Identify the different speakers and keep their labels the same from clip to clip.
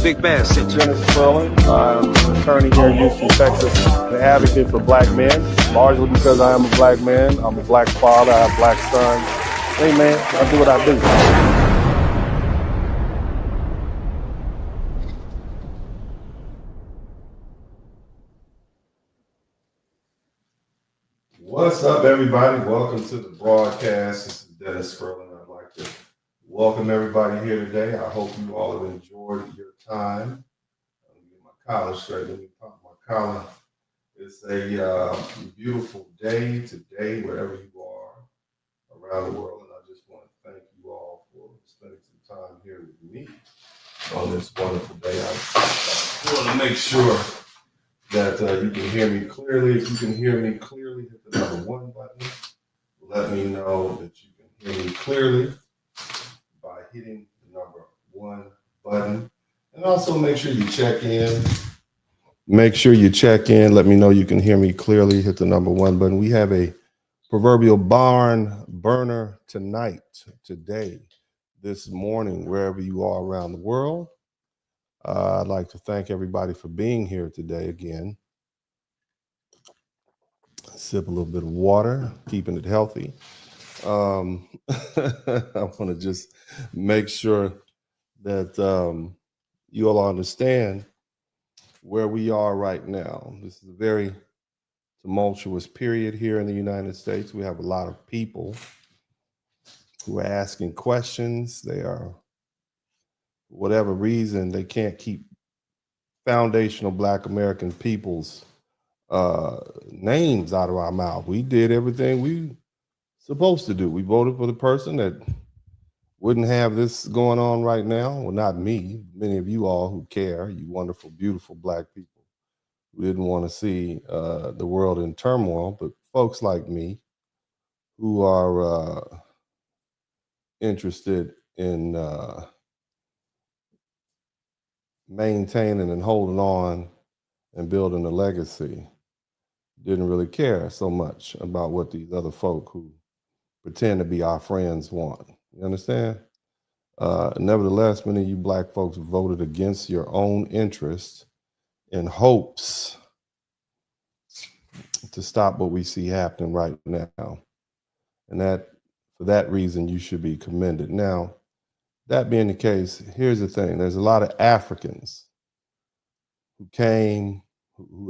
Speaker 1: Big Bad Center.
Speaker 2: Spurling. I'm an attorney here in Houston, Texas, an advocate for black men, largely because I am a black man. I'm a black father. I have black sons. Hey, man, I do what I do.
Speaker 3: What's up, everybody? Welcome to the broadcast. This is Dennis Spurling. I'd like to welcome everybody here today. I hope you all have enjoyed your time. Let me get my collar straight. Let me pop my collar. It's a beautiful day today, wherever you are around the world. And I just want to thank you all for spending some time here with me on this wonderful day. I want to make sure that you can hear me clearly. If you can hear me clearly, hit the number 1 button. Let me know that you can hear me clearly by hitting the number 1 button. And also make sure you check in. Make sure you check in. Let me know you can hear me clearly. Hit the number 1 button. We have a proverbial barn burner today, this morning, wherever you are around the world. I'd like to thank everybody for being here today again. Sip a little bit of water, keeping it healthy. I want to just make sure that you all understand where we are right now. This is a very tumultuous period here in the United States. We have a lot of people who are asking questions. They are, for whatever reason, they can't keep foundational Black American people's names out of our mouth. We did everything we supposed to do. We voted for the person that wouldn't have this going on right now. Well, not me. Many of you all who care, you wonderful, beautiful Black people who didn't want to see the world in turmoil, but folks like me who are interested in maintaining and holding on and building a legacy didn't really care so much about what these other folk who pretend to be our friends want. You understand? Nevertheless, many of you Black folks voted against your own interests in hopes to stop what we see happening right now. And that, for that reason, you should be commended. Now, that being the case, here's the thing. There's a lot of Africans who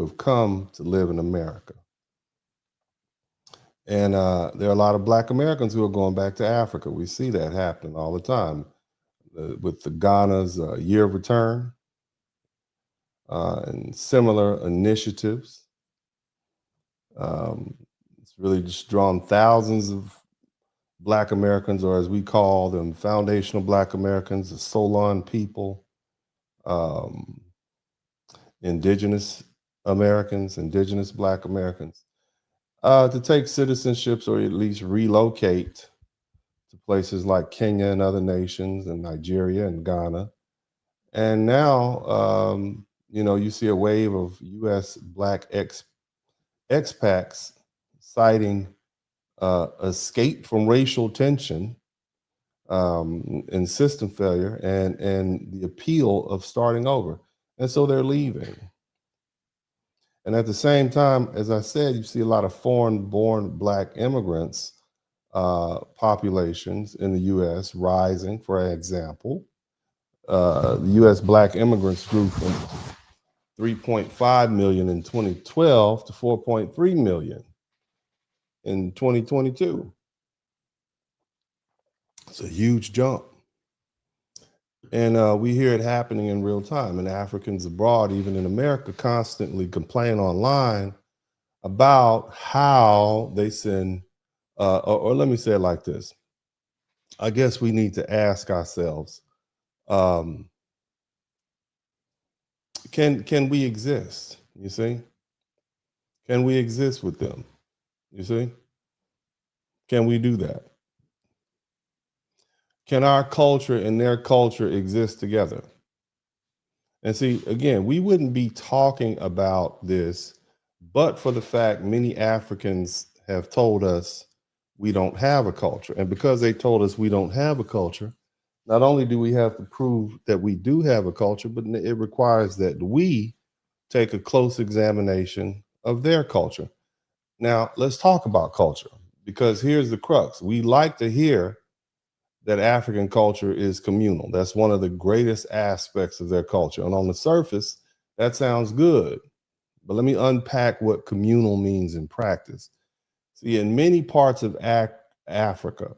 Speaker 3: have come to live in America. And there are a lot of Black Americans who are going back to Africa. We see that happening all the time with the Ghana's Year of Return and similar initiatives. It's really just drawn thousands of Black Americans, or as we call them, foundational Black Americans, the Solon people, indigenous Americans, indigenous Black Americans, to take citizenships or at least relocate to places like Kenya and other nations, and Nigeria and Ghana. And now, you see a wave of U.S. Black expats citing escape from racial tension and system failure and the appeal of starting over. And so they're leaving. And at the same time, as I said, you see a lot of foreign-born Black immigrants populations in the U.S. rising. For example, the U.S. Black immigrants grew from 3.5 million in 2012 to 4.3 million in 2022. It's a huge jump. And we hear it happening in real time. And Africans abroad, even in America, constantly complain online about how they send, or let me say it like this. I guess we need to ask ourselves, can we exist? You see? Can we exist with them? You see? Can we do that? Can our culture and their culture exist together? And see, again, we wouldn't be talking about this, but for the fact many Africans have told us we don't have a culture. And because they told us we don't have a culture, Not only do we have to prove that we do have a culture, but it requires that we take a close examination of their culture. Now, let's talk about culture, because here's the crux. We like to hear that African culture is communal. That's one of the greatest aspects of their culture. And on the surface, that sounds good. But let me unpack what communal means in practice. See, in many parts of Africa,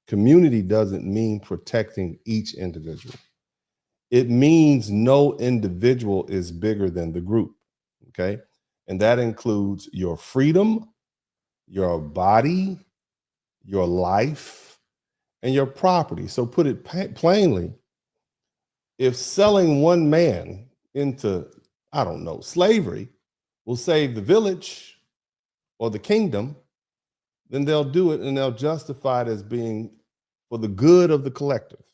Speaker 3: community doesn't mean protecting each individual. It means no individual is bigger than the group. Okay. And that includes your freedom, your body, your life, and your property. So, put it plainly, if selling one man into, I don't know, slavery will save the village or the kingdom, then they'll do it and they'll justify it as being for the good of the collective.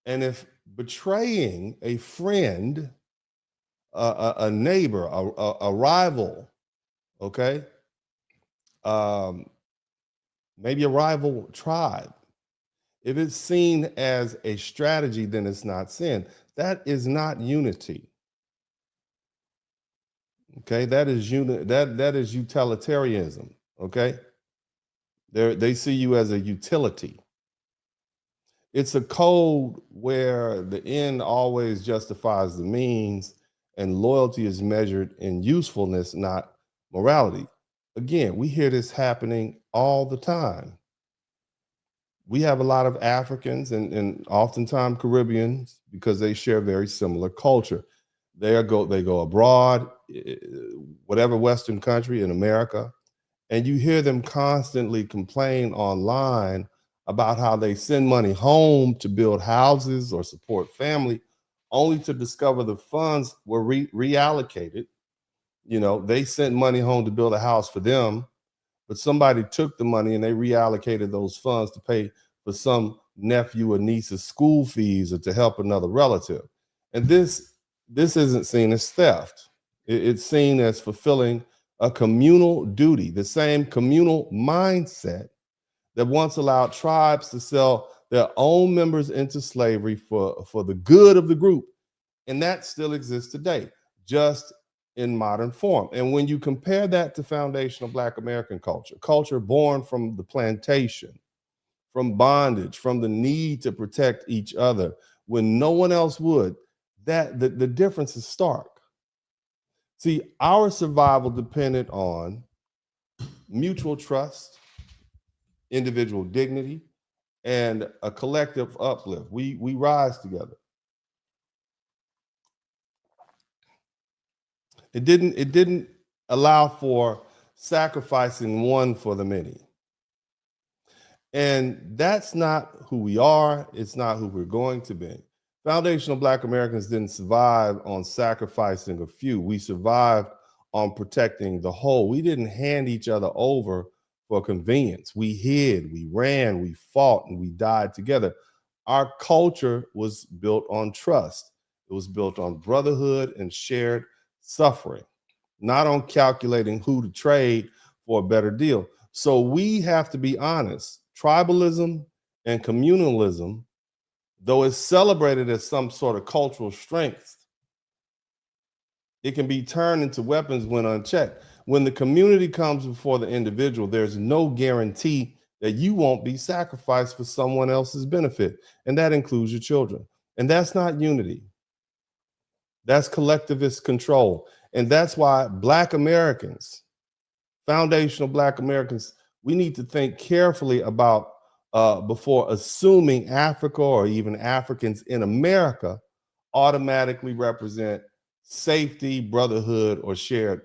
Speaker 3: And if betraying a friend, a neighbor, a rival, okay, maybe a rival tribe, if it's seen as a strategy, then it's not sin. That is not unity. Okay, that is that is utilitarianism. Okay, they see you as a utility. It's a code where the end always justifies the means, and loyalty is measured in usefulness, not morality. Again, we hear this happening all the time. We have a lot of Africans and oftentimes Caribbeans, because they share very similar culture. They go abroad, whatever Western country in America, and you hear them constantly complain online about how they send money home to build houses or support family, only to discover the funds were reallocated. You know, they sent money home to build a house for them, but somebody took the money and they reallocated those funds to pay for some nephew or niece's school fees or to help another relative. And this isn't seen as theft. It's seen as fulfilling a communal duty, the same communal mindset that once allowed tribes to sell their own members into slavery for the good of the group. And that still exists today, just in modern form. And when you compare that to foundational Black American culture, culture born from the plantation, from bondage, from the need to protect each other when no one else would, that the difference is stark. See, our survival depended on mutual trust, individual dignity, and a collective uplift. We rise together. It didn't allow for sacrificing one for the many. And that's not who we are. It's not who we're going to be. Foundational Black Americans didn't survive on sacrificing a few. We survived on protecting the whole. We didn't hand each other over for convenience. We hid, we ran, we fought, and we died together. Our culture was built on trust. It was built on brotherhood and shared suffering, not on calculating who to trade for a better deal. So we have to be honest. Tribalism and communalism, though it's celebrated as some sort of cultural strength, it can be turned into weapons when unchecked. When the community comes before the individual, there's no guarantee that you won't be sacrificed for someone else's benefit. And that includes your children. And that's not unity. That's collectivist control. And that's why Black Americans, foundational Black Americans, we need to think carefully about before assuming Africa or even Africans in America automatically represent safety, brotherhood, or shared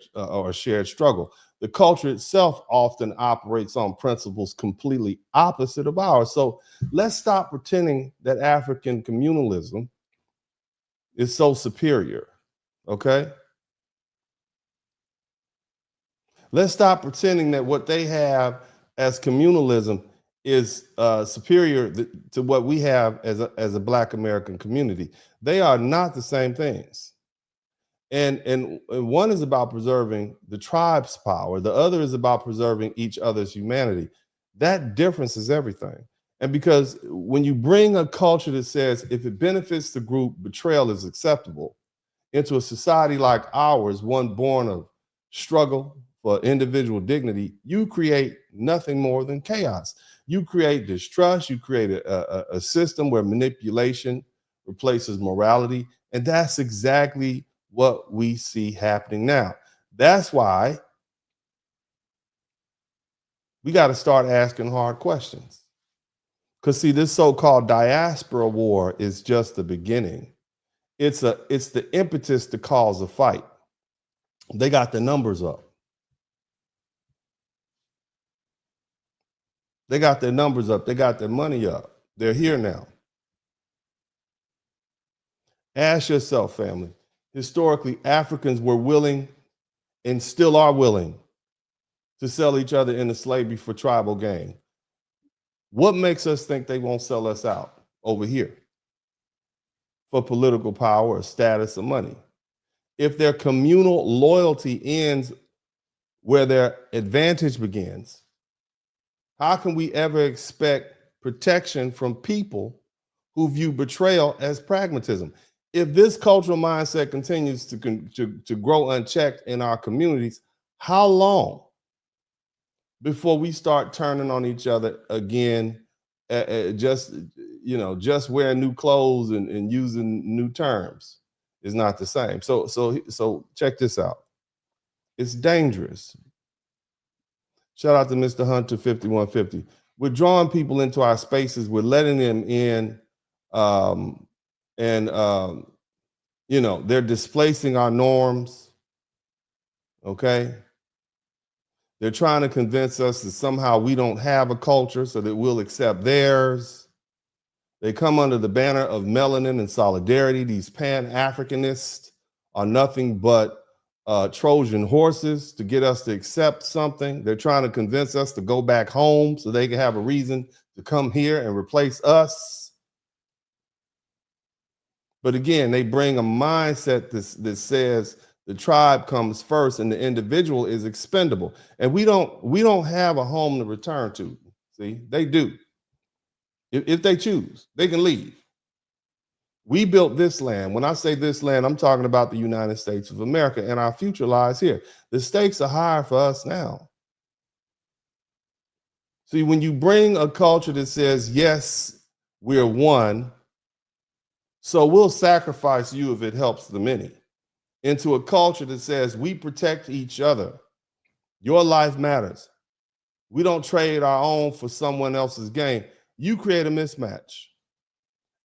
Speaker 3: struggle. The culture itself often operates on principles completely opposite of ours. So let's stop pretending that African communalism is so superior. Okay? Let's stop pretending that what they have as communalism is superior to what we have as a Black American community. They are not the same things. And one is about preserving the tribe's power. The other is about preserving each other's humanity. That difference is everything. And because when you bring a culture that says if it benefits the group, betrayal is acceptable, into a society like ours, one born of struggle for individual dignity, you create nothing more than chaos. You create distrust, you create a system where manipulation replaces morality. And that's exactly what we see happening now. That's why we got to start asking hard questions. Because see, this so-called diaspora war is just the beginning. It's the impetus to cause a fight. They got the numbers up. They got their numbers up. They got their money up. They're here now. Ask yourself, family. Historically, Africans were willing and still are willing to sell each other into slavery for tribal gain. What makes us think they won't sell us out over here for political power or status or money? If their communal loyalty ends where their advantage begins, how can we ever expect protection from people who view betrayal as pragmatism? If this cultural mindset continues to grow unchecked in our communities, how long before we start turning on each other again, just wearing new clothes and using new terms is not the same. So check this out. It's dangerous. Shout out to Mr. Hunter 5150. We're drawing people into our spaces. We're letting them in, they're displacing our norms. Okay. They're trying to convince us that somehow we don't have a culture so that we'll accept theirs. They come under the banner of melanin and solidarity. These Pan-Africanists are nothing but Trojan horses to get us to accept something. They're trying to convince us to go back home so they can have a reason to come here and replace us. But again, they bring a mindset that says the tribe comes first and the individual is expendable. And we don't have a home to return to. See, they do. If they choose, they can leave. We built this land. When I say this land, I'm talking about the United States of America, and our future lies here. The stakes are higher for us now. See, when you bring a culture that says, yes, we're one, so we'll sacrifice you if it helps the many, into a culture that says we protect each other. Your life matters. We don't trade our own for someone else's gain. You create a mismatch.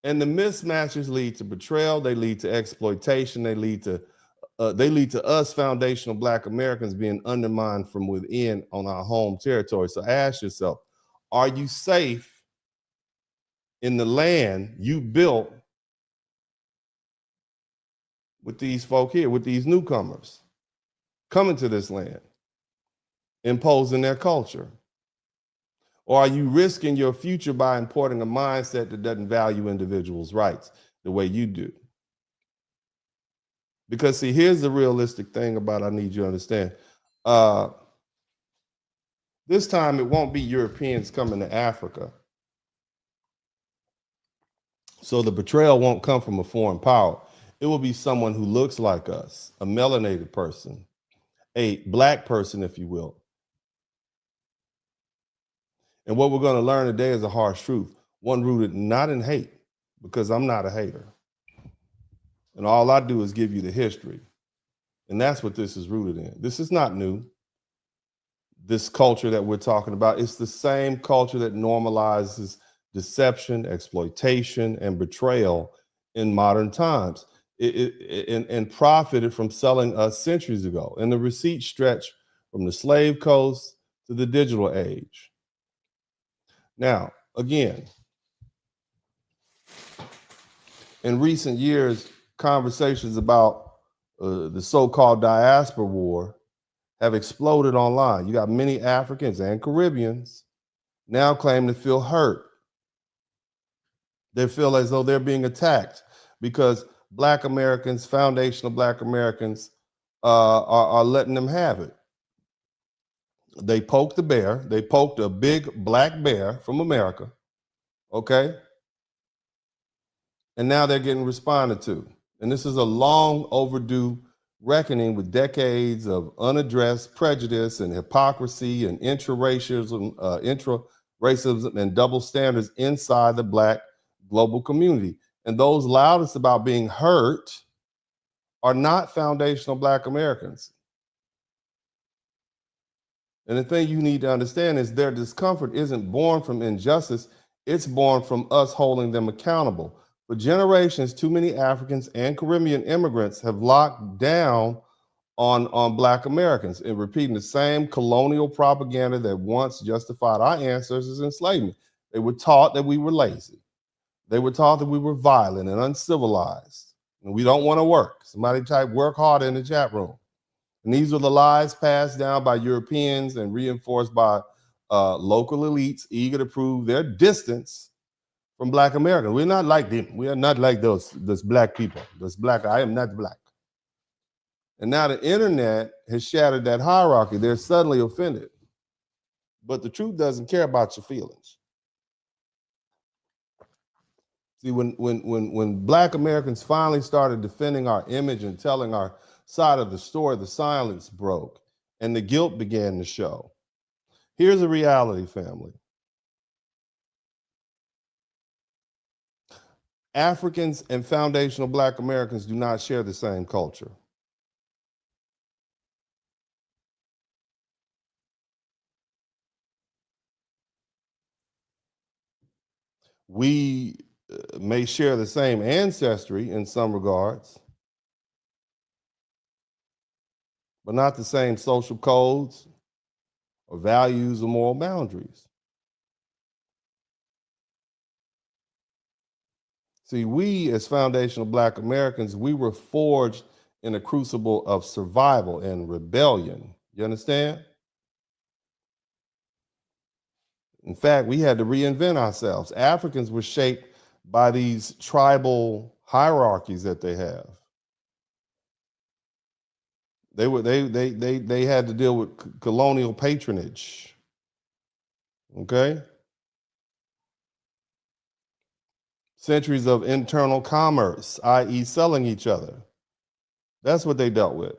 Speaker 3: And the mismatches lead to betrayal. They lead to exploitation. They lead to us foundational Black Americans being undermined from within on our home territory. So ask yourself, are you safe in the land you built with these folk here, with these newcomers coming to this land, imposing their culture? Or are you risking your future by importing a mindset that doesn't value individuals' rights the way you do? Because see, here's the realistic thing about I need you to understand. This time it won't be Europeans coming to Africa. So the betrayal won't come from a foreign power. It will be someone who looks like us, a melanated person, a Black person, if you will. And what we're going to learn today is a harsh truth, one rooted not in hate, because I'm not a hater. And all I do is give you the history. And that's what this is rooted in. This is not new. This culture that we're talking about, it's the same culture that normalizes deception, exploitation, and betrayal in modern times, and profited from selling us centuries ago. And the receipts stretch from the slave coast to the digital age. Now, again, in recent years, conversations about the so-called diaspora war have exploded online. You got many Africans and Caribbeans now claim to feel hurt. They feel as though they're being attacked because Black Americans, foundational Black Americans, are letting them have it. They poked the bear. They poked a big black bear from America Okay? And now they're getting responded to. And this is a long overdue reckoning with decades of unaddressed prejudice and hypocrisy and intra-racism and double standards inside the Black global community. And those loudest about being hurt are not foundational Black Americans. And the thing you need to understand is their discomfort isn't born from injustice, it's born from us holding them accountable. For generations, too many Africans and Caribbean immigrants have locked down on Black Americans and repeating the same colonial propaganda that once justified our ancestors' enslavement. They were taught that we were lazy. They were taught that we were violent and uncivilized, and we don't want to work. Somebody type work hard in the chat room. And these are the lies passed down by Europeans and reinforced by local elites eager to prove their distance from Black Americans. We're not like them. We are not like those Black people. Those Black, I am not Black. And now the internet has shattered that hierarchy. They're suddenly offended. But the truth doesn't care about your feelings. See, when Black Americans finally started defending our image and telling our side of the story, the silence broke and the guilt began to show. Here's a reality, family. Africans and foundational Black Americans do not share the same culture. We may share the same ancestry in some regards, but not the same social codes or values or moral boundaries. See, we as foundational Black Americans, we were forged in a crucible of survival and rebellion. You understand? In fact, we had to reinvent ourselves. Africans were shaped by these tribal hierarchies that they have. They had to deal with colonial patronage. Okay? Centuries of internal commerce, i.e., selling each other. That's what they dealt with.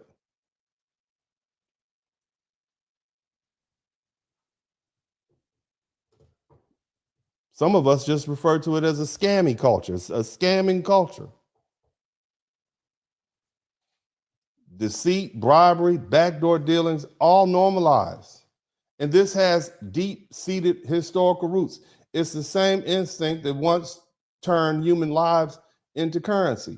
Speaker 3: Some of us just refer to it as a scammy culture, a scamming culture. Deceit, bribery, backdoor dealings, all normalized. And this has deep-seated historical roots. It's the same instinct that once turned human lives into currency.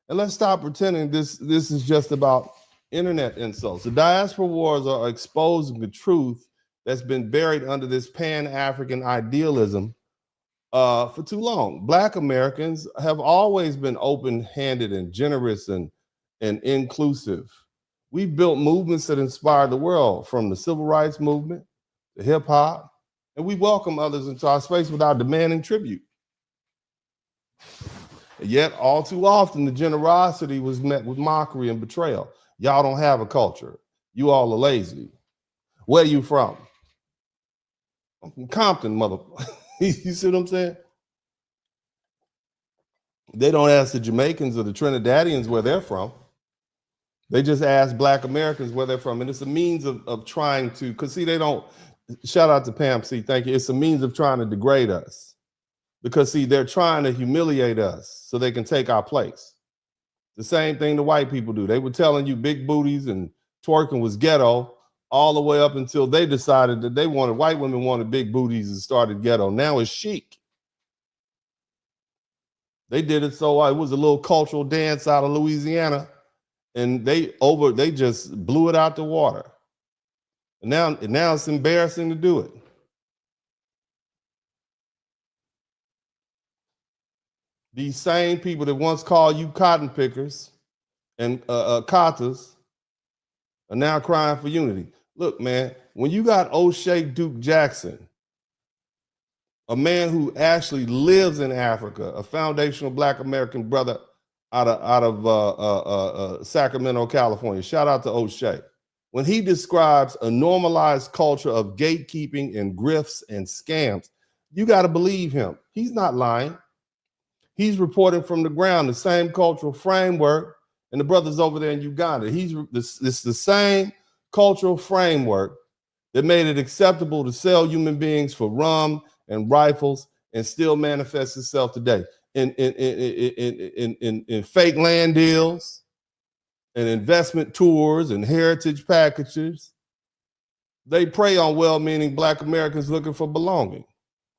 Speaker 3: And let's stop pretending this is just about internet insults. The diaspora wars are exposing the truth that's been buried under this Pan-African idealism for too long. Black Americans have always been open-handed and generous and inclusive. We built movements that inspired the world, from the civil rights movement to hip hop, and we welcome others into our space without demanding tribute. Yet, all too often, the generosity was met with mockery and betrayal. Y'all don't have a culture. You all are lazy. Where are you from? I'm from Compton, mother. You see what I'm saying? They don't ask the Jamaicans or the Trinidadians where they're from. They just ask Black Americans where they're from. And it's a means of trying to, because see, they don't, shout out to Pam C, thank you. It's a means of trying to degrade us. Because see, they're trying to humiliate us so they can take our place. The same thing the white people do. They were telling you big booties and twerking was ghetto all the way up until they decided that white women wanted big booties and started ghetto. Now it's chic. They did it so it was a little cultural dance out of Louisiana, and they just blew it out the water. And now it's embarrassing to do it. These same people that once called you cotton pickers and cotters are now crying for unity. Look, man, when you got O'Shea Duke Jackson, a man who actually lives in Africa, a foundational Black American brother out of Sacramento, California. Shout out to O'Shea. When he describes a normalized culture of gatekeeping and grifts and scams,
Speaker 2: You got to believe him. He's not lying. He's reporting from the ground, the same cultural framework, and the brothers over there in Uganda. It's the same cultural framework that made it acceptable to sell human beings for rum and rifles and still manifests itself today in fake land deals and investment tours and heritage packages. They prey on well-meaning Black Americans looking for belonging.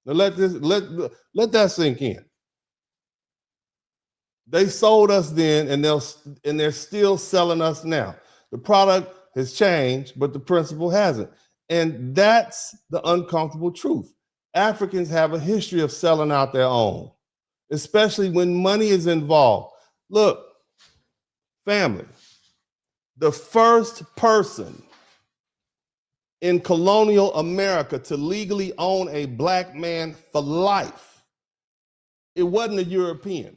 Speaker 2: Now let that sink in. They sold us then, and they're still selling us now. The product has changed, but the principle hasn't. And that's the uncomfortable truth. Africans have a history of selling out their own, especially when money is involved. Look, family, the first person in colonial America to legally own a Black man for life, it wasn't a European.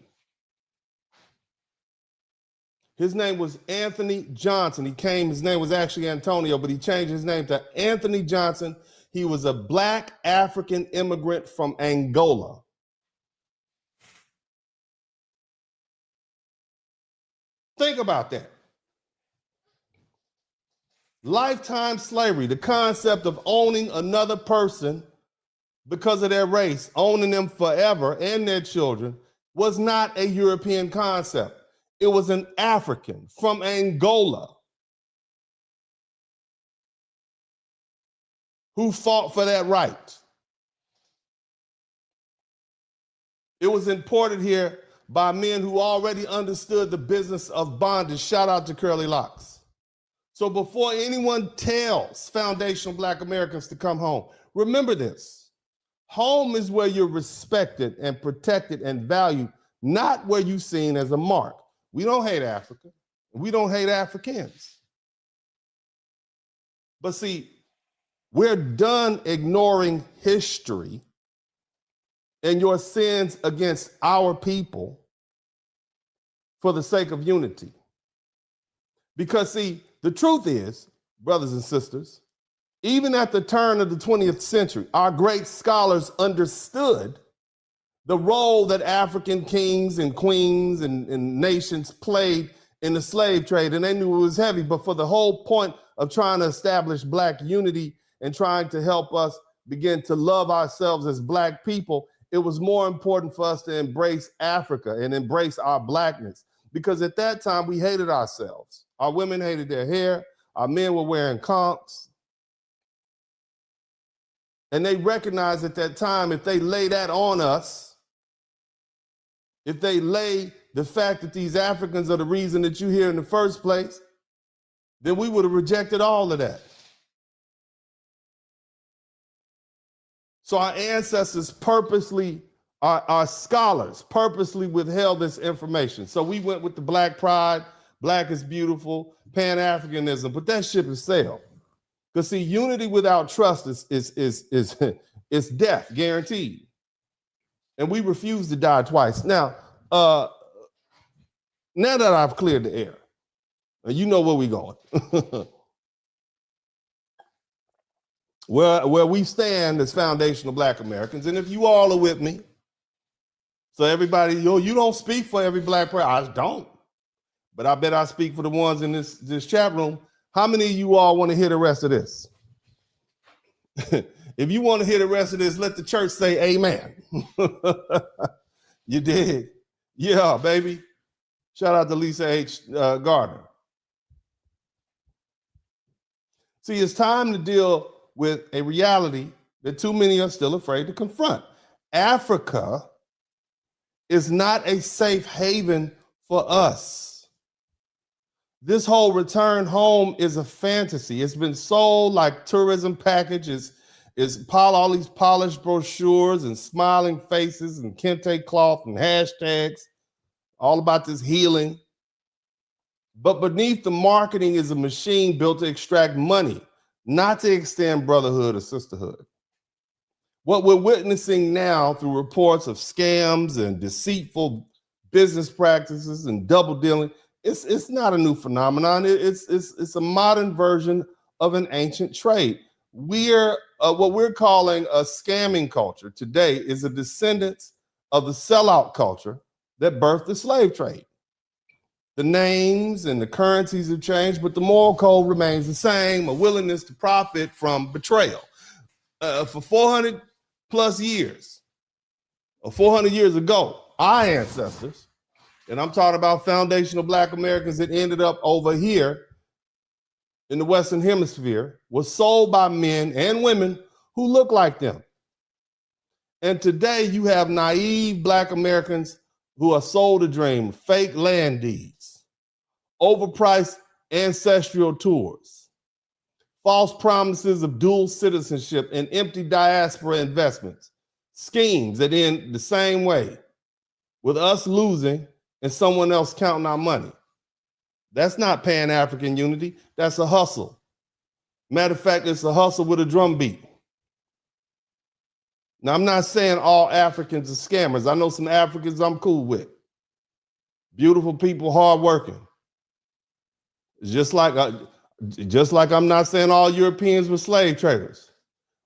Speaker 2: His name was Anthony Johnson. His name was actually Antonio, but he changed his name to Anthony Johnson. He was a Black African immigrant from Angola. Think about that. Lifetime slavery, the concept of owning another person because of their race, owning them forever and their children, was not a European concept. It was an African from Angola who fought for that right. It was imported here by men who already understood the business of bondage. Shout out to Curly Locks. So before anyone tells foundational Black Americans to come home, remember this. Home is where you're respected and protected and valued, not where you're seen as a mark. We don't hate Africa. We don't hate Africans. But see, we're done ignoring history and your sins against our people for the sake of unity. Because see, the truth is, brothers and sisters, even at the turn of the 20th century, our great scholars understood the role that African kings and queens and nations played in the slave trade, and they knew it was heavy, but for the whole point of trying to establish Black unity and trying to help us begin to love ourselves as Black people, it was more important for us to embrace Africa and embrace our Blackness, because at that time we hated ourselves. Our women hated their hair, our men were wearing conchs, and they recognized at that time if they lay that on us, if they lay the fact that these Africans are the reason that you're here in the first place, then we would have rejected all of that. So our ancestors purposely, our scholars purposely withheld this information. So we went with the Black pride, Black is beautiful, Pan-Africanism, but that ship has sailed. Because see, unity without trust is death, guaranteed. And we refuse to die twice. Now that I've cleared the air, you know where we're going. where we stand as foundational Black Americans, and if you all are with me, so everybody, you don't speak for every Black person. I don't, but I bet I speak for the ones in this chat room. How many of you all want to hear the rest of this? If you want to hear the rest of this, let the church say amen. You did? Yeah, baby. Shout out to Lisa H. Gardner. See, it's time to deal with a reality that too many are still afraid to confront. Africa is not a safe haven for us. This whole return home is a fantasy. It's been sold like tourism packages. Is all these polished brochures and smiling faces and kente cloth and hashtags, all about this healing. But beneath the marketing is a machine built to extract money, not to extend brotherhood or sisterhood. What we're witnessing now through reports of scams and deceitful business practices and double dealing, it's not a new phenomenon. It's a modern version of an ancient trade. we're what we're calling a scamming culture today is a descendant of the sellout culture that birthed the slave trade. The names and the currencies have changed, but the moral code remains the same, a willingness to profit from betrayal. For 400 plus years, or 400 years ago, our ancestors, and I'm talking about foundational Black Americans that ended up over here in the Western Hemisphere, was sold by men and women who look like them. And today you have naive Black Americans who are sold a dream, fake land deeds, overpriced ancestral tours, false promises of dual citizenship, and empty diaspora investments, schemes that end the same way, with us losing and someone else counting our money. That's not Pan-African unity, that's a hustle. Matter of fact, it's a hustle with a drum beat. Now, I'm not saying all Africans are scammers. I know some Africans I'm cool with. Beautiful people, hardworking. Just like I'm not saying all Europeans were slave traders.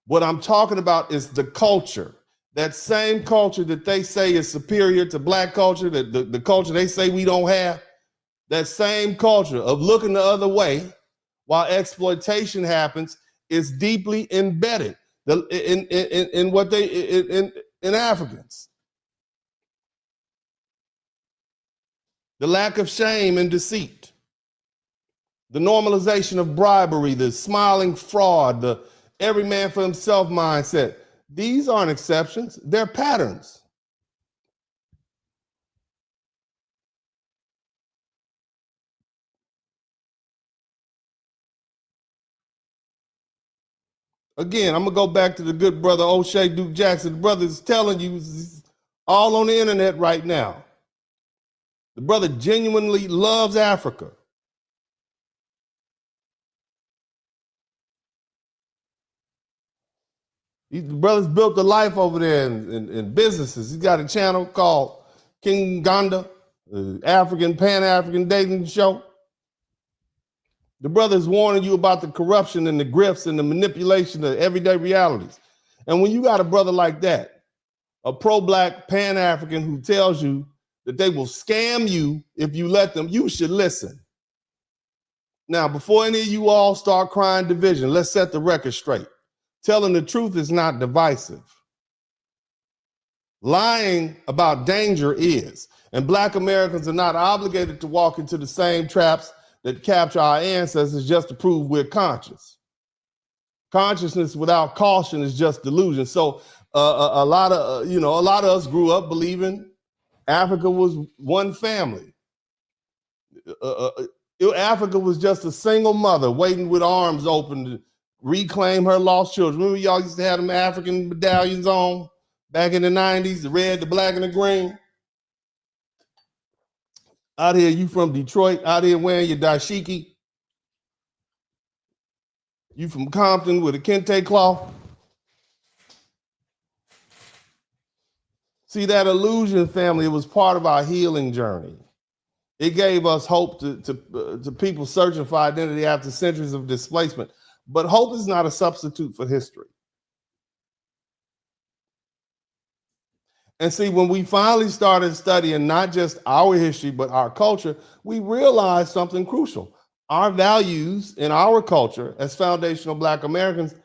Speaker 2: What I'm talking about is the culture. That same culture that they say is superior to Black culture, the culture they say we don't have, that same culture of looking the other way while exploitation happens is deeply embedded in what they in Africans. The lack of shame and deceit, the normalization of bribery, the smiling fraud, the every man for himself mindset. These aren't exceptions, they're patterns. Again, I'm gonna go back to the good brother O'Shea Duke Jackson. The brother is telling you all on the internet right now. The brother genuinely loves Africa. The brother's built a life over there in businesses. He's got a channel called King Ganda, African, Pan-African dating show. The brother's warning you about the corruption and the grifts and the manipulation of everyday realities. And when you got a brother like that, a pro-Black Pan-African who tells you that they will scam you if you let them, you should listen. Now, before any of you all start crying division, let's set the record straight. Telling the truth is not divisive. Lying about danger is. And Black Americans are not obligated to walk into the same traps that capture our ancestors just to prove we're conscious. Consciousness without caution is just delusion. So a lot of us grew up believing Africa was one family. Africa was just a single mother waiting with arms open to reclaim her lost children. Remember y'all used to have them African medallions on back in the 90s, the red, the black, and the green? Out here, you from Detroit, out here wearing your dashiki. You from Compton with a kente cloth. See, that illusion, family, it was part of our healing journey. It gave us hope to people searching for identity after centuries of displacement. But hope is not a substitute for history. And see, when we finally started studying not just our history, but our culture, we realized something crucial. Our values in our culture as foundational Black Americans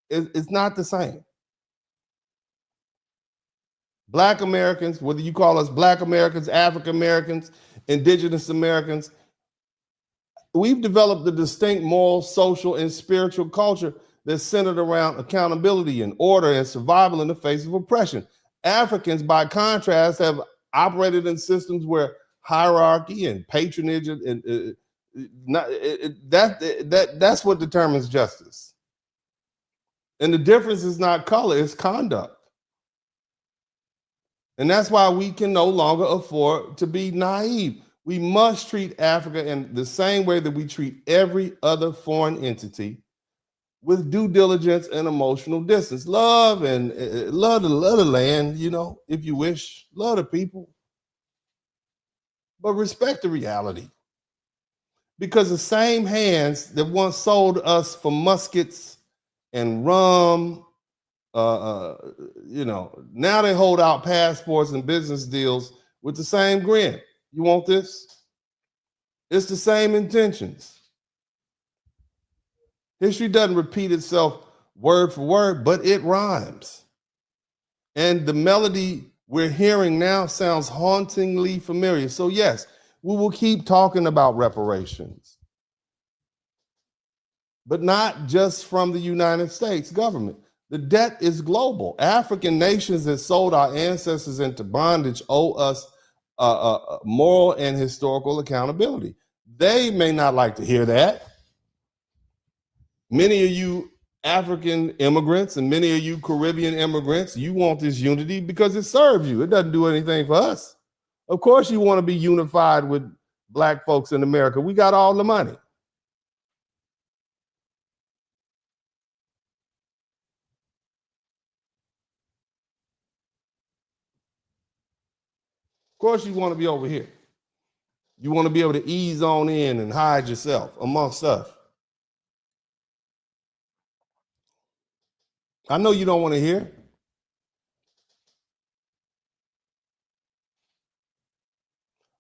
Speaker 2: is not the same. Black Americans, whether you call us Black Americans, African Americans, Indigenous Americans, we've developed a distinct moral, social, and spiritual culture that's centered around accountability and order and survival in the face of oppression. Africans, by contrast, have operated in systems where hierarchy and patronage that's what determines justice. And the difference is not color, it's conduct. And that's why we can no longer afford to be naive. We must treat Africa in the same way that we treat every other foreign entity, with due diligence and emotional distance. Love and love the land, if you wish. Love the people. But respect the reality. Because the same hands that once sold us for muskets and rum. Now they hold out passports and business deals with the same grin. You want this? It's the same intentions. History doesn't repeat itself word for word, but it rhymes. And the melody we're hearing now sounds hauntingly familiar. So yes, we will keep talking about reparations, but not just from the United States government. The debt is global. African nations that sold our ancestors into bondage owe us moral and historical accountability. They may not like to hear that. Many of you African immigrants and many of you Caribbean immigrants, you want this unity because it serves you. It doesn't do anything for us. Of course you want to be unified with Black folks in America. We got all the money. Of course you want to be over here. You want to be able to ease on in and hide yourself amongst us. I know you don't want to hear.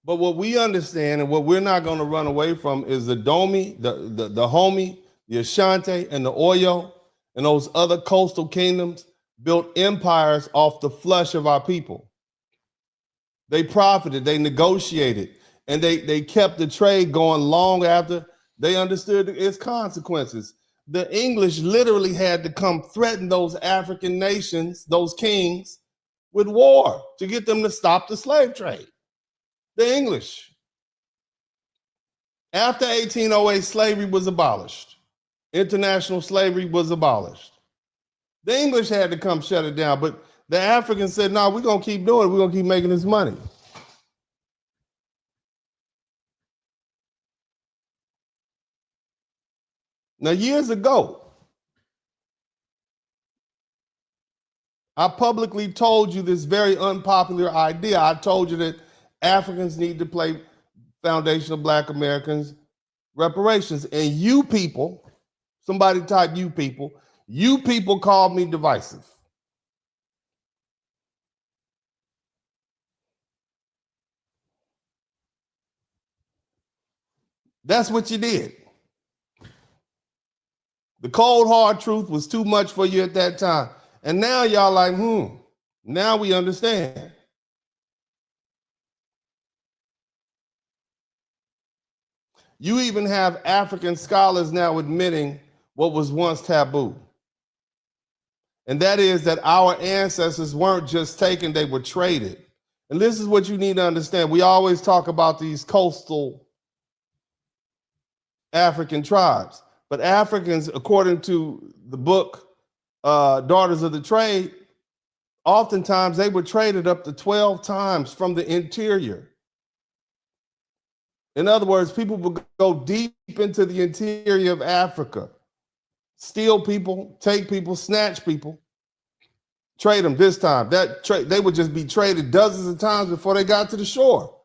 Speaker 2: But what we understand and what we're not going to run away from is the Domi, the Homie, the Ashanti, and the Oyo, and those other coastal kingdoms built empires off the flesh of our people. They profited, they negotiated, and they kept the trade going long after they understood its consequences. The English literally had to come threaten those African nations, those kings, with war to get them to stop the slave trade. The English. After 1808, slavery was abolished. International slavery was abolished. The English had to come shut it down, but the Africans said, no, we're going to keep doing it. We're going to keep making this money. Now, years ago, I publicly told you this very unpopular idea. I told you that Africans need to pay foundational Black Americans reparations. And you people, somebody type you people called me divisive. That's what you did. The cold, hard truth was too much for you at that time. And now y'all like, now we understand. You even have African scholars now admitting what was once taboo. And that is that our ancestors weren't just taken, they were traded. And this is what you need to understand. We always talk about these coastal African tribes, but Africans, according to the book, Daughters of the Trade, oftentimes they were traded up to 12 times from the interior. In other words, people would go deep into the interior of Africa, steal people, take people, snatch people, trade them this time. They would just be traded dozens of times before they got to the shore.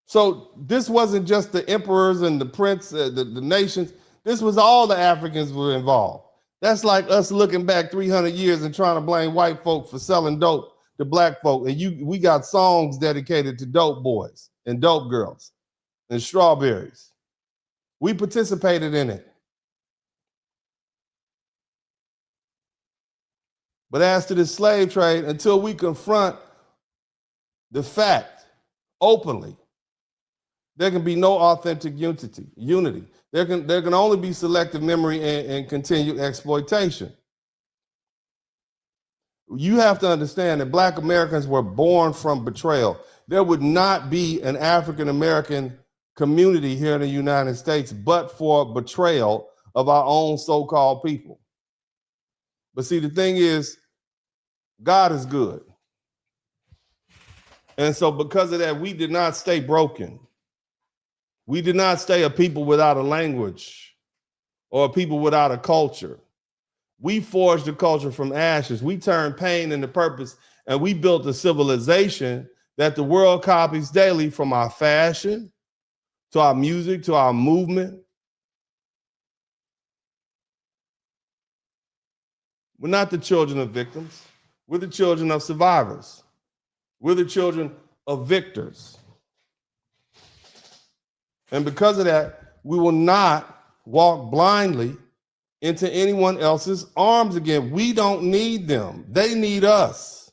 Speaker 2: So this wasn't just the emperors and the prince, the nations. This was all the Africans were involved. That's like us looking back 300 years and trying to blame white folk for selling dope to Black folk. And we got songs dedicated to dope boys and dope girls and strawberries. We participated in it. But as to the slave trade, until we confront the fact openly, there can be no authentic unity. There can only be selective memory and continued exploitation. You have to understand that Black Americans were born from betrayal. There would not be an African American community here in the United States but for betrayal of our own so-called people. But see, the thing is, God is good. And so because of that, we did not stay broken. We did not stay a people without a language or a people without a culture. We forged a culture from ashes. We turned pain into purpose, and we built a civilization that the world copies daily, from our fashion to our music to our movement. We're not the children of victims. We're the children of survivors. We're the children of victors. And because of that, we will not walk blindly into anyone else's arms again. We don't need them. They need us.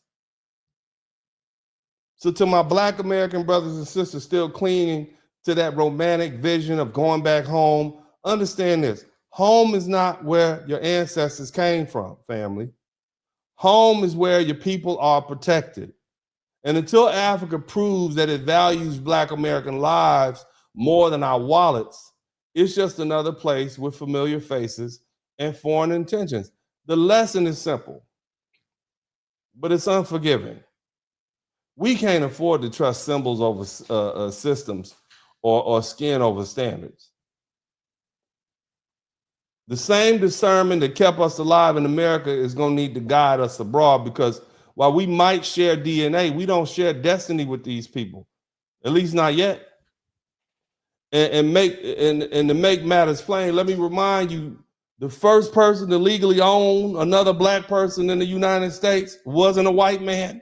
Speaker 2: So to my Black American brothers and sisters still clinging to that romantic vision of going back home, understand this. Home is not where your ancestors came from, family. Home is where your people are protected. And until Africa proves that it values Black American lives more than our wallets, it's just another place with familiar faces and foreign intentions. The lesson is simple, but it's unforgiving. We can't afford to trust symbols over systems or skin over standards. The same discernment that kept us alive in America is going to need to guide us abroad, because while we might share DNA, we don't share destiny with these people, at least not yet. And to make matters plain, let me remind you, the first person to legally own another Black person in the United States wasn't a white man.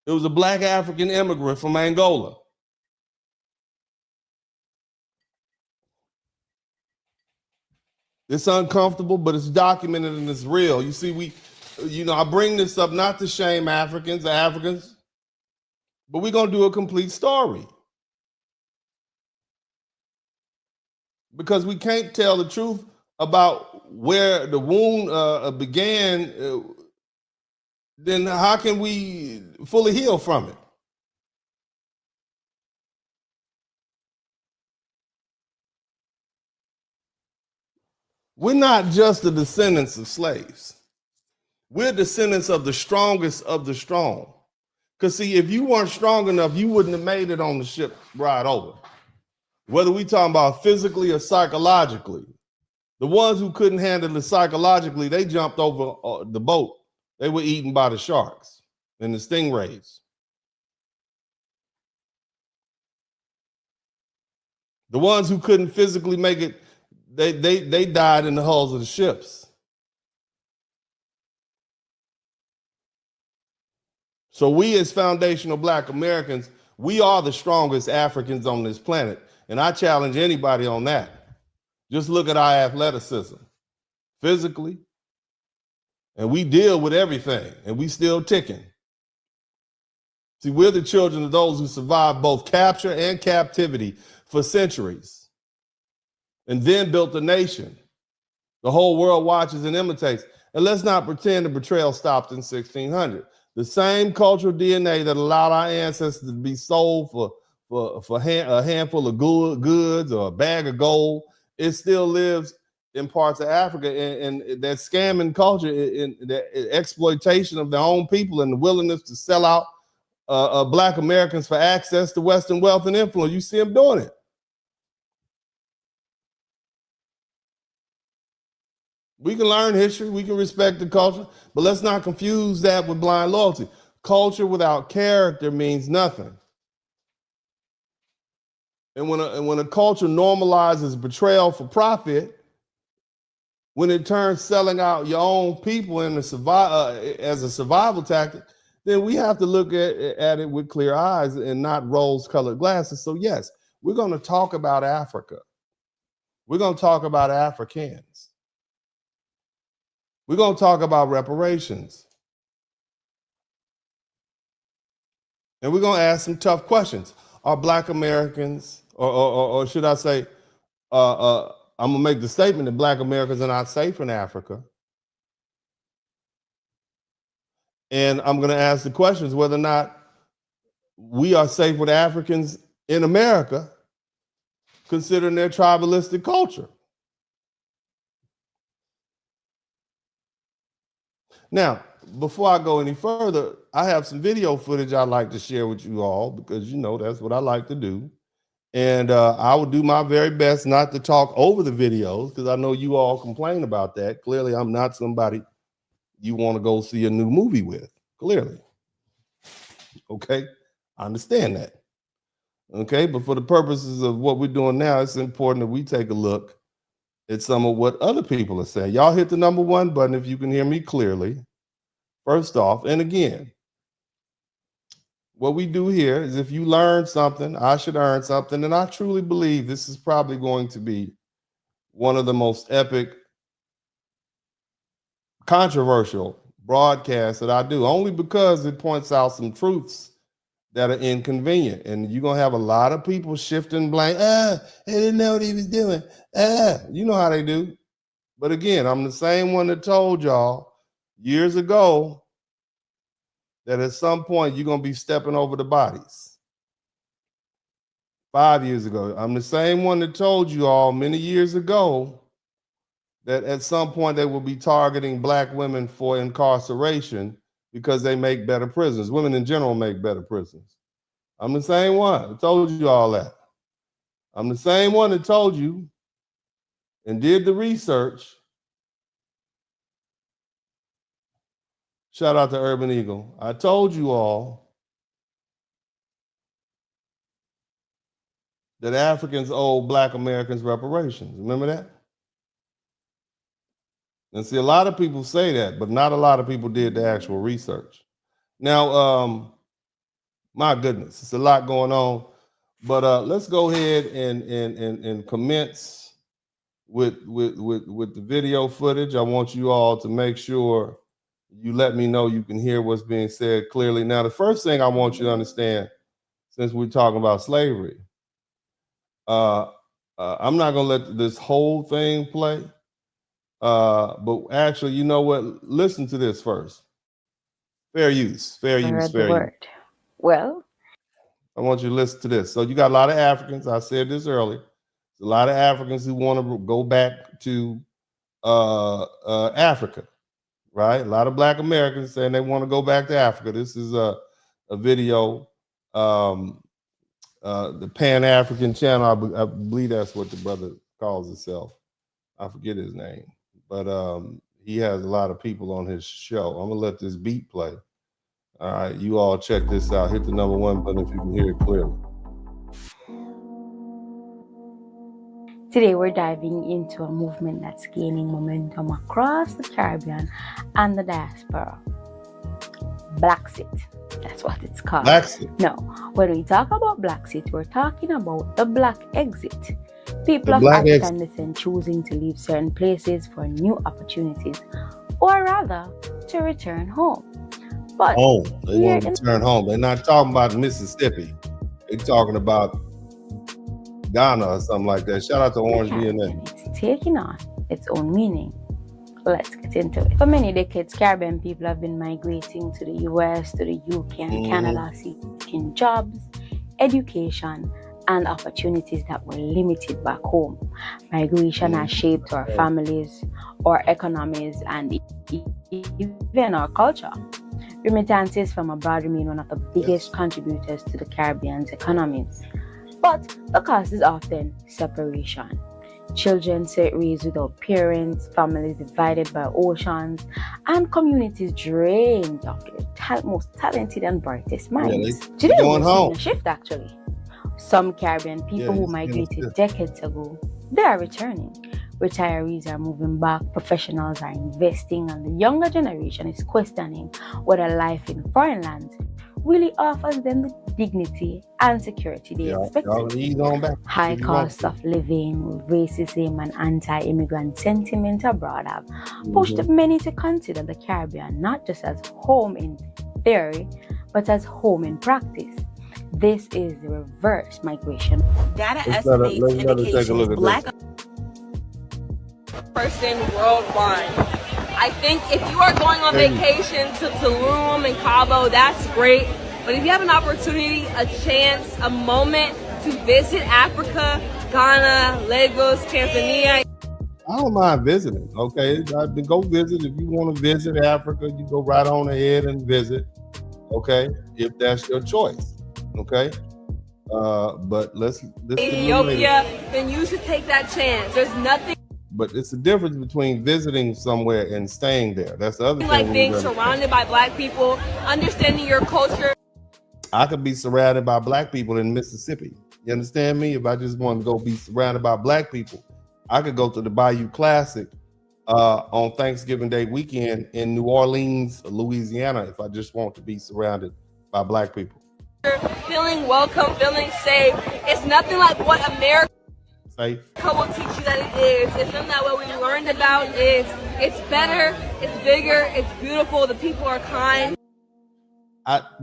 Speaker 2: It was a Black African immigrant from Angola. It's uncomfortable, but it's documented and it's real. You see, I bring this up not to shame Africans, but we're going to do a complete story. Because we can't tell the truth about where the wound began, then how can we fully heal from it? We're not just the descendants of slaves. We're descendants of the strongest of the strong. Because see, if you weren't strong enough, you wouldn't have made it on the ship ride over. Whether we talking about physically or psychologically. The ones who couldn't handle it psychologically, they jumped over the boat. They were eaten by the sharks and the stingrays. The ones who couldn't physically make it, they died in the hulls of the ships. So we as foundational Black Americans, we are the strongest Africans on this planet. And I challenge anybody on that. Just look at our athleticism, physically, and we deal with everything, and we still ticking. See, we're the children of those who survived both capture and captivity for centuries, and then built a nation the whole world watches and imitates. And let's not pretend the betrayal stopped in 1600. The same cultural DNA that allowed our ancestors to be sold for a handful of goods or a bag of gold, it still lives in parts of Africa. And that scamming culture, in the exploitation of their own people and the willingness to sell out Black Americans for access to Western wealth and influence. You see them doing it. We can learn history, we can respect the culture, but let's not confuse that with blind loyalty. Culture without character means nothing. And when a culture normalizes betrayal for profit, when it turns selling out your own people as a survival tactic, then we have to look at it with clear eyes and not rose-colored glasses. So yes, we're going to talk about Africa. We're going to talk about Africans. We're going to talk about reparations. And we're going to ask some tough questions. Are Black Americans, or should I say, I'm going to make the statement that Black Americans are not safe in Africa. And I'm going to ask the questions whether or not we are safe with Africans in America, considering their tribalistic culture. Now, before I go any further, I have some video footage I'd like to share with you all, because that's what I like to do. And I will do my very best not to talk over the videos, because I know you all complain about that. Clearly, I'm not somebody you want to go see a new movie with, clearly. Okay, I understand that. Okay, but for the purposes of what we're doing now, it's important that we take a look It's some of what other people are saying. Y'all hit the number one button if you can hear me clearly. First off, and again, what we do here is if you learn something, I should earn something. And I truly believe this is probably going to be one of the most epic, controversial broadcasts that I do, only because it points out some truths that are inconvenient. And you're going to have a lot of people shifting blame. They didn't know what he was doing. You know how they do. But again, I'm the same one that told y'all years ago that at some point you're going to be stepping over the bodies. 5 years ago, I'm the same one that told you all many years ago that at some point they will be targeting Black women for incarceration because they make better prisons. Women in general make better prisons. I'm the same one that told you all that. I'm the same one that told you and did the research. Shout out to Urban Eagle. I told you all that Africans owe Black Americans reparations. Remember that? And see, a lot of people say that, but not a lot of people did the actual research. Now, my goodness, it's a lot going on. But let's go ahead and commence with the video footage. I want you all to make sure you let me know you can hear what's being said clearly. Now, the first thing I want you to understand, since we're talking about slavery, I'm not going to let this whole thing play. But actually, you know what? Listen to this first. Fair use, fair use, fair use.
Speaker 1: Well,
Speaker 2: I want you to listen to this. So you got a lot of Africans. I said this earlier. A lot of Africans who want to go back to Africa, right? A lot of Black Americans saying they want to go back to Africa. This is a video, the Pan-African channel. I believe that's what the brother calls himself. I forget his name, but he has a lot of people on his show. I'm gonna let this beat play. All right, you all check this out. Hit the number one button if you can hear it clearly.
Speaker 1: today we're diving into a movement that's gaining momentum across the Caribbean and the diaspora. Blaxit. That's what it's called.
Speaker 2: Blaxit.
Speaker 1: No, when we talk about Blaxit, we're talking about the Black exit. People of African descent choosing to leave certain places for new opportunities, or rather, to return home. But
Speaker 2: they want to return home. They're not talking about Mississippi. They're talking about Ghana or something like that. Shout out to Orange DNA.
Speaker 1: It's taking on its own meaning. Let's get into it. For many decades, Caribbean people have been migrating to the US, to the UK and Canada, seeking jobs, education, and opportunities that were limited back home. Migration has shaped our families, our economies, and even our culture. Remittances from abroad remain one of the biggest contributors to the Caribbean's economies. But the cost is often separation. Children raised without parents, families divided by oceans, and communities drained of their most talented and brightest minds. Today we're seeing a shift actually. Some Caribbean people who migrated decades ago, they are returning. Retirees are moving back, professionals are investing, and the younger generation is questioning whether life in foreign lands really offers them the dignity and security they expect. High cost of living, racism, and anti-immigrant sentiment abroad have pushed many to consider the Caribbean not just as home in theory, but as home in practice. This is the reverse migration.
Speaker 4: Data estimates indication Black person worldwide. I think if you are going on vacation to Tulum and Cabo, that's great. But if you have an opportunity, a chance, a moment to visit Africa, Ghana, Lagos, Tanzania.
Speaker 2: I don't mind visiting, okay? Go visit. If you want to visit Africa, you go right on ahead and visit, okay? If that's your choice. Okay, but let's
Speaker 4: Ethiopia, then you should take that chance. There's nothing.
Speaker 2: But it's the difference between visiting somewhere and staying there. That's the other thing.
Speaker 4: Like being surrounded by Black people, understanding your culture.
Speaker 2: I could be surrounded by Black people in Mississippi. You understand me? If I just want to go be surrounded by Black people I could go to the Bayou Classic on Thanksgiving Day weekend in New Orleans, Louisiana, if I just want to be surrounded by Black people.
Speaker 4: Feeling welcome, feeling safe. It's nothing like what America
Speaker 2: Safe.
Speaker 4: will teach you that it is. It's nothing like what we learned about is. It's better, it's bigger, it's beautiful. The people are kind.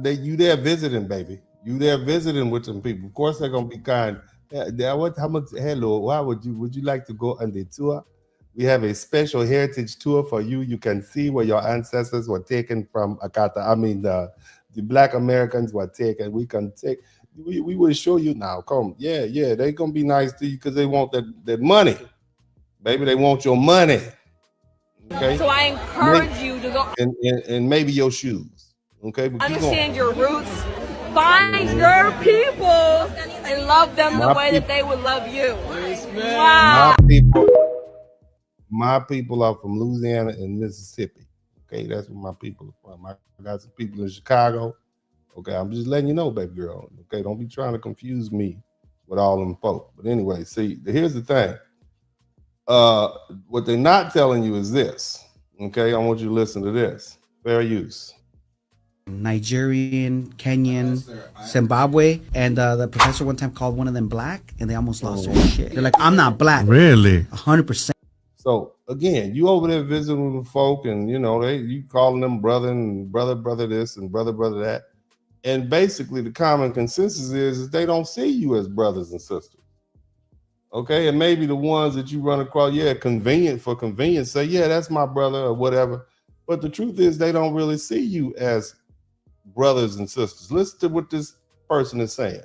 Speaker 2: You there visiting, baby. You there visiting with some people. Of course they're gonna be kind. How much? Hello, why would you like to go on the tour? We have a special heritage tour for you. You can see where your ancestors were taken from Akata. I mean, the Black Americans were taken. We can take. We will show you now. Come, yeah, they're gonna be nice to you because they want that money, baby. They want your money. Okay.
Speaker 4: So I encourage you to go
Speaker 2: and maybe your shoes. Okay. But
Speaker 4: understand your roots, find your people, and love them the way that they would love you. Wow.
Speaker 2: My people are from Louisiana and Mississippi. Okay, that's where my people are from. I got some people in Chicago. Okay, I'm just letting you know, baby girl. Okay, don't be trying to confuse me with all them folk. But anyway, see, here's the thing. What they're not telling you is this. Okay, I want you to listen to this. Fair use.
Speaker 5: Nigerian, Kenyan, Zimbabwe, and the professor one time called one of them black, and they almost lost their shit. They're like, "I'm not black."
Speaker 6: Really?
Speaker 5: 100%.
Speaker 2: So again, you over there visiting with folk, and you calling them brother and brother this and brother that, and basically the common consensus is they don't see you as brothers and sisters. Okay, and maybe the ones that you run across, convenient for convenience, say, yeah, that's my brother or whatever. But the truth is, they don't really see you as brothers and sisters. Listen to what this person is saying.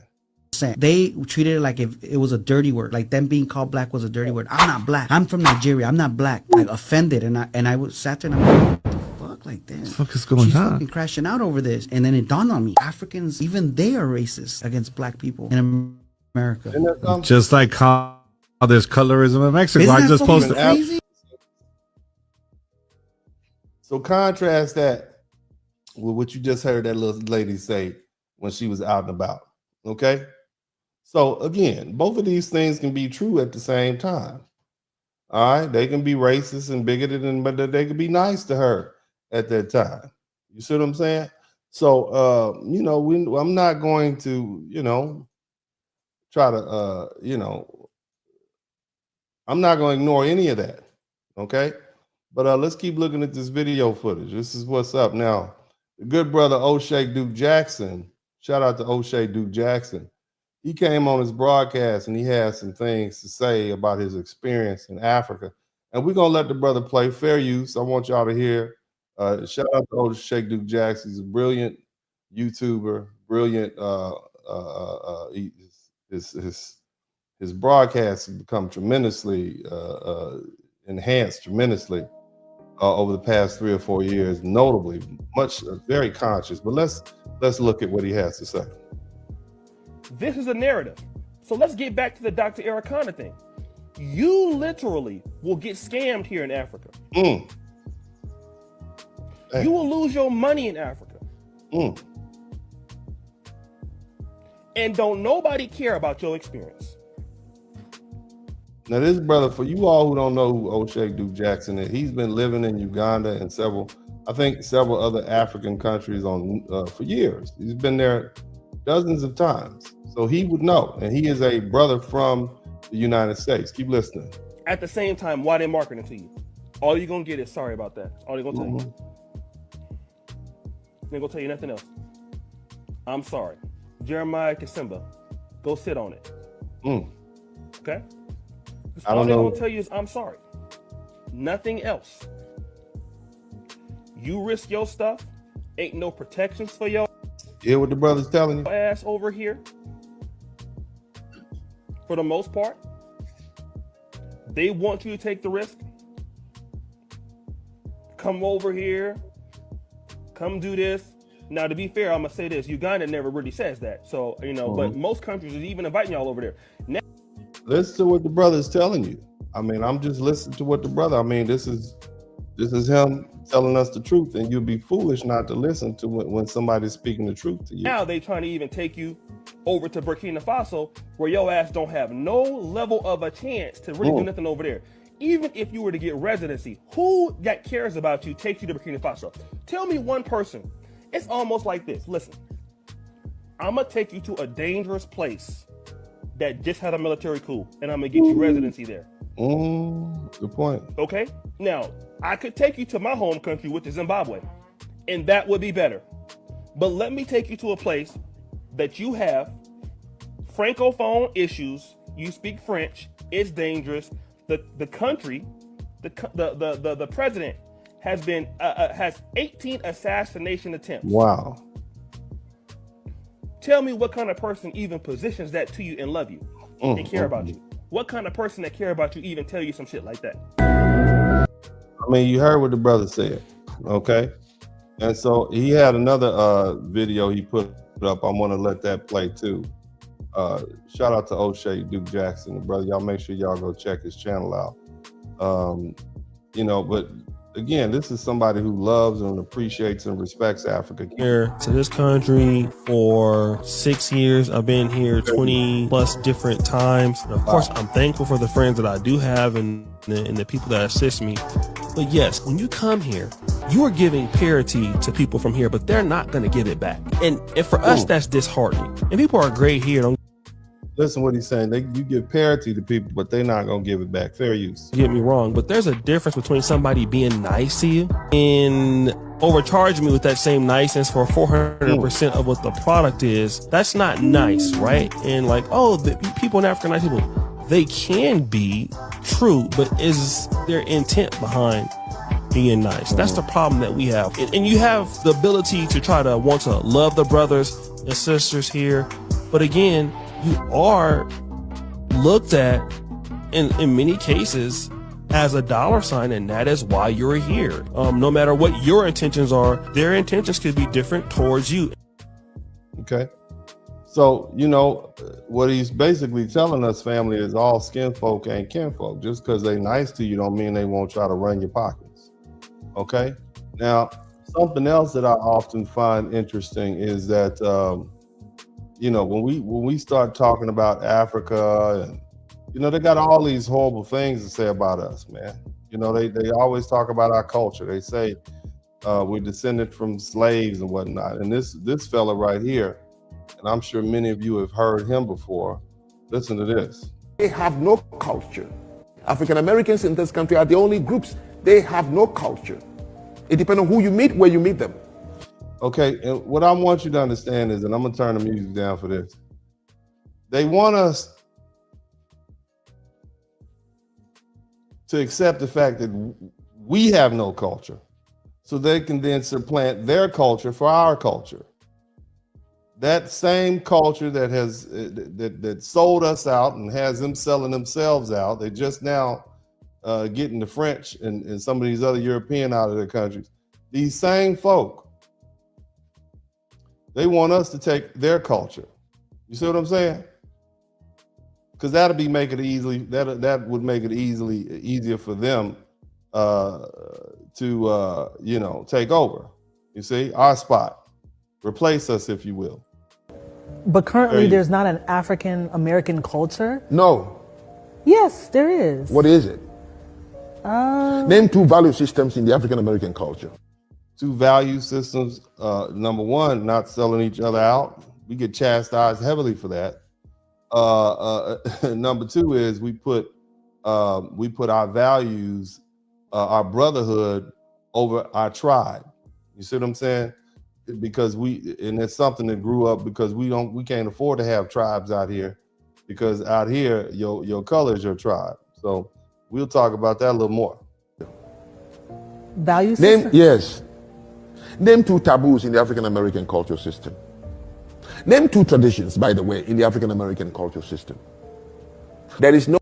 Speaker 5: They treated it like if it was a dirty word, like them being called black was a dirty word. I'm not black. I'm from Nigeria. I'm not black. Like offended, and I was sat there and I'm like, what the fuck, like that?
Speaker 6: What the fuck is going
Speaker 5: She's
Speaker 6: on?
Speaker 5: fucking crashing out over this, and then it dawned on me: Africans, even they are racist against black people in America.
Speaker 6: Just like how there's colorism in Mexico.
Speaker 5: Isn't
Speaker 6: I
Speaker 5: that
Speaker 6: just
Speaker 5: fucking
Speaker 6: posted.
Speaker 5: crazy?
Speaker 2: So contrast that with what you just heard that little lady say when she was out and about. Okay. So again, both of these things can be true at the same time. All right. They can be racist and bigoted, but they can be nice to her at that time. You see what I'm saying? So, I'm not going to, try to, I'm not going to ignore any of that. Okay. But let's keep looking at this video footage. This is what's up now. The good brother O'Shea Duke Jackson, shout out to O'Shea Duke Jackson. He came on his broadcast and he had some things to say about his experience in Africa. And we're going to let the brother play. Fair use. I want y'all to hear. Shout out to O'Shea Duke Jackson. He's a brilliant YouTuber, brilliant. His broadcasts have become tremendously enhanced tremendously over the past 3 or 4 years, notably very conscious. But let's look at what he has to say.
Speaker 7: This is a narrative. So let's get back to the Dr. Arikana thing. You literally will get scammed here in Africa. You will lose your money in Africa. And don't nobody care about your experience.
Speaker 2: Now, this brother, for you all who don't know who O'Shea Duke Jackson is, he's been living in Uganda and several other African countries for years. He's been there dozens of times. So he would know. And he is a brother from the United States. Keep listening.
Speaker 7: At the same time, why they marketing to you? All you're going to get is sorry about that. All they're going to tell you. They're going to tell you nothing else. I'm sorry. Jeremiah Kasimba, go sit on it. Okay? All they're going to tell you is, I'm sorry. Nothing else. You risk your stuff. Ain't no protections for your
Speaker 2: hear what the brother's telling you?
Speaker 7: Ass over here. For the most part. They want you to take the risk. Come over here. Come do this. Now, to be fair, I'm going to say this. Uganda never really says that. So, but most countries are even inviting y'all over there. Now,
Speaker 2: listen to what the brother's telling you. I mean, I'm just listening to what the brother, this is him telling us the truth, and you'd be foolish not to listen to when somebody's speaking the truth to you.
Speaker 7: Now they trying to even take you over to Burkina Faso, where your ass don't have no level of a chance to really do nothing over there. Even if you were to get residency, who that cares about you takes you to Burkina Faso? Tell me one person. It's almost like this. Listen, I'm gonna take you to a dangerous place that just had a military coup, and I'm gonna get you residency there.
Speaker 2: Good point.
Speaker 7: Okay? Now, I could take you to my home country, which is Zimbabwe, and that would be better. But let me take you to a place that you have francophone issues, you speak French, it's dangerous. The country, the president has 18 assassination attempts.
Speaker 2: Wow.
Speaker 7: Tell me what kind of person even positions that to you and love you and care about you. What kind of person that care about you even tell you some shit like that?
Speaker 2: I mean, you heard what the brother said, okay? And so he had another video he put up. I want to let that play too. Shout out to O'Shea Duke Jackson, the brother. Y'all make sure y'all go check his channel out. You know, but again, this is somebody who loves and appreciates and respects Africa.
Speaker 7: Here to this country for 6 years. I've been here 20 plus different times. And of course, I'm thankful for the friends that I do have and the people that assist me. But yes, when you come here, you are giving parity to people from here, but they're not going to give it back. And for us, that's disheartening. And people are great here. Don't
Speaker 2: listen what he's saying. You give parity to people, but they're not going to give it back. Fair use.
Speaker 7: get me wrong, but there's a difference between somebody being nice to you and overcharging me with that same niceness for 400% of what the product is. That's not nice, right? And like, oh, the people in Africa, nice people, they can be true, but is their intent behind being nice? That's the problem that we have. And you have the ability to try to want to love the brothers and sisters here, but again, you are looked at in many cases as a dollar sign, and that is why you're here. No matter what your intentions are, their intentions could be different towards you.
Speaker 2: Okay. So, you know, what he's basically telling us, family, is all skin folk ain't kinfolk. Just because they nice to you don't mean they won't try to run your pockets. Okay. Now, something else that I often find interesting is that, you know, when we start talking about Africa, and you know, they got all these horrible things to say about us, man. You know, they always talk about our culture. They say we're descended from slaves and whatnot. And this fella right here, and I'm sure many of you have heard him before. Listen to this.
Speaker 8: They have no culture. African Americans in this country are the only groups. They have no culture. It depends on who you meet, where you meet them.
Speaker 2: Okay, and what I want you to understand is, and I'm gonna turn the music down for this. They want us to accept the fact that we have no culture, so they can then supplant their culture for our culture. That same culture that has that sold us out and has them selling themselves out, they just now getting the French and some of these other European out of their countries. These same folk, they want us to take their culture. You see what I'm saying? Because that would make it easier for them to you know, take over. You see, our spot, replace us, if you will.
Speaker 9: But currently, there's not an African American culture.
Speaker 8: No.
Speaker 9: Yes, there is.
Speaker 8: What is it? Name two value systems in the African American culture.
Speaker 2: Two value systems. Number one, not selling each other out. We get chastised heavily for that. Number two is we put our values, our brotherhood over our tribe. You see what I'm saying? Because and it's something that grew up because we can't afford to have tribes out here, because out here your color is your tribe. So we'll talk about that a little more.
Speaker 9: Value system?
Speaker 8: Yes. Name two taboos in the African American culture system. Name two traditions, by the way, in the African American culture system. There is no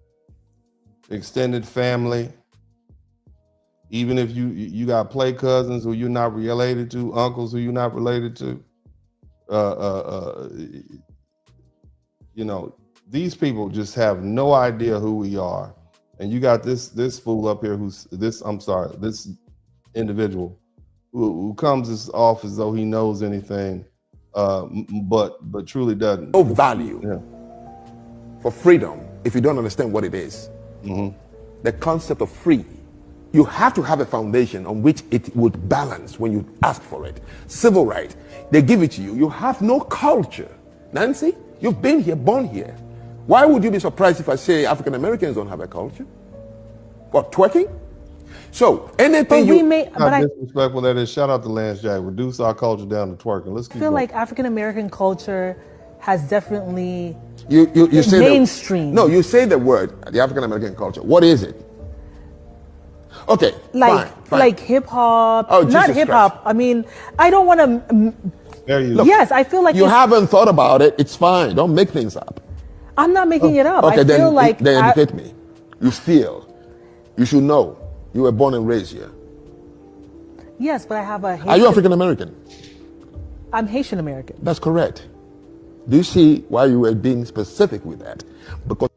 Speaker 2: extended family. Even if you got play cousins who you're not related to, uncles who you're not related to, you know, these people just have no idea who we are. And you got this fool up here this individual who comes off as though he knows anything, but truly doesn't.
Speaker 8: No value for freedom if you don't understand what it is. The concept of free. You have to have a foundation on which it would balance when you ask for it. Civil right, they give it to you. You have no culture. Nancy, you've been here, born here. Why would you be surprised if I say African Americans don't have a culture? What, twerking? So anything
Speaker 2: disrespectful that is. Shout out to Lance Jack. Reduce our culture down to twerking. Let's keep
Speaker 9: I feel
Speaker 2: going.
Speaker 9: like African American culture has definitely
Speaker 8: you say
Speaker 9: mainstream.
Speaker 8: No, you say the word, the African American culture. What is it? Okay,
Speaker 9: like
Speaker 8: fine.
Speaker 9: like hip hop.
Speaker 8: Oh,
Speaker 9: not hip hop. I mean, I don't want to.
Speaker 2: There you
Speaker 8: Look,
Speaker 9: yes, I feel like
Speaker 8: you haven't thought about it. It's fine. Don't make things up.
Speaker 9: I'm not making it up.
Speaker 8: Okay,
Speaker 9: I feel like
Speaker 8: then educate me. You feel, you should know. You were born and raised here.
Speaker 9: Yes, but I have a.
Speaker 8: Are you African American?
Speaker 9: I'm Haitian American.
Speaker 8: That's correct. Do you see why you were being specific with that? Because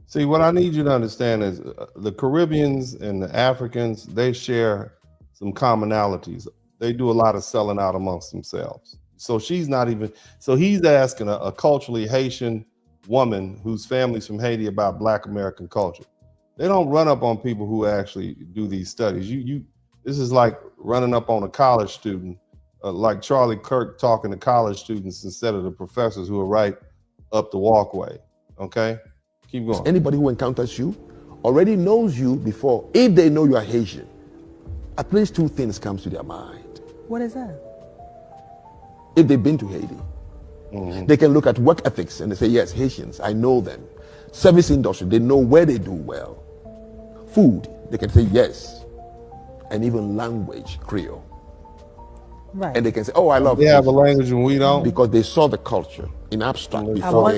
Speaker 2: see, what I need you to understand is the Caribbeans and the Africans, they share some commonalities. They do a lot of selling out amongst themselves. So she's not even, so he's asking a culturally Haitian woman whose family's from Haiti about Black American culture. They don't run up on people who actually do these studies. This is like running up on a college student, like Charlie Kirk talking to college students instead of the professors who are right up the walkway. Okay, keep going.
Speaker 8: Anybody who encounters you already knows you before. If they know you are Haitian, at least two things comes to their mind.
Speaker 9: What is that?
Speaker 8: If they've been to Haiti, they can look at work ethics and they say, yes, Haitians, I know them. Service industry, they know where they do well. Food, they can say yes. And even language, Creole.
Speaker 9: Right.
Speaker 8: And they can say, oh, I love
Speaker 2: They have a language and we don't.
Speaker 8: Because they saw the culture in abstract before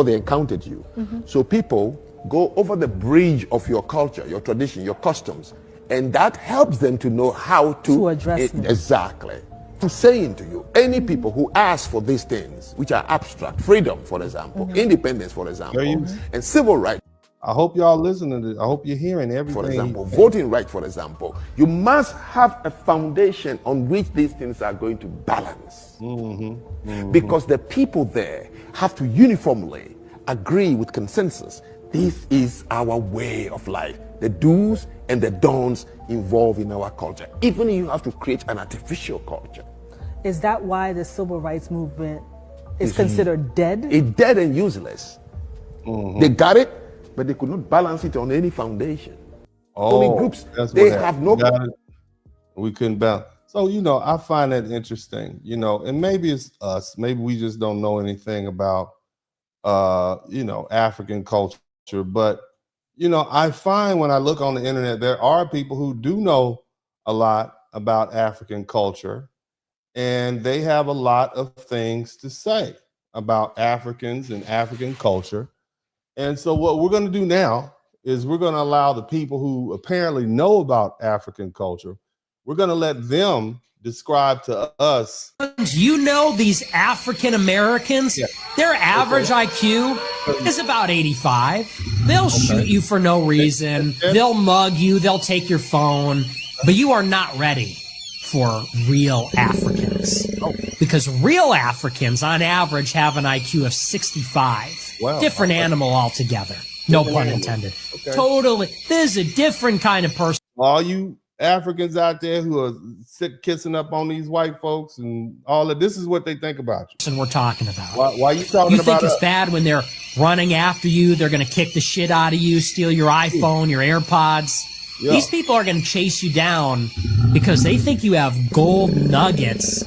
Speaker 8: they encountered you. So people go over the bridge of your culture, your tradition, your customs, and that helps them to know how to
Speaker 9: address them.
Speaker 8: Exactly. I'm saying to you, any people who ask for these things, which are abstract, freedom, for example, independence, for example, and civil rights.
Speaker 2: I hope y'all listening to this. I hope you're hearing everything.
Speaker 8: For example, voting right, for example, you must have a foundation on which these things are going to balance. Because the people there have to uniformly agree with consensus. This is our way of life. The do's and the don'ts involved in our culture. Even if you have to create an artificial culture.
Speaker 9: Is that why the civil rights movement is considered dead?
Speaker 8: It's dead and useless. They got it, but they could not balance it on any foundation.
Speaker 2: Oh,
Speaker 8: groups,
Speaker 2: that's
Speaker 8: they
Speaker 2: what
Speaker 8: have no.
Speaker 2: We couldn't balance. So, I find that interesting, and maybe it's us. Maybe we just don't know anything about, African culture. But, I find when I look on the internet, there are people who do know a lot about African culture, and they have a lot of things to say about Africans and African culture. And so what we're going to do now is we're going to allow the people who apparently know about African culture, we're going to let them describe to us.
Speaker 10: These African Americans, their average IQ is about 85. They'll shoot you for no reason. They'll mug you. They'll take your phone. But you are not ready for real Africans. Because real Africans, on average, have an IQ of 65.
Speaker 2: Wow.
Speaker 10: Different animal altogether. No pun intended. Totally. This is a different kind of person.
Speaker 2: All you Africans out there who are sick kissing up on these white folks and all of this is what they think about you.
Speaker 10: And we're talking about.
Speaker 2: Why are you talking about?
Speaker 10: You think it's bad when they're running after you? They're going to kick the shit out of you, steal your iPhone, your AirPods. Yeah. These people are going to chase you down because they think you have gold nuggets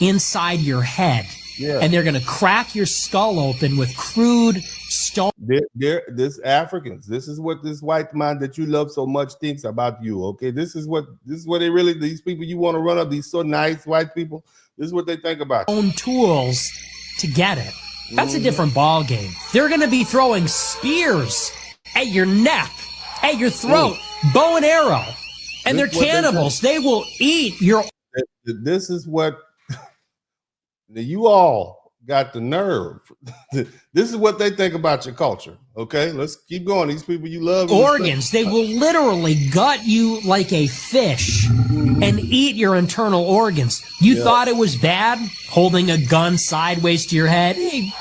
Speaker 10: inside your head. Yeah. And they're going to crack your skull open with crude stone.
Speaker 2: This Africans. This is what this white man that you love so much thinks about you. Okay, this is what they really. These people you want to run up. These so nice white people. This is what they think about.
Speaker 10: Own tools to get it. That's a different ball game. They're going to be throwing spears at your neck, at your throat, bow and arrow, and they're cannibals. They will eat your.
Speaker 2: This is what. You all got the nerve. This is what they think about your culture. Okay, let's keep going. These people you love.
Speaker 10: Organs, they will literally gut you like a fish and eat your internal organs. You thought it was bad holding a gun sideways to your head? Hey,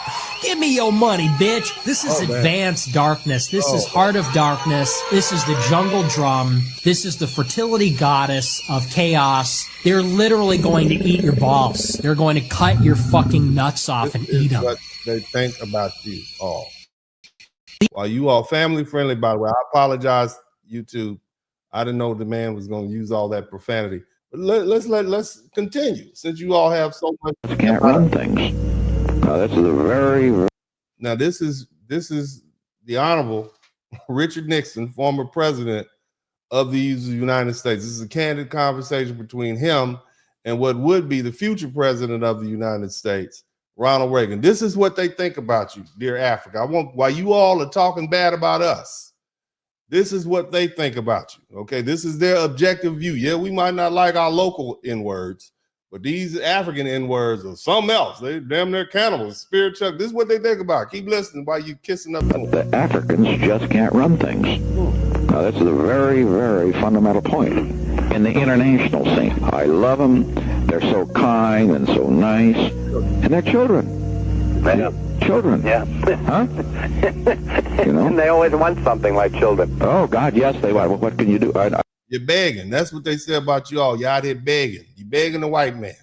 Speaker 10: give me your money, bitch. This is advanced darkness. This is Heart of Darkness. This is the jungle drum. This is the fertility goddess of chaos. They're literally going to eat your balls. They're going to cut your fucking nuts off and eat them.
Speaker 2: What they think about you all. While you all family friendly, by the way, I apologize, YouTube. I didn't know the man was going to use all that profanity. But let's continue since you all have so much.
Speaker 11: Can't run things. This is a very.
Speaker 2: Now this is the Honorable Richard Nixon, former president of the United States. This is a candid conversation between him and what would be the future president of the United States, Ronald Reagan. This is what they think about you, dear Africa. While you all are talking bad about us, this is what they think about you. Okay, this is their objective view. Yeah, we might not like our local N-words, but these African N-words are something else. They damn near cannibals, spirit chuck. This is what they think about. Keep listening while you kissing up.
Speaker 11: The Africans just can't run things. Now, this is a very, very fundamental point in the international scene. I love them. They're so kind and so nice. And they're children.
Speaker 12: Yeah.
Speaker 11: Children.
Speaker 12: Yeah.
Speaker 11: Huh? You know?
Speaker 12: And they always want something like children.
Speaker 11: Oh, God, yes, they want. Well, what can you do?
Speaker 2: You're begging. That's what they say about you all. You're out here begging. You're begging the white man.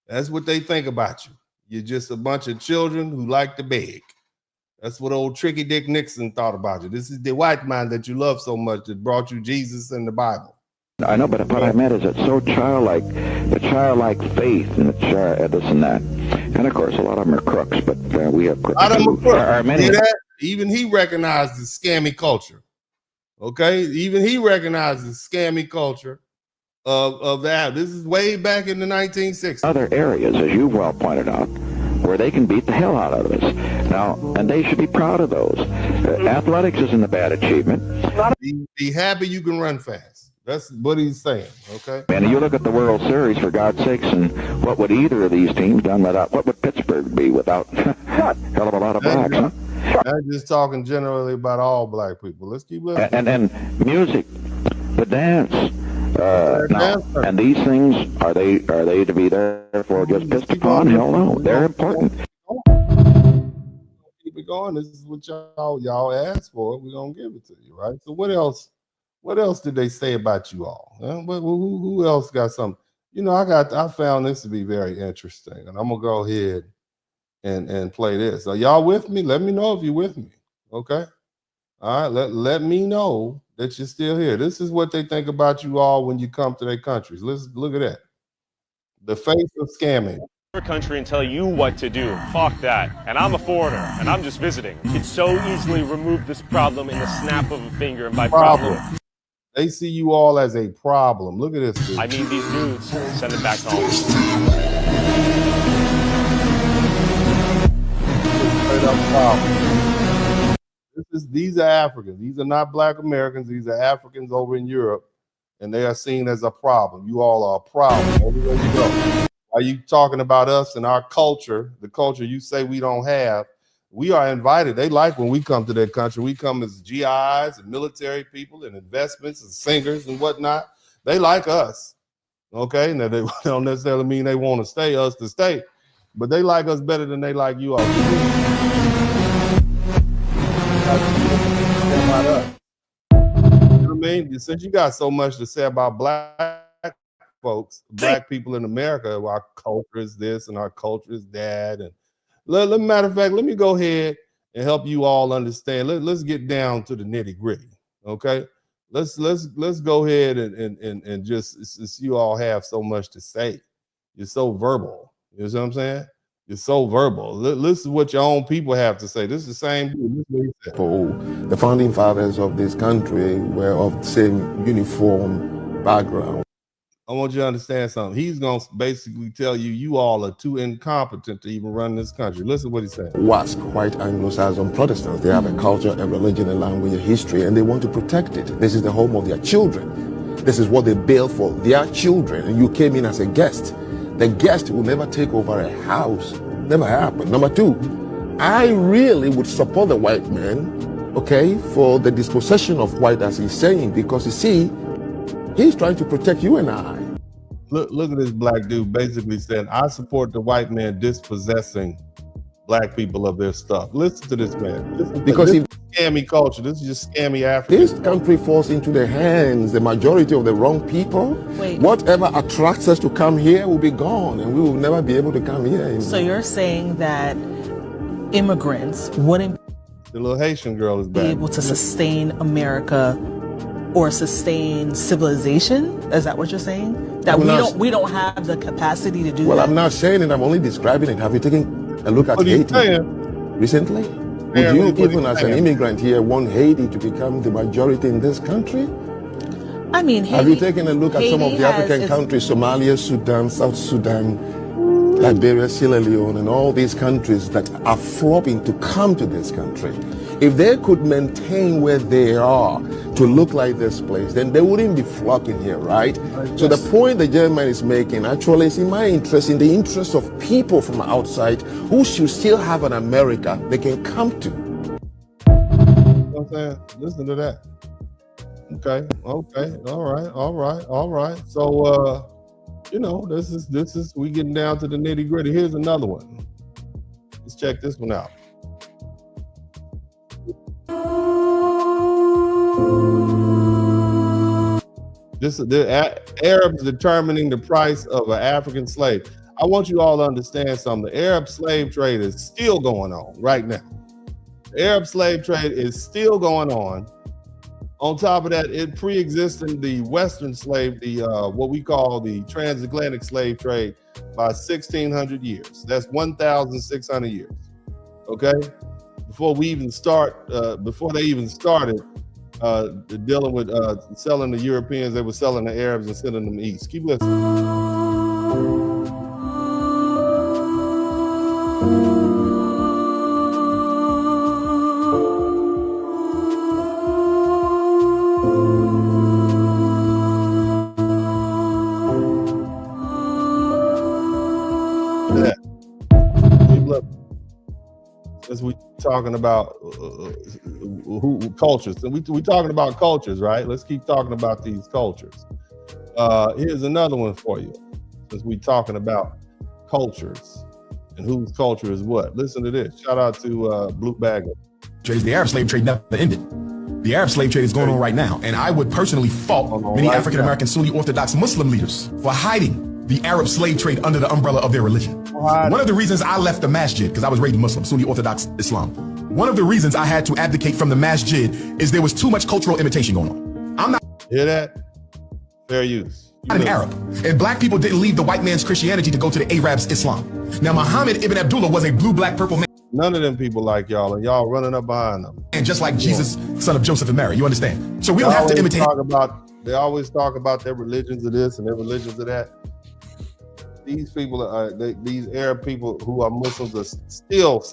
Speaker 2: That's what they think about you. You're just a bunch of children who like to beg. That's what old Tricky Dick Nixon thought about you. This is the white man that you love so much that brought you Jesus and the Bible.
Speaker 11: I know, but what I meant is it's so childlike, the childlike faith and the this and that. And of course, a lot of them are crooks, but we have crooks.
Speaker 2: A lot of them are crooks.
Speaker 11: Are many.
Speaker 2: Even he recognized the scammy culture. Okay, even he recognizes the scammy culture of that. This is way back in the 1960s.
Speaker 11: Other areas, as you well pointed out, where they can beat the hell out of us. Now, and they should be proud of those. Athletics isn't a bad achievement.
Speaker 2: Be happy you can run fast. That's what he's saying, okay?
Speaker 11: And you look at the World Series, for God's sakes, and what would either of these teams done without, what would Pittsburgh be without hell of a lot of blacks, huh?
Speaker 2: I'm just talking generally about all black people. Let's keep listening.
Speaker 11: And music, the dance. Now, and these things, are they to be there for just pissed upon? Hell no, they're important.
Speaker 2: Keep it going. This is what y'all asked for. We're gonna give it to you, right? So what else? What else did they say about you all? Who else got something? You know, I found this to be very interesting, and I'm gonna go ahead and play this. Are y'all with me? Let me know if you're with me. Okay. All right. Let me know that you're still here. This is what they think about you all when you come to their countries. Let's look at that. The face of scamming.
Speaker 13: Your country and tell you what to do. Fuck that. And I'm a foreigner and I'm just visiting. You could so easily remove this problem in the snap of a finger. And by problem,
Speaker 2: they see you all as a problem. Look at this, dude.
Speaker 13: I mean these dudes. Send it back home.
Speaker 2: These are Africans. These are not black Americans. These are Africans over in Europe, and they are seen as a problem. You all are a problem everywhere you go. Are you talking about us and our culture, the culture you say we don't have? We are invited. They like when we come to their country. We come as GIs and military people and investments and singers and whatnot. They like us. Okay, now they don't necessarily mean they want to stay us to stay, but they like us better than they like you all. You know what I mean? Since you got so much to say about black folks, black people in America, our culture is this and our culture is that. And matter of fact, let me go ahead and help you all understand. Let's get down to the nitty gritty. Okay. Let's go ahead and just, since you all have so much to say, you're so verbal. You know what I'm saying? You're so verbal. Listen to what your own people have to say. This is the same.
Speaker 8: The founding fathers of this country were of the same uniform background.
Speaker 2: I want you to understand something. He's going to basically tell you, you all are too incompetent to even run this country. Listen to what he said.
Speaker 8: White Anglo-Saxon Protestants, they have a culture, a religion, a language, a history, and they want to protect it. This is the home of their children. This is what they built for their children. And you came in as a guest. The guest will never take over a house Never happened. Number two, I really would support the white man, okay, for the dispossession of white, as he's saying, because you see, he's trying to protect you and I.
Speaker 2: Look at this black dude basically saying, I support the white man dispossessing black people of their stuff. Listen to this man.
Speaker 8: Because
Speaker 2: this is scammy culture. This is just scammy Africa.
Speaker 8: This country falls into the hands, the majority of the wrong people.
Speaker 9: Wait.
Speaker 8: Whatever attracts us to come here will be gone, and we will never be able to come here anymore.
Speaker 9: So you're saying that immigrants wouldn't
Speaker 2: The little Haitian girl is
Speaker 9: be
Speaker 2: back.
Speaker 9: able to sustain America or sustain civilization? Is that what you're saying? That we don't have the capacity to do
Speaker 8: Well,
Speaker 9: that?
Speaker 8: I'm not saying it, I'm only describing it. Have you taken a look at
Speaker 2: What are you
Speaker 8: Haiti
Speaker 2: saying?
Speaker 8: recently?
Speaker 2: Yeah,
Speaker 8: Would you,
Speaker 2: what are
Speaker 8: even
Speaker 2: you
Speaker 8: as
Speaker 2: saying?
Speaker 8: an immigrant here, want Haiti to become the majority in this country?
Speaker 9: I mean, Haiti,
Speaker 8: Have you taken a look at some of
Speaker 9: Haiti
Speaker 8: the
Speaker 9: has
Speaker 8: African
Speaker 9: its-
Speaker 8: countries, Somalia, Sudan, South Sudan, Liberia, Sierra Leone, and all these countries that are flocking to come to this country? If they could maintain where they are to look like this place, then they wouldn't be flocking here, right? So the point the gentleman is making actually is in my interest, in the interest of people from outside who should still have an America they can come to.
Speaker 2: You know what I'm saying? Listen to that. Okay. All right. So you know, this is we getting down to the nitty-gritty. Here's another one. Let's check this one out. This is the Arabs determining the price of an African slave. I want you all to understand something. The Arab slave trade is still going on right now. The Arab slave trade is still going on. On top of that, it pre-existed the Western slave, the what we call the transatlantic slave trade, by 1,600 years. That's 1,600 years. Okay, before we even start, before they even started dealing with selling the Europeans, they were selling the Arabs and sending them east. Keep listening. As we talking about who cultures, and we talking about cultures, right? Let's keep talking about these cultures. Here's another one for you, since we talking about cultures and whose culture is what. Listen to this. Shout out to Blue Bagger.
Speaker 14: The Arab slave trade never ended. The Arab slave trade is going on right now, and I would personally fault many African American Sunni Orthodox Muslim leaders for hiding the Arab slave trade under the umbrella of their religion. One of the reasons I left the masjid, because I was raised Muslim, Sunni Orthodox Islam. One of the reasons I had to abdicate from the masjid is there was too much cultural imitation going on. I'm not.
Speaker 2: Hear that? Fair use.
Speaker 14: Not an Arab. And black people didn't leave the white man's Christianity to go to the Arabs' Islam. Now, Muhammad ibn Abdullah was a blue, black, purple man.
Speaker 2: None of them people like y'all, and y'all running up behind them.
Speaker 14: And just like Jesus, son of Joseph and Mary, you understand? So we don't have to imitate.
Speaker 2: They always talk about their religions of this and their religions of that. These people these Arab people who are Muslims are still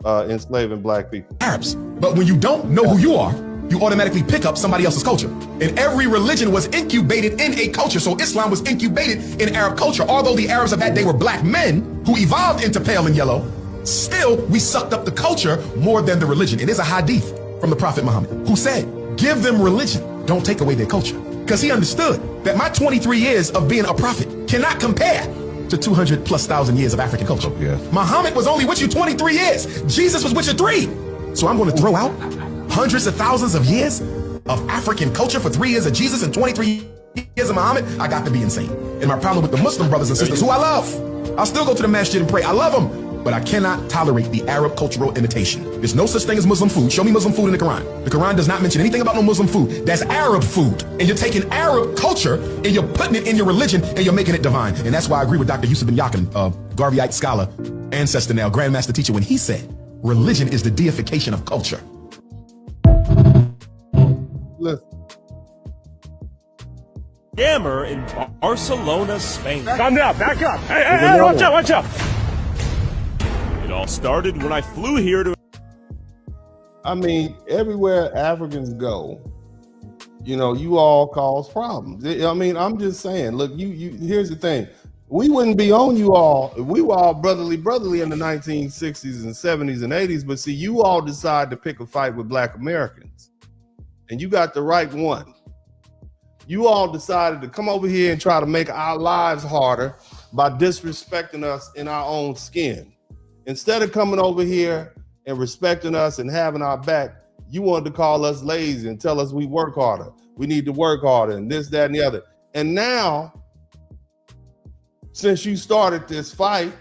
Speaker 2: enslaving black people.
Speaker 14: Arabs. But when you don't know who you are, you automatically pick up somebody else's culture. And every religion was incubated in a culture. So Islam was incubated in Arab culture. Although the Arabs of that day were black men who evolved into pale and yellow, still we sucked up the culture more than the religion. It is a hadith from the Prophet Muhammad who said, give them religion, don't take away their culture. Because he understood that my 23 years of being a prophet cannot compare to 200,000+ years of African culture.
Speaker 6: Yeah.
Speaker 14: Muhammad was only with you 23 years. Jesus was with you 3. So I'm going to throw out hundreds of thousands of years of African culture for 3 years of Jesus and 23 years of Muhammad. I got to be insane. And my problem with the Muslim brothers and sisters who I love, I'll still go to the masjid and pray. I love them. But I cannot tolerate the Arab cultural imitation. There's no such thing as Muslim food. Show me Muslim food in the Quran. The Quran does not mention anything about no Muslim food. That's Arab food. And you're taking Arab culture and you're putting it in your religion and you're making it divine. And that's why I agree with Dr. Yusuf bin Yakin, Garveyite scholar, ancestor now, grandmaster teacher, when he said, religion is the deification of culture.
Speaker 2: Listen.
Speaker 7: Scammer in Barcelona, Spain.
Speaker 13: Calm down, back up. Hey, watch out, watch out.
Speaker 7: It all started when I flew here to.
Speaker 2: I mean, everywhere Africans go, you know, you all cause problems. I mean, I'm just saying, look, you here's the thing. we wouldn't be on you all. We were all brotherly in the 1960s and 70s and 80s, but see, you all decided to pick a fight with Black Americans, and you got the right one. You all decided to come over here and try to make our lives harder by disrespecting us in our own skin. Instead of coming over here and respecting us and having our back, you wanted to call us lazy and tell us we work harder. We need to work harder and this, that, and the other. And now, since you started this fight,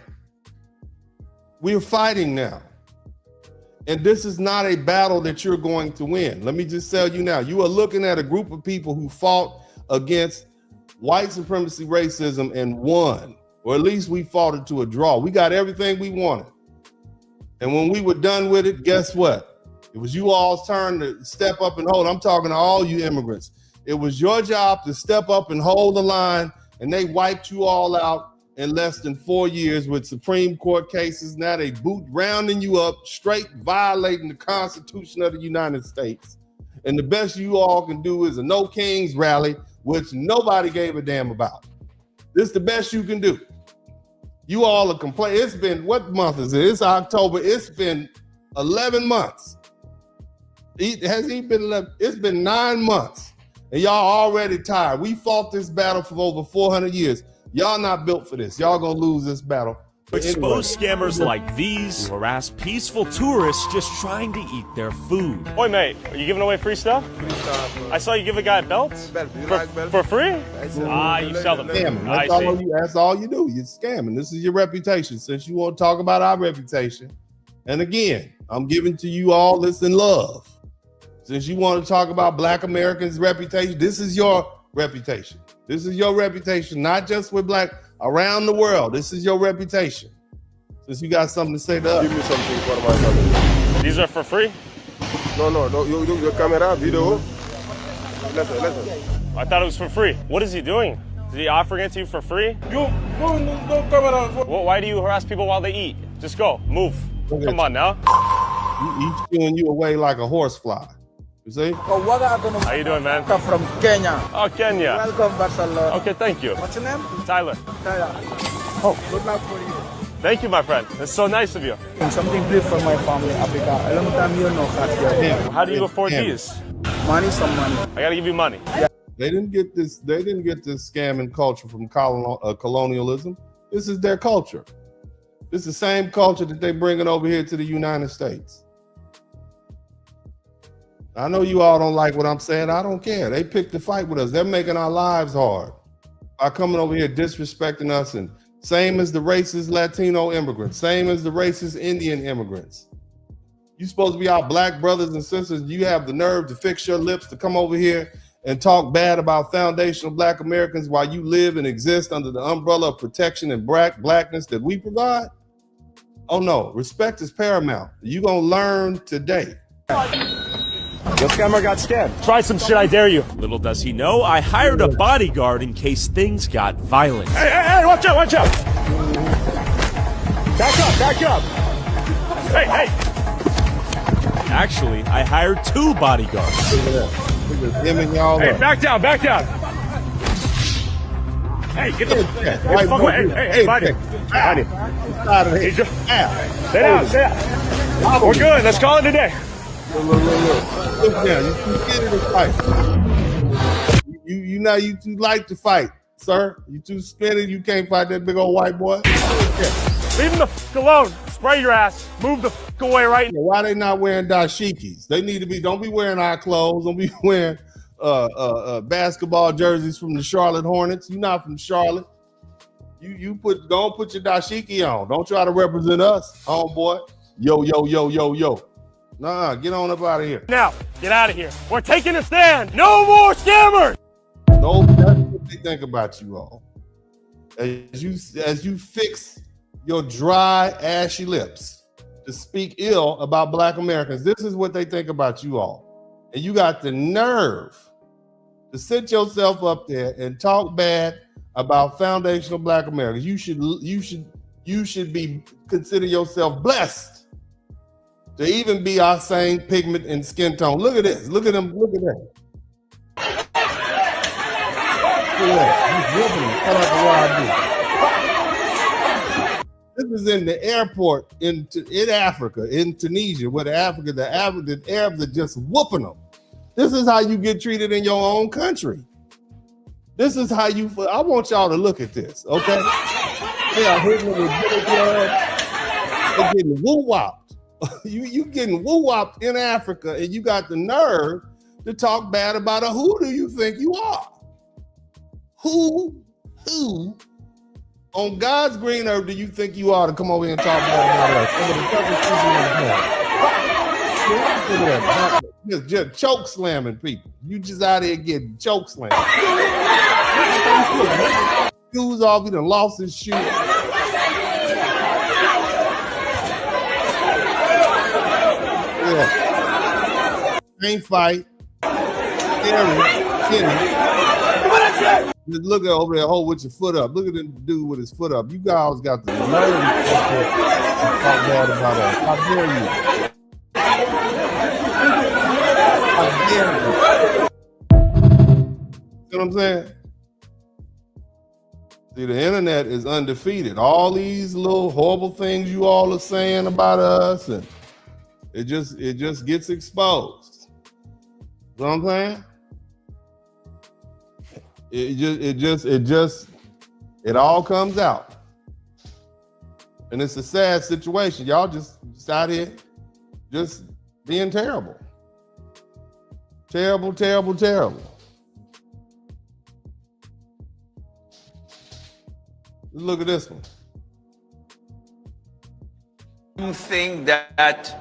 Speaker 2: we're fighting now. And this is not a battle that you're going to win. Let me just tell you now, you are looking at a group of people who fought against white supremacy racism and won, or at least we fought it to a draw. We got everything we wanted. And when we were done with it, guess what? It was you all's turn to step up and hold. I'm talking to all you immigrants. It was your job to step up and hold the line, and they wiped you all out in less than 4 years with Supreme Court cases. Now they rounding you up, straight violating the Constitution of the United States. And the best you all can do is a No Kings rally, which nobody gave a damn about. This is the best you can do. You all are complaining. It's been, what month is it? It's October. It's been 11 months. It's been 9 months. And y'all already tired. We fought this battle for over 400 years. Y'all not built for this. Y'all gonna lose this battle.
Speaker 15: Expose scammers like these who harass peaceful tourists just trying to eat their food.
Speaker 13: Oi, mate, are you giving away free stuff? I saw you give a guy a belt. For free? Ah, you sell them.
Speaker 2: That's all you do. You're scamming. This is your reputation. Since you want to talk about our reputation, and again, I'm giving to you all this in love. Since you want to talk about Black Americans' reputation, this is your reputation. This is your reputation, not just with Black, around the world. This is your reputation. Since you got something to say to us.
Speaker 16: Give me something for my family.
Speaker 13: These are for free?
Speaker 16: No, you do the camera, video. Listen.
Speaker 13: I thought it was for free. What is he doing? Is he offering it to you for free?
Speaker 16: No camera.
Speaker 13: Well, why do you harass people while they eat? Just go, move. Come on now.
Speaker 2: He's shooing you away like a horsefly. You see?
Speaker 13: How you doing, man?
Speaker 17: I'm from Kenya.
Speaker 13: Oh, Kenya.
Speaker 17: Welcome, Barcelona.
Speaker 13: Okay, thank you.
Speaker 17: What's your name?
Speaker 13: Tyler.
Speaker 17: Oh, good luck for you.
Speaker 13: Thank you, my friend. It's so nice of you.
Speaker 17: Something brief for my family, Africa. A long time you know that.
Speaker 13: How do you afford these?
Speaker 17: Money, some money.
Speaker 13: I gotta give you money.
Speaker 17: Yeah.
Speaker 2: They didn't get this scamming culture from colonialism. This is their culture. This is the same culture that they bringing over here to the United States. I know you all don't like what I'm saying. I don't care. They picked the fight with us. They're making our lives hard by coming over here disrespecting us, and same as the racist Latino immigrants, same as the racist Indian immigrants. You supposed to be our Black brothers and sisters. You have the nerve to fix your lips to come over here and talk bad about foundational Black Americans while you live and exist under the umbrella of protection and blackness that we provide? Oh no, respect is paramount. You're gonna learn today.
Speaker 13: Your scammer got scammed. Try some shit, I dare you.
Speaker 15: Little does he know, I hired a bodyguard in case things got violent.
Speaker 13: Hey, watch out. Back up. Hey.
Speaker 15: Actually, I hired 2 bodyguards.
Speaker 13: Hey, back down. Hey, get the fuck away. Hey, buddy. Stay down. We're good. Let's call it a day.
Speaker 2: Look down. You too scared to fight. You too light to fight, sir. You too skinny. You can't fight that big old white boy.
Speaker 13: Leave him the fuck alone. Spray your ass. Move the fuck away right now.
Speaker 2: Why they not wearing dashikis? They need to be. Don't be wearing our clothes. Don't be wearing basketball jerseys from the Charlotte Hornets. You're not from Charlotte. Don't put your dashiki on. Don't try to represent us, homeboy. Yo. Nah, get on up out of here.
Speaker 13: Now, get out of here. We're taking a stand. No more scammers.
Speaker 2: No, that's what they think about you all. As you fix your dry, ashy lips to speak ill about Black Americans, this is what they think about you all. And you got the nerve to sit yourself up there and talk bad about foundational Black Americans. You should be consider yourself blessed to even be our same pigment and skin tone. Look at this. Look at them. Look at that. Look at that. He's whipping him. Kind of like a wild dude. This is in the airport in Africa, in Tunisia, where the Arabs are just whooping them. This is how you get treated in your own country. This is how you. I want y'all to look at this, okay? They are hitting them with bullet clubs. They're getting woo-wopped. you getting woo-wopped in Africa, and you got the nerve to talk bad about her. Who do you think you are? Who on God's green earth do you think you are to come over here and talk bad about us? Just choke slamming people. You just out here getting choke slammed. Shoes off, he done lost his shoe. Yeah. Ain't fight. Just look at over there, hold with your foot up. Look at the dude with his foot up. You guys got the nerve to talk bad about us. How dare you? How dare you? See what I'm saying? See, the internet is undefeated. All these little horrible things you all are saying about us, and it just gets exposed. You know what I'm saying? It all comes out. And it's a sad situation. Y'all just out here just being terrible. Terrible, terrible, terrible. Look at this one.
Speaker 18: Something that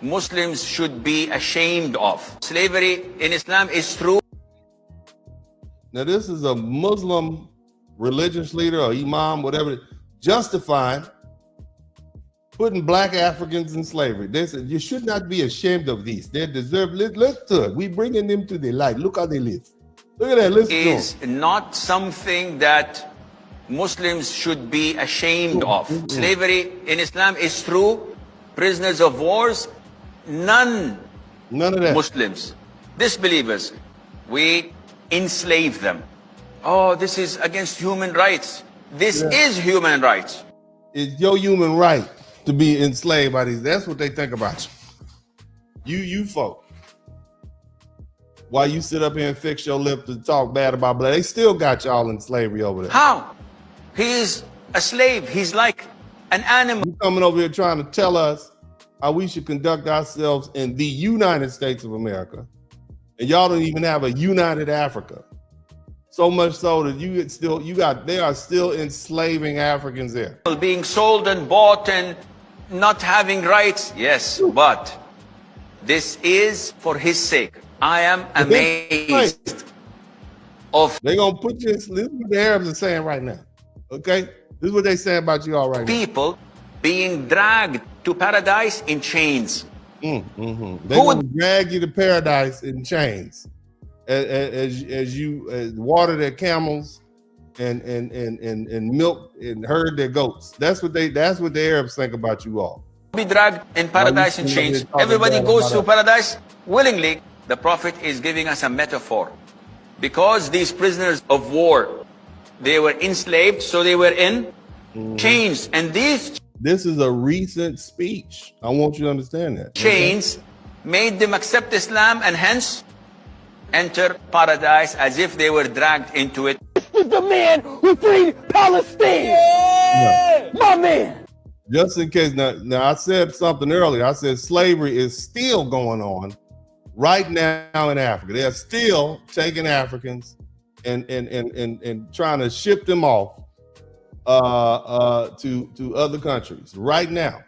Speaker 18: Muslims should be ashamed of. Slavery in Islam is true.
Speaker 2: Now, this is a Muslim religious leader or imam, whatever, justifying putting black Africans in slavery. They said, you should not be ashamed of these. They deserve, look to it. We bringing them to the light. Look how they live. Look at that, listen to them.
Speaker 18: Is not something that Muslims should be ashamed of. Slavery in Islam is true. Prisoners of wars, none of that. Muslims, disbelievers, we enslave them. Oh, this is against human rights. This is human rights.
Speaker 2: It's your human right to be enslaved by these. That's what they think about you. You folk. While you sit up here and fix your lip to talk bad about black, they still got y'all in slavery over there.
Speaker 18: How? He is a slave. He's like an animal.
Speaker 2: You coming over here trying to tell us how we should conduct ourselves in the United States of America, and y'all don't even have a united Africa. So much so that they are still enslaving Africans there.
Speaker 18: Being sold and bought and not having rights. Yes, but this is for his sake. I am amazed of.
Speaker 2: They're gonna put you. This is what the Arabs are saying right now. Okay, this is what they saying about you all right now.
Speaker 18: People being dragged to paradise in chains.
Speaker 2: They're gonna drag you to paradise in chains, as you water their camels and milk and herd their goats. That's what the Arabs think about you all.
Speaker 18: Be dragged in paradise in chains. Everybody goes to paradise willingly. The Prophet is giving us a metaphor, because these prisoners of war, they were enslaved, so they were in chains, and these.
Speaker 2: This is a recent speech. I want you to understand that.
Speaker 18: Chains made them accept Islam and hence enter paradise as if they were dragged into it.
Speaker 19: This is the man who freed Palestine. Yeah. My man.
Speaker 2: Just in case, now I said something earlier. I said slavery is still going on right now in Africa. They're still taking Africans and trying to ship them off to other countries right now.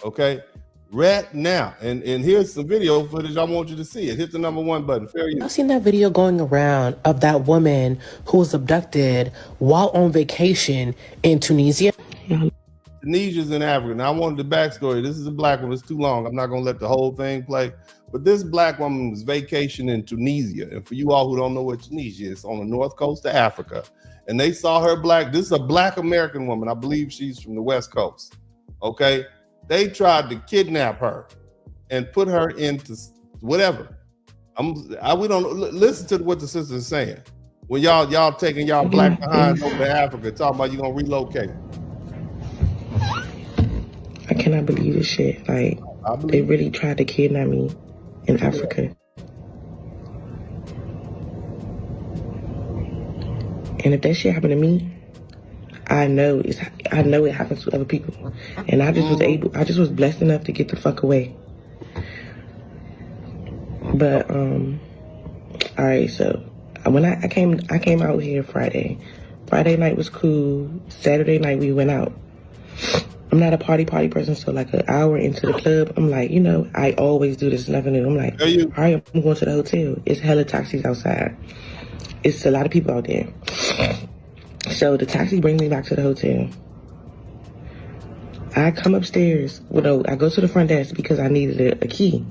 Speaker 2: Okay, right now. And here's some video footage. I want you to see it. Hit the #1 button. Fair use.
Speaker 20: I've seen that video going around of that woman who was abducted while on vacation in Tunisia.
Speaker 2: Tunisia's in Africa. Now I wanted the backstory. This is a black one. It's too long. I'm not gonna let the whole thing play. But this black woman was vacationing in Tunisia. And for you all who don't know what Tunisia is, on the north coast of Africa. And they saw her this is a black American woman. I believe she's from the West Coast. Okay. They tried to kidnap her and put her into whatever. We don't listen to what the sister is saying. When y'all taking y'all black behind over to Africa, talking about you gonna relocate.
Speaker 20: I cannot believe this shit. Like, they really tried to kidnap me in Africa. And if that shit happened to me, I know it happens to other people. And I just was blessed enough to get the fuck away. But all right, so when I came out here Friday. Friday night was cool. Saturday night we went out. I'm not a party person, so like an hour into the club, I'm like, you know, I always do this, nothing new. I'm like, all right, I'm going to the hotel. It's hella taxis outside. It's a lot of people out there. So the taxi brings me back to the hotel. I come upstairs. Well, no, I go to the front desk because I needed a key.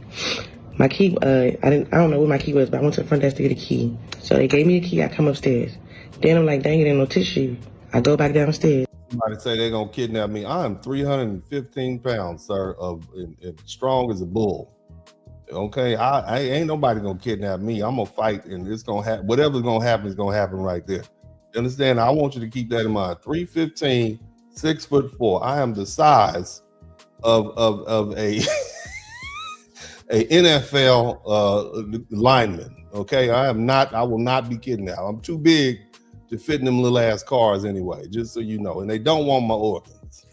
Speaker 20: My key, I don't know what my key was, but I went to the front desk to get a key. So they gave me a key. I come upstairs. Then I'm like, dang, it ain't no tissue. I go back downstairs.
Speaker 2: Somebody say they're gonna kidnap me. I'm 315 pounds, sir, and strong as a bull. Okay, I ain't nobody gonna kidnap me. I'm gonna fight, and it's gonna happen. Whatever's gonna happen is gonna happen right there. You understand? I want you to keep that in mind. 315, 6'4". I am the size of a a NFL lineman. Okay, I will not be kidnapped. I'm too big to fit in them little ass cars anyway, just so you know. And they don't want my organs.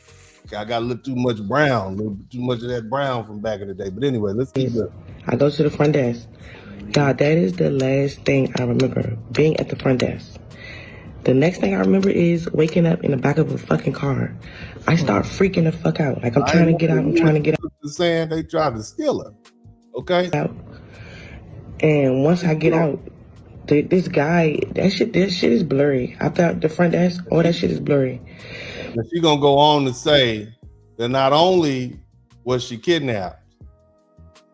Speaker 2: Okay, I got a little too much too much of that brown from back in the day. But anyway, let's keep it.
Speaker 20: I go to the front desk. God, that is the last thing I remember, being at the front desk. The next thing I remember is waking up in the back of a fucking car. I start freaking the fuck out. Like, I'm trying to get out.
Speaker 2: Saying they tried to steal her. Okay.
Speaker 20: And once I get out, this guy, that shit is blurry. I thought the front desk, all that shit is blurry.
Speaker 2: And she's gonna go on to say that not only was she kidnapped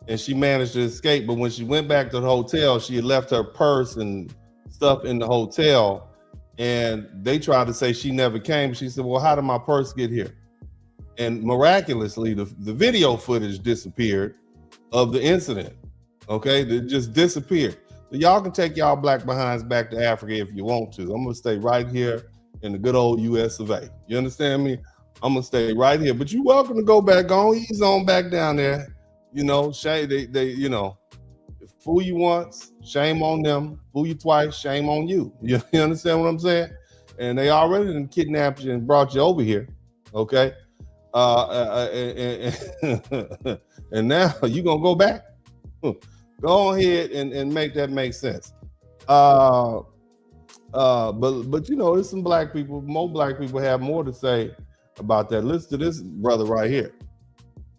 Speaker 2: and she managed to escape, but when she went back to the hotel, she had left her purse and stuff in the hotel, and they tried to say she never came. She said, well, how did my purse get here? And miraculously, the video footage disappeared of the incident. Okay, it just disappeared. So y'all can take y'all black behinds back to Africa if you want to. I'm gonna stay right here in the good old US of A. You understand me? I'm gonna stay right here, but you're welcome to go back on, ease on back down there. You know, shame they you know, fool you once, shame on them. Fool you twice, shame on you. You understand what I'm saying? And they already done kidnapped you and brought you over here. Okay. And now you gonna go back? Go ahead and make that make sense. But you know, there's some black people, more black people have more to say about that. Listen to this brother right here.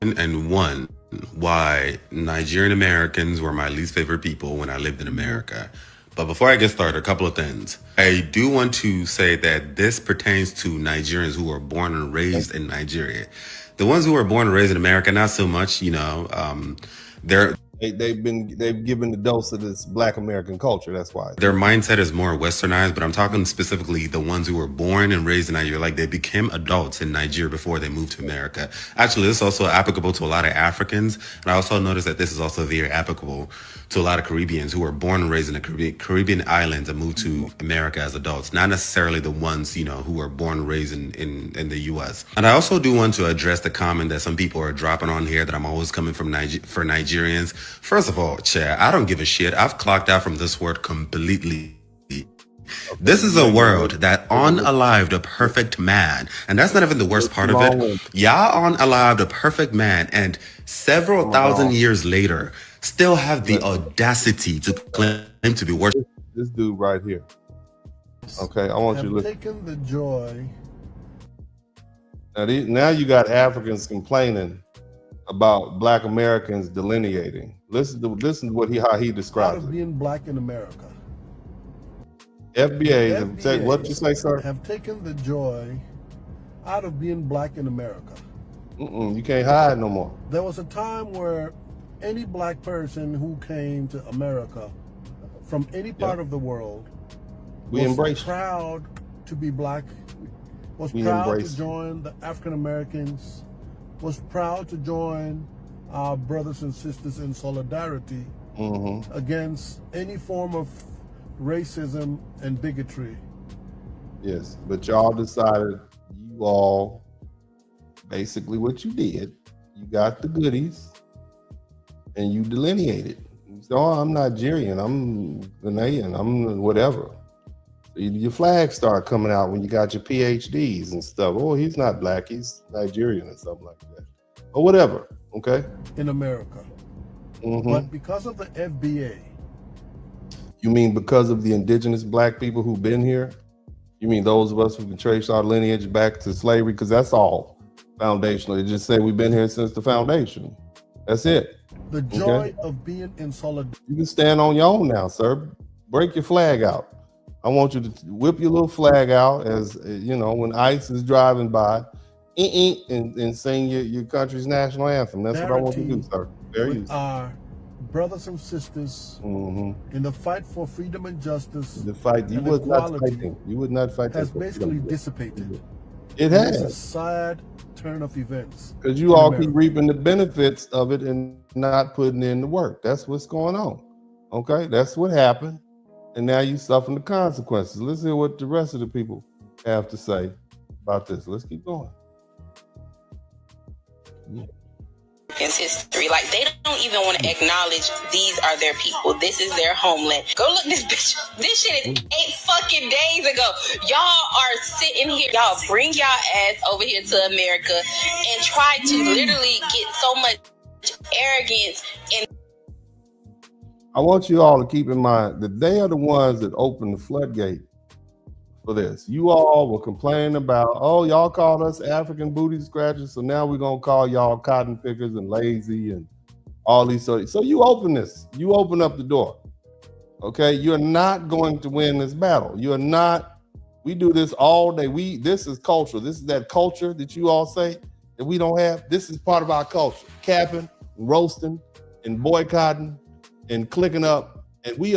Speaker 21: And one, why Nigerian Americans were my least favorite people when I lived in America. But before I get started, a couple of things. I do want to say that this pertains to Nigerians who were born and raised in Nigeria. The ones who were born and raised in America, not so much, you know,
Speaker 2: they've given the dose of this black American culture. That's why
Speaker 21: their mindset is more westernized, but I'm talking specifically the ones who were born and raised in Nigeria. Like, they became adults in Nigeria before they moved to America. Actually, this is also applicable to a lot of Africans. And I also noticed that this is also very applicable to a lot of Caribbeans who were born and raised in the Caribbean islands and moved to America as adults, not necessarily the ones, you know, who were born and raised in the US. And I also do want to address the comment that some people are dropping on here that I'm always coming from for Nigerians. First of all, Chair, I don't give a shit. I've clocked out from this word completely. This is a world that unalived a perfect man. And that's not even the worst part of it. Y'all unalived a perfect man, and several thousand years later, still have the audacity to claim to be worshiped.
Speaker 2: This dude right here. Okay, I want you to listen.
Speaker 22: Taken the joy.
Speaker 2: Now you got Africans complaining about black Americans delineating. Listen to how he describes it.
Speaker 22: Being black in America.
Speaker 2: FBA, what you say, sir?
Speaker 22: Have taken the joy out of being black in America.
Speaker 2: You can't hide no more.
Speaker 22: There was a time where any black person who came to America from any part of the world was proud to be black, was proud to join the African Americans, was proud to join our brothers and sisters in solidarity against any form of racism and bigotry.
Speaker 2: Yes, but y'all decided you all basically what you did, you got the goodies and you delineated. You said, oh, I'm Nigerian, I'm Ghanaian, I'm whatever. Your flags start coming out when you got your PhDs and stuff. Oh, he's not black, he's Nigerian or something like that. Or whatever, okay?
Speaker 22: In America. But because of the FBA.
Speaker 2: You mean because of the indigenous black people who've been here? You mean those of us who can trace our lineage back to slavery? Because that's all foundational. They just say we've been here since the foundation. That's it.
Speaker 22: The joy of being in solidarity.
Speaker 2: You can stand on your own now, sir. Break your flag out. I want you to whip your little flag out as, you know, when ICE is driving by and sing your country's national anthem. That's what I want you to do, sir. Very easy.
Speaker 22: Our brothers and sisters in the fight for freedom and justice.
Speaker 2: The fight you would not fighting. You would not fight.
Speaker 22: Has basically dissipated.
Speaker 2: It has.
Speaker 22: It's a sad turn of events.
Speaker 2: Because you all keep reaping the benefits of it and not putting in the work. That's what's going on. Okay, that's what happened. And now you suffering the consequences. Let's hear what the rest of the people have to say about this. Let's keep going.
Speaker 1: History, like they don't even want to acknowledge these are their people. This is their homeland. Go look this bitch. This shit is 8 fucking days ago. Y'all are sitting here. Y'all bring y'all ass over here to America and try to literally get so much arrogance and.
Speaker 2: I want you all to keep in mind that they are the ones that opened the floodgate for this. You all were complaining about, oh, y'all called us African booty scratchers, so now we're gonna call y'all cotton pickers and lazy and all these. So you open this, you open up the door. Okay, you're not going to win this battle. You're not. We do this all day. This is culture. This is that culture that you all say that we don't have. This is part of our culture. Capping, roasting, and boycotting, and clicking up. And we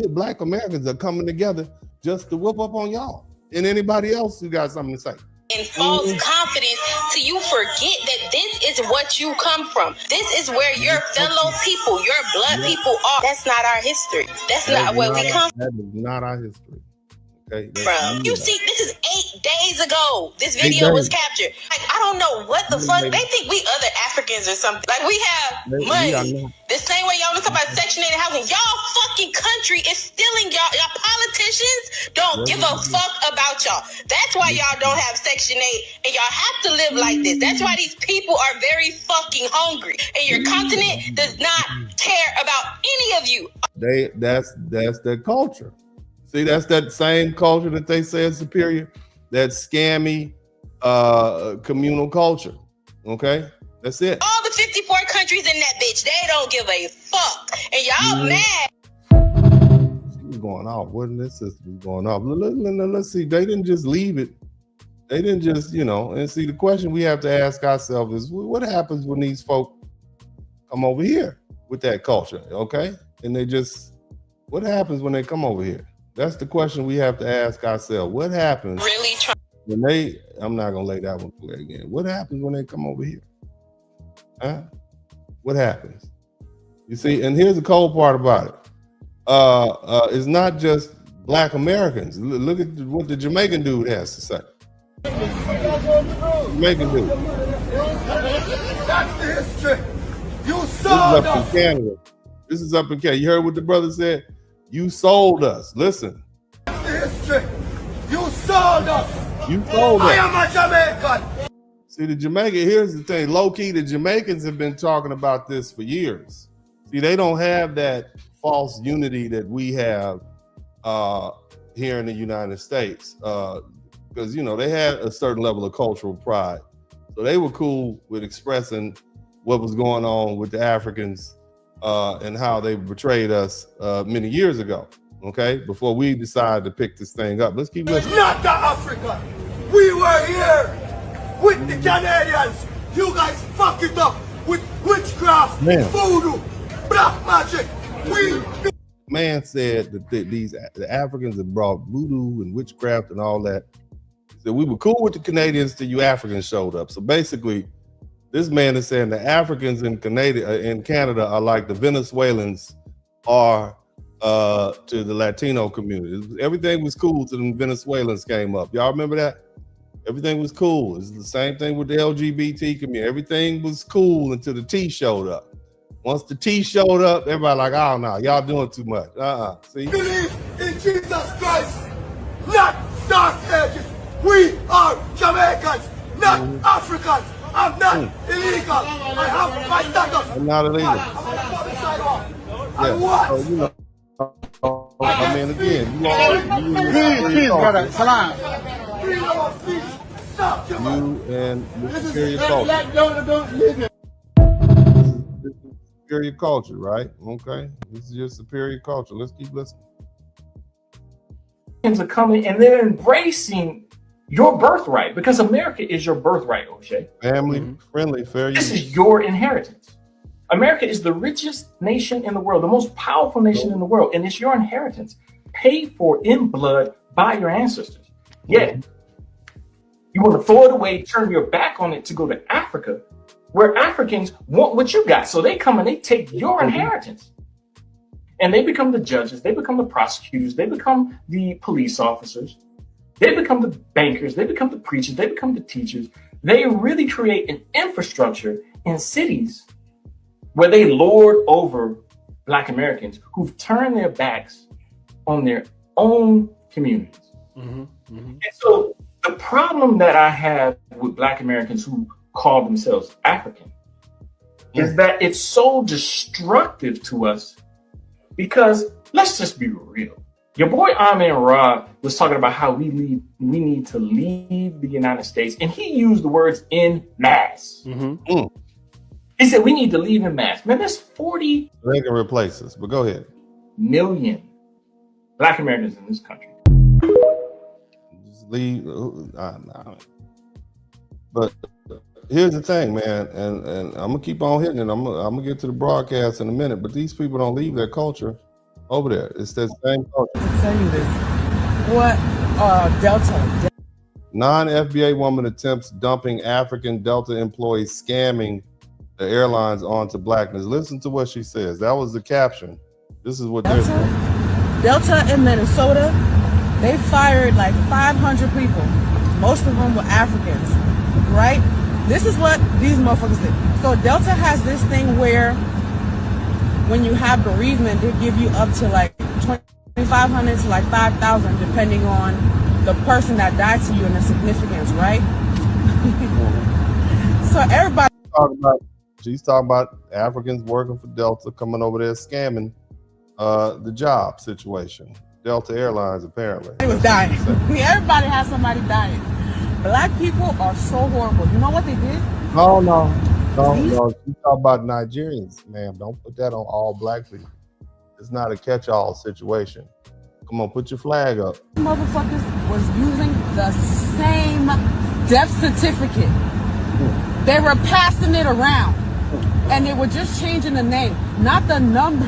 Speaker 2: Black Americans are coming together just to whoop up on y'all and anybody else who got something to say.
Speaker 1: And false confidence till you forget that this is what you come from. This is where your fellow people, your blood people are. That's not our history. That's not where we come from.
Speaker 2: That is not our history. Okay.
Speaker 1: You see, this is 8 days ago. This video was captured. Like, I don't know what the fuck. They think we other Africans or something. Like, we have money. The same way y'all was talking about Section 8 housing. Y'all fucking country is stealing y'all. Y'all politicians don't give a fuck about y'all. That's why y'all don't have Section 8 and y'all have to live like this. That's why these people are very fucking hungry. And your continent does not care about any of you.
Speaker 2: That's their culture. See, that's that same culture that they say is superior, that scammy communal culture. Okay, that's it.
Speaker 1: All the 54 countries in that bitch, they don't give a fuck, and y'all mad.
Speaker 2: She was going off. Wasn't this system going off? Let's see. They didn't just leave it. They didn't just, And see, the question we have to ask ourselves is, what happens when these folk come over here with that culture? Okay, and what happens when they come over here? That's the question we have to ask ourselves. What happens when I'm not gonna lay that one play again. What happens when they come over here? Huh? What happens? You see, and here's the cold part about it. It's not just Black Americans. Look at what the Jamaican dude has to say. Jamaican dude.
Speaker 19: That's the history. You sold us.
Speaker 2: This is up in Canada. You heard what the brother said? You sold us. Listen.
Speaker 19: That's the history. You sold us.
Speaker 2: You sold us.
Speaker 19: I am a Jamaican.
Speaker 2: See, the Jamaican, here's the thing. Low-key, the Jamaicans have been talking about this for years. See, they don't have that false unity that we have here in the United States. Because, they had a certain level of cultural pride. So they were cool with expressing what was going on with the Africans and how they betrayed us many years ago, okay? Before we decided to pick this thing up. Let's keep listening.
Speaker 19: Not the Africa. We were here with the Canadians. You guys fuck it up with witchcraft, voodoo, black magic.
Speaker 2: Man said that the Africans have brought voodoo and witchcraft and all that. He said we were cool with the Canadians till you Africans showed up. So basically, this man is saying the Africans in Canada are like the Venezuelans are to the Latino community. Everything was cool till the Venezuelans came up. Y'all remember that? Everything was cool. It's the same thing with the LGBT community. Everything was cool until the T showed up. Once the T showed up, everybody like, oh no, y'all doing too much. See?
Speaker 19: Believe in Jesus Christ, not dark ages. We are Jamaicans, not Africans. I'm not illegal. I have my status.
Speaker 2: I'm not illegal.
Speaker 19: I'm on the public sidewalk.
Speaker 2: Yeah.
Speaker 19: And what?
Speaker 2: So, you know, I mean, again,
Speaker 17: Peace, brother. Salam.
Speaker 19: Freedom of speech. Stop your
Speaker 2: you and the superior culture. This is superior culture, right? Okay. This is your superior culture. Let's keep listening.
Speaker 3: Are coming and they're embracing your birthright, because America is your birthright, O'Shea.
Speaker 2: Family friendly, fair use.
Speaker 3: This is your inheritance. America is the richest nation in the world, the most powerful nation in the world, and it's your inheritance, paid for in blood by your ancestors. Yet, you want to throw it away, turn your back on it to go to Africa, where Africans want what you got. So they come and they take your inheritance. And they become the judges, they become the prosecutors, they become the police officers, they become the bankers, they become the preachers, they become the teachers. They really create an infrastructure in cities where they lord over Black Americans who've turned their backs on their own communities. And so the problem that I have with Black Americans who call themselves African is that it's so destructive to us, because let's just be real. Your boy Amin Ra was talking about how we need to leave the United States, and he used the words in mass. He said we need to leave in mass. Man, there's 40
Speaker 2: they can replace us, but go ahead.
Speaker 3: million Black Americans in this country.
Speaker 2: Just leave. But here's the thing, man, and I'm gonna keep on hitting it. I'm gonna get to the broadcast in a minute, but these people don't leave their culture over there. It's that same culture.
Speaker 9: To tell you this, what Delta?
Speaker 2: Non-FBA woman attempts dumping African Delta employees scamming the airlines onto blackness. Listen to what she says. That was the caption. This is what
Speaker 9: Delta in Minnesota, they fired like 500 people. Most of them were Africans, right? This is what these motherfuckers did. So Delta has this thing where when you have bereavement, they give you up to like $2,500 to like $5,000, depending on the person that died to you and the significance, right? So everybody.
Speaker 2: She's talking about Africans working for Delta coming over there scamming the job situation. Delta Airlines, apparently.
Speaker 9: They was dying. Everybody has somebody dying. Black people are so horrible. You know what they did?
Speaker 2: No. She's talking about Nigerians, ma'am. Don't put that on all black people. It's not a catch-all situation. Come on, put your flag up.
Speaker 9: Motherfuckers was using the same death certificate. They were passing it around. And they were just changing the name, not the number.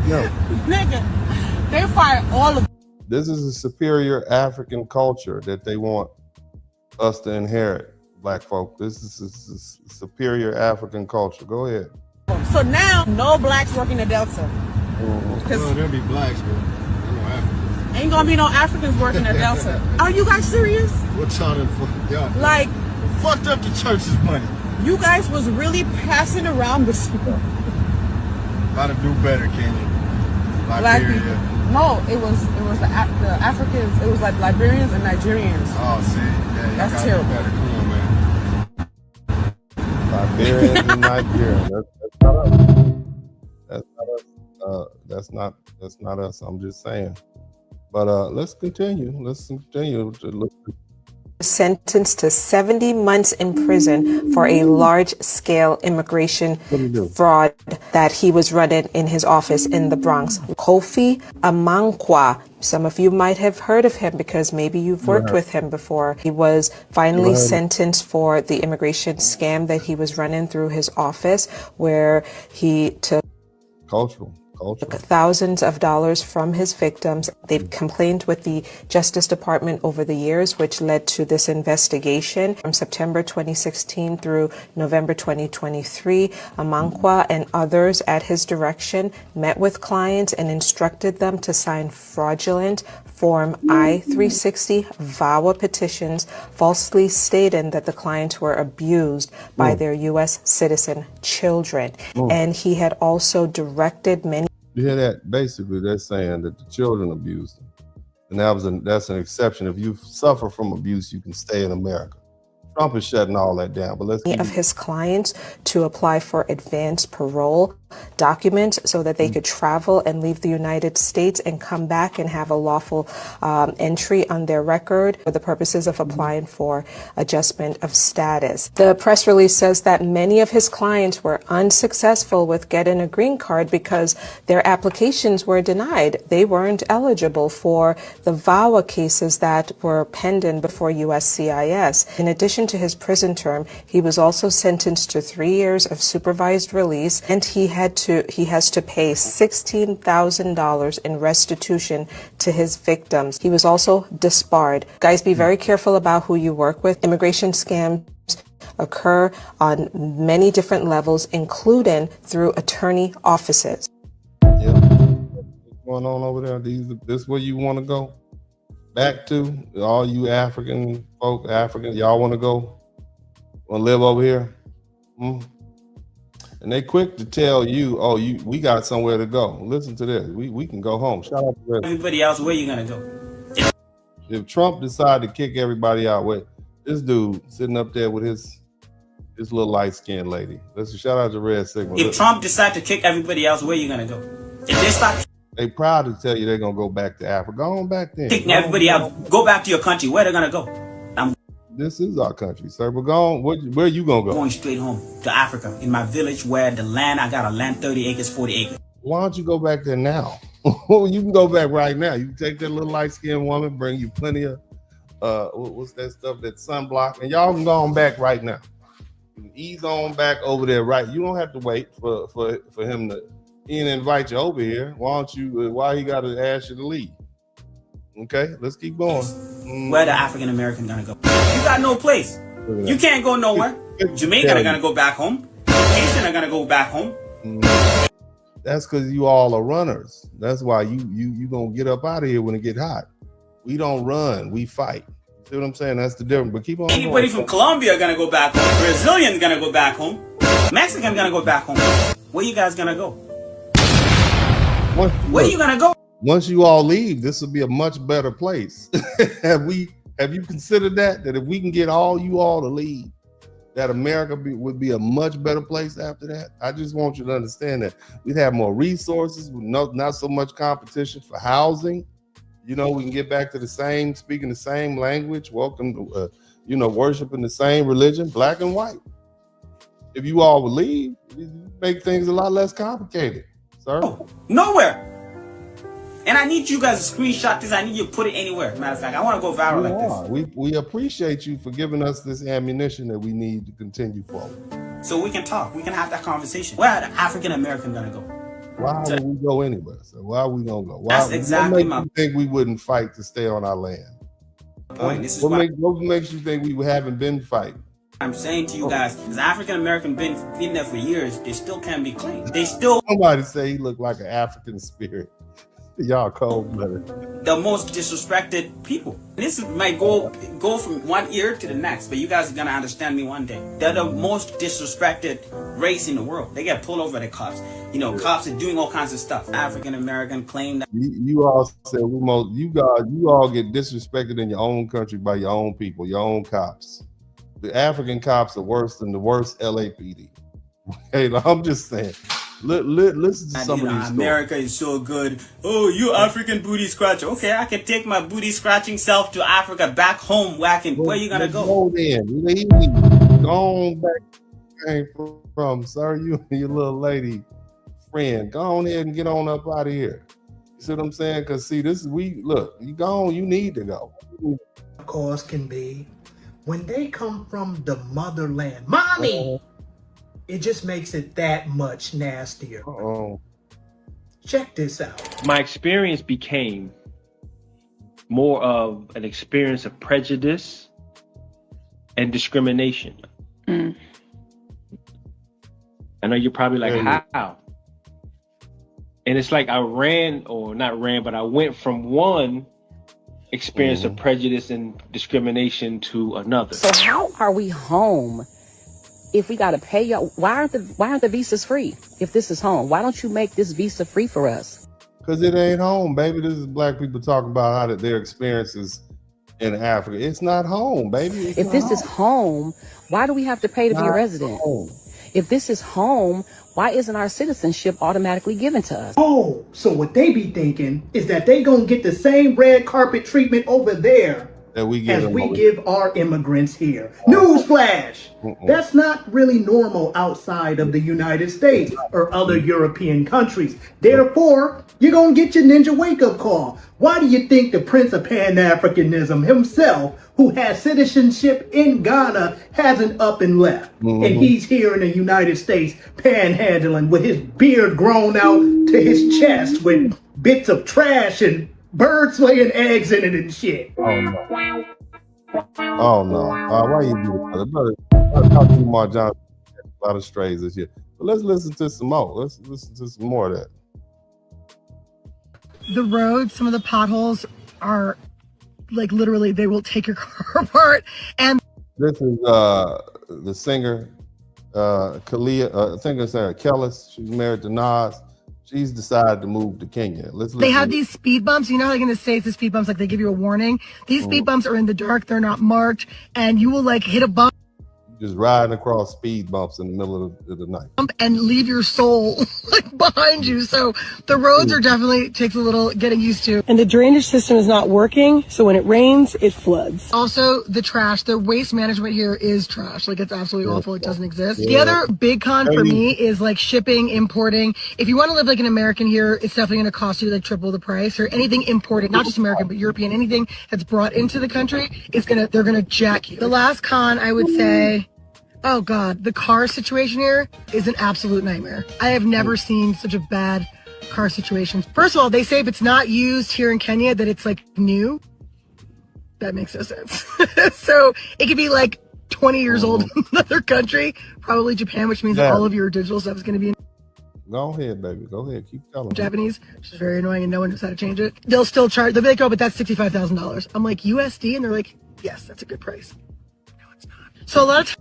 Speaker 2: No.
Speaker 9: Nigga, they fired all of.
Speaker 2: This is a superior African culture that they want us to inherit, black folk. This is a superior African culture. Go ahead.
Speaker 9: So now, no blacks working at Delta.
Speaker 16: Well, there'll be blacks, but no Africans.
Speaker 9: Ain't gonna be no Africans working at Delta. Are you guys serious?
Speaker 16: What y'all done fucked up?
Speaker 9: Like,
Speaker 16: fucked up the church's money.
Speaker 9: You guys was really passing around the stuff.
Speaker 16: Gotta do better, Kenya.
Speaker 9: Liberia. No, it was the Africans. It was like Liberians and Nigerians.
Speaker 16: Oh, see, yeah,
Speaker 9: that's terrible.
Speaker 16: Better. Come on, man.
Speaker 2: Liberians and Nigerians. That's not us. That's not us. I'm just saying. But let's continue. Let's continue to look.
Speaker 1: Sentenced to 70 months in prison for a large-scale immigration fraud that he was running in his office in the Bronx. Kofi Amankwa, some of you might have heard of him because maybe you've worked with him before. He was finally sentenced for the immigration scam that he was running through his office, where he took...
Speaker 2: Cultural Took
Speaker 4: thousands of dollars from his victims. They've complained with the Justice Department over the years, which led to this investigation. From September 2016 through November 2023, Amankwa and others at his direction met with clients and instructed them to sign fraudulent Form I-360 VAWA petitions, falsely stating that the clients were abused by their U.S. citizen children. And he had also directed many.
Speaker 2: You hear that? Basically, they're saying that the children abused them. And that's an exception. If you suffer from abuse, you can stay in America. Trump is shutting all that down. But let's
Speaker 4: of his clients to apply for advanced parole documents so that they could travel and leave the United States and come back and have a lawful entry on their record for the purposes of applying for adjustment of status. The press release says that many of his clients were unsuccessful with getting a green card because their applications were denied. They weren't eligible for the VAWA cases that were pending before USCIS. In addition to his prison term, he was also sentenced to 3 years of supervised release, and he has to pay $16,000 in restitution to his victims. He was also disbarred. Guys, be very careful about who you work with. Immigration scams occur on many different levels, including through attorney offices.
Speaker 2: Yeah. What's going on over there? This where you want to go? Back to all you African folk, y'all want to go? Want to live over here? And they quick to tell you, oh, we got somewhere to go. Listen to this. We can go home. Shout out to
Speaker 5: everybody else. Where you gonna go?
Speaker 2: If Trump decided to kick everybody out, with this dude sitting up there with his little light-skinned lady. Let's shout out to Red Signal.
Speaker 5: If Trump decided to kick everybody else, where you gonna go? If they start,
Speaker 2: they proud to tell you they're gonna go back to Africa. Go on back then.
Speaker 5: Kicking everybody out. Go back to your country. Where they gonna go?
Speaker 2: This is our country, sir. But go on. Where you gonna go?
Speaker 5: Going straight home to Africa, in my village where the land, I got a land 30 acres, 40 acres.
Speaker 2: Why don't you go back there now? You can go back right now. You can take that little light-skinned woman, bring you plenty of what's that stuff, that sunblock, and y'all can go on back right now. You can ease on back over there, right? You don't have to wait for him to invite you over here. Why don't you? Why he got to ask you to leave? Okay, let's keep going.
Speaker 5: Where the African American gonna go? You got no place. You can't go nowhere. Jamaican are gonna go back home. Haitian are gonna go back home.
Speaker 2: That's because you all are runners. That's why you gonna get up out of here when it get hot. We don't run, we fight. See what I'm saying? That's the difference. But keep on.
Speaker 5: Anybody from Colombia are gonna go back home. Brazilian gonna go back home. Mexican gonna go back home. Where you guys gonna go? Where you gonna go?
Speaker 2: Once you all leave, this will be a much better place. Have you considered that if we can get all you all to leave, that America would be a much better place after that? I just want you to understand that we'd have more resources, not so much competition for housing. You know, we can get back to speaking the same language, welcome to, worshiping the same religion, black and white. If you all would leave, it'd make things a lot less complicated, sir.
Speaker 5: Oh, nowhere. And I need you guys to screenshot this. I need you to put it anywhere. Matter of fact, I want to go viral like this.
Speaker 2: We appreciate you for giving us this ammunition that we need to continue forward.
Speaker 5: So we can talk. We can have that conversation. Where are the African American gonna go?
Speaker 2: Why would we go anywhere? So why are we gonna go?
Speaker 5: That's exactly my
Speaker 2: point. Think we wouldn't fight to stay on our land?
Speaker 5: Point. This is
Speaker 2: what makes you think we haven't been fighting?
Speaker 5: I'm saying to you guys, as African American been there for years, they still can't be claimed. They still.
Speaker 2: Somebody say he looked like an African spirit. Y'all cold-blooded.
Speaker 5: The most disrespected people. This might go from one ear to the next, but you guys are gonna understand me one day. They're the most disrespected race in the world. They get pulled over by the cops. Cops are doing all kinds of stuff. African American claim that
Speaker 2: you all said you all get disrespected in your own country by your own people, your own cops. The African cops are worse than the worst LAPD. Hey, I'm just saying. Listen to some of these
Speaker 5: America
Speaker 2: stories.
Speaker 5: is so good. Oh, you African booty scratcher. Okay, I can take my booty scratching self to Africa, back home. Where you gonna go?
Speaker 2: Go then. Leave. Go on back where you came from, sir. You and your little lady friend. Go on ahead and get on up out of here. You see what I'm saying? Because see, you gone. You need to go.
Speaker 23: Cause can be when they come from the motherland, mommy. It just makes it that much nastier. Check this out.
Speaker 7: My experience became more of an experience of prejudice and discrimination. I know you're probably like, how? And it's like I went from one experience of prejudice and discrimination to another.
Speaker 10: So how are we home if we got to pay y'all? Why aren't the visas free? If this is home, why don't you make this visa free for us?
Speaker 2: Because it ain't home, baby. This is black people talking about how their experiences in Africa. It's not home, baby.
Speaker 10: If this is home, why do we have to pay to be a resident? If this is home, why isn't our citizenship automatically given to us?
Speaker 23: Oh, so what they be thinking is that they gonna get the same red carpet treatment over there
Speaker 2: that we
Speaker 23: give our immigrants here. Newsflash! That's not really normal outside of the United States or other European countries. Therefore, you're gonna get your ninja wake-up call. Why do you think the Prince of Pan-Africanism himself, who has citizenship in Ghana, hasn't up and left? And he's here in the United States panhandling with his beard grown out to his chest with bits of trash and birds laying eggs in it and shit.
Speaker 2: Oh no. Why you do that? Brother, talk to Mark Johnson. A lot of strays this year. But let's listen to some more. Let's listen to some more of that.
Speaker 9: The roads, some of the potholes are like literally they will take your car apart. And
Speaker 2: this is the singer Kalia, I think it's Kellis. She's married to Nas. She's decided to move to Kenya.
Speaker 9: They have these speed bumps. You know, like in the States, the speed bumps, like they give you a warning. These speed bumps are in the dark. They're not marked. And you will like hit a bump.
Speaker 2: Just riding across speed bumps in the middle of the night.
Speaker 9: And leave your soul like behind you. So the roads are definitely takes a little getting used to. And the drainage system is not working. So when it rains, it floods. Also, the trash, the waste management here is trash. Like it's absolutely awful. It doesn't exist. The other big con for me is like shipping, importing. If you want to live like an American here, it's definitely going to cost you like triple the price. Or anything imported, not just American, but European, anything that's brought into the country is they're gonna jack you. The last con I would say, oh God, the car situation here is an absolute nightmare. I have never seen such a bad car situation. First of all, they say if it's not used here in Kenya that it's like new. That makes no sense. So it could be like 20 years old in another country, probably Japan, which means that all of your digital stuff is going to be in
Speaker 2: Go ahead, baby. Go ahead. Keep telling me.
Speaker 9: Japanese, which is very annoying and no one knows how to change it. They'll still charge, they'll be like, oh, but that's $65,000. I'm like, USD? And they're like, yes, that's a good price. No, it's not. So a lot of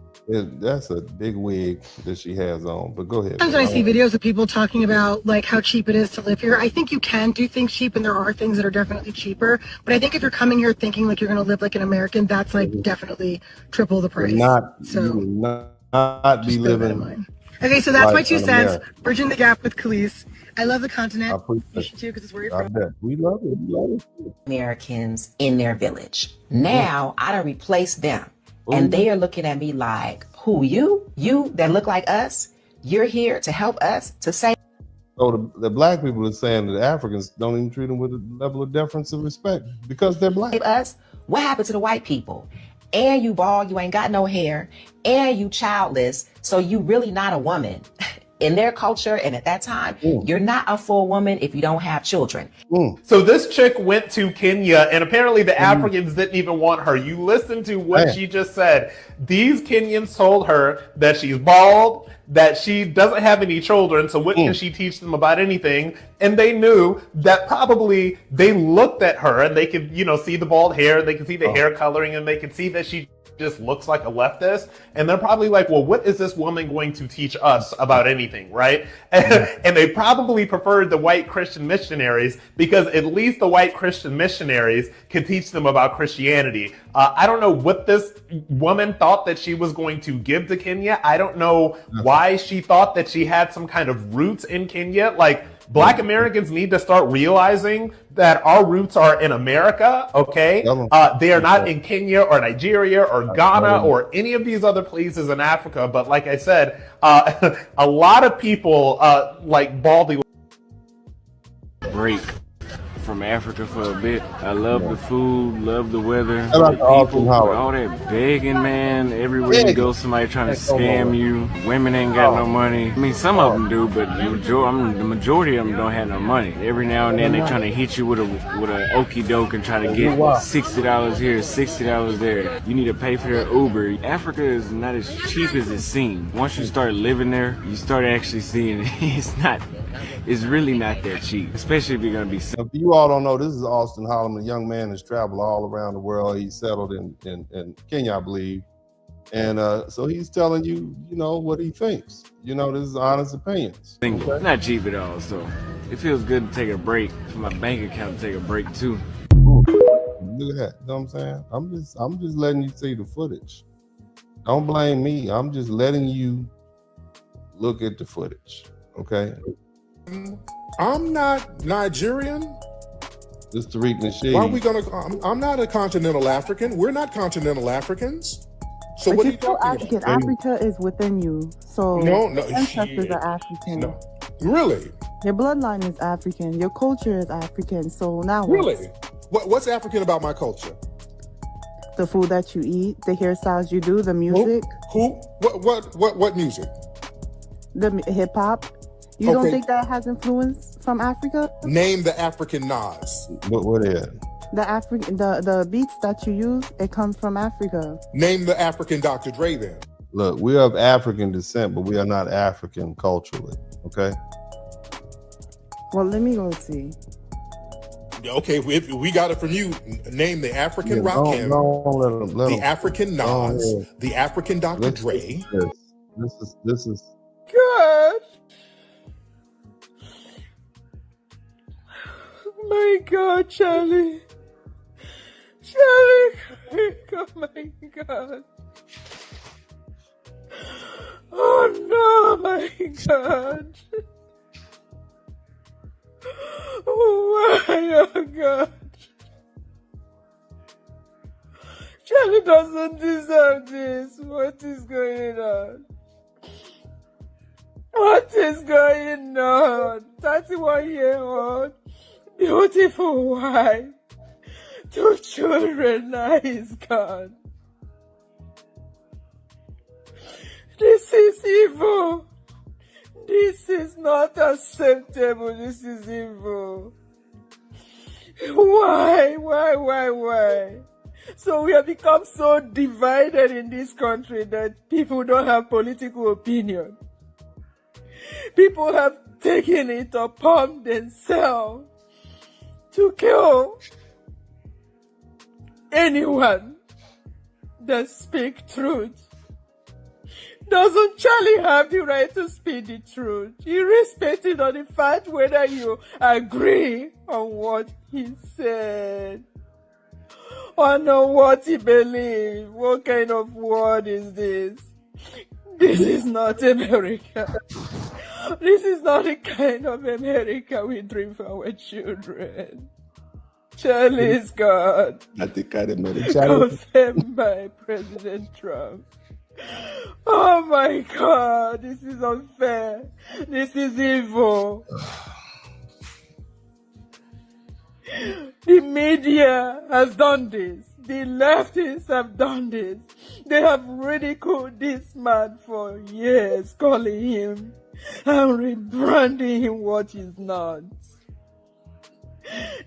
Speaker 2: that's a big wig that she has on, but go ahead.
Speaker 9: Sometimes when I see videos of people talking about like how cheap it is to live here, I think you can do things cheap and there are things that are definitely cheaper. But I think if you're coming here thinking like you're going to live like an American, that's like definitely triple the price.
Speaker 2: You will not be living.
Speaker 9: Okay, so that's my 2 cents. Bridging the gap with Khalees. I love the continent.
Speaker 2: I appreciate
Speaker 9: you too, because it's where you're from.
Speaker 2: We love it. We love it.
Speaker 11: Americans in their village. Now I done replaced them. And they are looking at me like, who, you? You that look like us? You're here to help us to say.
Speaker 2: So the black people are saying that the Africans don't even treat them with a level of deference and respect because they're black.
Speaker 11: Us? What happened to the white people? And you bald, you ain't got no hair, and you childless, so you really not a woman. In their culture and at that time, you're not a full woman if you don't have children.
Speaker 12: So this chick went to Kenya and apparently the Africans didn't even want her. You listen to what she just said. These Kenyans told her that she's bald, that she doesn't have any children, so what can she teach them about anything? And they knew that probably they looked at her and they could, see the bald hair, they could see the hair coloring, and they could see that she just looks like a leftist, and they're probably like, well, what is this woman going to teach us about anything, right? And they probably preferred the white Christian missionaries because at least the white Christian missionaries could teach them about Christianity. I don't know what this woman thought that she was going to give to Kenya. I don't know why she thought that she had some kind of roots in Kenya. Like, Black Americans need to start realizing that our roots are in America, okay? They are not in Kenya or Nigeria or Ghana or any of these other places in Africa. But like I said, a lot of people like Baldy.
Speaker 7: Break
Speaker 6: from Africa for a bit. I love the food, love the weather,
Speaker 2: Shout out
Speaker 6: the
Speaker 2: to Austin
Speaker 6: people,
Speaker 2: Howard.
Speaker 6: all that begging, man. Everywhere you go, somebody trying to scam you. Women ain't got no money. I mean, some of them do, but the majority of them don't have no money. Every now and then they trying to hit you with a okie doke and try to get $60 here, $60 there. You need to pay for their Uber. Africa is not as cheap as it seems. Once you start living there, you start actually seeing it's really not that cheap, especially if you're gonna be.
Speaker 2: If you all don't know, this is Austin Holloman. A young man has traveled all around the world. He's settled in Kenya, I believe. And so he's telling you, what he thinks. This is honest opinions.
Speaker 6: It's not cheap at all, so it feels good to take a break for my bank account to take a break too.
Speaker 2: Look at that. You know what I'm saying? I'm just letting you see the footage. Don't blame me. I'm just letting you look at the footage. Okay?
Speaker 8: I'm not Nigerian.
Speaker 2: This Tariq Nasheed.
Speaker 8: Why are we gonna? I'm not a continental African. We're not continental Africans. So what are you talking about?
Speaker 14: Africa is within you. So
Speaker 8: No,
Speaker 14: your ancestors are African.
Speaker 8: No. Really?
Speaker 14: Your bloodline is African. Your culture is African. So now what?
Speaker 8: Really? What's African about my culture?
Speaker 14: The food that you eat, the hairstyles you do, the music.
Speaker 8: Who? What music?
Speaker 14: The hip hop. You don't think that has influence from Africa?
Speaker 8: Name the African Nas.
Speaker 2: What is it?
Speaker 14: The beats that you use, it comes from Africa.
Speaker 8: Name the African Dr. Dre then.
Speaker 2: Look, we are of African descent, but we are not African culturally. Okay.
Speaker 14: Well, let me go see.
Speaker 8: Okay, if we got it from you. Name the African Rakim, the African Nas, the African Dr. Dre.
Speaker 2: This is
Speaker 24: God. My God, Charlie. Oh my God. Oh no, my God. Oh my God. Charlie doesn't deserve this. What is going on? What is going on? 31-year-old, beautiful wife, 2 children, now he's gone. This is evil. This is not acceptable. This is evil. Why? So we have become so divided in this country that people don't have political opinion. People have taken it upon themselves to kill anyone that speaks truth. Doesn't Charlie have the right to speak the truth, irrespective of the fact whether you agree on what he said or know what he believes? What kind of word is this? This is not America. This is not the kind of America we dream for our children. Charlie is gone.
Speaker 2: I think I admit it.
Speaker 24: Confirmed by President Trump. Oh my God, this is unfair. This is evil. The media has done this. The leftists have done this. They have ridiculed this man for years, calling him and rebranding him what he's not.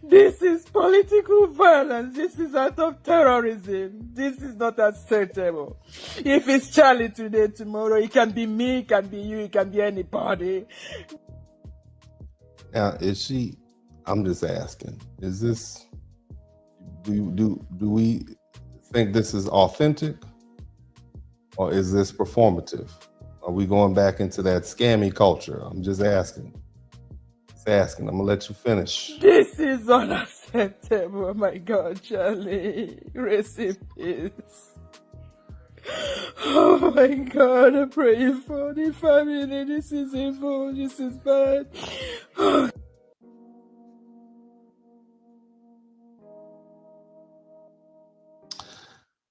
Speaker 24: This is political violence. This is out of terrorism. This is not acceptable. If it's Charlie today, tomorrow, it can be me, it can be you, it can be anybody.
Speaker 2: Now, I'm just asking, is this, do we think this is authentic or is this performative? Are we going back into that scammy culture? I'm just asking. I'm gonna let you finish.
Speaker 24: This is unacceptable. Oh my God, Charlie. Rest in peace. Oh my God, I pray for the family. This is evil. This is bad.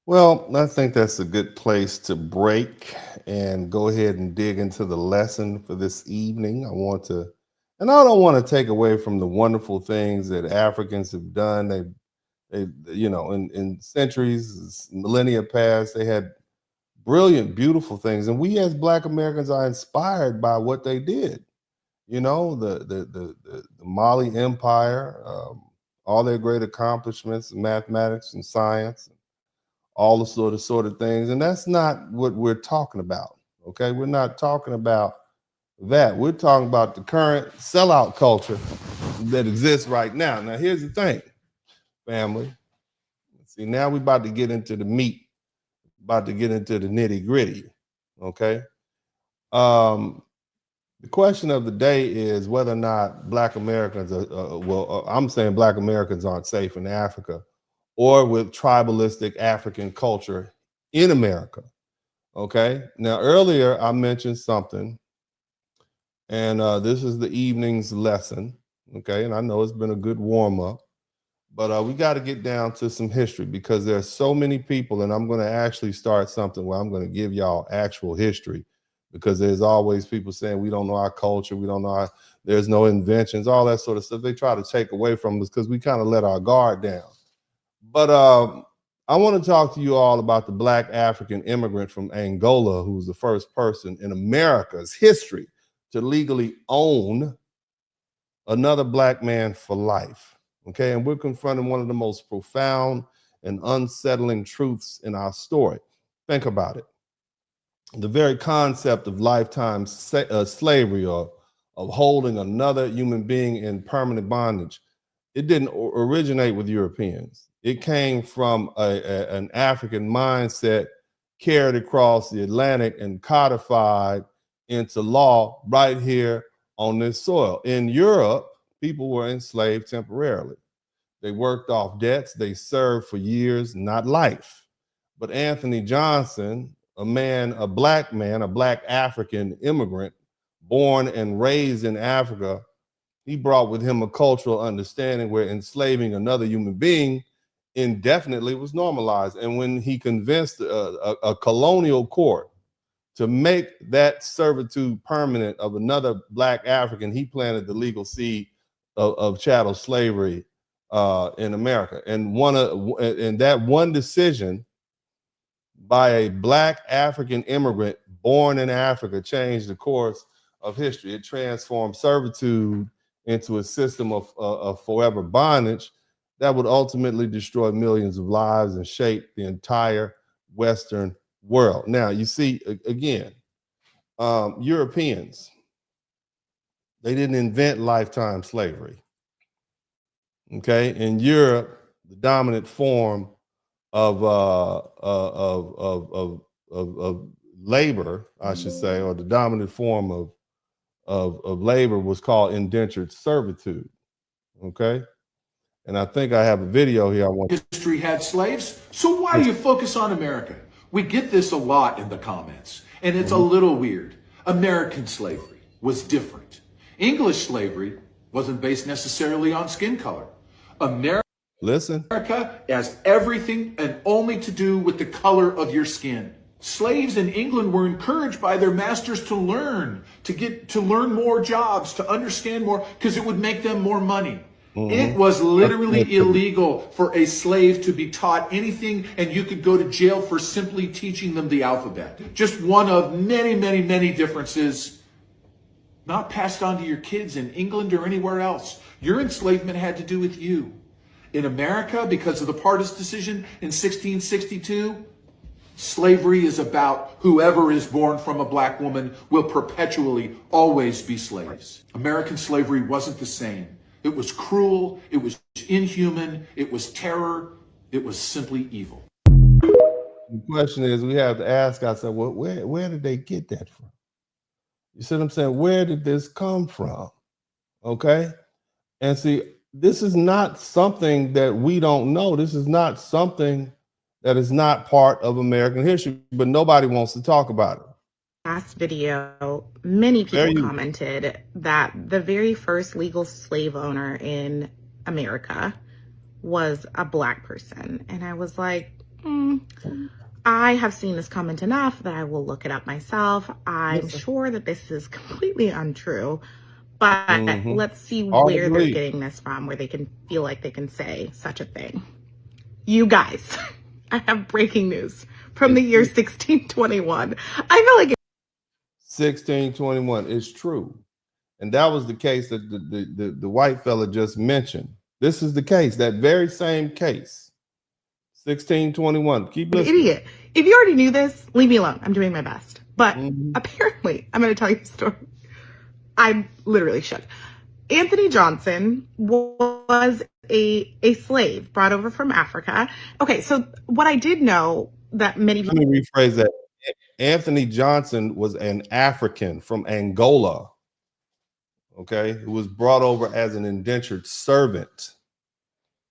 Speaker 2: Well, I think that's a good place to break and go ahead and dig into the lesson for this evening. I want to And I don't want to take away from the wonderful things that Africans have done. They you know, in centuries, millennia past, they had brilliant, beautiful things. And we as Black Americans are inspired by what they did. You know, the Mali Empire, all their great accomplishments in mathematics and science, all the sort of things. And that's not what we're talking about. Okay, we're not talking about that. We're talking about the current sellout culture that exists right now. Now, here's the thing, family. See, now we're about to get into the meat, about to get into the nitty gritty. Okay. The question of the day is whether or not Black Americans are, I'm saying Black Americans aren't safe in Africa or with tribalistic African culture in America. Okay. Now, earlier I mentioned something, and this is the evening's lesson. Okay. And I know it's been a good warm up, but we got to get down to some history because there are so many people, and I'm going to actually start something where I'm going to give y'all actual history, because there's always people saying we don't know our culture, we don't know there's no inventions, all that sort of stuff. They try to take away from us because we kind of let our guard down. But I want to talk to you all about the Black African immigrant from Angola, who was the first person in America's history to legally own another Black man for life. Okay, and we're confronting one of the most profound and unsettling truths in our story. Think about it. The very concept of lifetime slavery, or of holding another human being in permanent bondage, it didn't originate with Europeans. It came from an African mindset carried across the Atlantic and codified into law right here on this soil. In Europe, people were enslaved temporarily. They worked off debts. They served for years, not life. But Anthony Johnson, a Black man, a Black African immigrant, born and raised in Africa, he brought with him a cultural understanding where enslaving another human being indefinitely was normalized. And when he convinced a colonial court to make that servitude permanent of another Black African, he planted the legal seed of chattel slavery in America. And that one decision by a Black African immigrant born in Africa changed the course of history. It transformed servitude into a system of forever bondage that would ultimately destroy millions of lives and shape the entire Western world. Now, you see, again, Europeans, they didn't invent lifetime slavery. Okay, in Europe, the dominant form of labor, I should say, or the dominant form of labor was called indentured servitude. Okay, and I think I have a video here.
Speaker 13: History had slaves, so why do you focus on America? We get this a lot in the comments, and it's a little weird. American slavery was different. English slavery wasn't based necessarily on skin color. America has everything and only to do with the color of your skin. Slaves in England were encouraged by their masters to learn, to learn more jobs, to understand more, because it would make them more money. It was literally illegal for a slave to be taught anything, and you could go to jail for simply teaching them the alphabet. Just one of many, many, many differences not passed on to your kids in England or anywhere else. Your enslavement had to do with you. In America, because of the Pardis decision in 1662, slavery is about whoever is born from a Black woman will perpetually always be slaves. American slavery wasn't the same. It was cruel, it was inhuman, it was terror, it was simply evil.
Speaker 2: The question is, we have to ask ourselves, well, where did they get that from? You see what I'm saying? Where did this come from? Okay? And see, this is not something that we don't know. This is not something that is not part of American history, but nobody wants to talk about it.
Speaker 15: Last video, many people commented that the very first legal slave owner in America was a Black person. And I was like, I have seen this comment enough that I will look it up myself. I'm sure that this is completely untrue, But let's see where they're getting this from, where they can feel like they can say such a thing. You guys, I have breaking news from the year 1621. I feel like
Speaker 2: 1621 is true. And that was the case that the white fella just mentioned. This is the case, that very same case. 1621. Keep listening.
Speaker 15: Idiot. If you already knew this, leave me alone. I'm doing my best. But apparently, I'm going to tell you a story. I'm literally shook. Anthony Johnson was a slave brought over from Africa. Okay, so what I did know that many people...
Speaker 2: Let me rephrase that. Anthony Johnson was an African from Angola. Okay, who was brought over as an indentured servant.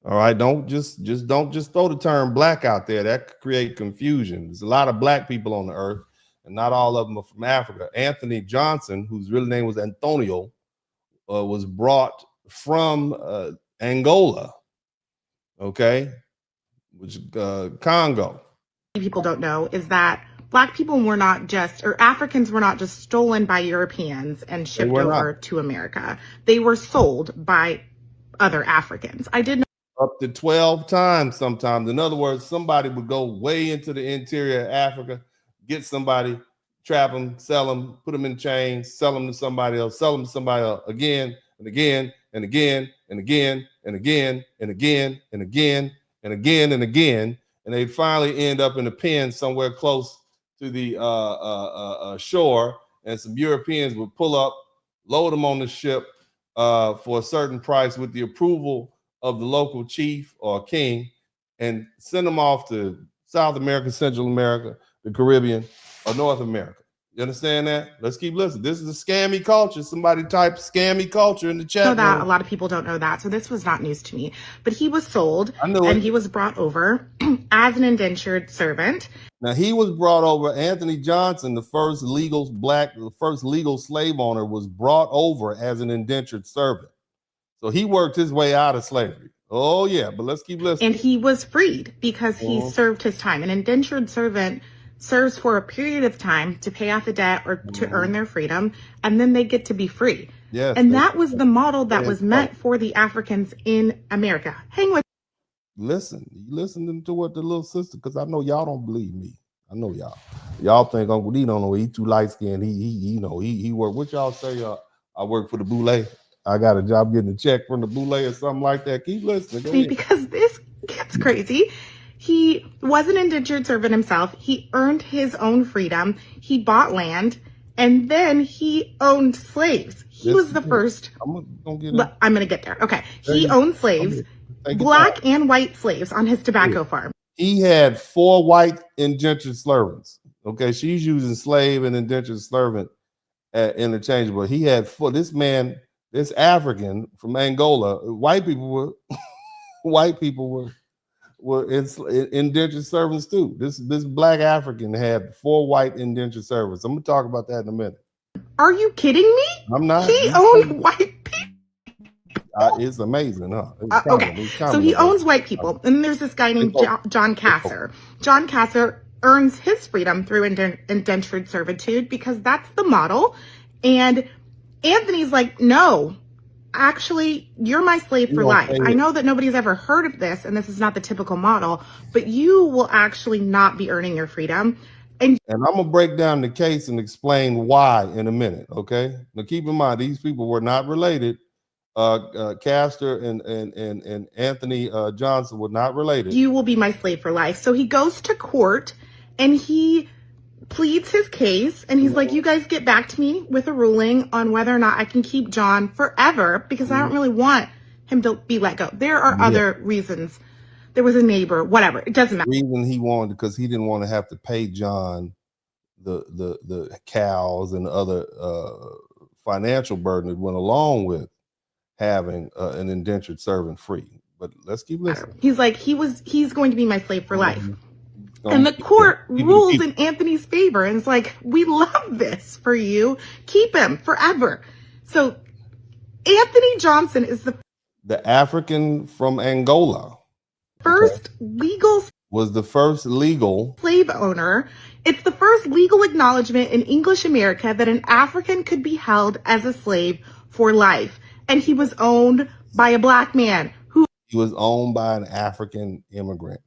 Speaker 2: All right, don't just throw the term black out there. That could create confusion. There's a lot of black people on the earth, and not all of them are from Africa. Anthony Johnson, whose real name was Antonio, was brought from Angola, okay, which Congo.
Speaker 15: People don't know is that Black people were not just, or Africans were not just stolen by Europeans and shipped over to America. They were sold by other Africans. I did know
Speaker 2: up to 12 times sometimes. In other words, somebody would go way into the interior of Africa, get somebody, trap them, sell them, put them in chains, sell them to somebody else, sell them to somebody else again and again and again and again and again and again and again and again and again. And they finally end up in a pen somewhere close to the shore, and some Europeans would pull up, load them on the ship for a certain price with the approval of the local chief or king, and send them off to South America, Central America, the Caribbean, or North America. You understand that? Let's keep listening. This is a scammy culture. Somebody type scammy culture in the chat.
Speaker 15: Know that. A lot of people don't know that. So this was not news to me. But he was sold and he was brought over as an indentured servant.
Speaker 2: Now he was brought over. Anthony Johnson, the first legal slave owner, was brought over as an indentured servant. So he worked his way out of slavery. Oh yeah, but let's keep listening.
Speaker 15: And he was freed because he served his time. An indentured servant serves for a period of time to pay off a debt or to earn their freedom, and then they get to be free.
Speaker 2: Yes,
Speaker 15: and that was the model that was meant for the Africans in America. Hang with.
Speaker 2: Listen, you listening to what the little sister, because I know y'all don't believe me. I know y'all. Y'all think Uncle D don't know. He too light skinned. He work. What y'all say? I work for the Boule. I got a job getting a check from the Boule or something like that. Keep listening.
Speaker 15: Because this gets crazy. He was an indentured servant himself. He earned his own freedom. He bought land, and then he owned slaves. He was the first. I'm going to get there. Okay. He owned slaves, black and white slaves, on his tobacco farm.
Speaker 2: He had 4 white indentured servants. Okay. She's using slave and indentured servant interchangeable. He had 4. This man, this African from Angola, white people were indentured servants too. This black African had 4 white indentured servants. I'm gonna talk about that in a minute.
Speaker 15: Are you kidding me?
Speaker 2: I'm not.
Speaker 15: He owned white people.
Speaker 2: It's amazing, huh?
Speaker 15: Okay, so he owns white people, and there's this guy named John Casor. John Casor earns his freedom through indentured servitude because that's the model. And Anthony's like, no. Actually, you're my slave for life. I know that nobody's ever heard of this, and this is not the typical model, but you will actually not be earning your freedom. And
Speaker 2: I'm going to break down the case and explain why in a minute, okay? Now, keep in mind, these people were not related. Castor and Anthony Johnson were not related.
Speaker 15: You will be my slave for life. So he goes to court, and he pleads his case, and he's like, you guys get back to me with a ruling on whether or not I can keep John forever, because I don't really want him to be let go. There are other reasons. There was a neighbor, whatever. It doesn't matter.
Speaker 2: The reason he wanted, because he didn't want to have to pay John the cows and other financial burden that went along with having an indentured servant free. But let's keep listening.
Speaker 15: He's like, he's going to be my slave for life. And the court rules in Anthony's favor, and it's like, we love this for you. Keep him forever. So Anthony Johnson is
Speaker 2: the African from Angola. Was the first legal
Speaker 15: slave owner. It's the first legal acknowledgement in English America that an African could be held as a slave for life. And he was owned by a black man who
Speaker 2: he was owned by an African immigrant.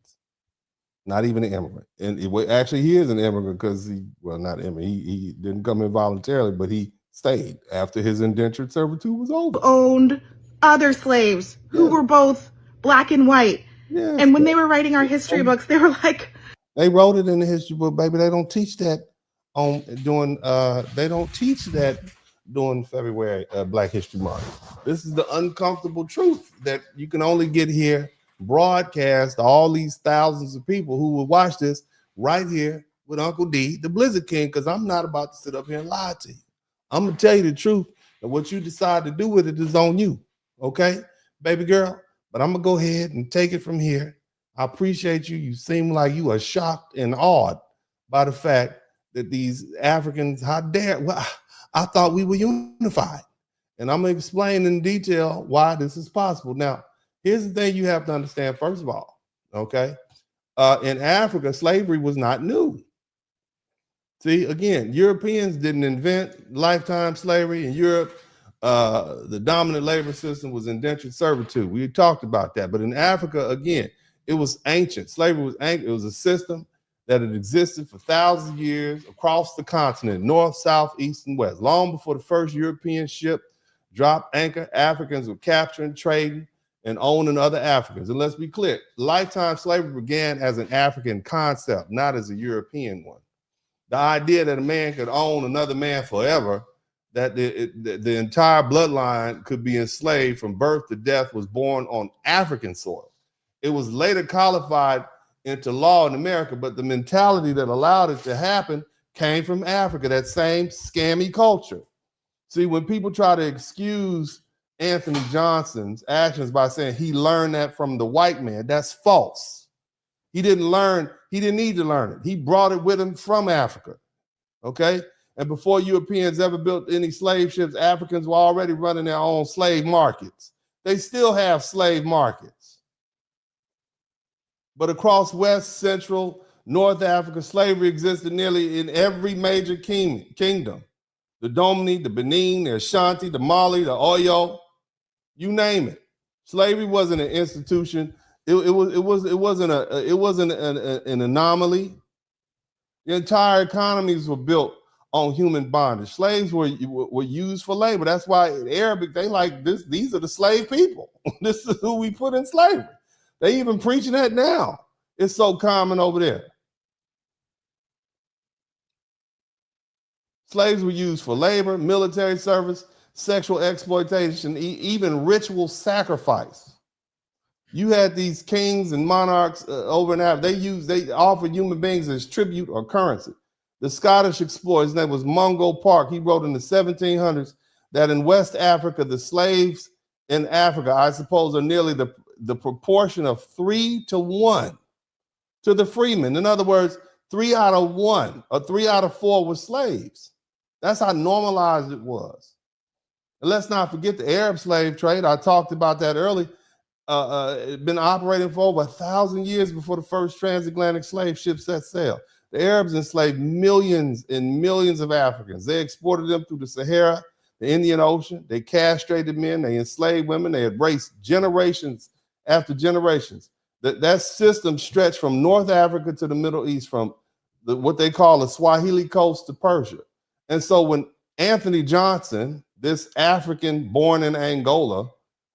Speaker 2: Not even an immigrant. And actually he is an immigrant because not immigrant, he didn't come in voluntarily, but he stayed after his indentured servitude was over.
Speaker 15: Owned other slaves who were both black and white.
Speaker 2: Yes.
Speaker 15: And when they were writing our history books, they were like,
Speaker 2: they wrote it in the history book, baby. They don't teach that during February Black History Month. This is the uncomfortable truth that you can only get here, broadcast to all these thousands of people who will watch this right here with Uncle D, the Blizzard King, because I'm not about to sit up here and lie to you. I'm gonna tell you the truth, and what you decide to do with it is on you, okay, baby girl? But I'm gonna go ahead and take it from here. I appreciate you. You seem like you are shocked and awed by the fact that these Africans, how dare, well, I thought we were unified. And I'm gonna explain in detail why this is possible. Now, here's the thing you have to understand, first of all, okay? In Africa, slavery was not new. See, again, Europeans didn't invent lifetime slavery. In Europe, the dominant labor system was indentured servitude. We talked about that. But in Africa, again, it was ancient. Slavery was ancient. It was a system that had existed for thousands of years across the continent, north, south, east, and west. Long before the first European ship dropped anchor, Africans were capturing, trading, and owning other Africans. And let's be clear, lifetime slavery began as an African concept, not as a European one. The idea that a man could own another man forever, that the entire bloodline could be enslaved from birth to death, was born on African soil. It was later codified into law in America, but the mentality that allowed it to happen came from Africa, that same scammy culture. See, when people try to excuse Anthony Johnson's actions by saying he learned that from the white man, that's false. He didn't need to learn it. He brought it with him from Africa, okay? And before Europeans ever built any slave ships, Africans were already running their own slave markets. They still have slave markets. But across West, Central, North Africa, slavery existed nearly in every major kingdom. The Domini, the Benin, the Ashanti, the Mali, the Oyo, you name it. Slavery wasn't an institution. It wasn't an anomaly. The entire economies were built on human bondage. Slaves were used for labor. That's why in Arabic they like this. These are the slave people. This is who we put in slavery. They even preaching that now. It's so common over there. Slaves were used for labor, military service, sexual exploitation, even ritual sacrifice. You had these kings and monarchs over in Africa. They offered human beings as tribute or currency. The Scottish explorer, his name was Mungo Park. He wrote in the 1700s that in West Africa, the slaves in Africa, I suppose, are nearly the proportion of 3 to 1 to the freemen. In other words, 3 out of 1 or 3 out of 4 were slaves. That's how normalized it was. And let's not forget the Arab slave trade. I talked about that earlier. It been operating for over 1,000 years before the first transatlantic slave ship set sail. The Arabs enslaved millions and millions of Africans. They exported them through the Sahara, the Indian Ocean. They castrated men. They enslaved women. They had raised generations after generations. That system stretched from North Africa to the Middle East, from what they call the Swahili coast to Persia. And so when Anthony Johnson, this African born in Angola,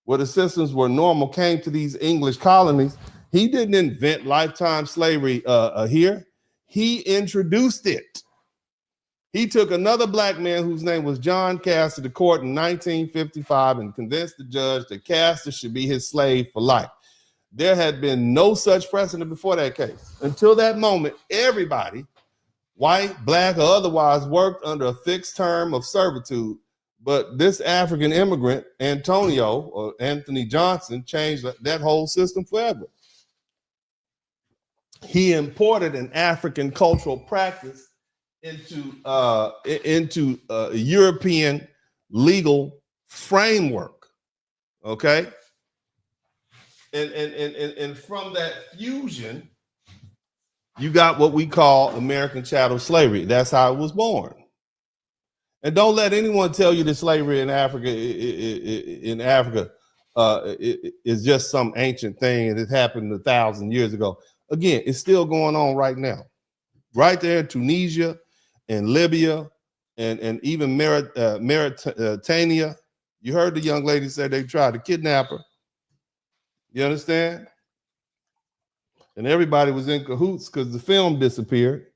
Speaker 2: where the systems were normal, came to these English colonies, he didn't invent lifetime slavery here. He introduced it. He took another black man whose name was John Casor to court in 1955 and convinced the judge that Casor should be his slave for life. There had been no such precedent before that case. Until that moment, everybody, white, black, or otherwise, worked under a fixed term of servitude. But this African immigrant, Antonio, or Anthony Johnson, changed that whole system forever. He imported an African cultural practice into a European legal framework, okay? And from that fusion, you got what we call American chattel slavery. That's how it was born. And don't let anyone tell you that slavery in Africa is just some ancient thing and it happened 1,000 years ago. Again, it's still going on right now. Right there in Tunisia and Libya and even Mauritania. You heard the young lady say they tried to kidnap her. You understand? And everybody was in cahoots because the film disappeared.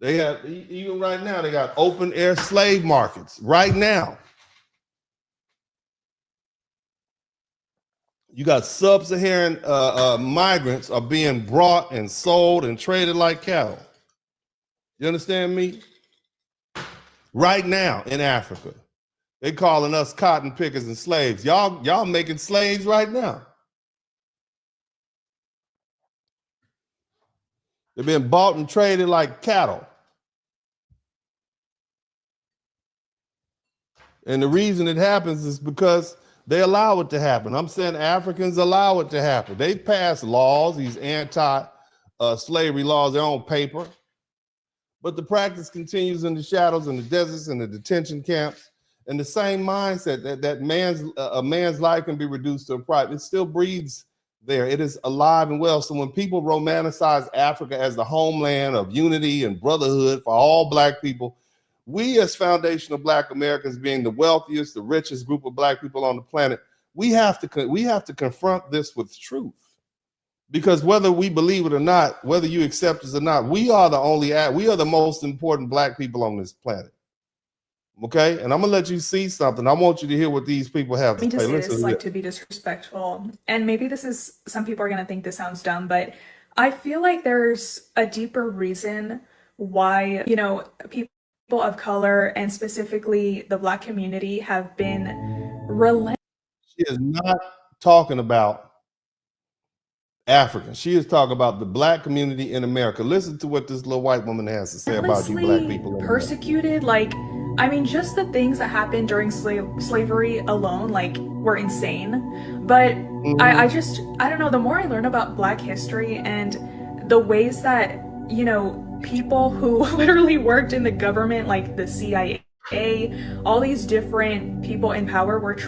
Speaker 2: They have, even right now, they got open air slave markets right now. You got sub-Saharan migrants are being brought and sold and traded like cattle. You understand me? Right now in Africa. They calling us cotton pickers and slaves. Y'all making slaves right now. They've been bought and traded like cattle. And the reason it happens is because they allow it to happen. I'm saying Africans allow it to happen. They've passed laws, these anti-slavery laws, they're on paper. But the practice continues in the shadows, in the deserts, in the detention camps. And the same mindset that a man's life can be reduced to a private, it still breathes there. It is alive and well. So when people romanticize Africa as the homeland of unity and brotherhood for all Black people, we as foundational Black Americans, being the wealthiest, the richest group of Black people on the planet, we have to confront this with truth. Because whether we believe it or not, whether you accept us or not, we are the most important Black people on this planet. Okay, and I'm gonna let you see something. I want you to hear what these people have to say.
Speaker 18: This like to be disrespectful, and maybe this is, some people are gonna think this sounds dumb, but I feel like there's a deeper reason why, you know, people of color and specifically the Black community have been relentless.
Speaker 2: She is not talking about Africans. She is talking about the Black community in America. Listen to what this little white woman has to say about you Black people.
Speaker 18: Persecuted, like, I mean, just the things that happened during slavery alone, like, were insane. But I don't know, the more I learn about Black history and the ways that, you know, people who literally worked in the government, like the CIA, all these different people in power were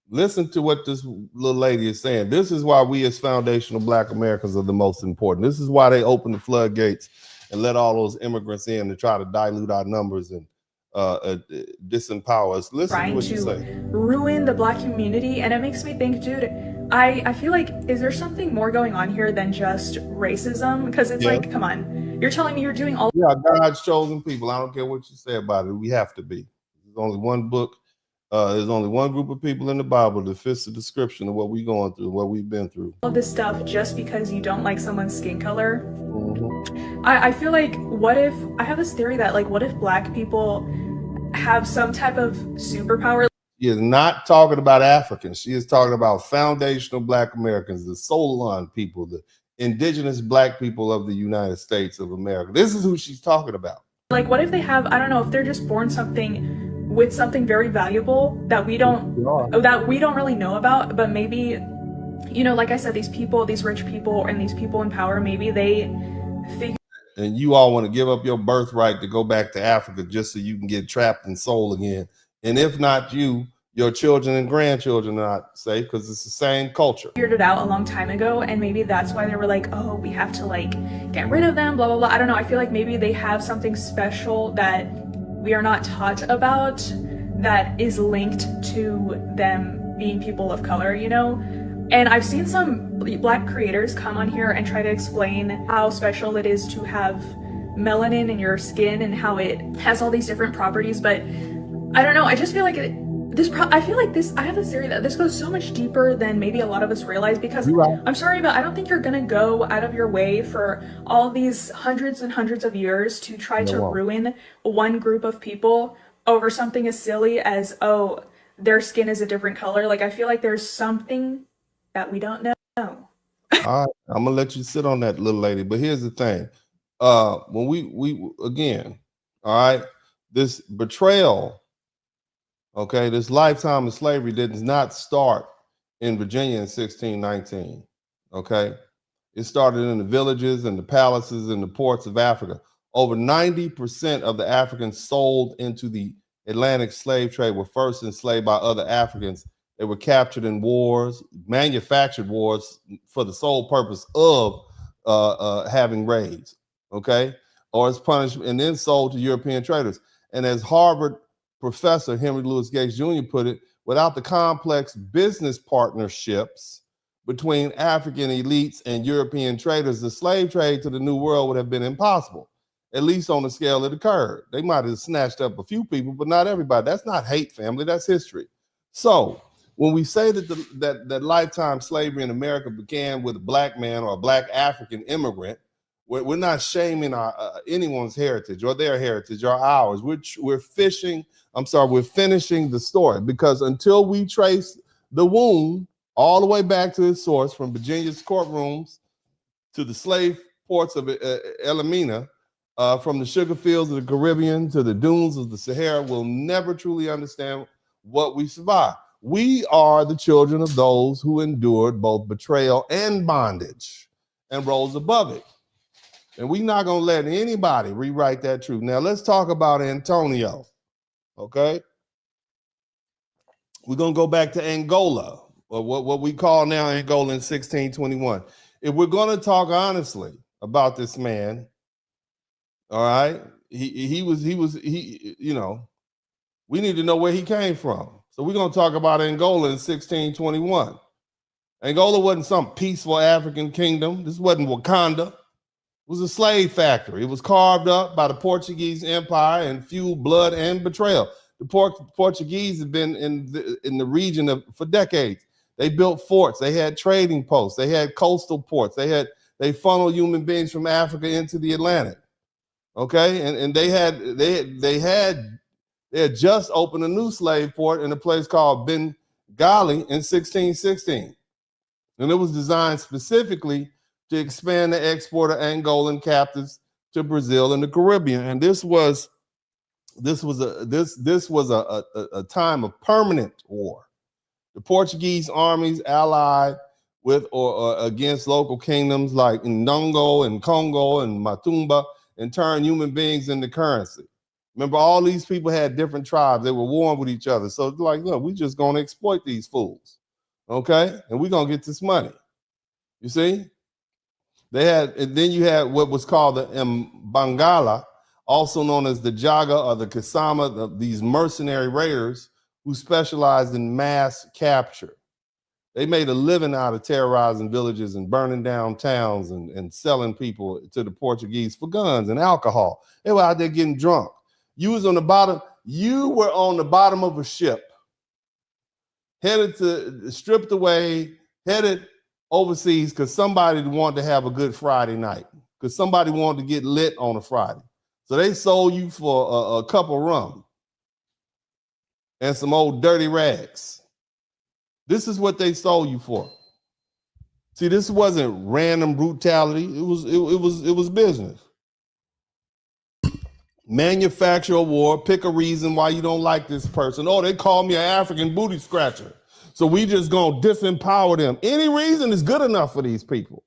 Speaker 2: Listen to what this little lady is saying. This is why we as foundational Black Americans are the most important. This is why they open the floodgates and let all those immigrants in to try to dilute our numbers and disempower us. Listen to what she say.
Speaker 18: Ruin the Black community, and it makes me think, dude, I feel like, is there something more going on here than just racism? Because it's like, come on, you're telling me you're doing all—
Speaker 2: Yeah, God's chosen people. I don't care what you say about it. We have to be. There's only one book. There's only one group of people in the Bible that fits the description of what we're going through, what we've been through.
Speaker 18: All this stuff just because you don't like someone's skin color. I feel like, what if, I have this theory that, like, what if Black people have some type of superpower?
Speaker 2: She is not talking about Africans. She is talking about foundational Black Americans, the Solon people, the indigenous Black people of the United States of America. This is who she's talking about.
Speaker 18: Like, what if they have, I don't know, if they're just born with something very valuable that we don't really know about, but maybe, you know, like I said, these people, these rich people and these people in power, maybe they figure.
Speaker 2: And you all want to give up your birthright to go back to Africa just so you can get trapped and sold again. And if not you, your children and grandchildren are not safe because it's the same culture.
Speaker 18: Figured it out a long time ago, and maybe that's why they were like, oh, we have to, like, get rid of them, blah, blah, blah. I don't know. I feel like maybe they have something special that we are not taught about that is linked to them being people of color, you know? And I've seen some Black creators come on here and try to explain how special it is to have melanin in your skin and how it has all these different properties, but I don't know, I just feel like I have this theory that this goes so much deeper than maybe a lot of us realize, because I'm sorry, but I don't think you're gonna go out of your way for all these hundreds and hundreds of years to try to ruin one group of people over something as silly as, oh, their skin is a different color. Like, I feel like there's something that we don't know.
Speaker 2: All right, I'm gonna let you sit on that, little lady. But here's the thing: when we again, all right, this betrayal, okay, this lifetime of slavery did not start in Virginia in 1619. Okay, it started in the villages and the palaces and the ports of Africa over 90% of the Africans sold into the Atlantic slave trade were first enslaved by other Africans. They were captured in wars, manufactured wars for the sole purpose of having raids, okay? Or as punishment, and then sold to European traders. And as Harvard professor Henry Louis Gates Jr. put it, without the complex business partnerships between African elites and European traders, the slave trade to the New World would have been impossible, at least on the scale it occurred. They might have snatched up a few people, but not everybody. That's not hate, family. That's history. So when we say that that lifetime slavery in America began with a black man or a black African immigrant, we're not shaming anyone's heritage or their heritage or ours. We're finishing the story, because until we trace the wound all the way back to its source, from Virginia's courtrooms to the slave ports of Elmina, from the sugar fields of the Caribbean to the dunes of the Sahara, we'll never truly understand what we survived. We are the children of those who endured both betrayal and bondage and rose above it. And we're not going to let anybody rewrite that truth. Now, let's talk about Antonio, okay? We're going to go back to Angola, or what we call now Angola in 1621. If we're going to talk honestly about this man, all right, he was, you know, we need to know where he came from. So we're going to talk about Angola in 1621. Angola wasn't some peaceful African kingdom. This wasn't Wakanda. It was a slave factory. It was carved up by the Portuguese Empire and fueled blood and betrayal. The Portuguese have been in the region for decades. They built forts. They had trading posts. They had coastal ports. They funneled human beings from Africa into the Atlantic. Okay, and they had just opened a new slave port in a place called Bengali in 1616, and it was designed specifically to expand the export of Angolan captives to Brazil and the Caribbean. And this was a time of permanent war. The Portuguese armies allied with or against local kingdoms like Ndongo and Congo and Matumba, and turned human beings into currency. Remember, all these people had different tribes. They were warring with each other. So it's like, look, we're just going to exploit these fools, okay? And we're going to get this money. You see? And then you had what was called the Mbangala, also known as the Jaga or the Kasama, these mercenary raiders who specialized in mass capture. They made a living out of terrorizing villages and burning down towns and selling people to the Portuguese for guns and alcohol. They were out there getting drunk. You were on the bottom of a ship, stripped away, headed overseas because somebody wanted to have a good Friday night, because somebody wanted to get lit on a Friday. So they sold you for a cup of rum and some old dirty rags. This is what they sold you for. See, this wasn't random brutality. It was business. Manufacture a war, pick a reason why you don't like this person. Oh, they call me an African booty scratcher, so we just gonna disempower them. Any reason is good enough for these people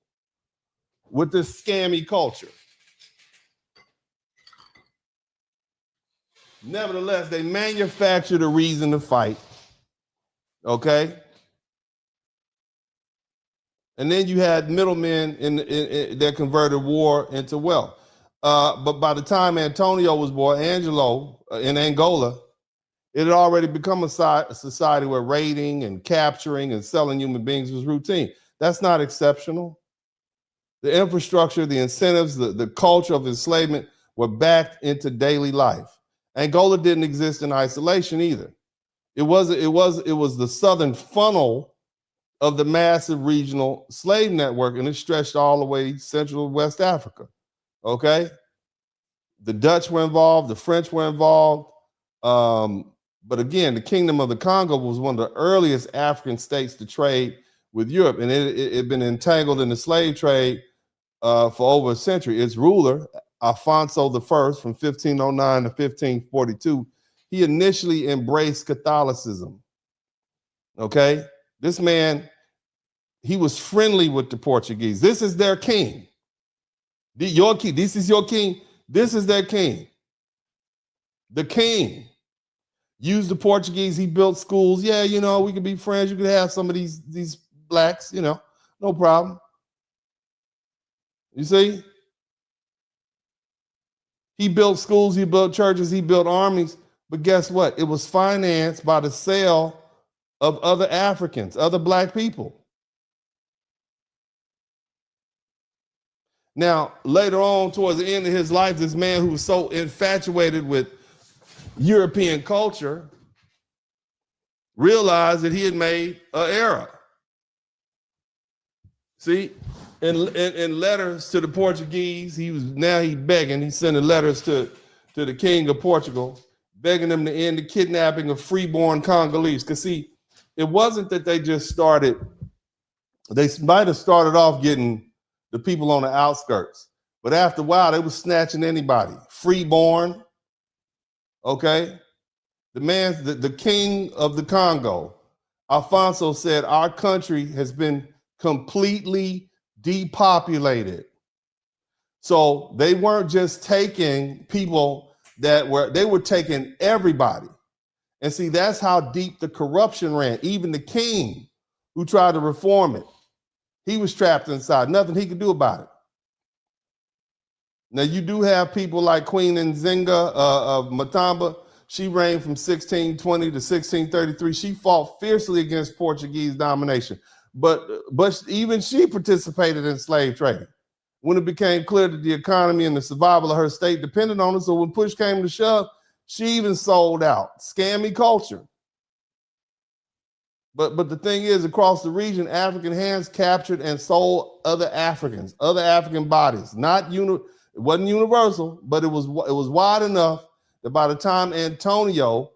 Speaker 2: with this scammy culture. Nevertheless, they manufactured a reason to fight, okay? And then you had middlemen that converted war into wealth. But by the time Antonio was born, Angelo in Angola, it had already become a society where raiding and capturing and selling human beings was routine. That's not exceptional. The infrastructure, the incentives, the culture of enslavement were backed into daily life. Angola didn't exist in isolation either. It was the southern funnel of the massive regional slave network, and it stretched all the way Central West Africa, okay? The Dutch were involved, the French were involved, but again, the Kingdom of the Congo was one of the earliest African states to trade with Europe, and it had been entangled in the slave trade for over a century. Its ruler, Alfonso I, from 1509 to 1542, he initially embraced Catholicism, okay? This man, he was friendly with the Portuguese. This is their king. Your king. This is your king. This is their king. The king used the Portuguese. He built schools. Yeah, you know, we could be friends. You could have some of these blacks, you know, no problem. You see? He built schools, he built churches, he built armies. But guess what? It was financed by the sale of other Africans, other black people. Now, later on, towards the end of his life, this man who was so infatuated with European culture realized that he had made an error. See, in letters to the Portuguese, he's begging. He's sending letters to the king of Portugal, begging them to end the kidnapping of freeborn Congolese. Because see, it wasn't that they just started. They might have started off getting the people on the outskirts, but after a while, they were snatching anybody, freeborn. Okay, the king of the Congo, Alfonso, said our country has been completely depopulated. So they weren't just taking people they were taking everybody. And see, that's how deep the corruption ran. Even the king who tried to reform it, he was trapped inside, nothing he could do about it. Now you do have people like Queen Nzinga of Matamba. She reigned from 1620 to 1633. She fought fiercely against Portuguese domination. But even she participated in slave trading when it became clear that the economy and the survival of her state depended on it. So when push came to shove, she even sold out. Scammy culture. But the thing is, across the region, African hands captured and sold other Africans, other African bodies. It wasn't universal, but it was wide enough that by the time Antonio,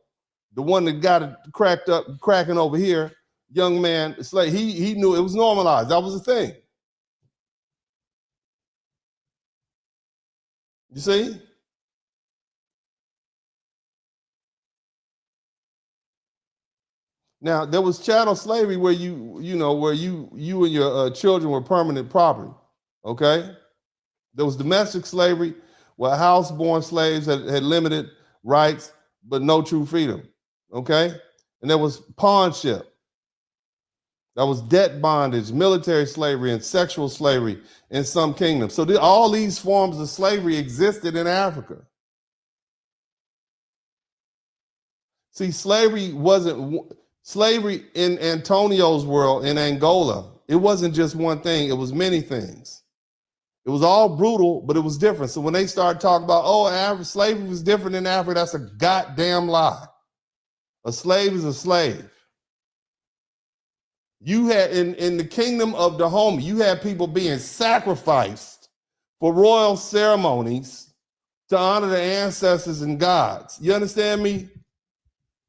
Speaker 2: the one that got it cracking over here, young man, it's like he knew it was normalized. That was the thing. You see? Now there was chattel slavery where you and your children were permanent property. Okay? There was domestic slavery where house-born slaves had limited rights but no true freedom. Okay? And there was pawnship. That was debt bondage, military slavery, and sexual slavery in some kingdoms. So all these forms of slavery existed in Africa. See, slavery in Antonio's world, in Angola, it wasn't just one thing, it was many things. It was all brutal, but it was different. So when they started talking about, slavery was different in Africa, that's a goddamn lie. A slave is a slave. You had in the kingdom of Dahomey, you had people being sacrificed for royal ceremonies to honor the ancestors and gods. You understand me?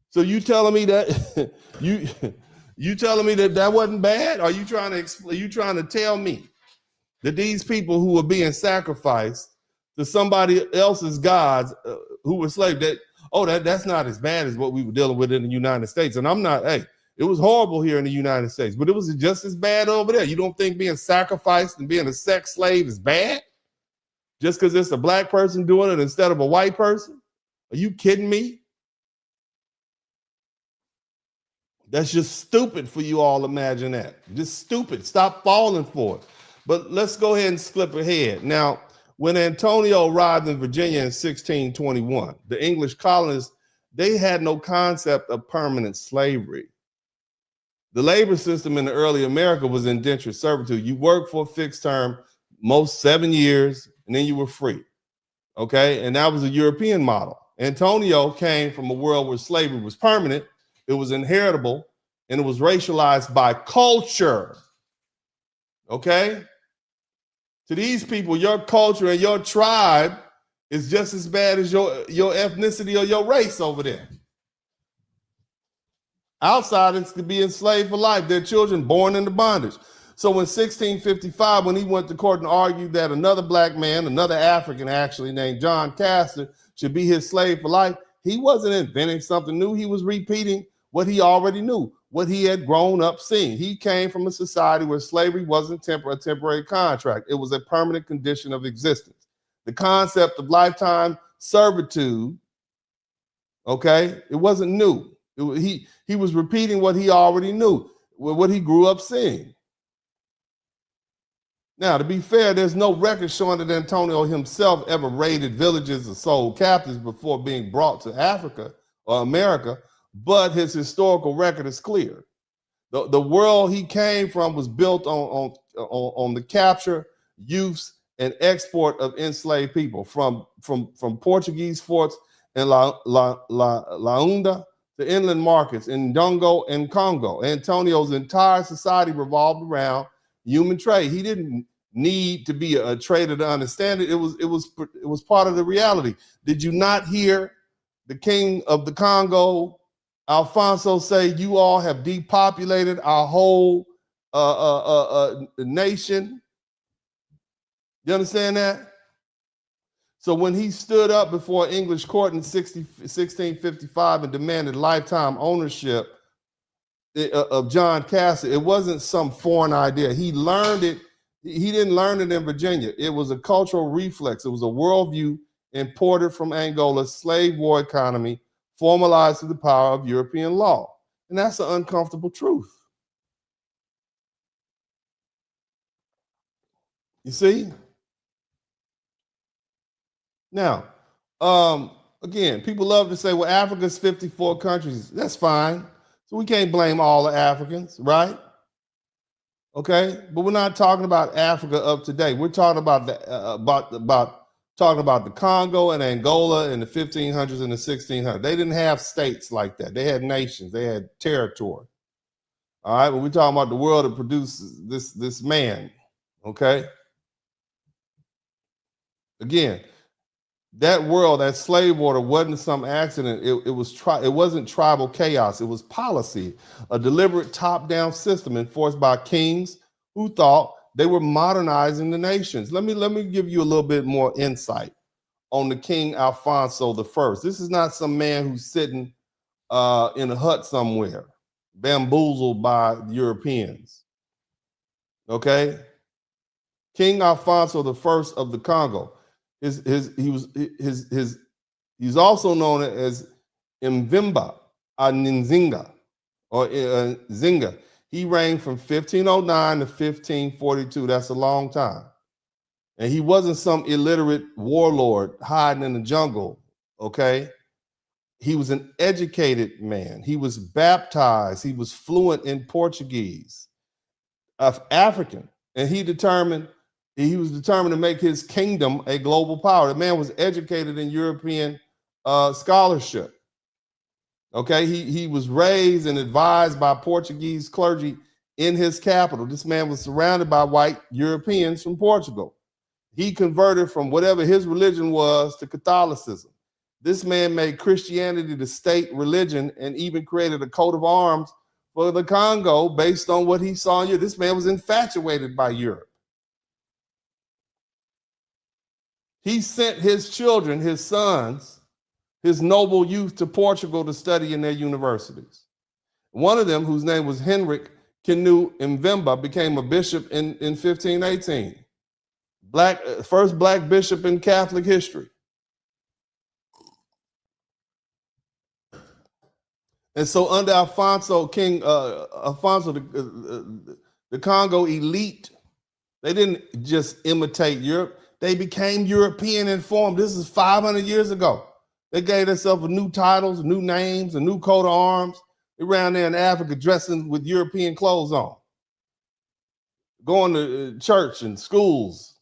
Speaker 2: So you telling me that you telling me that wasn't bad? Are you trying to tell me that these people who were being sacrificed to somebody else's gods who were slaves, that's not as bad as what we were dealing with in the United States? And I'm not, it was horrible here in the United States, but it was just as bad over there. You don't think being sacrificed and being a sex slave is bad? Just because it's a black person doing it instead of a white person? Are you kidding me? That's just stupid for you all to imagine that. Just stupid. Stop falling for it. But let's go ahead and skip ahead. Now, when Antonio arrived in Virginia in 1621, the English colonists, they had no concept of permanent slavery. The labor system in the early America was indentured servitude. You worked for a fixed term, most 7 years, and then you were free. Okay, and that was a European model. Antonio came from a world where slavery was permanent, it was inheritable, and it was racialized by culture. Okay? To these people, your culture and your tribe is just as bad as your ethnicity or your race over there. Outsiders could be enslaved for life, their children born into bondage. So in 1655, when he went to court and argued that another black man, another African actually, named John Casor, should be his slave for life, he wasn't inventing something new. He was repeating what he already knew, what he had grown up seeing. He came from a society where slavery wasn't a temporary contract. It was a permanent condition of existence. The concept of lifetime servitude, okay, it wasn't new. He was repeating what he already knew, what he grew up seeing. Now, to be fair, there's no record showing that Antonio himself ever raided villages or sold captives before being brought to Africa or America, but his historical record is clear. The world he came from was built on the capture, use, and export of enslaved people from Portuguese forts in Launda to inland markets in Dongo and Congo. Antonio's entire society revolved around human trade. He didn't need to be a trader to understand it. It was part of the reality. Did you not hear the king of the Congo, Alfonso, say, "You all have depopulated our whole nation"? You understand that? So when he stood up before English court in 1655 and demanded lifetime ownership of John Casor, it wasn't some foreign idea. He learned it. He didn't learn it in Virginia. It was a cultural reflex. It was a worldview imported from Angola's slave war economy, formalized to the power of European law. And that's an uncomfortable truth. You see? Now, again, people love to say, well, Africa's 54 countries. That's fine. So we can't blame all the Africans, right? Okay, but we're not talking about Africa of today. We're talking about the Congo and Angola in the 1500s and the 1600s. They didn't have states like that. They had nations. They had territory. All right, but we're talking about the world that produces this man. Okay. Again, that world, that slave order wasn't some accident. It wasn't tribal chaos. It was policy, a deliberate top-down system enforced by kings who thought they were modernizing the nations. Let me give you a little bit more insight on the King Alfonso I. This is not some man who's sitting in a hut somewhere, bamboozled by Europeans. Okay, King Alfonso I of the Congo. He's also known as Mvimba Ninzinga or Zinga. He reigned from 1509 to 1542. That's a long time. And he wasn't some illiterate warlord hiding in the jungle, okay? He was an educated man. He was baptized. He was fluent in Portuguese, African. And he was determined to make his kingdom a global power. The man was educated in European scholarship. Okay, he was raised and advised by Portuguese clergy in his capital. This man was surrounded by white Europeans from Portugal. He converted from whatever his religion was to Catholicism. This man made Christianity the state religion and even created a coat of arms for the Congo based on what he saw in Europe. This man was infatuated by Europe. He sent his children, his sons, his noble youth to Portugal to study in their universities. One of them, whose name was Henrik Kinu Mvimba, became a bishop in 1518. First black bishop in Catholic history. And so under Alfonso, the Congo elite, they didn't just imitate Europe. They became European in form. This is 500 years ago. They gave themselves new titles, new names, a new coat of arms. They ran there in Africa dressing with European clothes on, going to church and schools.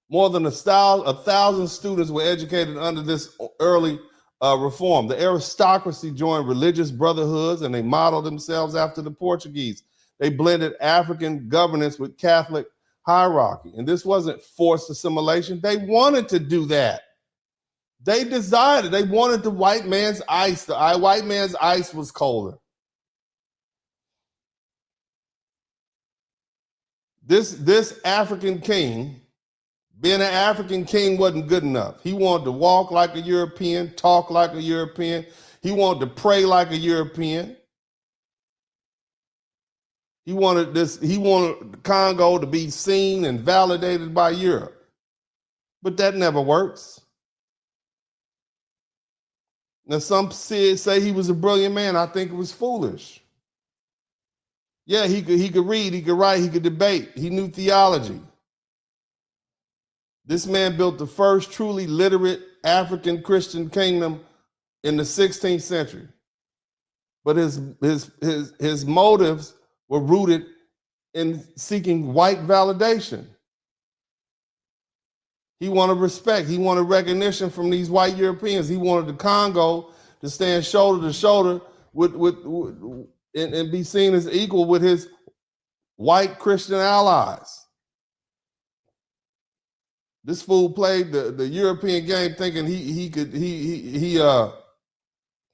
Speaker 2: More than 1,000 students were educated under this early reform. The aristocracy joined religious brotherhoods and they modeled themselves after the Portuguese. They blended African governance with Catholic hierarchy. And this wasn't forced assimilation. They wanted to do that. They desired it. They wanted the white man's ice. The white man's ice was colder. This African king, being an African king wasn't good enough. He wanted to walk like a European, talk like a European. He wanted to pray like a European. He wanted Congo to be seen and validated by Europe. But that never works. Now, some say he was a brilliant man. I think it was foolish. Yeah, he could read, he could write, he could debate. He knew theology. This man built the first truly literate African Christian kingdom in the 16th century. But his motives were rooted in seeking white validation. He wanted respect. He wanted recognition from these white Europeans. He wanted the Congo to stand shoulder to shoulder and be seen as equal with his white Christian allies. This fool played the European game thinking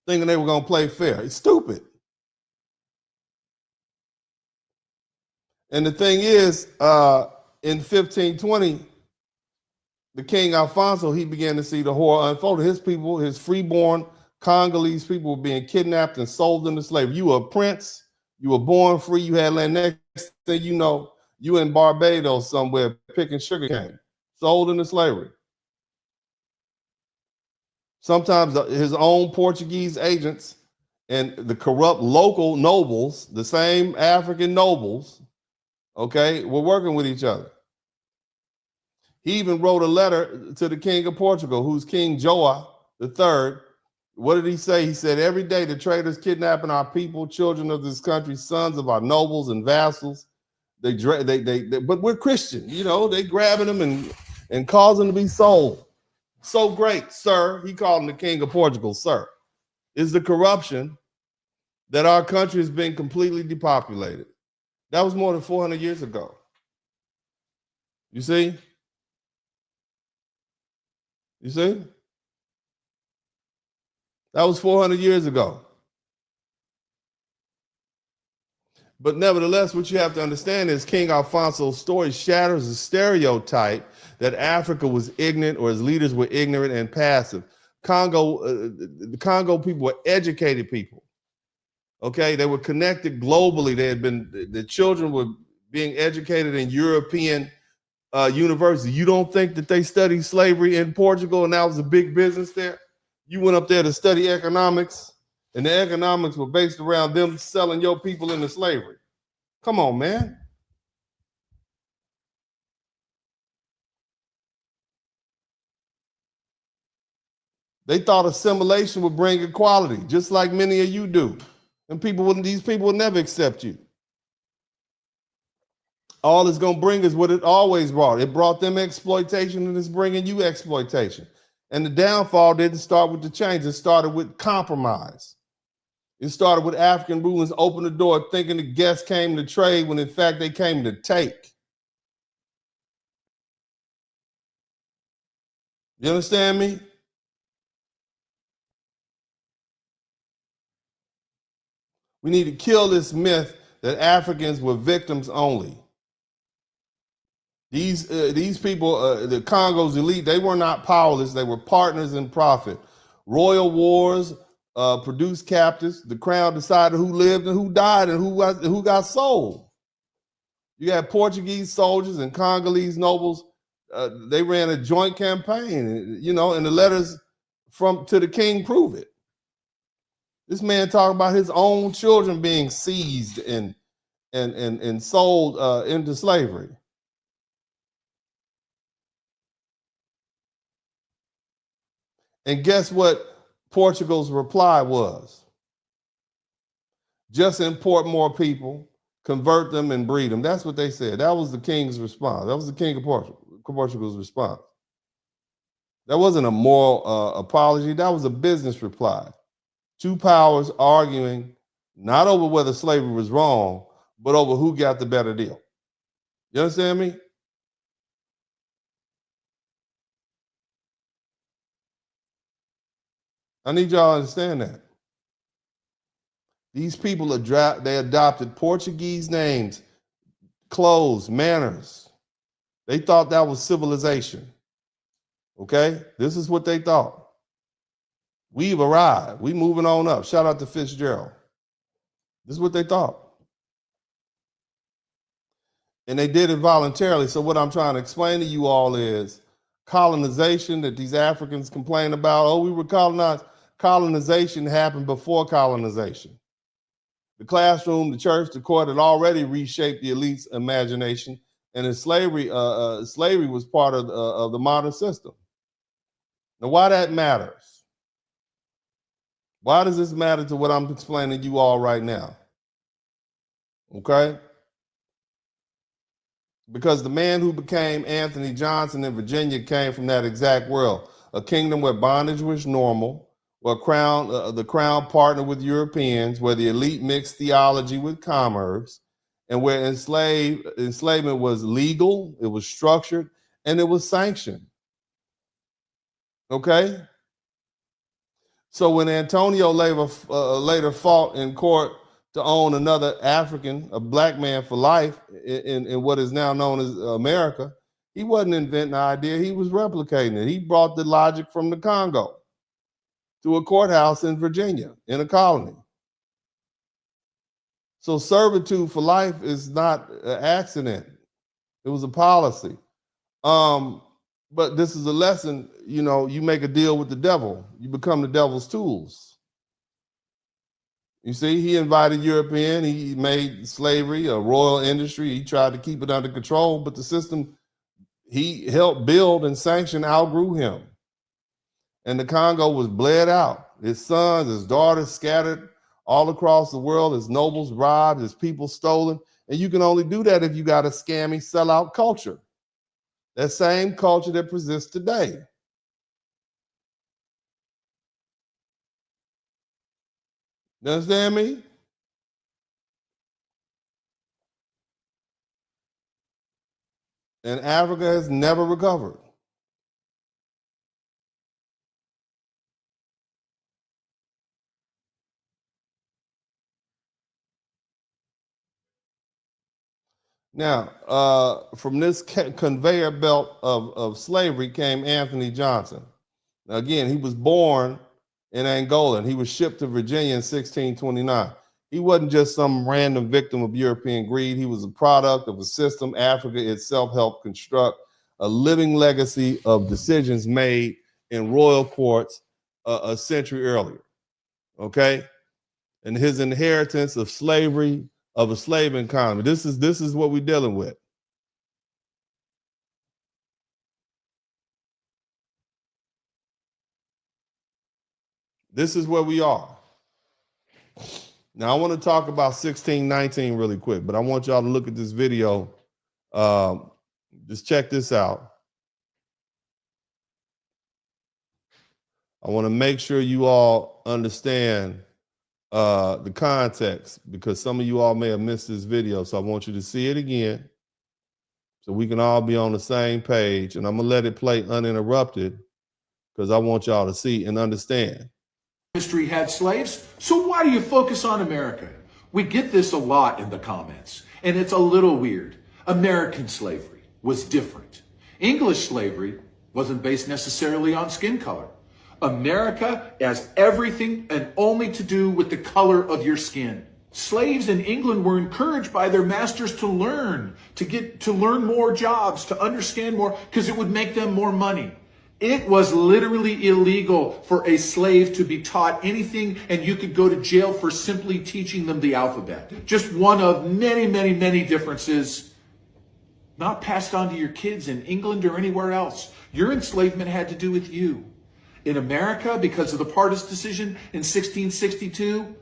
Speaker 2: thinking they were gonna play fair. It's stupid. And the thing is, in 1520, the King Alfonso, he began to see the horror unfold. His people, his freeborn Congolese people were being kidnapped and sold into slavery. You were a prince, you were born free, you had land. Next thing you know, you in Barbados somewhere picking sugarcane, sold into slavery. Sometimes his own Portuguese agents and the corrupt local nobles, the same African nobles, okay, were working with each other. He even wrote a letter to the King of Portugal, who's King João III. What did he say? He said, every day the traitors kidnapping our people, children of this country, sons of our nobles and vassals. But we're Christian, you know, they grabbing them and causing them to be sold. So great, sir. He called him the King of Portugal, sir. Is the corruption that our country has been completely depopulated. That was more than 400 years ago. You see? You see? That was 400 years ago. But nevertheless, what you have to understand is King Alfonso's story shatters the stereotype that Africa was ignorant or his leaders were ignorant and passive. The Congo people were educated people. Okay, they were connected globally. The children were being educated in European university. You don't think that they studied slavery in Portugal and that was a big business there? You went up there to study economics, and the economics were based around them selling your people into slavery. Come on, man. They thought assimilation would bring equality, just like many of you do. And these people would never accept you. All it's going to bring is what it always brought. It brought them exploitation, and it's bringing you exploitation. And the downfall didn't start with the change. It started with compromise. It started with African rulers open the door thinking the guests came to trade when in fact they came to take. You understand me? We need to kill this myth that Africans were victims only. These people, the Congo's elite, they were not powerless. They were partners in profit. Royal wars produced captives. The crown decided who lived and who died and who got sold. You had Portuguese soldiers and Congolese nobles. They ran a joint campaign, you know, and the letters to the king prove it. This man talking about his own children being seized and sold into slavery. And guess what Portugal's reply was? Just import more people, convert them, and breed them. That's what they said. That was the king's response. That was the king of Portugal's response. That wasn't a moral apology. That was a business reply. Two powers arguing not over whether slavery was wrong, but over who got the better deal. You understand me? I need y'all to understand that. These people, they adopted Portuguese names, clothes, manners. They thought that was civilization. Okay? This is what they thought. We've arrived. We moving on up. Shout out to Fitzgerald. This is what they thought. And they did it voluntarily. So what I'm trying to explain to you all is colonization that these Africans complain about. Oh, we were colonized. Colonization happened before colonization. The classroom, the church, the court had already reshaped the elite's imagination, and in slavery, slavery was part of the modern system. Now, why that matters? Why does this matter to what I'm explaining to you all right now? Okay? Because the man who became Anthony Johnson in Virginia came from that exact world, a kingdom where bondage was normal, where the crown partnered with Europeans, where the elite mixed theology with commerce, and where enslavement was legal, it was structured, and it was sanctioned. Okay? So when Antonio later fought in court to own another African, a black man for life in what is now known as America, he wasn't inventing the idea, he was replicating it. He brought the logic from the Congo to a courthouse in Virginia, in a colony. So servitude for life is not an accident. It was a policy. But this is a lesson, you know, you make a deal with the devil, you become the devil's tools. You see, he invited European, he made slavery a royal industry, he tried to keep it under control, but the system he helped build and sanction outgrew him. And the Congo was bled out. His sons, his daughters scattered all across the world, his nobles robbed, his people stolen. And you can only do that if you got a scammy sellout culture. That same culture that persists today. You understand me? And Africa has never recovered. Now, from this conveyor belt of slavery came Anthony Johnson. Now, again, he was born in Angola and he was shipped to Virginia in 1629. He wasn't just some random victim of European greed. He was a product of a system Africa itself helped construct, a living legacy of decisions made in royal courts a century earlier, okay? And his inheritance of slavery, of a slave economy. This is what we're dealing with. This is where we are. Now, I want to talk about 1619 really quick, but I want y'all to look at this video. Just check this out. I want to make sure you all understand the context, because some of you all may have missed this video. So I want you to see it again so we can all be on the same page. And I'm going to let it play uninterrupted because I want y'all to see and understand.
Speaker 13: History had slaves, so why do you focus on America? We get this a lot in the comments, and it's a little weird. American slavery was different. English slavery wasn't based necessarily on skin color. America has everything and only to do with the color of your skin. Slaves in England were encouraged by their masters to learn, to learn more jobs, to understand more, because it would make them more money. It was literally illegal for a slave to be taught anything, and you could go to jail for simply teaching them the alphabet. Just one of many, many, many differences not passed on to your kids in England or anywhere else. Your enslavement had to do with you. In America, because of the Pardis decision in 1662,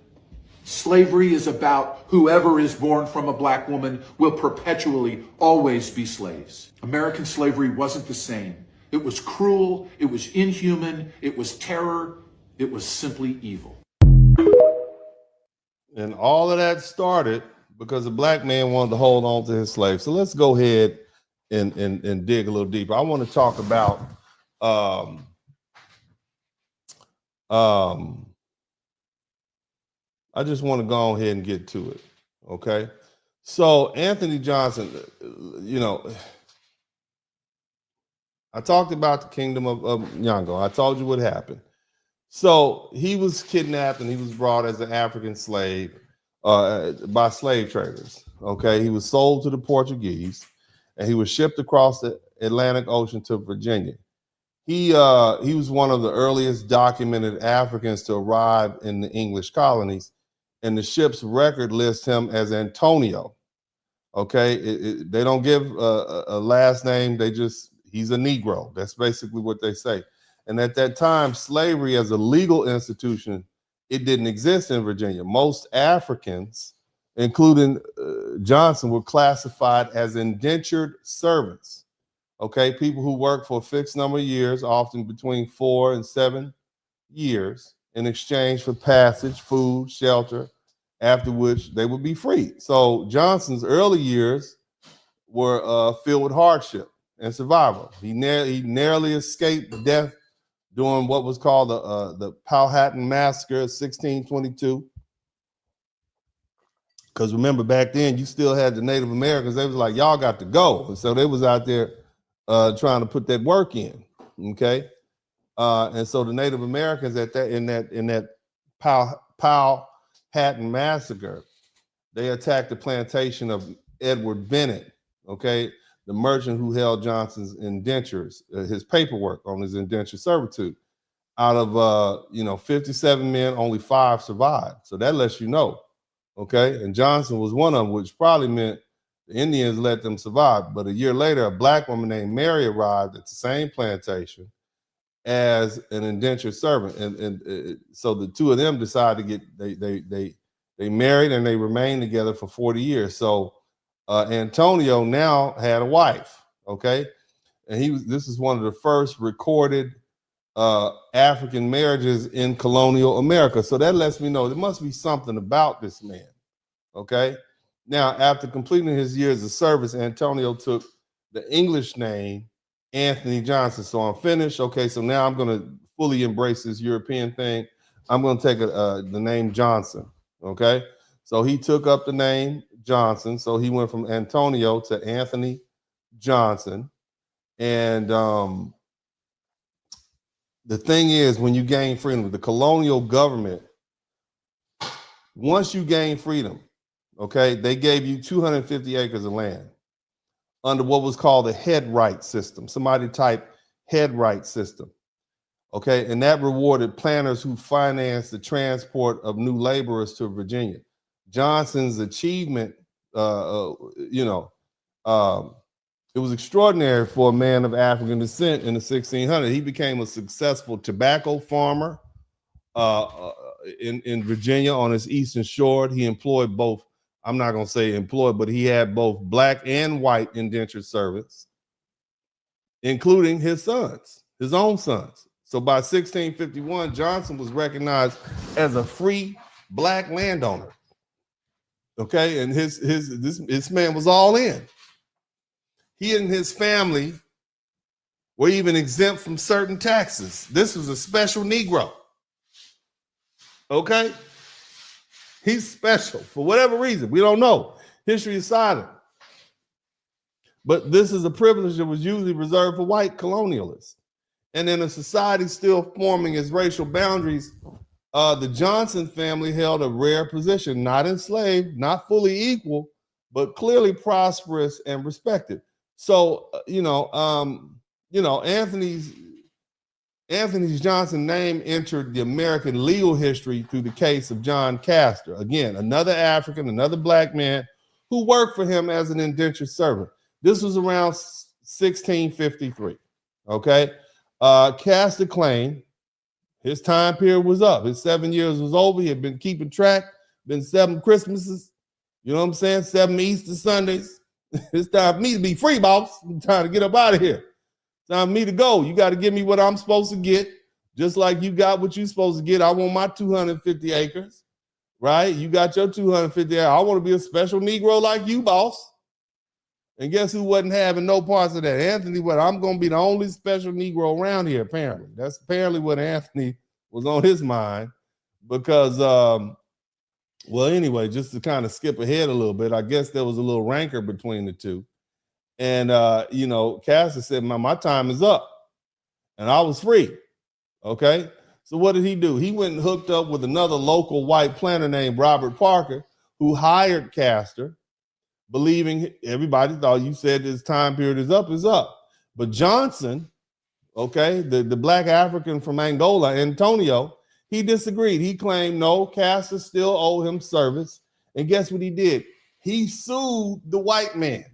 Speaker 13: slavery is about whoever is born from a black woman will perpetually always be slaves. American slavery wasn't the same. It was cruel, it was inhuman, it was terror, it was simply evil.
Speaker 2: And all of that started because a black man wanted to hold on to his slaves. So let's go ahead and dig a little deeper. I want to talk about I just want to go ahead and get to it. Okay. So Anthony Johnson, you know, I talked about the kingdom of Nyango. I told you what happened. So he was kidnapped and he was brought as an African slave by slave traders. Okay. He was sold to the Portuguese and he was shipped across the Atlantic Ocean to Virginia. He was one of the earliest documented Africans to arrive in the English colonies, and the ship's record lists him as Antonio. Okay, they don't give a last name. He's a Negro. That's basically what they say. And at that time, slavery as a legal institution, it didn't exist in Virginia. Most Africans, including Johnson, were classified as indentured servants. Okay, people who work for a fixed number of years, often between 4 and 7 years, in exchange for passage, food, shelter, after which they would be free. So Johnson's early years were filled with hardship and survival. He narrowly escaped death during what was called the Powhatan Massacre of 1622. Because remember, back then, you still had the Native Americans. They was like, y'all got to go. And so they was out there trying to put that work in, okay? And so the Native Americans in that Powhatan Massacre, they attacked the plantation of Edward Bennett, okay? The merchant who held Johnson's indentures, his paperwork on his indentured servitude. Out of 57 men, only 5 survived. So that lets you know, okay? And Johnson was one of them, which probably meant the Indians let them survive. But a year later, a black woman named Mary arrived at the same plantation as an indentured servant, and so the two of them decided to get they married, and they remained together for 40 years. So Antonio now had a wife, okay, and this is one of the first recorded African marriages in colonial America. So that lets me know there must be something about this man, okay. Now, after completing his years of service, Antonio took the English name Anthony Johnson. So I'm finished. Okay, so now I'm going to fully embrace this European thing. I'm going to take the name Johnson. Okay, so he took up the name Johnson. So he went from Antonio to Anthony Johnson. And the thing is, when you gain freedom, the colonial government, once you gain freedom, okay, they gave you 250 acres of land under what was called the head right system. Somebody type head right system. Okay, and that rewarded planters who financed the transport of new laborers to Virginia. Johnson's achievement, it was extraordinary for a man of African descent in the 1600s. He became a successful tobacco farmer in Virginia on its eastern shore. He employed both, I'm not going to say employed, but he had both black and white indentured servants, including his sons, his own sons. So by 1651, Johnson was recognized as a free black landowner. Okay, and this man was all in. He and his family were even exempt from certain taxes. This was a special Negro. Okay? He's special for whatever reason. We don't know. History is silent. But this is a privilege that was usually reserved for white colonialists. And in a society still forming its racial boundaries, the Johnson family held a rare position, not enslaved, not fully equal, but clearly prosperous and respected. So, Anthony Johnson's name entered the American legal history through the case of John Casor. Again, another African, another black man who worked for him as an indentured servant. This was around 1653, okay? Casor claimed his time period was up. His 7 years was over. He had been keeping track, been 7 Christmases, you know what I'm saying? 7 Easter Sundays. It's time for me to be free, boss. I'm trying to get up out of here. It's time for me to go. You got to give me what I'm supposed to get, just like you got what you're supposed to get. I want my 250 acres, right? You got your 250 acres. I want to be a special Negro like you, boss. And guess who wasn't having no parts of that? Anthony, I'm going to be the only special Negro around here, apparently. That's apparently what Anthony was on his mind because, anyway, just to kind of skip ahead a little bit, I guess there was a little rancor between the two. And, Casor said, my time is up. And I was free, okay? So what did he do? He went and hooked up with another local white planter named Robert Parker, who hired Casor, believing everybody thought you said this time period is up. But Johnson okay, the black African from Angola, Antonio, he disagreed. He claimed no, Casor still owed him service. And guess what he did? He sued the white man,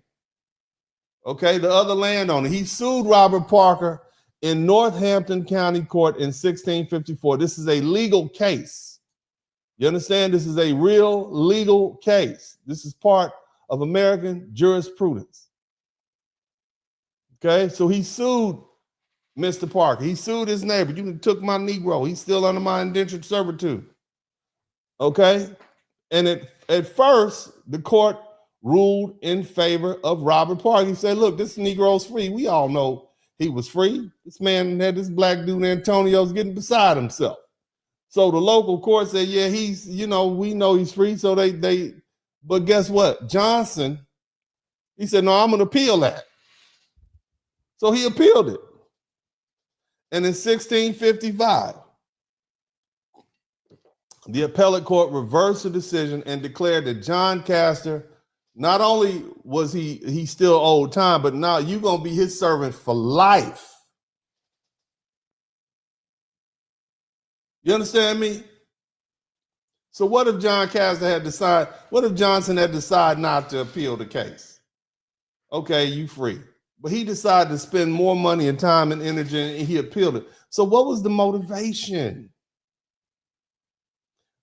Speaker 2: okay, the other landowner. He sued Robert Parker in Northampton County Court in 1654. This is a legal case. You understand? This is a real legal case. This is part of American jurisprudence. Okay, so he sued Mr. Parker. He sued his neighbor. You took my Negro. He's still under my indentured servitude. Okay, and at first, the court ruled in favor of Robert Parker. He said, look, this Negro's free. We all know he was free. This man had this black dude, Antonio's getting beside himself. So the local court said, yeah, he's, we know he's free. So but guess what? Johnson, he said, no, I'm going to appeal that. So he appealed it. And in 1655, the appellate court reversed the decision and declared that John Castor, not only was he still owed time, but now you're going to be his servant for life. You understand me? So what if John Castor what if Johnson had decided not to appeal the case? Okay, you free. But he decided to spend more money and time and energy, and he appealed it. So what was the motivation?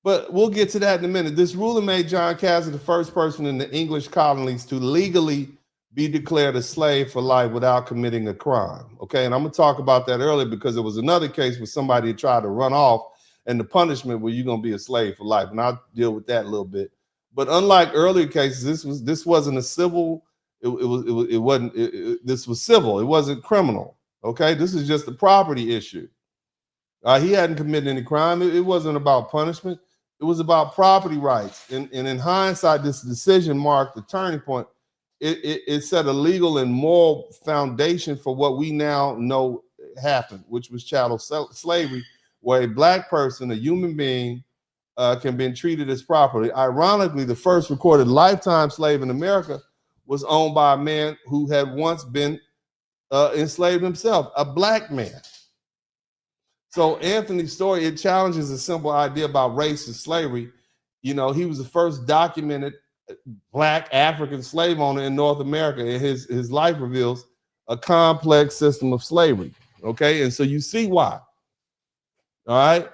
Speaker 2: But we'll get to that in a minute. This ruling made John Castor the first person in the English colonies to legally be declared a slave for life without committing a crime. Okay, and I'm going to talk about that earlier because there was another case where somebody tried to run off, and the punishment was you're going to be a slave for life. And I'll deal with that a little bit. But unlike earlier cases, this wasn't a civil. This was civil. It wasn't criminal. Okay, this is just a property issue. He hadn't committed any crime. It wasn't about punishment. It was about property rights. And in hindsight, this decision marked the turning point. It set a legal and moral foundation for what we now know happened, which was chattel slavery, where a black person, a human being, can be treated as property. Ironically, the first recorded lifetime slave in America was owned by a man who had once been enslaved himself, a black man. So Anthony's story, it challenges a simple idea about race and slavery. He was the first documented black African slave owner in North America, and his life reveals a complex system of slavery. Okay, and so you see why. All right.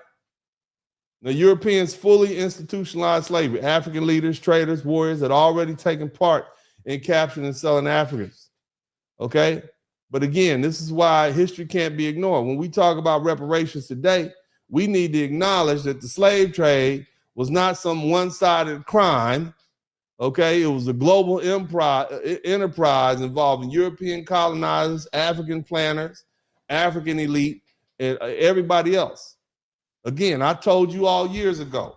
Speaker 2: The Europeans fully institutionalized slavery. African leaders, traders, warriors had already taken part in capturing and selling Africans. Okay. But again, this is why history can't be ignored. When we talk about reparations today, we need to acknowledge that the slave trade was not some one-sided crime. Okay. It was a global enterprise involving European colonizers, African planters, African elite, and everybody else. Again, I told you all years ago,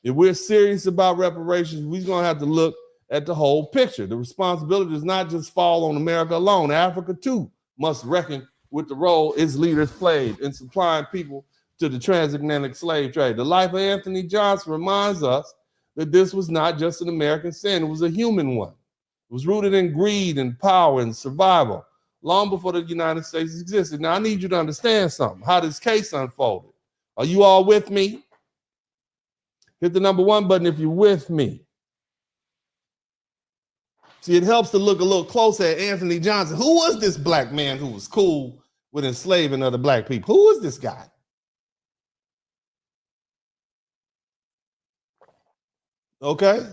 Speaker 2: if we're serious about reparations, we're going to have to look at the whole picture. The responsibility does not just fall on America alone. Africa, too, must reckon with the role its leaders played in supplying people to the transatlantic slave trade. The life of Anthony Johnson reminds us that this was not just an American sin. It was a human one. It was rooted in greed and power and survival long before the United States existed. Now, I need you to understand something, how this case unfolded. Are you all with me? Hit the number 1 button if you're with me. See, it helps to look a little closer at Anthony Johnson. Who was this black man who was cool with enslaving other black people? Who was this guy? Okay.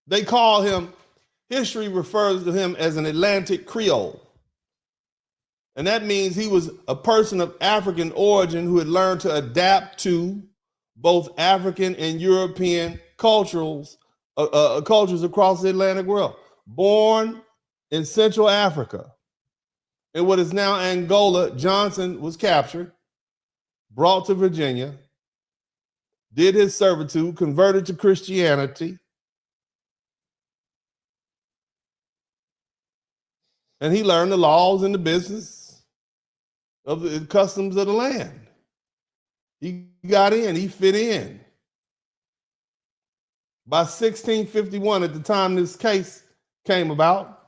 Speaker 2: They call him, history refers to him as an Atlantic Creole. And that means he was a person of African origin who had learned to adapt to both African and European cultures across the Atlantic world. Born in Central Africa, in what is now Angola, Johnson was captured, brought to Virginia, did his servitude, converted to Christianity, and he learned the laws and the business of the customs of the land. He got in, he fit in. By 1651, at the time this case came about,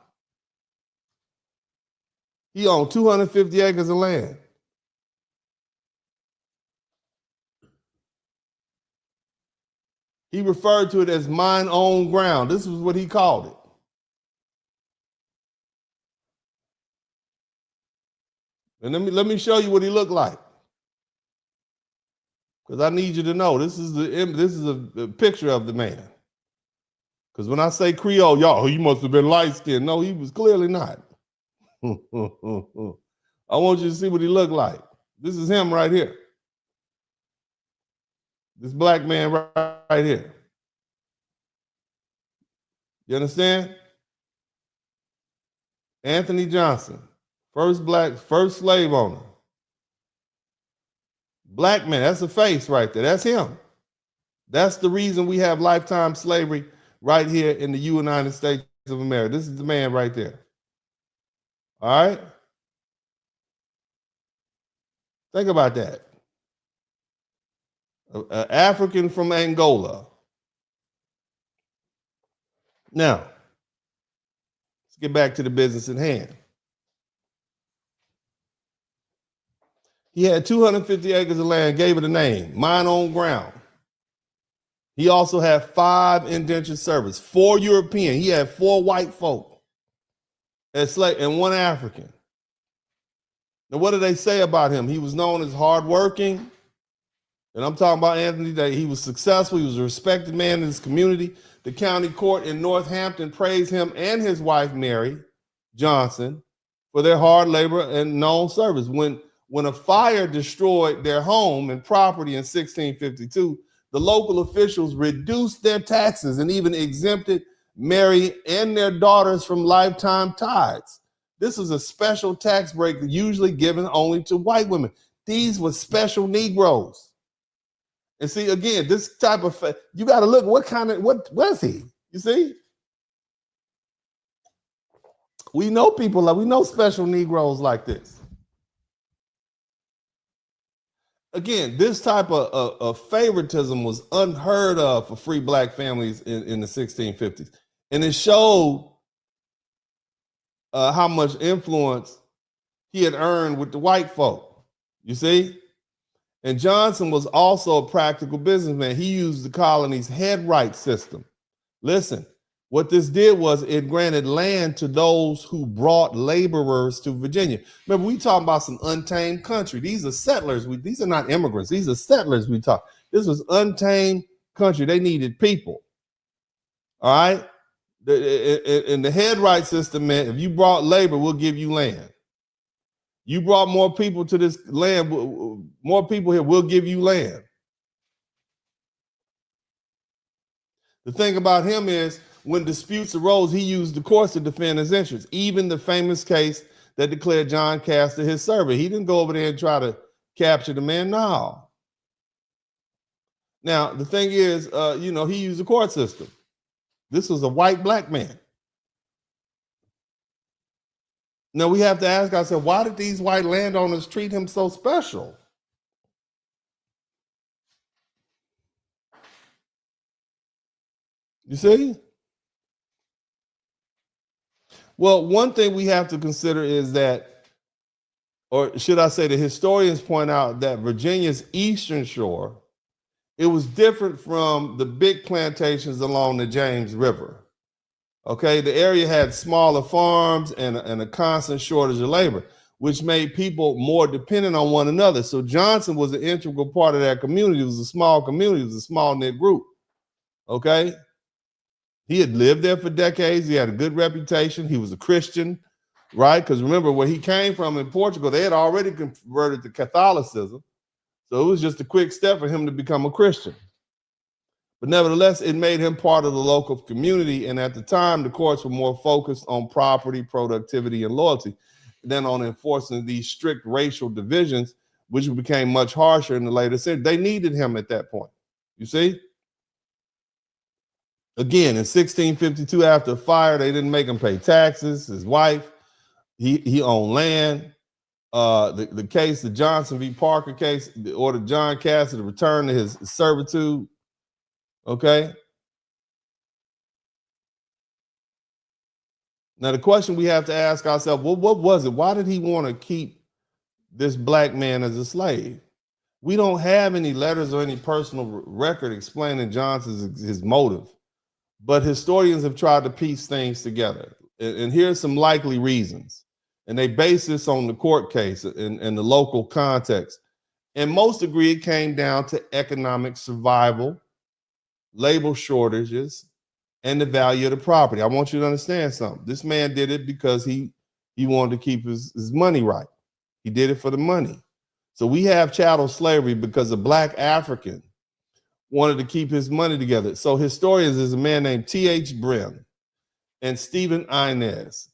Speaker 2: He owned 250 acres of land. He referred to it as mine own ground. This was what he called it. And let me show you what he looked like, because I need you to know this is a picture of the man. Because when I say Creole, y'all, he must have been light skinned. No, he was clearly not. I want you to see what he looked like. This is him right here. This black man right here. You understand? Anthony Johnson, first slave owner. Black man, that's a face right there. That's him. That's the reason we have lifetime slavery right here in the United States of America. This is the man right there. All right? Think about that. An African from Angola. Now, let's get back to the business at hand. He had 250 acres of land, gave it a name, mine own ground. He also had 5 indentured servants, 4 European. He had 4 white folk as slave and 1 African. Now, what do they say about him? He was known as hardworking. And I'm talking about Anthony, that he was successful. He was a respected man in his community. The county court in Northampton praised him and his wife, Mary Johnson, for their hard labor and known service. When a fire destroyed their home and property in 1652, the local officials reduced their taxes and even exempted Mary and their daughters from lifetime tithes. This was a special tax break usually given only to white women. These were special Negroes. And see, again, this type of, you got to look, what was he? You see? We know people we know special Negroes like this. Again, this type of favoritism was unheard of for free black families in the 1650s. And it showed how much influence he had earned with the white folk. You see? And Johnson was also a practical businessman. He used the colony's head right system. Listen, what this did was it granted land to those who brought laborers to Virginia. Remember, we talking about some untamed country. These are settlers. These are not immigrants. These are settlers we talk. This was untamed country. They needed people. All right? In the head right system meant if you brought labor, we'll give you land. You brought more people to this land, more people here, we'll give you land. The thing about him is when disputes arose, he used the courts to defend his interests. Even the famous case that declared John Castor his servant. He didn't go over there and try to capture the man. No. Now, the thing is, he used the court system. This was a white black man. Now we have to ask ourselves, why did these white landowners treat him so special? You see? Well, one thing we have to consider is that, or should I say the historians point out that Virginia's eastern shore, it was different from the big plantations along the James River. Okay, the area had smaller farms and a constant shortage of labor, which made people more dependent on one another. So Johnson was an integral part of that community. It was a small community. It was a small-knit group. Okay, he had lived there for decades. He had a good reputation. He was a Christian, right? Because remember, where he came from in Portugal, they had already converted to Catholicism. So it was just a quick step for him to become a Christian. But nevertheless, it made him part of the local community. And at the time, the courts were more focused on property, productivity, and loyalty than on enforcing these strict racial divisions, which became much harsher in the later century. They needed him at that point. You see? Again, in 1652, after a fire, they didn't make him pay taxes. His wife, he owned land. The case, the Johnson v. Parker case, ordered John Casor to return to his servitude. Okay. Now, the question we have to ask ourselves, well, what was it? Why did he want to keep this black man as a slave? We don't have any letters or any personal record explaining Johnson's his motive, but historians have tried to piece things together. And here's some likely reasons. And they base this on the court case and the local context. And most agree it came down to economic survival, labor shortages, and the value of the property. I want you to understand something. This man did it because he wanted to keep his money right. He did it for the money. So we have chattel slavery because a black African wanted to keep his money together. So historians, there's a man named T.H. Brim and Stephen Inez.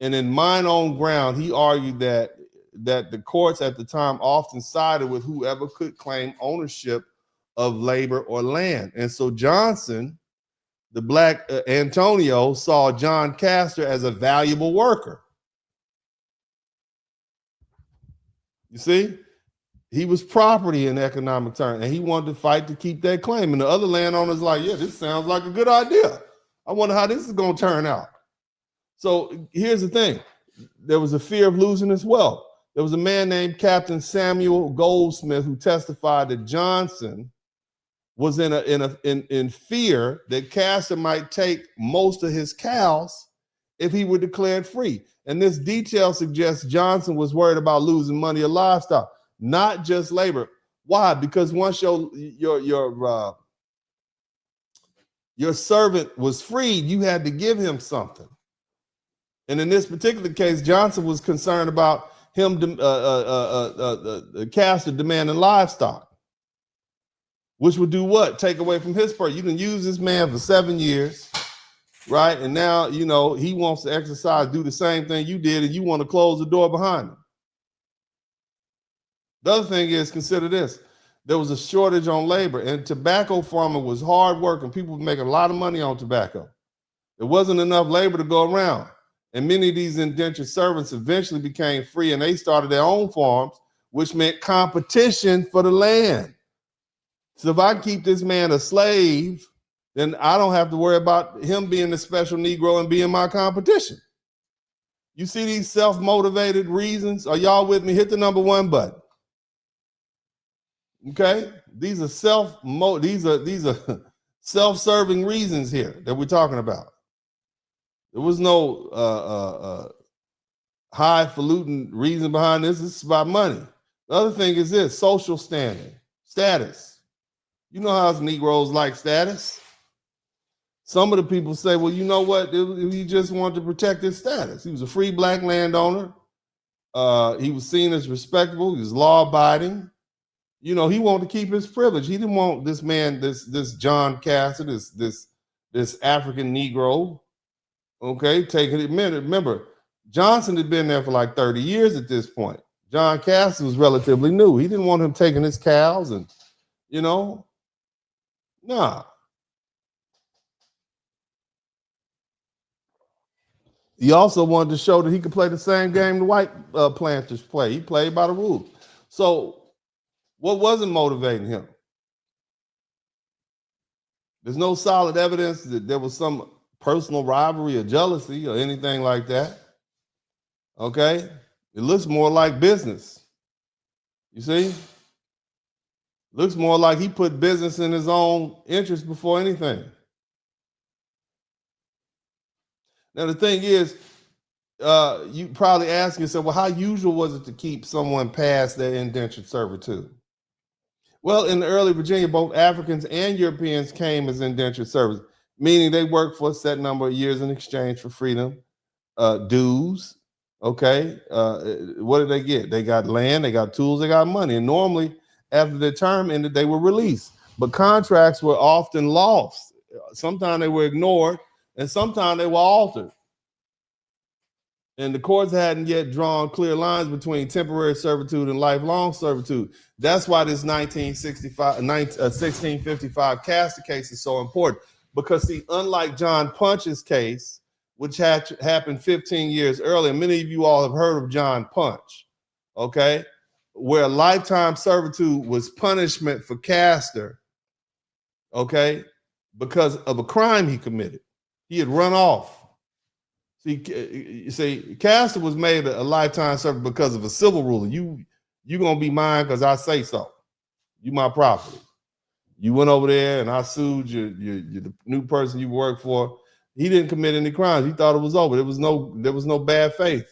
Speaker 2: And in Mine Own Ground, he argued that the courts at the time often sided with whoever could claim ownership of labor or land. And so Johnson, the black Antonio, saw John Castor as a valuable worker. You see? He was property in economic terms, and he wanted to fight to keep that claim. And the other landowners like, yeah, this sounds like a good idea. I wonder how this is going to turn out. So here's the thing. There was a fear of losing his wealth. There was a man named Captain Samuel Goldsmith who testified that Johnson was in fear that Castor might take most of his cows if he were declared free. And this detail suggests Johnson was worried about losing money or livestock, not just labor. Why? Because once your servant was freed, you had to give him something. And in this particular case, Johnson was concerned about him, Castor demanding livestock, which would do what? Take away from his part. You can use this man for 7 years, right? And now, you know, he wants to exercise, do the same thing you did, and you want to close the door behind him. The other thing is, consider this. There was a shortage on labor, and tobacco farming was hard work, and people were making a lot of money on tobacco. There wasn't enough labor to go around. And many of these indentured servants eventually became free, and they started their own farms, which meant competition for the land. So if I keep this man a slave, then I don't have to worry about him being the special Negro and being my competition. You see these self-motivated reasons? Are y'all with me? Hit the number 1 button. Okay? These are self-serving reasons here that we're talking about. There was no highfalutin reason behind this. This is about money. The other thing is this: social standing, status. You know how us Negroes like status. Some of the people say, well, you know what? He just wanted to protect his status. He was a free black landowner. He was seen as respectable. He was law-abiding. You know, he wanted to keep his privilege. He didn't want this man, this John Castor, this African Negro, okay, taking it. Remember, Johnson had been there for like 30 years at this point. John Castor was relatively new. He didn't want him taking his cows and, you know, nah. He also wanted to show that he could play the same game the white planters play. He played by the rules. So what wasn't motivating him? There's no solid evidence that there was some personal rivalry or jealousy or anything like that. Okay? It looks more like business. You see? Looks more like he put business in his own interest before anything. Now, the thing is, you probably ask yourself, well, how usual was it to keep someone past their indentured servitude? Well, in the early Virginia, both Africans and Europeans came as indentured servants, meaning they worked for a set number of years in exchange for freedom, dues, okay? What did they get? They got land, they got tools, they got money. And normally, after the term ended, they were released. But contracts were often lost. Sometimes they were ignored, and sometimes they were altered. And the courts hadn't yet drawn clear lines between temporary servitude and lifelong servitude. That's why this 1655 Castor case is so important. Because, see, unlike John Punch's case, which happened 15 years earlier, many of you all have heard of John Punch, okay, where lifetime servitude was punishment for Castor, okay, because of a crime he committed. He had run off. See, Casor was made a lifetime servant because of a civil ruling. You gonna be mine because I say so. You my property. You went over there and I sued you. The new person you work for. He didn't commit any crimes. He thought it was over. There was no bad faith.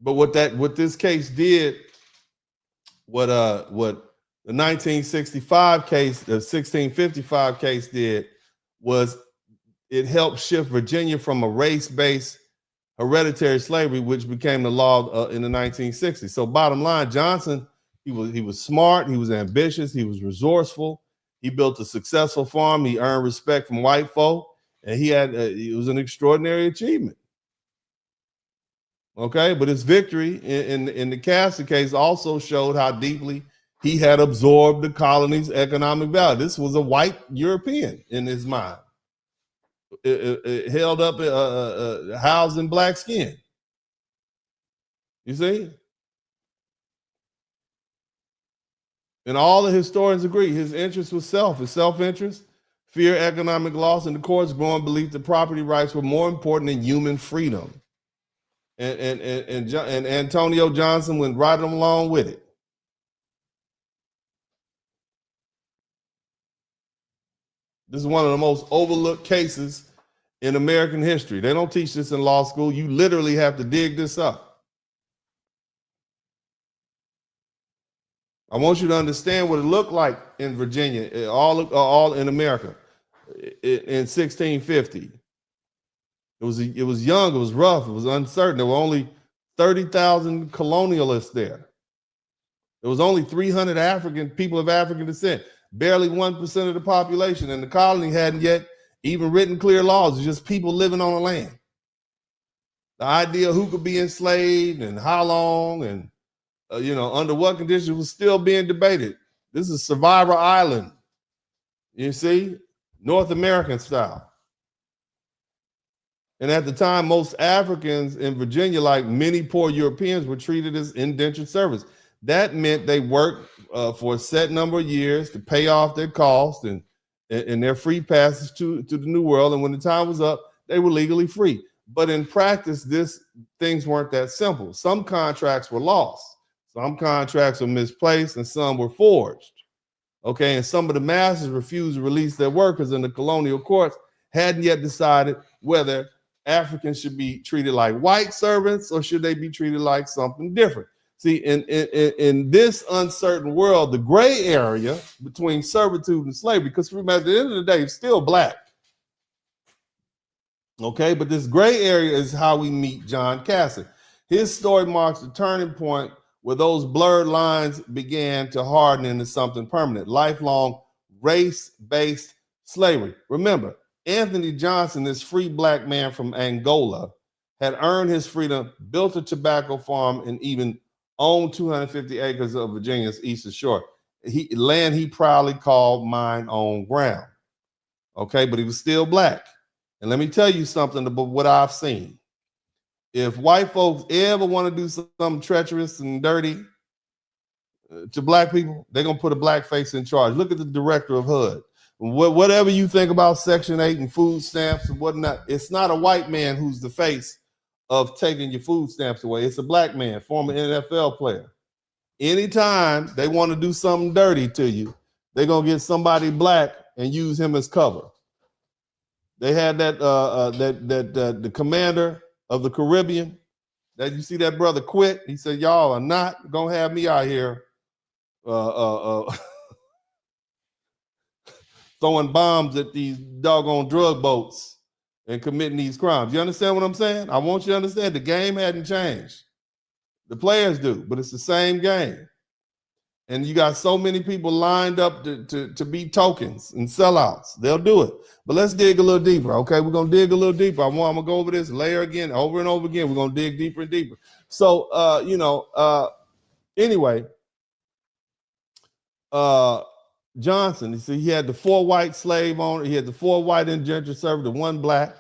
Speaker 2: But what this case did, what the 1965 case, the 1655 case did, was it helped shift Virginia from a race-based hereditary slavery, which became the law in the 1960s. So bottom line, Johnson, he was smart, he was ambitious, he was resourceful, he built a successful farm, he earned respect from white folk, and it was an extraordinary achievement. Okay, but his victory in the Casor case also showed how deeply he had absorbed the colony's economic value. This was a white European in his mind. It held up, housed in black skin. You see? And all the historians agree his interest was his self-interest, fear economic loss, and the court's growing belief that property rights were more important than human freedom. And Antonio Johnson went right along with it. This is one of the most overlooked cases in American history. They don't teach this in law school. You literally have to dig this up. I want you to understand what it looked like in Virginia, all in America in 1650. It was young, it was rough, it was uncertain. There were only 30,000 colonialists there. There was only 300 people of African descent, barely 1% of the population, and the colony hadn't yet even written clear laws. It's just people living on the land. The idea of who could be enslaved and how long and under what conditions was still being debated. This is Survivor Island, you see, North American style. And at the time, most Africans in Virginia, like many poor Europeans, were treated as indentured servants. That meant they worked for a set number of years to pay off their costs and their free passage to the New World. And when the time was up, they were legally free. But in practice, things weren't that simple. Some contracts were lost. Some contracts were misplaced and some were forged. Okay, and some of the masters refused to release their workers, and the colonial courts hadn't yet decided whether Africans should be treated like white servants or should they be treated like something different. See, in this uncertain world, the gray area between servitude and slavery, because remember, at the end of the day, it's still black. Okay, but this gray area is how we meet John Casor. His story marks the turning point where those blurred lines began to harden into something permanent, lifelong race-based slavery. Remember, Anthony Johnson, this free black man from Angola, had earned his freedom, built a tobacco farm, and even owned 250 acres of Virginia's eastern shore. Land he proudly called mine own ground. Okay, but he was still black. And let me tell you something about what I've seen. If white folks ever want to do something treacherous and dirty to black people, they're going to put a black face in charge. Look at the director of HUD. Whatever you think about Section 8 and food stamps and whatnot, it's not a white man who's the face of taking your food stamps away. It's a black man, former NFL player. Anytime they want to do something dirty to you, they're going to get somebody black and use him as cover. They had the commander of the Caribbean, that you see that brother quit. He said, y'all are not going to have me out here throwing bombs at these doggone drug boats and committing these crimes. You understand what I'm saying? I want you to understand the game hadn't changed. The players do, but it's the same game. And you got so many people lined up to be tokens and sellouts. They'll do it. But let's dig a little deeper, okay? We're going to dig a little deeper. I'm going to go over this layer again, over and over again. We're going to dig deeper and deeper. So, anyway, Johnson, you see, he had the 4 white slave owners. He had the 4 white indentured servants, the 1 black.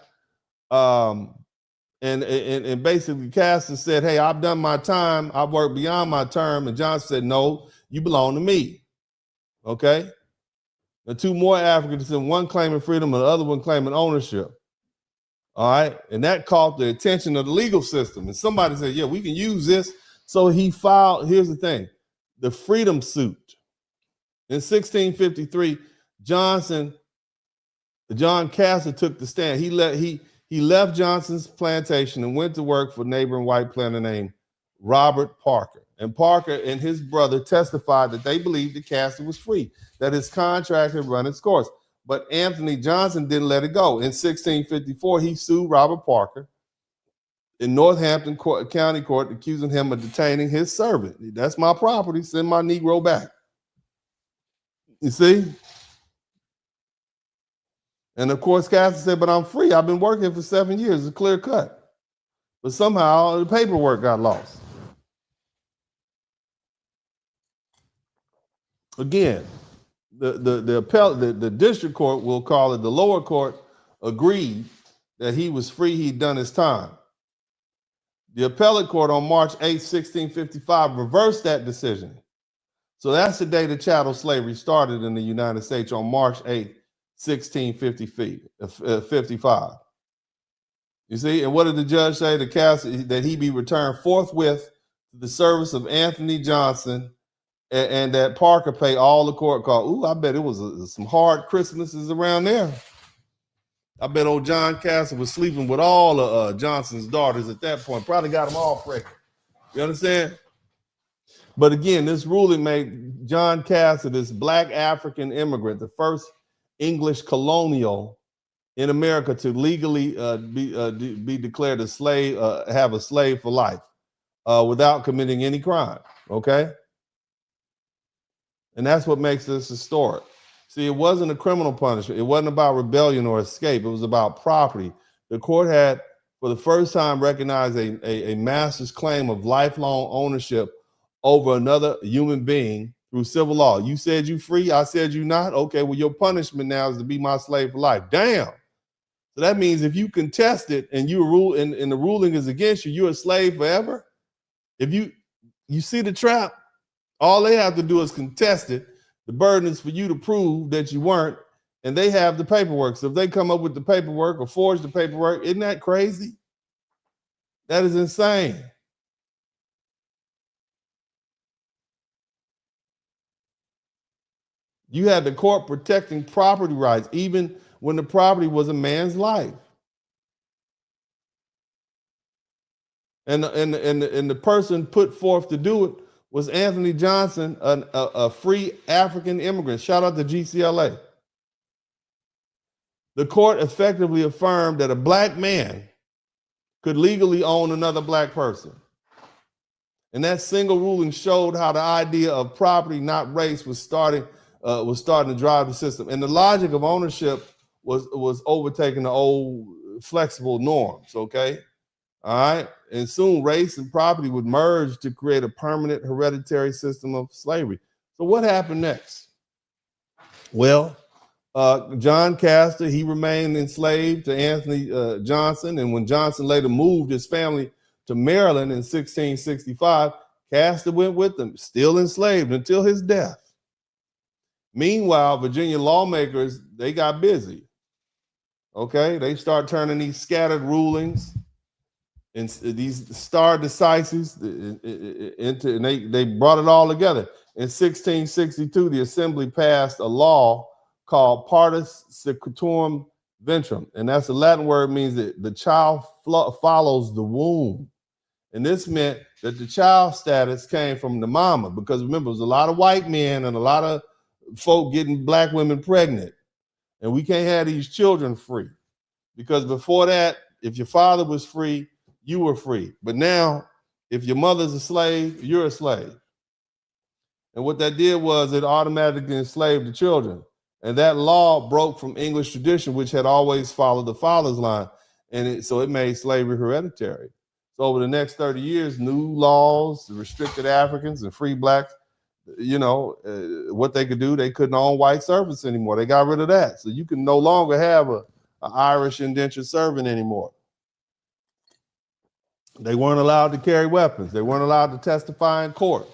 Speaker 2: And basically Casor said, hey, I've done my time. I've worked beyond my term. And Johnson said, no, you belong to me. Okay? The 2 more Africans, one claiming freedom and the other one claiming ownership. All right. And that caught the attention of the legal system. And somebody said, yeah, we can use this. So he filed, here's the thing, the freedom suit. In 1653, John Casor took the stand. He left Johnson's plantation and went to work for a neighboring white planter named Robert Parker. And Parker and his brother testified that they believed that Casor was free, that his contract had run its course. But Anthony Johnson didn't let it go. In 1654, he sued Robert Parker in Northampton County Court, accusing him of detaining his servant. That's my property. Send my Negro back. You see? And of course, Casor said, but I'm free. I've been working for 7 years. It's a clear cut. But somehow the paperwork got lost. Again, the district court, we'll call it the lower court, agreed that he was free, he'd done his time. The appellate court on March 8, 1655 reversed that decision. So that's the day the chattel slavery started in the United States, on March 8, 1655. You see, and what did the judge say? The Casor, that he be returned forthwith to the service of Anthony Johnson, and that Parker pay all the court costs. Ooh, I bet it was some hard Christmases around there. I bet old John Casor was sleeping with all of Johnson's daughters at that point. Probably got them all pregnant. You understand? But again, this ruling made John Casor, this black African immigrant, the first English colonial in America to legally be declared a slave, have a slave for life, without committing any crime. Okay. And that's what makes this historic. See, it wasn't a criminal punishment. It wasn't about rebellion or escape. It was about property. The court had, for the first time, recognized a master's claim of lifelong ownership over another human being through civil law. You said you free, I said you not. Okay, well, your punishment now is to be my slave for life. Damn. So that means if you contest it and you rule and the ruling is against you, you're a slave forever. If you see the trap, all they have to do is contest it. The burden is for you to prove that you weren't, and they have the paperwork. So if they come up with the paperwork or forge the paperwork, isn't that crazy? That is insane. You had the court protecting property rights, even when the property was a man's life. And the person put forth to do it was Anthony Johnson, a free African immigrant. Shout out to GCLA. The court effectively affirmed that a black man could legally own another black person. And that single ruling showed how the idea of property, not race, was starting to drive the system. And the logic of ownership was overtaking the old flexible norms, okay? All right. And soon race and property would merge to create a permanent hereditary system of slavery. So what happened next? Well, John Casor, he remained enslaved to Anthony Johnson. And when Johnson later moved his family to Maryland in 1665, Casor went with them, still enslaved until his death. Meanwhile, Virginia lawmakers, they got busy. Okay, they start turning these scattered rulings and these stare decisis into, and they brought it all together. In 1662, the Assembly passed a law called Partus Sequitorum Ventrum, and that's a Latin word, means that the child follows the womb. And this meant that the child status came from the mama, because remember, there's a lot of white men and a lot of folk getting black women pregnant, and we can't have these children free, because before that, if your father was free, you were free. But now, if your mother's a slave, you're a slave. And what that did was it automatically enslaved the children. And that law broke from English tradition, which had always followed the father's line. And so it made slavery hereditary. So over the next 30 years, new laws restricted Africans and free blacks. What they could do, they couldn't own white servants anymore. They got rid of that. So you can no longer have an Irish indentured servant anymore. They weren't allowed to carry weapons. They weren't allowed to testify in court.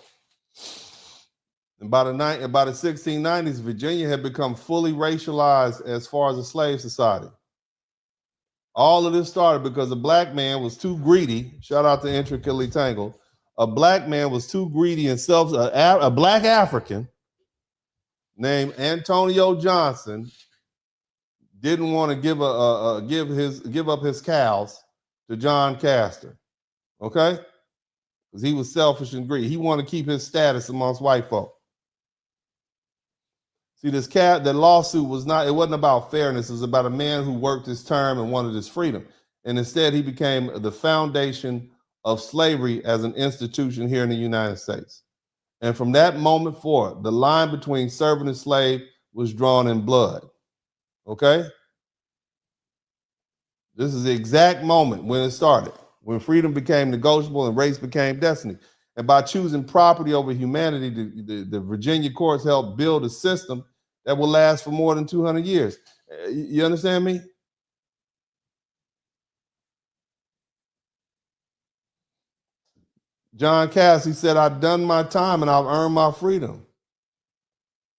Speaker 2: And by the 1690s, Virginia had become fully racialized as far as a slave society. All of this started because a black man was too greedy. Shout out to Intricately Tangled. A black man was too greedy and a black African named Antonio Johnson didn't want to give up his cows to John Castor. Okay? Because he was selfish and greedy. He wanted to keep his status amongst white folk. See, that lawsuit it wasn't about fairness. It was about a man who worked his term and wanted his freedom. And instead, he became the foundation of slavery as an institution here in the United States. And from that moment forward, the line between servant and slave was drawn in blood. Okay? This is the exact moment when it started, when freedom became negotiable and race became destiny. And by choosing property over humanity, the Virginia courts helped build a system that will last for more than 200 years. You understand me? John Cass, he said, I've done my time and I've earned my freedom.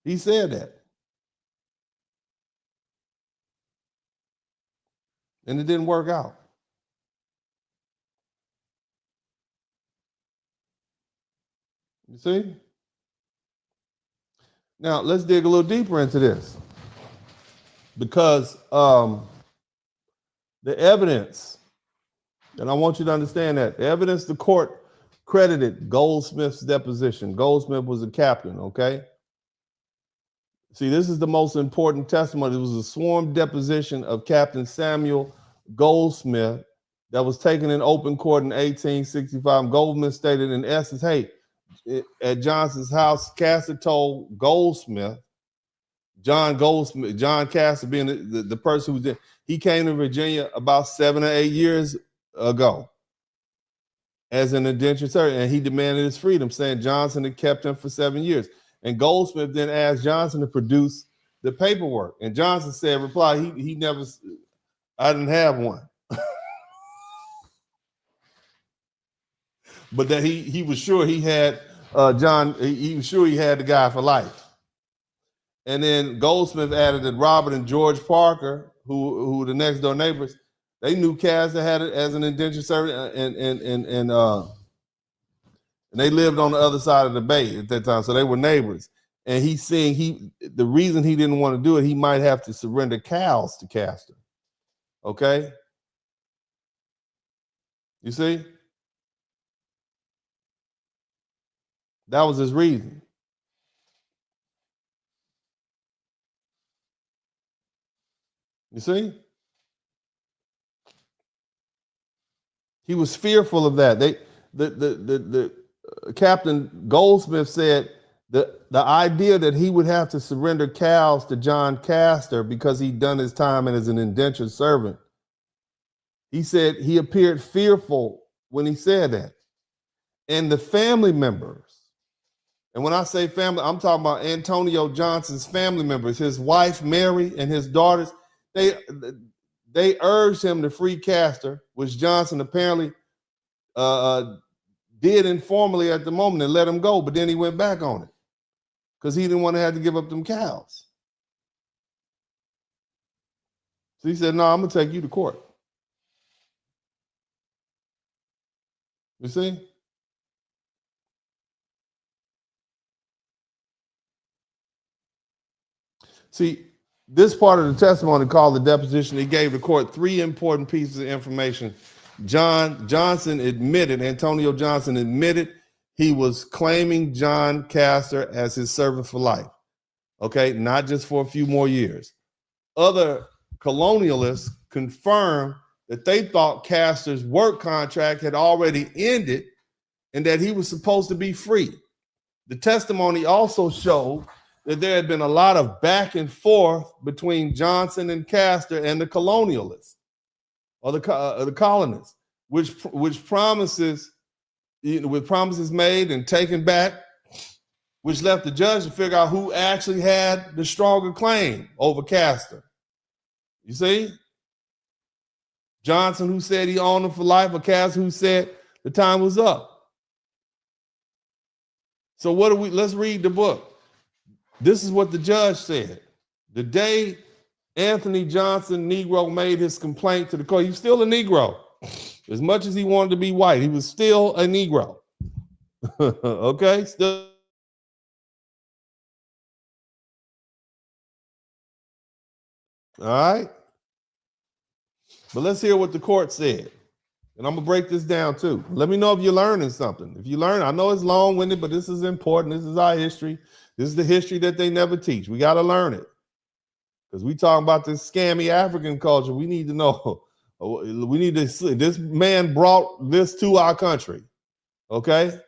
Speaker 2: He said that. And it didn't work out. You see? Now, let's dig a little deeper into this. Because the evidence, and I want you to understand that, the evidence the court credited Goldsmith's deposition. Goldsmith was a captain, okay? See, this is the most important testimony. It was a sworn deposition of Captain Samuel Goldsmith that was taken in open court in 1865. Goldsmith stated in essence, hey, at Johnson's house, Castor told Goldsmith, John Castor being the person who did, he came to Virginia about 7 or 8 years ago as an indentured servant, and he demanded his freedom, saying Johnson had kept him for 7 years. And Goldsmith then asked Johnson to produce the paperwork. And Johnson said, he never, I didn't have one. But that he was sure he had he was sure he had the guy for life. And then Goldsmith added that Robert and George Parker, who were the next door neighbors, they knew Castor had it as an indentured servant, and they lived on the other side of the bay at that time, so they were neighbors. And he's saying the reason he didn't want to do it, he might have to surrender cows to Castor. Okay? You see? That was his reason. You see? He was fearful of that. The Captain Goldsmith said the idea that he would have to surrender cows to John Castor because he'd done his time as an indentured servant. He said he appeared fearful when he said that. And the family members, and when I say family, I'm talking about Antonio Johnson's family members, his wife Mary and his daughters, they urged him to free Castor, which Johnson apparently did informally at the moment and let him go, but then he went back on it because he didn't want to have to give up them cows. So he said, no, I'm going to take you to court. You see? See, this part of the testimony called the deposition, he gave the court 3 important pieces of information. Antonio Johnson admitted he was claiming John Castor as his servant for life. Okay, not just for a few more years. Other colonialists confirmed that they thought Castor's work contract had already ended and that he was supposed to be free. The testimony also showed that there had been a lot of back and forth between Johnson and Castor and the colonialists or the colonists, which promises, with promises made and taken back, which left the judge to figure out who actually had the stronger claim over Castor. You see? Johnson, who said he owned him for life, or Castor, who said the time was up. So let's read the book. This is what the judge said. The day Anthony Johnson, Negro, made his complaint to the court. He was still a Negro. As much as he wanted to be white, he was still a Negro. Okay? Still. All right? But let's hear what the court said. And I'm going to break this down too. Let me know if you're learning something. If you learn, I know it's long-winded, but this is important. This is our history. This is the history that they never teach. We got to learn it. Because we talking about this scammy African culture. We need to know. We need to see. This man brought this to our country. Okay?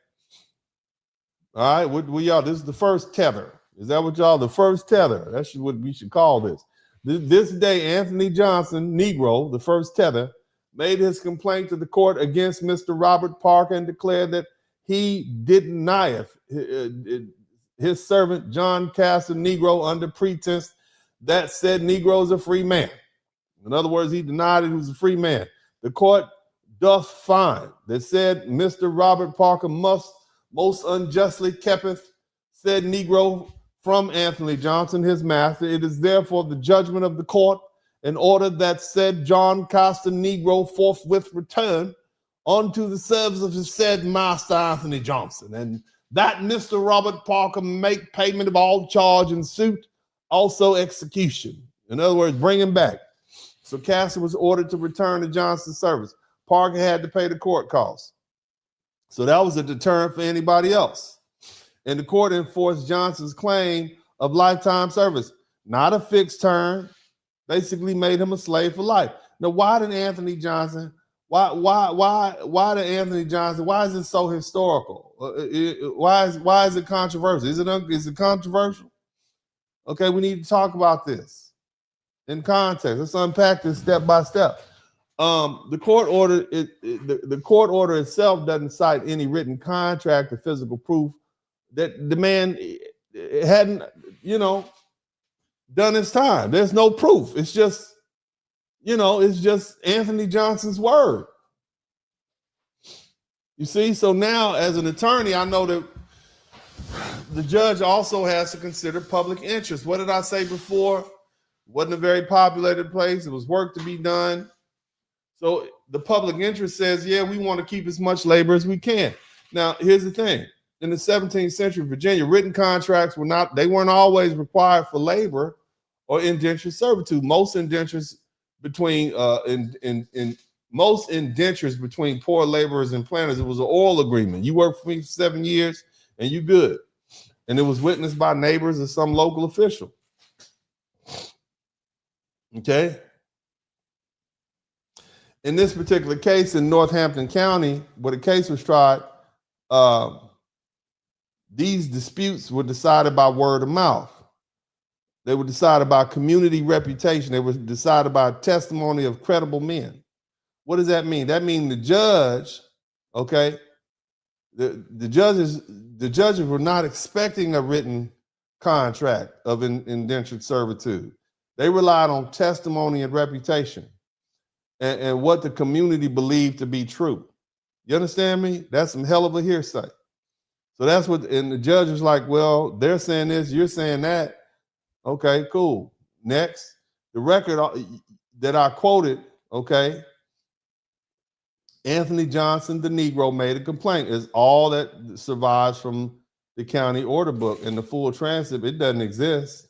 Speaker 2: All right? What y'all? This is the first tether. Is that what y'all? The first tether. That's what we should call this. This day, Anthony Johnson, Negro, the first tether, made his complaint to the court against Mr. Robert Parker and declared that he denieth his servant John Casor, Negro, under pretense that said Negro is a free man. In other words, he denied it, he was a free man. The court doth find that said Mr. Robert Parker most unjustly keepeth said Negro from Anthony Johnson, his master. It is therefore the judgment of the court in order that said John Casor, Negro, forthwith return unto the service of his said master Anthony Johnson, and that Mr. Robert Parker make payment of all charge and suit, also execution. In other words, bring him back. So Casor was ordered to return to Johnson's service. Parker had to pay the court costs. So that was a deterrent for anybody else. And the court enforced Johnson's claim of lifetime service, not a fixed term. Basically made him a slave for life. Now, why did Anthony Johnson? Why did Anthony Johnson? Why is it so historical? Why is it controversial? Is it controversial? Okay, we need to talk about this in context. Let's unpack this step by step. The court order the court order itself doesn't cite any written contract or physical proof that the man hadn't, done his time. There's no proof. It's just, it's just Anthony Johnson's word. You see, so now as an attorney, I know that the judge also has to consider public interest. What did I say before? It wasn't a very populated place. It was work to be done. So the public interest says, yeah, we want to keep as much labor as we can. Now, here's the thing. In the 17th century, Virginia, written contracts weren't always required for labor or indentured servitude. Most indentures between poor laborers and planters, it was an oral agreement. You work for me for 7 years and you good. And it was witnessed by neighbors or some local official. Okay. In this particular case in Northampton County, where the case was tried, these disputes were decided by word of mouth. They were decided by community reputation. They were decided by testimony of credible men. What does that mean? That means the judge, okay, the judges were not expecting a written contract of indentured servitude. They relied on testimony and reputation and what the community believed to be true. You understand me? That's some hell of a hearsay. So that's what, and the judge was like, well, they're saying this, you're saying that. Okay, cool. Next, the record that I quoted, okay, Anthony Johnson, the Negro, made a complaint, is all that survives from the county order book. And the full transcript, it doesn't exist.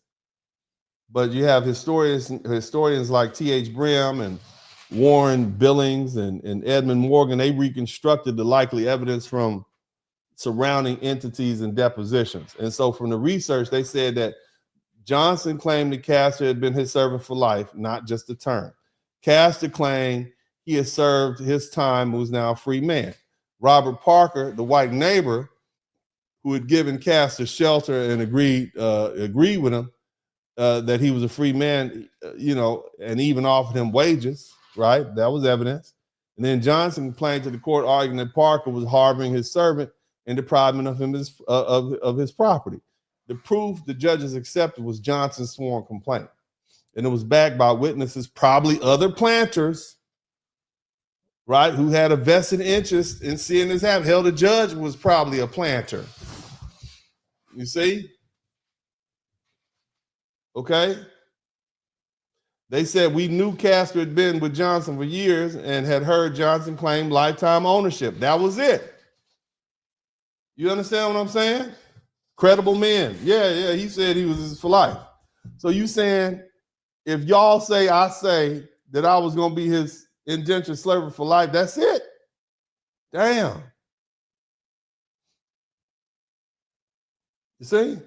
Speaker 2: But you have historians like T.H. Brim and Warren Billings and Edmund Morgan. They reconstructed the likely evidence from surrounding entities and depositions. And so from the research, they said that Johnson claimed that Casor had been his servant for life, not just a term. Casor claimed he had served his time, was now a free man. Robert Parker, the white neighbor who had given Casor shelter and agreed with him that he was a free man, and even offered him wages, right? That was evidence. And then Johnson complained to the court, arguing that Parker was harboring his servant and depriving of him of his property. The proof the judges accepted was Johnson's sworn complaint. And it was backed by witnesses, probably other planters, right, who had a vested interest in seeing this happen. Hell, the judge was probably a planter. You see? Okay? They said we knew Castor had been with Johnson for years and had heard Johnson claim lifetime ownership. That was it. You understand what I'm saying? Credible men. Yeah, he said he was for life. So you saying if y'all say I say that I was going to be his indentured servant for life, that's it? Damn. You see?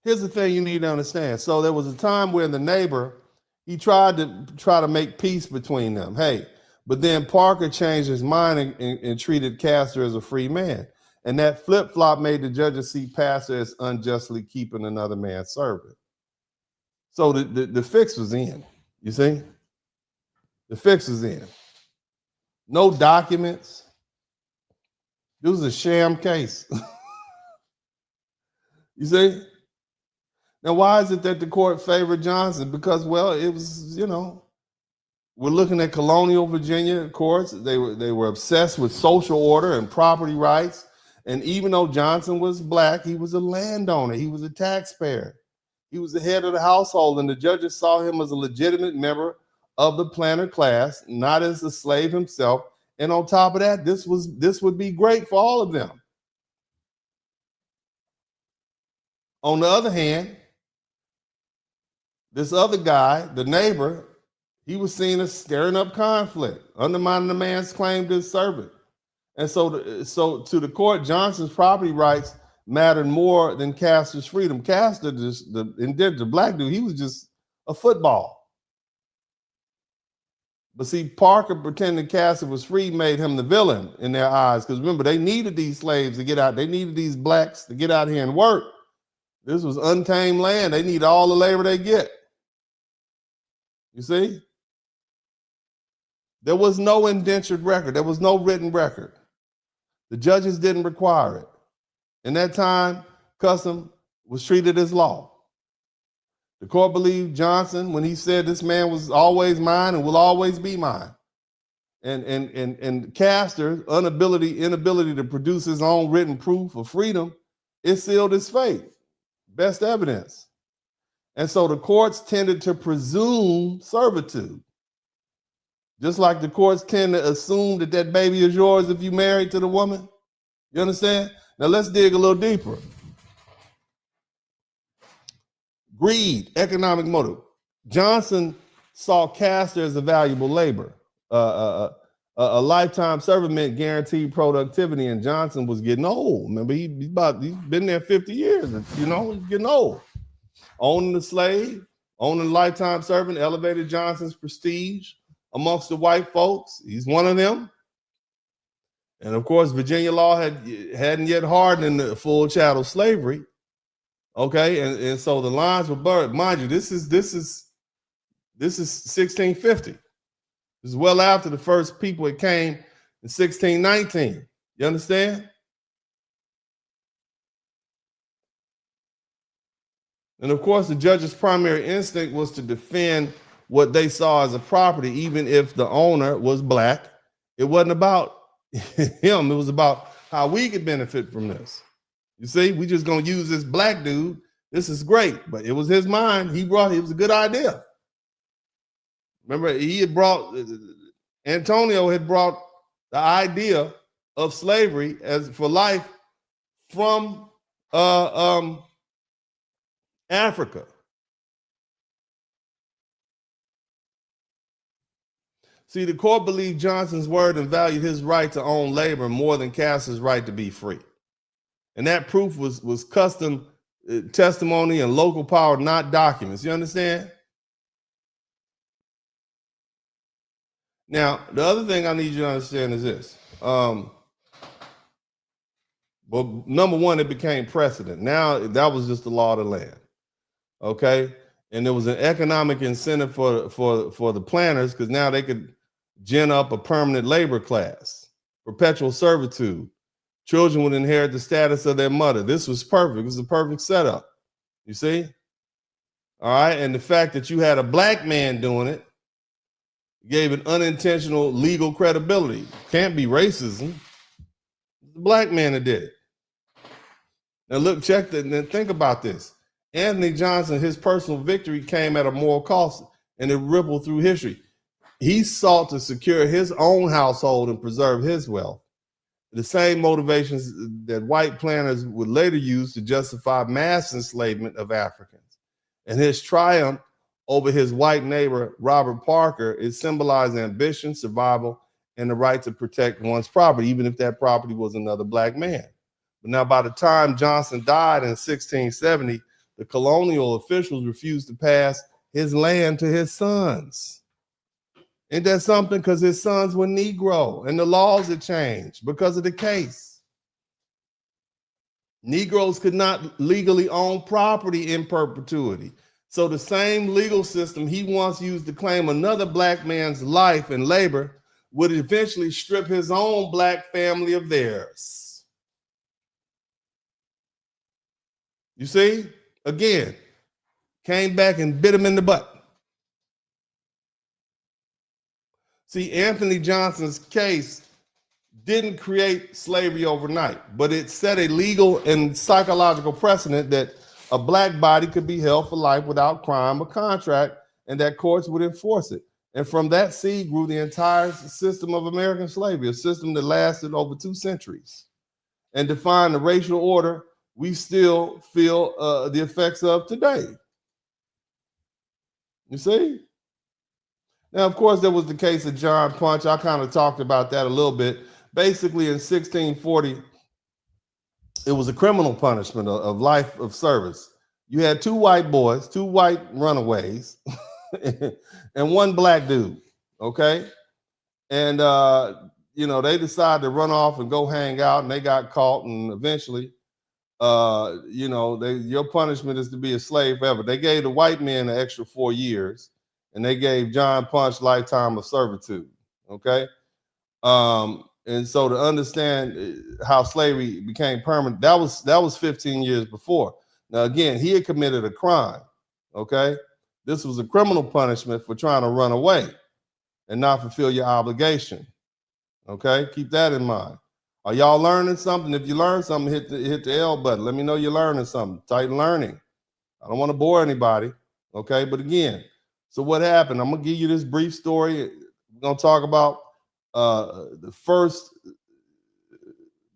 Speaker 2: Here's the thing you need to understand. So there was a time where the neighbor, he tried to make peace between them. Hey, but then Parker changed his mind and treated Castor as a free man. And that flip-flop made the judges see Pastor as unjustly keeping another man's servant. So the fix was in, you see? The fix was in. No documents. It was a sham case. You see? Now, why is it that the court favored Johnson? Because, well, it was, we're looking at colonial Virginia courts. They were obsessed with social order and property rights. And even though Johnson was black, he was a landowner. He was a taxpayer. He was the head of the household, and the judges saw him as a legitimate member of the planter class, not as a slave himself. And on top of that, this would be great for all of them. On the other hand, this other guy, the neighbor, he was seen as stirring up conflict, undermining the man's claim to his servant. And so to the court, Johnson's property rights mattered more than Castor's freedom. Castor, the black dude, he was just a football. But see, Parker pretending Castor was free made him the villain in their eyes. Because remember, they needed these slaves to get out. They needed these blacks to get out here and work. This was untamed land. They need all the labor they get. You see? There was no indentured record. There was no written record. The judges didn't require it. In that time, custom was treated as law. The court believed Johnson when he said this man was always mine and will always be mine. And Castor's inability to produce his own written proof of freedom, it sealed his fate. Best evidence. And so the courts tended to presume servitude. Just like the courts tend to assume that baby is yours if you married to the woman. You understand? Now let's dig a little deeper. Greed, economic motive. Johnson saw Castor as a valuable labor. A lifetime servant meant guaranteed productivity, and Johnson was getting old. Remember, he's been there 50 years. He's getting old. Owning the slave, owning a lifetime servant elevated Johnson's prestige amongst the white folks. He's one of them. And of course, Virginia law hadn't yet hardened in the full chattel slavery. Okay, and so the lines were blurred. Mind you, this is 1650. This is well after the first people that came in 1619. You understand? And of course, the judge's primary instinct was to defend what they saw as a property, even if the owner was black. It wasn't about him. It was about how we could benefit from this. You see, we just gonna use this black dude. This is great, but it was his mind. It was a good idea. Remember, Antonio had brought the idea of slavery as for life from Africa. See, the court believed Johnson's word and valued his right to own labor more than Castor's right to be free. And that proof was custom testimony and local power, not documents. You understand? Now, the other thing I need you to understand is this. Well, number one, it became precedent. Now, that was just the law of the land. Okay? And there was an economic incentive for the planters because now they could gin up a permanent labor class, perpetual servitude. Children would inherit the status of their mother. This was perfect. It was the perfect setup. You see? All right. And the fact that you had a black man doing it gave it unintentional legal credibility. Can't be racism. It's the black man that did it. Now look, check that, and then think about this. Anthony Johnson, his personal victory came at a moral cost, and it rippled through history. He sought to secure his own household and preserve his wealth. The same motivations that white planters would later use to justify mass enslavement of Africans. And his triumph over his white neighbor, Robert Parker, is symbolized ambition, survival, and the right to protect one's property, even if that property was another black man. But now, by the time Johnson died in 1670, the colonial officials refused to pass his land to his sons. Ain't that something? Because his sons were Negro, and the laws had changed because of the case. Negroes could not legally own property in perpetuity. So the same legal system he once used to claim another black man's life and labor would eventually strip his own black family of theirs. You see? Again, came back and bit him in the butt. See, Anthony Johnson's case didn't create slavery overnight, but it set a legal and psychological precedent that a black body could be held for life without crime or contract, and that courts would enforce it. And from that seed grew the entire system of American slavery, a system that lasted over 2 centuries and defined the racial order we still feel the effects of today. You see? Now, of course, there was the case of John Punch. I kind of talked about that a little bit. Basically, in 1640, it was a criminal punishment of life of service. You had 2 white boys, 2 white runaways, and 1 black dude, okay? And, they decided to run off and go hang out, and they got caught, and eventually, your punishment is to be a slave forever. They gave the white men an extra 4 years, and they gave John Punch lifetime of servitude, okay? And so to understand how slavery became permanent, that was 15 years before. Now, again, he had committed a crime, okay? This was a criminal punishment for trying to run away and not fulfill your obligation, okay? Keep that in mind. Are y'all learning something? If you learn something, hit the L button. Let me know you're learning something. Type learning. I don't want to bore anybody, okay? But again, so what happened? I'm going to give you this brief story. We're going to talk about the first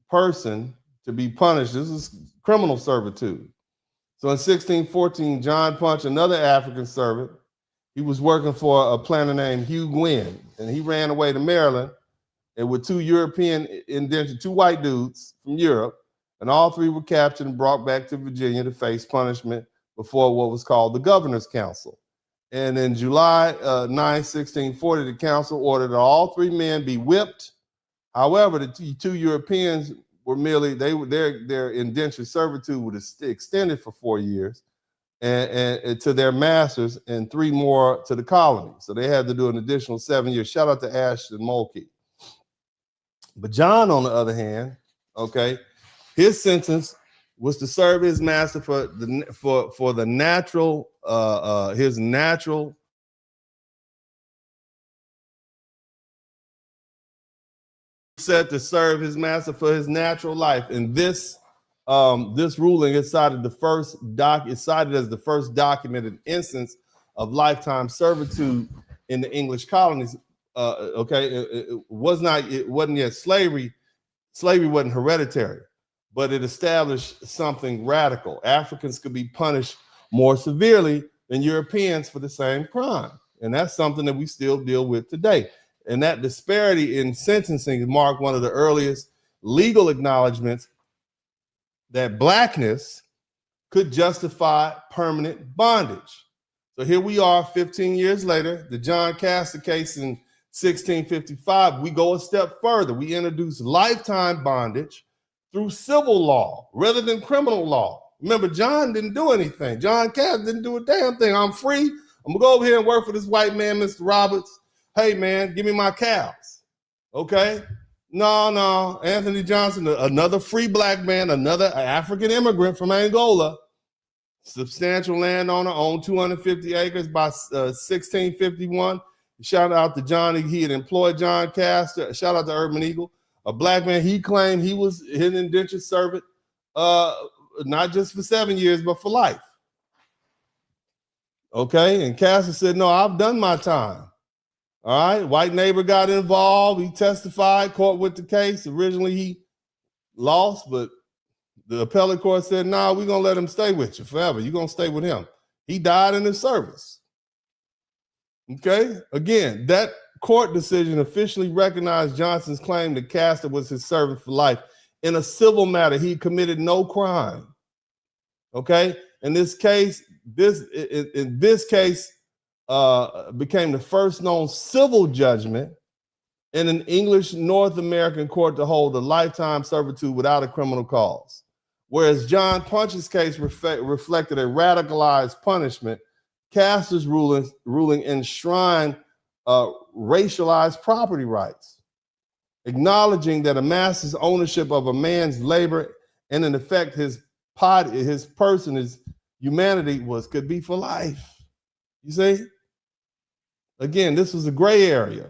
Speaker 2: person to be punished. This is criminal servitude. So in 1614, John Punch, another African servant, he was working for a planter named Hugh Gwynn, and he ran away to Maryland and with 2 European indentured, 2 white dudes from Europe, and all 3 were captured and brought back to Virginia to face punishment before what was called the Governor's Council. And in July 9, 1640, the council ordered that all 3 men be whipped. However, the 2 Europeans were merely, their indentured servitude was extended for 4 years and to their masters, and 3 more to the colony. So they had to do an additional 7 years. Shout out to Ashton Mulkey. But John, on the other hand, okay, his sentence was to serve his master for the natural, his natural said to serve his master for his natural life. And this ruling is cited as the first documented instance of lifetime servitude in the English colonies. It wasn't yet slavery. Slavery wasn't hereditary, but it established something radical. Africans could be punished more severely than Europeans for the same crime. And that's something that we still deal with today. And that disparity in sentencing marked one of the earliest legal acknowledgments that blackness could justify permanent bondage. So here we are 15 years later, the John Casor case in 1655, we go a step further. We introduce lifetime bondage through civil law rather than criminal law. Remember, John didn't do anything. John Casor didn't do a damn thing. I'm free. I'm gonna go over here and work for this white man, Mr. Roberts. Hey man, give me my cows. Okay? No. Anthony Johnson, another free black man, another African immigrant from Angola, substantial landowner, owned 250 acres by 1651. Shout out to Johnny. He had employed John Castor. Shout out to Urban Eagle, a black man. He claimed he was his indentured servant not just for 7 years, but for life. Okay, and Casor said, no, I've done my time. All right, white neighbor got involved. He testified, court with the case. Originally, he lost, but the appellate court said, nah, we're going to let him stay with you forever. You're going to stay with him. He died in his service. Okay, again, that court decision officially recognized Johnson's claim that Casor was his servant for life. In a civil matter, he committed no crime. Okay, in this case, became the first known civil judgment in an English North American court to hold a lifetime servitude without a criminal cause. Whereas John Punch's case reflected a radicalized punishment, Casor's ruling enshrined racialized property rights, acknowledging that a master's ownership of a man's labor and in effect his person, his humanity could be for life. You see? Again, this was a gray area.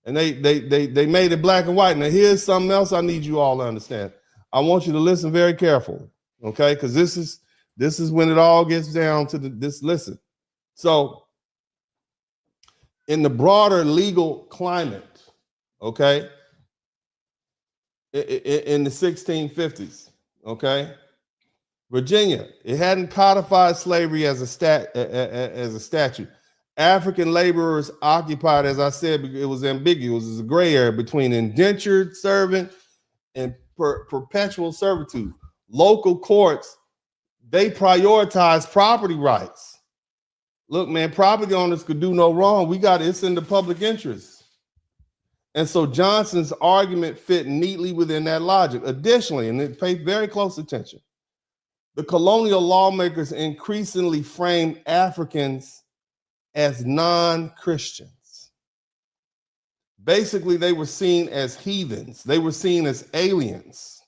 Speaker 2: And they made it black and white. Now here's something else I need you all to understand. I want you to listen very carefully, okay? Because this is when it all gets down to this. Listen. So in the broader legal climate, okay, in the 1650s, okay, Virginia, it hadn't codified slavery as a statute. African laborers occupied, as I said, it was ambiguous. It was a gray area between indentured servant and perpetual servitude. Local courts, they prioritize property rights. Look, man, property owners could do no wrong. It's in the public interest. And so Johnson's argument fit neatly within that logic. Additionally, and it paid very close attention, the colonial lawmakers increasingly framed Africans as non-Christians. Basically, they were seen as heathens. They were seen as aliens.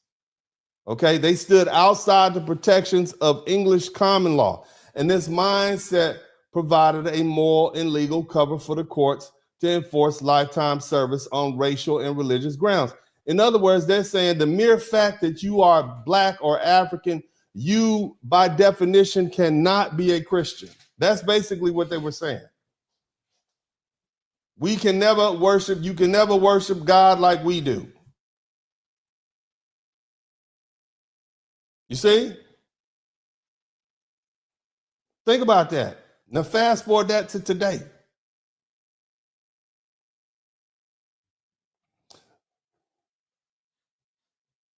Speaker 2: Okay, they stood outside the protections of English common law. And this mindset provided a moral and legal cover for the courts to enforce lifetime service on racial and religious grounds. In other words, they're saying the mere fact that you are Black or African, you by definition cannot be a Christian. That's basically what they were saying. You can never worship God like we do. You see? Think about that. Now fast forward that to today.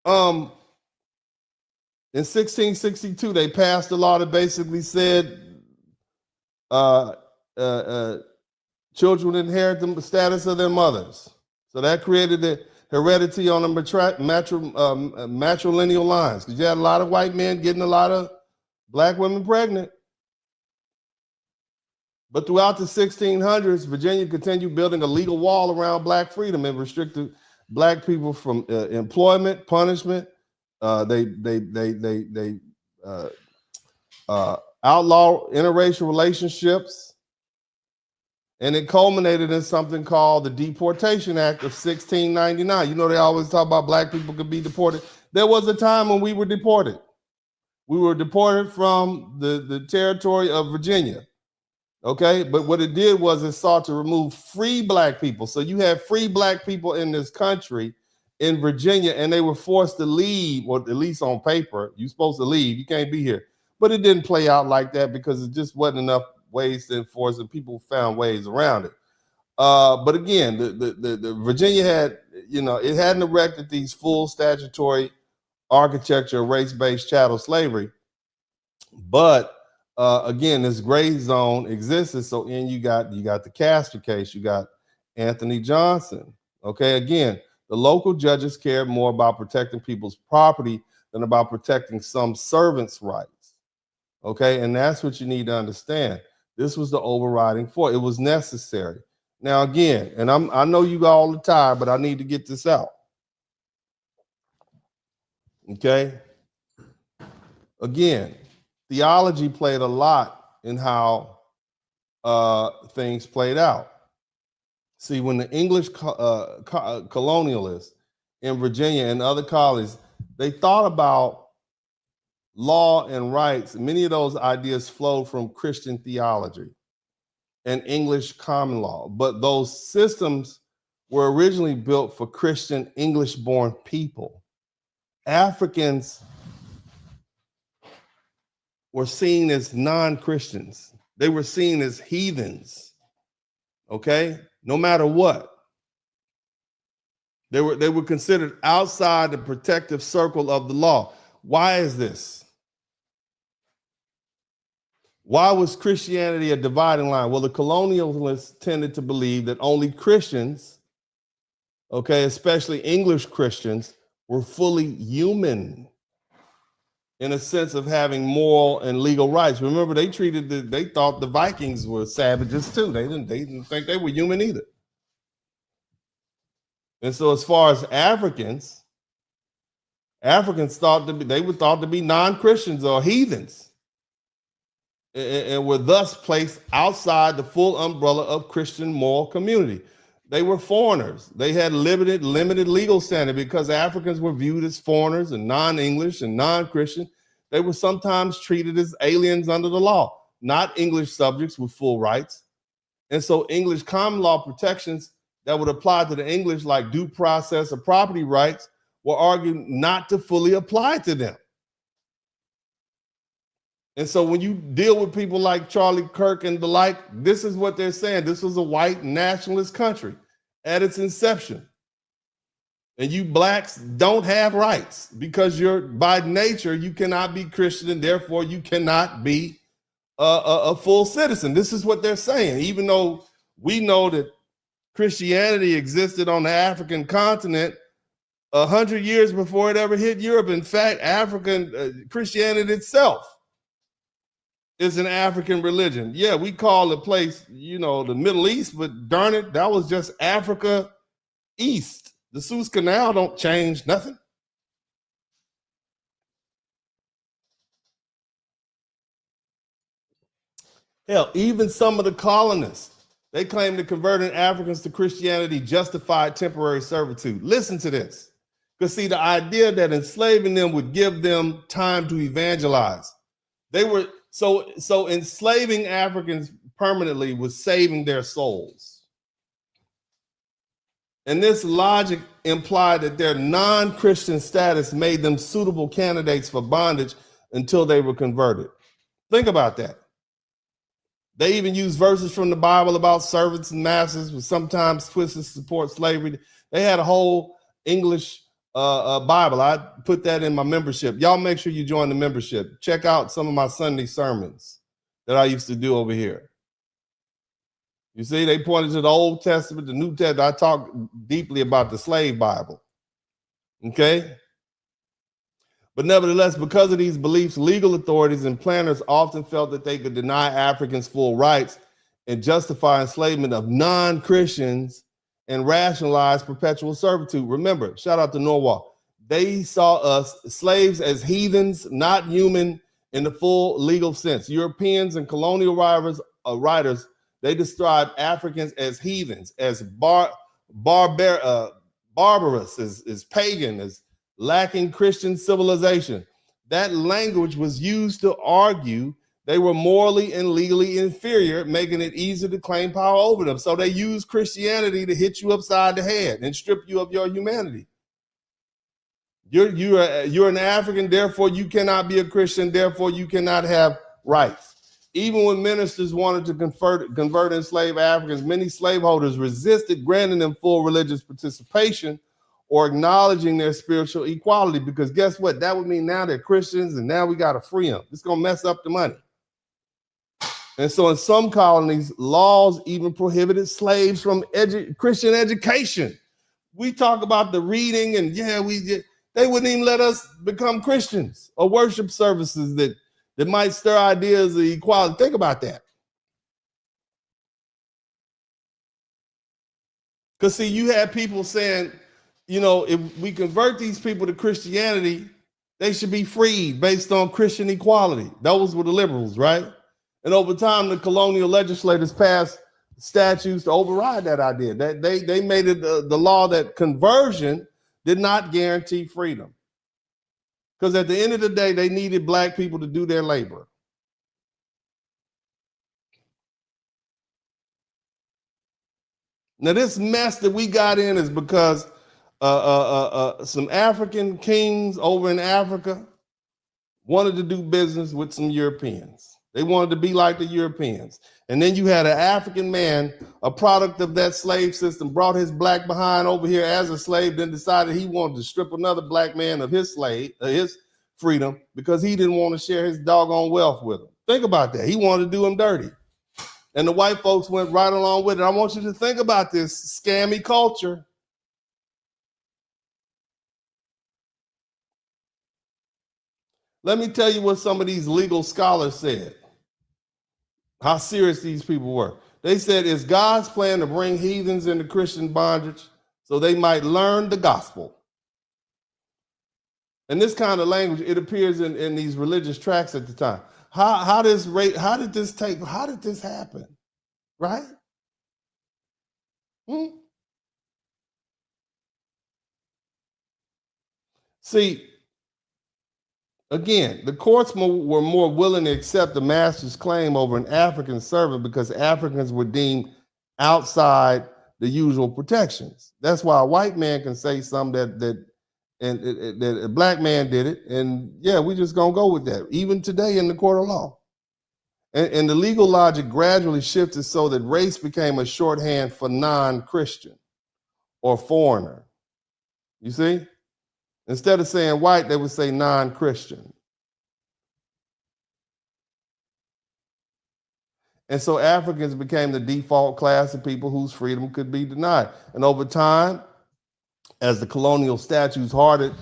Speaker 2: In 1662, they passed a law that basically said children inherit the status of their mothers. So that created the heredity on the matrilineal lines, because you had a lot of white men getting a lot of Black women pregnant. But throughout the 1600s, Virginia continued building a legal wall around Black freedom and restricted Black people from employment, punishment. They outlawed interracial relationships, and it culminated in something called the Deportation Act of 1699. You know, they always talk about Black people could be deported. There was a time when we were deported. We were deported from the territory of Virginia. Okay, but what it did was it sought to remove free Black people. So you had free Black people in this country, in Virginia, and they were forced to leave, or at least on paper, you're supposed to leave, you can't be here. But it didn't play out like that because it just wasn't enough ways to enforce it. People found ways around it. But again, the Virginia had, it hadn't erected these full statutory architecture of race-based chattel slavery. But again, this gray zone existed. So you got the Casor case, you got Anthony Johnson. Okay, again, the local judges cared more about protecting people's property than about protecting some servants' rights. Okay, and that's what you need to understand. This was the overriding force. It was necessary. Now again, and I know you all are tired, but I need to get this out. Okay. Again, theology played a lot in how things played out. See, when the English colonialists in Virginia and other colonies, they thought about law, and rights, many of those ideas flowed from Christian theology and English common law. But those systems were originally built for Christian English-born people. Africans were seen as non-Christians. They were seen as heathens, okay? No matter what. They were considered outside the protective circle of the law. Why is this? Why was Christianity a dividing line? Well, the colonialists tended to believe that only Christians, okay, especially English Christians, were fully human in a sense of having moral and legal rights. Remember, they thought the Vikings were savages too. They didn't think they were human either. And so as far as Africans thought to be non-Christians or heathens, and were thus placed outside the full umbrella of Christian moral community. They were foreigners. They had limited legal standing because Africans were viewed as foreigners and non-English and non-Christian. They were sometimes treated as aliens under the law, not English subjects with full rights. And so English common law protections that would apply to the English, like due process or property rights, were argued not to fully apply to them. And so when you deal with people like Charlie Kirk and the like, this is what they're saying. This was a white nationalist country at its inception. And you blacks don't have rights because by nature, you cannot be Christian and therefore you cannot be a full citizen. This is what they're saying. Even though we know that Christianity existed on the African continent 100 years before it ever hit Europe. In fact, African Christianity itself is an African religion. Yeah, we call the place, the Middle East, but darn it, that was just Africa East. The Suez Canal don't change nothing. Hell, even some of the colonists, they claim that converting Africans to Christianity justified temporary servitude. Listen to this. Because see, the idea that enslaving them would give them time to evangelize. They were so enslaving Africans permanently was saving their souls. And this logic implied that their non-Christian status made them suitable candidates for bondage until they were converted. Think about that. They even use verses from the Bible about servants and masters, which sometimes twisted to support slavery. They had a whole English Bible. I put that in my membership. Y'all make sure you join the membership. Check out some of my Sunday sermons that I used to do over here. You see, they pointed to the Old Testament, the New Testament. I talk deeply about the slave Bible. Okay? But nevertheless, because of these beliefs, legal authorities and planners often felt that they could deny Africans full rights and justify enslavement of non-Christians and rationalize perpetual servitude. Remember, shout out to Norwalk. They saw us slaves as heathens, not human in the full legal sense. Europeans and colonial writers, they described Africans as heathens, as barbarous, as pagan, as lacking Christian civilization. That language was used to argue they were morally and legally inferior, making it easier to claim power over them. So they used Christianity to hit you upside the head and strip you of your humanity. You're an African, therefore you cannot be a Christian, therefore you cannot have rights. Even when ministers wanted to convert enslaved Africans, many slaveholders resisted granting them full religious participation or acknowledging their spiritual equality, because guess what? That would mean now they're Christians and now we got to free them. It's going to mess up the money. And so in some colonies, laws even prohibited slaves from Christian education. We talk about the reading and they wouldn't even let us become Christians or worship services that might stir ideas of equality. Think about that. Because see, you had people saying, if we convert these people to Christianity, they should be freed based on Christian equality. Those were the liberals, right? And over time, the colonial legislators passed statutes to override that idea. That they made it the law that conversion did not guarantee freedom. Because at the end of the day, they needed black people to do their labor. Now, this mess that we got in is because some African kings over in Africa wanted to do business with some Europeans. They wanted to be like the Europeans. And then you had an African man, a product of that slave system, brought his black behind over here as a slave, then decided he wanted to strip another black man of his his freedom because he didn't want to share his doggone wealth with him. Think about that. He wanted to do him dirty. And the white folks went right along with it. I want you to think about this scammy culture. Let me tell you what some of these legal scholars said, how serious these people were. They said, it's God's plan to bring heathens into Christian bondage so they might learn the gospel. And this kind of language, it appears in these religious tracts at the time. How did this happen? Right? See, again, the courts were more willing to accept the master's claim over an African servant because Africans were deemed outside the usual protections. That's why a white man can say something that a black man did it, and yeah, we just gonna go with that, even today in the court of law. And the legal logic gradually shifted so that race became a shorthand for non-Christian or foreigner. You see? Instead of saying white, they would say non-Christian. And so Africans became the default class of people whose freedom could be denied. And over time, as the colonial statutes hardened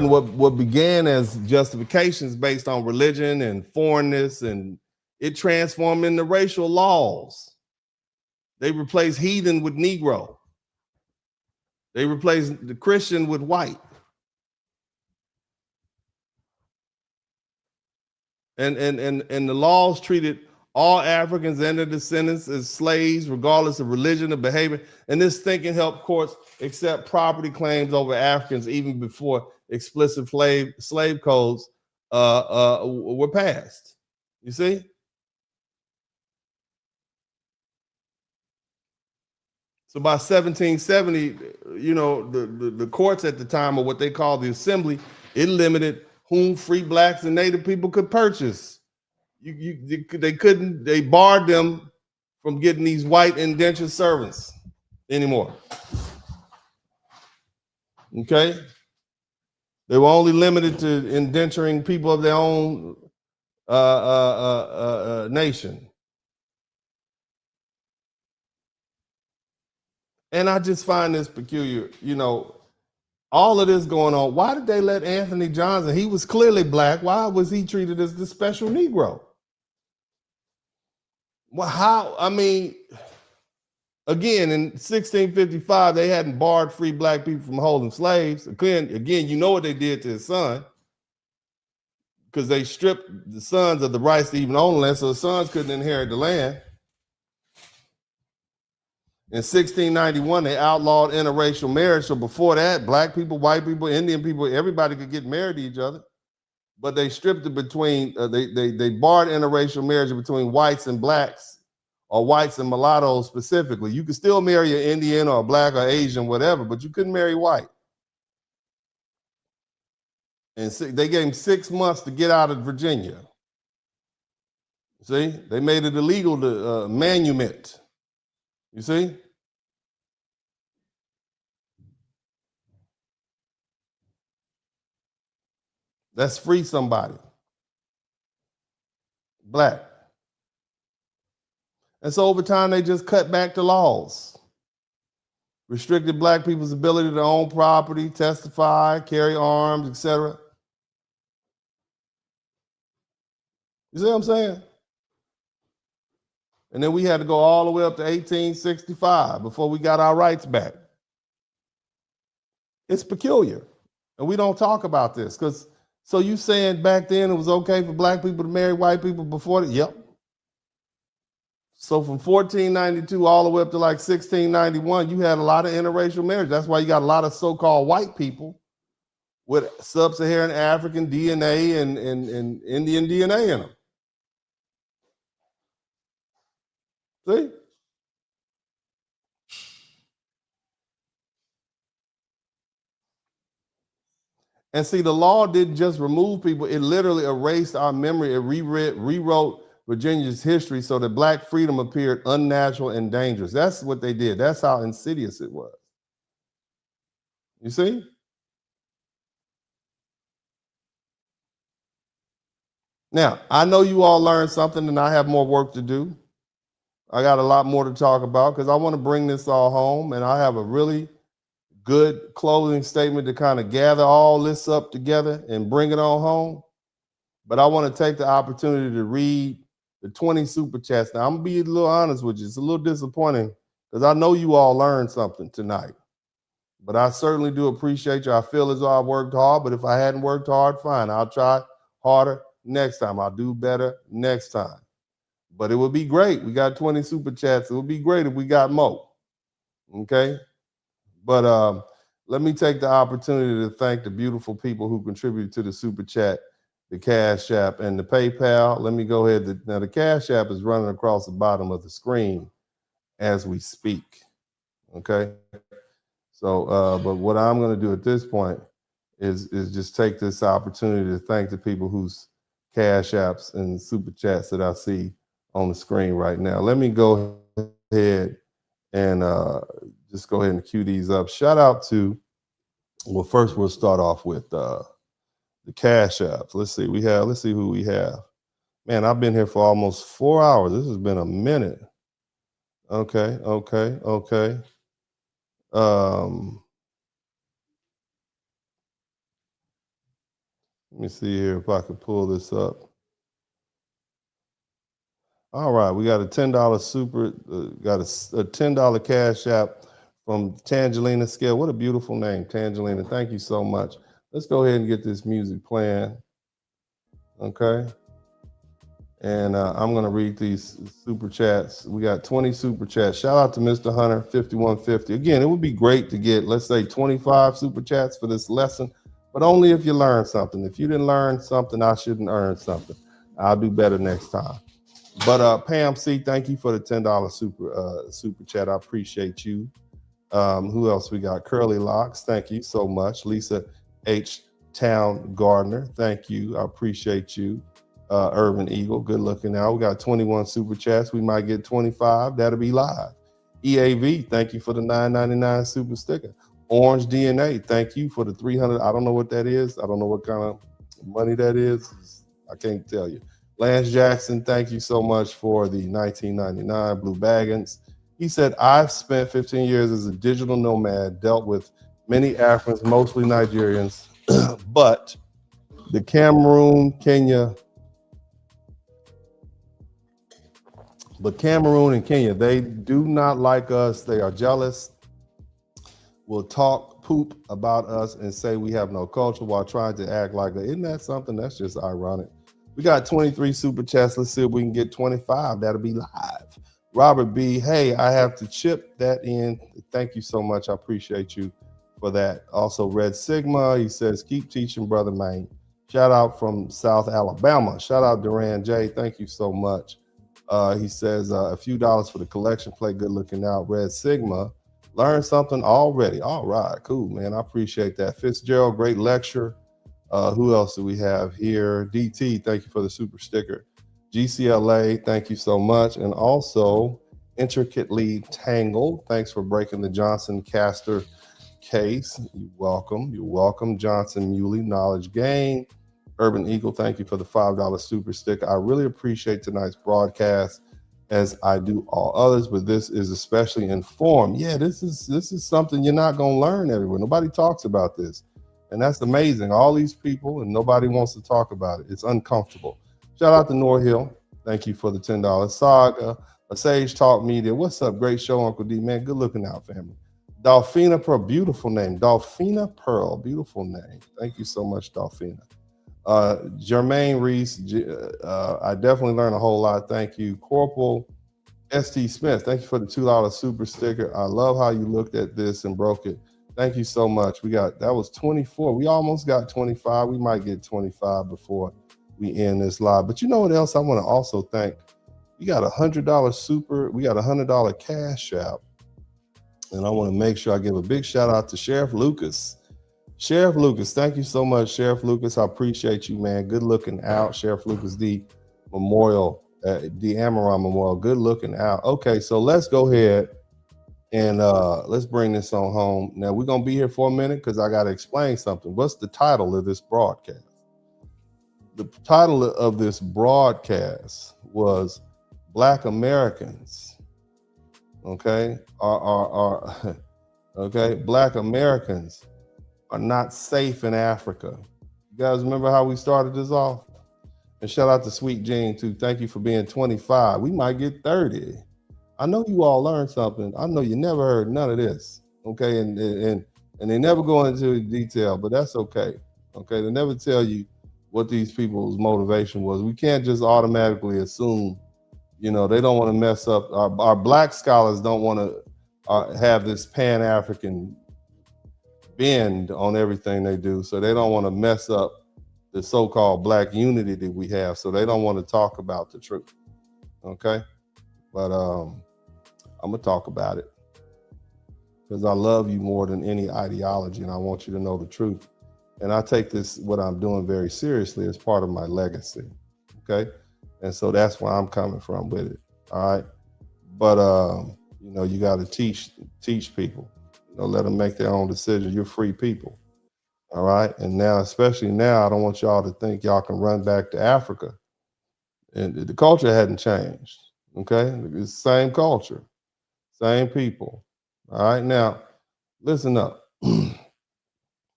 Speaker 2: what began as justifications based on religion and foreignness, and it transformed into racial laws. They replaced heathen with Negro. They replaced the Christian with white. And the laws treated all Africans and their descendants as slaves, regardless of religion or behavior. And this thinking helped courts accept property claims over Africans even before explicit slave codes were passed. You see? So by 1770, you know, the courts at the time, or what they called the assembly, it limited whom free blacks and native people could purchase. They barred them from getting these white indentured servants anymore. Okay? They were only limited to indenturing people of their own nation. And I just find this peculiar, you know, all of this going on. Why did they let Anthony Johnson? He was clearly black. Why was he treated as the special Negro? Well, how? I mean, again, in 1655, they hadn't barred free black people from holding slaves. Again, you know what they did to his son, because they stripped the sons of the rights to even own land, so the sons couldn't inherit the land. In 1691, they outlawed interracial marriage. So before that, black people, white people, Indian people, everybody could get married to each other. But they stripped it between, they barred interracial marriage between whites and blacks, or whites and mulattoes specifically. You could still marry an Indian or a black or Asian, whatever, but you couldn't marry white. And they gave him 6 months to get out of Virginia. See, they made it illegal to manumit. You see? That's free somebody. Black. And so over time, they just cut back the laws. Restricted black people's ability to own property, testify, carry arms, etc. You see what I'm saying? And then we had to go all the way up to 1865 before we got our rights back. It's peculiar. And we don't talk about this because, so you saying back then it was okay for black people to marry white people before that? Yep. So from 1492 all the way up to like 1691, you had a lot of interracial marriage. That's why you got a lot of so-called white people with sub-Saharan African DNA and Indian DNA in them. See? And see, the law didn't just remove people, it literally erased our memory. It rewrote Virginia's history so that Black freedom appeared unnatural and dangerous. That's what they did. That's how insidious it was. You see? Now, I know you all learned something and I have more work to do. I got a lot more to talk about because I want to bring this all home, and I have a really good closing statement to kind of gather all this up together and bring it on home. But I want to take the opportunity to read the 20 super chats. Now, I'm going to be a little honest with you. It's a little disappointing because I know you all learned something tonight. But I certainly do appreciate you. I feel as though I've worked hard, but if I hadn't worked hard, fine. I'll try harder next time. I'll do better next time. But it would be great. We got 20 super chats. It would be great if we got more. Okay? But let me take the opportunity to thank the beautiful people who contribute to the super chat, the Cash App, and the PayPal. Let me go ahead. Now, the Cash App is running across the bottom of the screen as we speak. Okay? So, but what I'm going to do at this point is just take this opportunity to thank the people whose Cash Apps and super chats that I see on the screen right now. Let me go ahead and just go ahead and cue these up. Shout out to, well, first we'll start off with the Cash Apps. Let's see who we have. Man, I've been here for almost 4 hours. This has been a minute. Okay. Let me see here if I can pull this up. All right, we got a $10 super, got a $10 Cash App from Tangelina Scale. What a beautiful name, Tangelina. Thank you so much. Let's go ahead and get this music playing. Okay. And I'm going to read these super chats. We got 20 super chats. Shout out to Mr. Hunter, 5150. Again, it would be great to get, let's say, 25 super chats for this lesson, but only if you learn something. If you didn't learn something, I shouldn't earn something. I'll do better next time. But Pam C, thank you for the $10 super chat. I appreciate you. Who else we got? Curly Locks, thank you so much. Lisa H. Town Gardner, thank you. I appreciate you. Urban Eagle, good looking out. We got 21 super chats. We might get 25. That'll be live. EAV, thank you for the $9.99 super sticker. Orange DNA, thank you for the 300. I don't know what that is. I don't know what kind of money that is. I can't tell you. Lance Jackson, thank you so much for the $19.99 Blue Baggins. He said, I've spent 15 years as a digital nomad, dealt with many Africans, mostly Nigerians, but the Cameroon and Kenya, they do not like us. They are jealous, will talk poop about us and say we have no culture while trying to act like that. Isn't that something? That's just ironic. We got 23 super chats. Let's see if we can get 25. That'll be live. Robert B, hey, I have to chip that in. Thank you so much. I appreciate you for that. Also, Red Sigma, he says, keep teaching, brother, man. Shout out from South Alabama. Shout out Duran J. Thank you so much. He says, a few dollars for the collection plate. Good looking out. Red Sigma, learned something already. All right, cool, man. I appreciate that. Fitzgerald, great lecture. Who else do we have here? DT, thank you for the super sticker. GCLA, thank you so much. And also, Intricately Tangled, thanks for breaking the Johnson Castor case. You're welcome. You're welcome. Johnson Muley, Knowledge Gain. Urban Eagle, thank you for the $5 super sticker. I really appreciate tonight's broadcast, as I do all others, but this is especially informed. Yeah, this is something you're not going to learn everywhere. Nobody talks about this. And that's amazing. All these people, and nobody wants to talk about it. It's uncomfortable. Shout out to North Hill. Thank you for the $10. Saga, a Sage Talk Media. What's up? Great show, Uncle D. Man, good looking out, family. Dolphina Pearl, beautiful name. Dolphina Pearl, beautiful name. Thank you so much, Dolphina. Jermaine Reese, I definitely learned a whole lot. Thank you. Corporal ST Smith, thank you for the $2 super sticker. I love how you looked at this and broke it Thank you so much. That was 24. We almost got 25. We might get 25 before we end this live. But you know what else I want to also thank? We got $100 super. We got $100 cash out. And I want to make sure I give a big shout out to Sheriff Lucas. Sheriff Lucas, thank you so much, Sheriff Lucas. I appreciate you, man. Good looking out. Sheriff Lucas D. Memorial, D. Amaron Memorial. Good looking out. Okay, so let's go ahead and let's bring this on home. Now, we're going to be here for a minute because I got to explain something. What's the title of this broadcast? The title of this broadcast was Black Americans, okay, okay, Black Americans are not safe in Africa. You guys remember how we started this off? And shout out to Sweet Jean too. Thank you for being 25. We might get 30. I know you all learned something. I know you never heard none of this, okay? And they never go into detail, but that's okay, okay? They never tell you what these people's motivation was. We can't just automatically assume, you know, they don't want to mess up. Our Black scholars don't want to have this Pan-African bend on everything they do. So they don't want to mess up the so-called Black unity that we have. So they don't want to talk about the truth, okay? But I'm going to talk about it because I love you more than any ideology and I want you to know the truth. And I take this, what I'm doing, very seriously as part of my legacy, okay? And so that's where I'm coming from with it, all right? But, you know, you got to teach people, you know, let them make their own decisions. You're free people, all right? And now, especially now, I don't want y'all to think y'all can run back to Africa. And the culture hadn't changed, okay? It's the same culture, same people, all right? Now, listen up.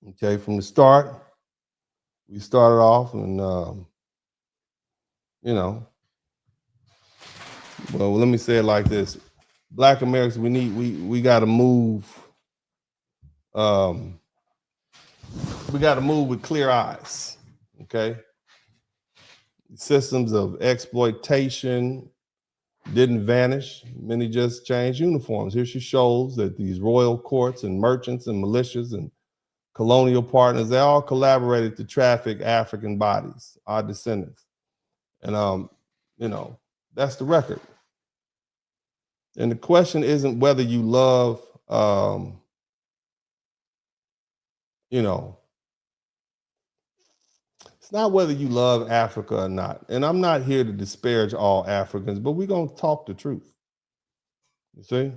Speaker 2: Okay, from the start, we started off and, you know, well, let me say it like this. Black Americans, we got to move. We got to move with clear eyes, okay? Systems of exploitation didn't vanish. Many just changed uniforms. Here she shows that these royal courts and merchants and militias and colonial partners, they all collaborated to traffic African bodies, our descendants. And, you know, that's the record. And the question isn't whether you love, you know, it's not whether you love Africa or not. And I'm not here to disparage all Africans, but we're going to talk the truth. You see?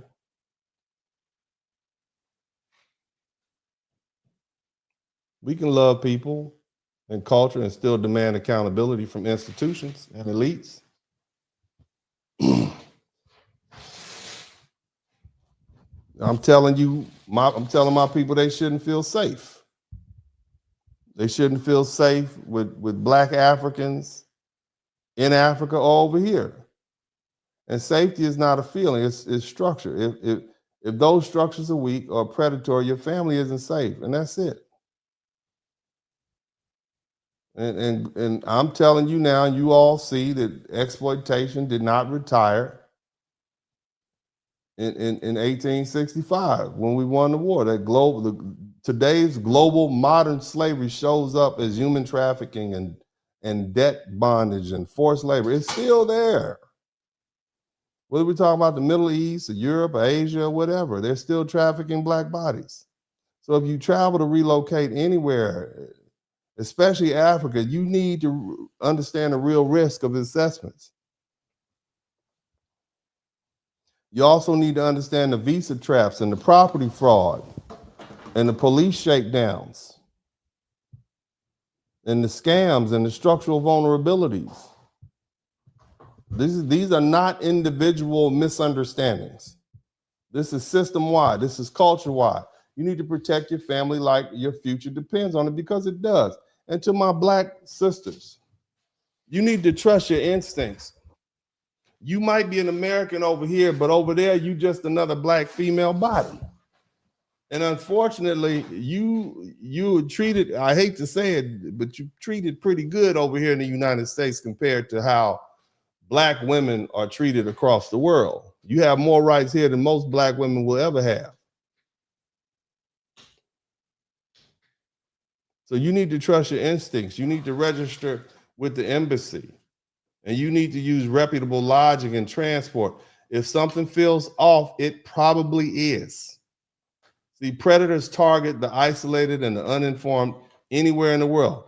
Speaker 2: We can love people and culture and still demand accountability from institutions and elites. I'm telling my people they shouldn't feel safe. They shouldn't feel safe with Black Africans in Africa or over here. And safety is not a feeling, it's structure. If those structures are weak or predatory, your family isn't safe, and that's it. And I'm telling you now, you all see that exploitation did not retire in 1865 when we won the war. That today's global modern slavery shows up as human trafficking and debt bondage and forced labor. It's still there. Whether we're talking about the Middle East or Europe or Asia or whatever, they're still trafficking Black bodies. So if you travel to relocate anywhere, especially Africa, you need to understand the real risk of assessments. You also need to understand the visa traps and the property fraud and the police shakedowns and the scams and the structural vulnerabilities. These are not individual misunderstandings. This is system-wide. This is culture-wide. You need to protect your family like your future depends on it, because it does. And to my Black sisters, you need to trust your instincts. You might be an American over here, but over there, you just another Black female body. And unfortunately, you treated, I hate to say it, but you treated pretty good over here in the United States compared to how Black women are treated across the world. You have more rights here than most Black women will ever have. So you need to trust your instincts. You need to register with the embassy. And you need to use reputable lodging and transport. If something feels off, it probably is. See, predators target the isolated and the uninformed anywhere in the world.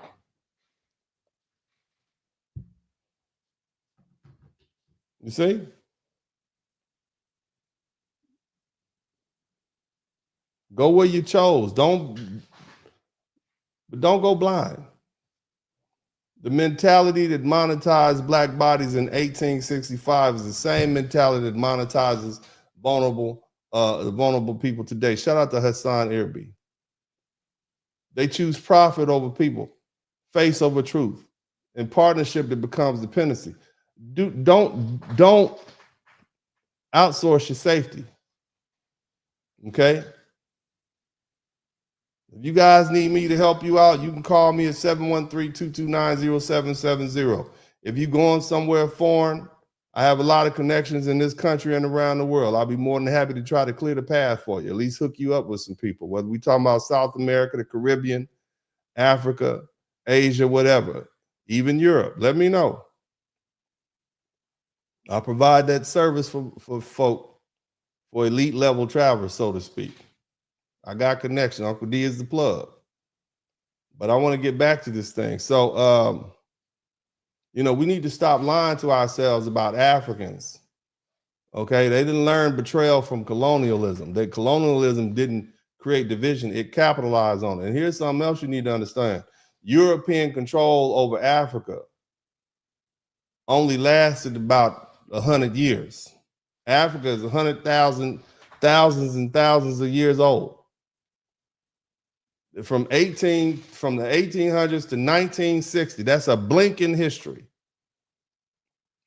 Speaker 2: You see? Go where you chose. Don't go blind. The mentality that monetized black bodies in 1865 is the same mentality that monetizes vulnerable people today. Shout out to Hassan Irby. They choose profit over people, face over truth, and partnership that becomes dependency. Don't outsource your safety. Okay? If you guys need me to help you out, you can call me at 713-229-0770. If you're going somewhere foreign, I have a lot of connections in this country and around the world. I'll be more than happy to try to clear the path for you, at least hook you up with some people, whether we're talking about South America, the Caribbean, Africa, Asia, whatever, even Europe. Let me know. I'll provide that service for folk, for elite level travelers, so to speak. I got connection. Uncle D is the plug. But I want to get back to this thing. So, we need to stop lying to ourselves about Africans. Okay? They didn't learn betrayal from colonialism. Colonialism didn't create division. It capitalized on it. And here's something else you need to understand. European control over Africa only lasted about 100 years. Africa is 100,000, thousands and thousands of years old. From the 1800s to 1960, that's a blink in history.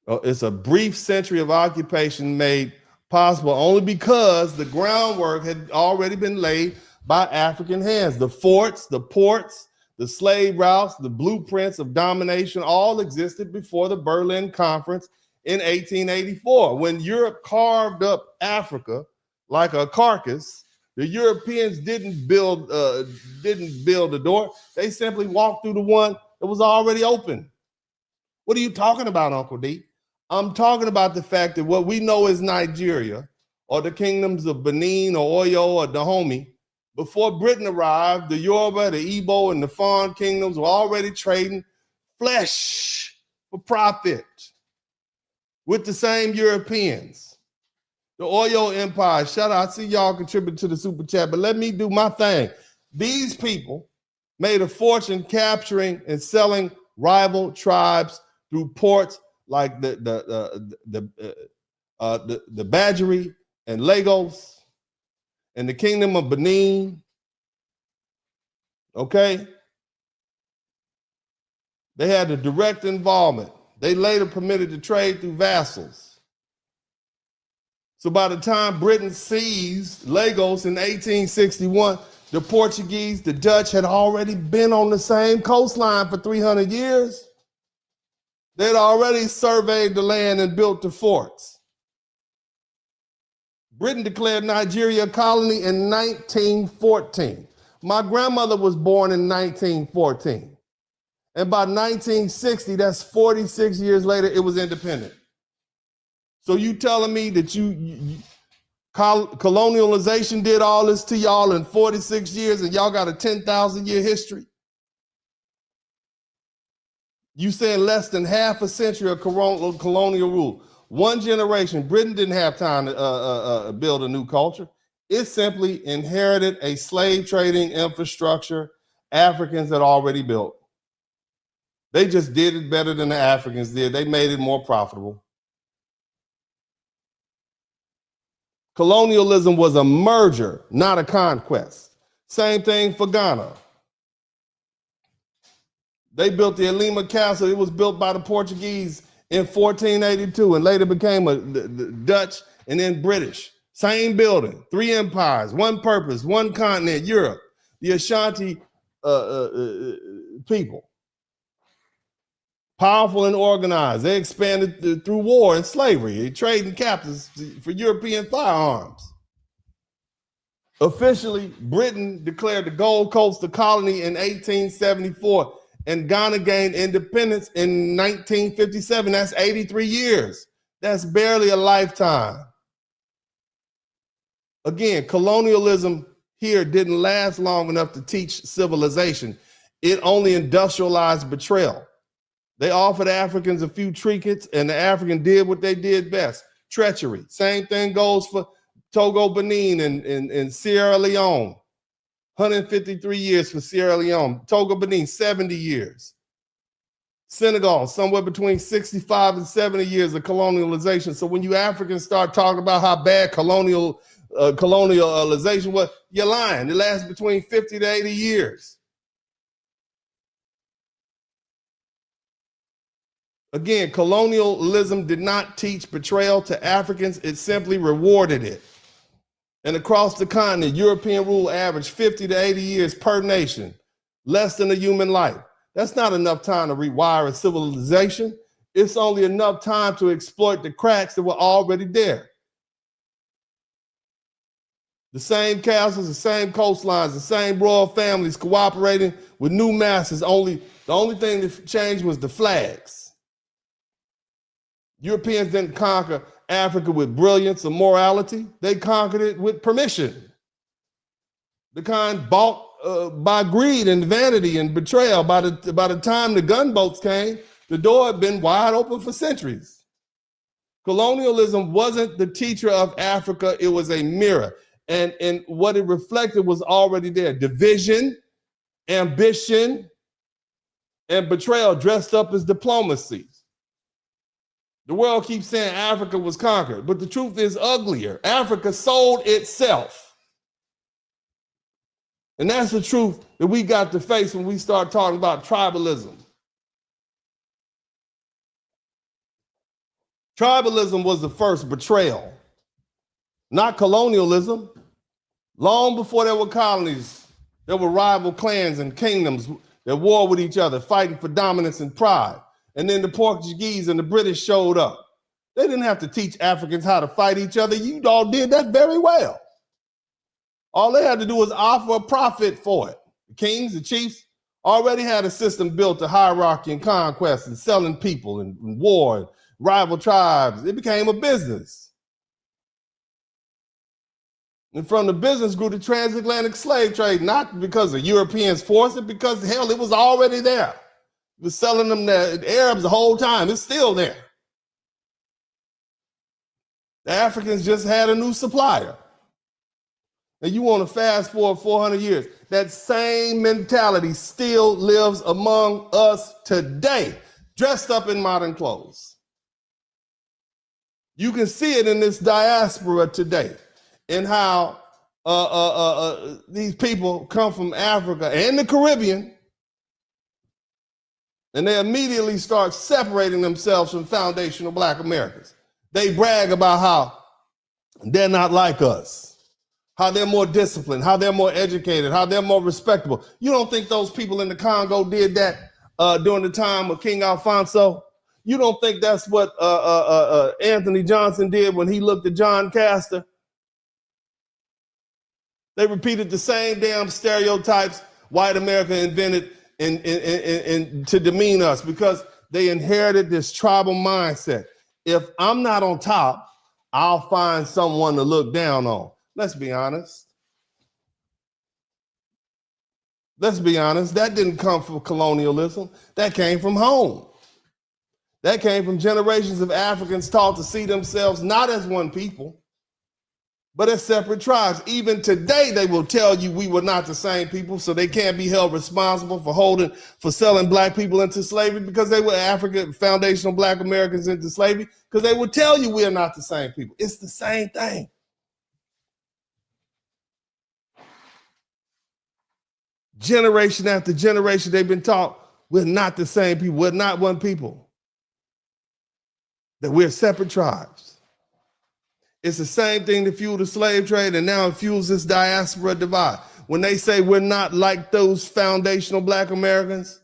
Speaker 2: It's a brief century of occupation made possible only because the groundwork had already been laid by African hands. The forts, the ports, the slave routes, the blueprints of domination all existed before the Berlin Conference in 1884. When Europe carved up Africa like a carcass, the Europeans didn't build the door. They simply walked through the one that was already open. What are you talking about, Uncle D? I'm talking about the fact that what we know as Nigeria, or the kingdoms of Benin or Oyo or Dahomey, before Britain arrived, the Yoruba, the Igbo, and the Fon kingdoms were already trading flesh for profit with the same Europeans. The Oyo Empire, shout out, I see y'all contribute to the super chat, but let me do my thing. These people made a fortune capturing and selling rival tribes through ports like the Badgery and Lagos and the Kingdom of Benin. Okay? They had a direct involvement. They later permitted to trade through vassals. So by the time Britain seized Lagos in 1861, the Portuguese, the Dutch had already been on the same coastline for 300 years. They'd already surveyed the land and built the forts. Britain declared Nigeria a colony in 1914. My grandmother was born in 1914. And by 1960, that's 46 years later, it was independent. So you telling me that colonialization did all this to y'all in 46 years and y'all got a 10,000 year history? You saying less than half a century of colonial rule. One generation, Britain didn't have time to build a new culture. It simply inherited a slave trading infrastructure Africans had already built. They just did it better than the Africans did. They made it more profitable. Colonialism was a merger, not a conquest. Same thing for Ghana. They built the Alima Castle. It was built by the Portuguese in 1482 and later became the Dutch and then British. Same building, 3 empires, one purpose, one continent, Europe. The Ashanti people. Powerful and organized. They expanded through war and slavery, trading captives for European firearms. Officially, Britain declared the Gold Coast a colony in 1874, and Ghana gained independence in 1957. That's 83 years. That's barely a lifetime. Again, colonialism here didn't last long enough to teach civilization. It only industrialized betrayal. They offered Africans a few trinkets, and the African did what they did best: treachery. Same thing goes for Togo, Benin, and Sierra Leone. 153 years for Sierra Leone. Togo, Benin, 70 years. Senegal, somewhere between 65 and 70 years of colonialization. So when you Africans start talking about how bad colonialization was, you're lying. It lasts between 50 to 80 years. Again, colonialism did not teach betrayal to Africans. It simply rewarded it. And across the continent, European rule averaged 50 to 80 years per nation, less than a human life. That's not enough time to rewire a civilization. It's only enough time to exploit the cracks that were already there. The same castles, the same coastlines, the same royal families cooperating with new masters. The only thing that changed was the flags. Europeans didn't conquer Africa with brilliance or morality. They conquered it with permission. The kind bought by greed and vanity and betrayal. By the time the gunboats came, the door had been wide open for centuries. Colonialism wasn't the teacher of Africa, it was a mirror. And what it reflected was already there: division, ambition, and betrayal dressed up as diplomacy. The world keeps saying Africa was conquered, but the truth is uglier. Africa sold itself. And that's the truth that we got to face when we start talking about tribalism. Tribalism was the first betrayal, not colonialism. Long before there were colonies, there were rival clans and kingdoms that warred with each other, fighting for dominance and pride. And then the Portuguese and the British showed up. They didn't have to teach Africans how to fight each other. You all did that very well. All they had to do was offer a profit for it. The kings, the chiefs already had a system built to hierarchy and conquest and selling people and war and rival tribes. It became a business. And from the business grew the transatlantic slave trade, not because the Europeans forced it, because hell, it was already there. It was selling them the Arabs the whole time. It's still there. The Africans just had a new supplier. And you want to fast forward 400 years. That same mentality still lives among us today, dressed up in modern clothes. You can see it in this diaspora today, in how these people come from Africa and the Caribbean, and they immediately start separating themselves from foundational Black Americans. They brag about how they're not like us, how they're more disciplined, how they're more educated, how they're more respectable. You don't think those people in the Congo did that during the time of King Alfonso? You don't think that's what Anthony Johnson did when he looked at John Castor? They repeated the same damn stereotypes white America invented and to demean us, because they inherited this tribal mindset. If I'm not on top, I'll find someone to look down on. Let's be honest. Let's be honest. That didn't come from colonialism. That came from home. That came from generations of Africans taught to see themselves not as one people, but as separate tribes. Even today, they will tell you we were not the same people, so they can't be held responsible for selling Black people into slavery, because they were African foundational Black Americans into slavery, because they would tell you we are not the same people. It's the same thing. Generation after generation, they've been taught we're not the same people, we're not one people, that we're separate tribes. It's the same thing that fueled the slave trade, and now it fuels this diaspora divide. When they say we're not like those foundational Black Americans,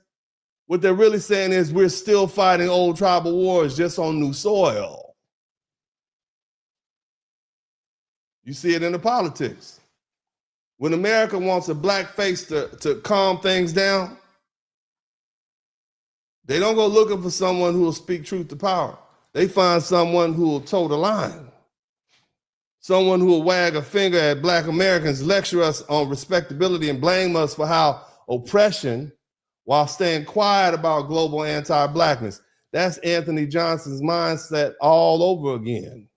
Speaker 2: what they're really saying is we're still fighting old tribal wars, just on new soil. You see it in the politics. When America wants a black face to calm things down, they don't go looking for someone who will speak truth to power. They find someone who will toe the line. Someone who will wag a finger at black Americans, lecture us on respectability, and blame us for how oppression while staying quiet about global anti-blackness. That's Anthony Johnson's mindset all over again.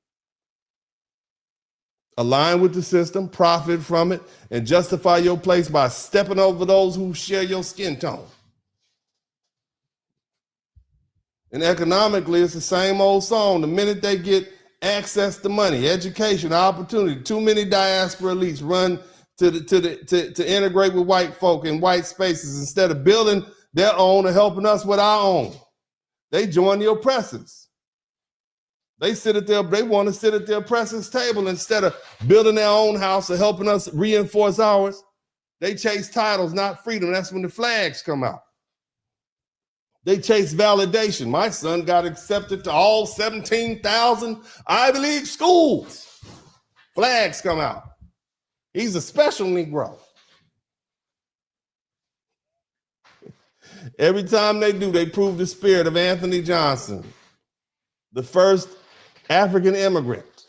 Speaker 2: Align with the system, profit from it, and justify your place by stepping over those who share your skin tone. And economically, it's the same old song. The minute they get access to money, education, opportunity, too many diaspora elites run to integrate with white folk in white spaces instead of building their own and helping us with our own. They join the oppressors. They want to sit at the oppressor's table instead of building their own house or helping us reinforce ours. They chase titles, not freedom. That's when the flags come out. They chase validation. My son got accepted to all 17,000 Ivy League schools. Flags come out. He's a special Negro. Every time they do, they prove the spirit of Anthony Johnson, the first African immigrant,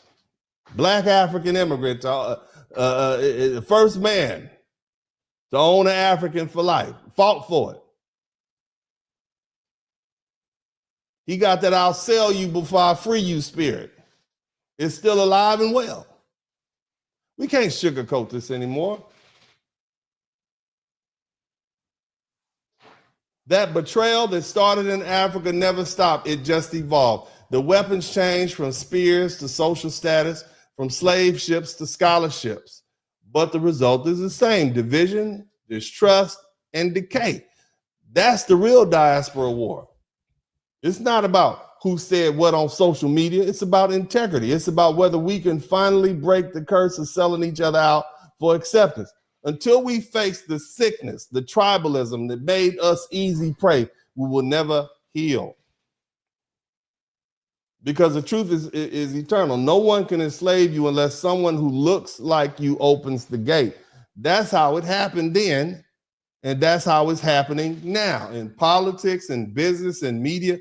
Speaker 2: black African immigrant, first man to own an African for life, fought for it. He got that I'll sell you before I free you spirit. It's still alive and well. We can't sugarcoat this anymore. That betrayal that started in Africa never stopped. It just evolved. The weapons changed from spears to social status, from slave ships to scholarships. But the result is the same: division, distrust, and decay. That's the real diaspora war. It's not about who said what on social media. It's about integrity. It's about whether we can finally break the curse of selling each other out for acceptance. Until we face the sickness, the tribalism that made us easy prey, we will never heal. Because the truth is eternal. No one can enslave you unless someone who looks like you opens the gate. That's how it happened then, and that's how it's happening now in politics and business and media,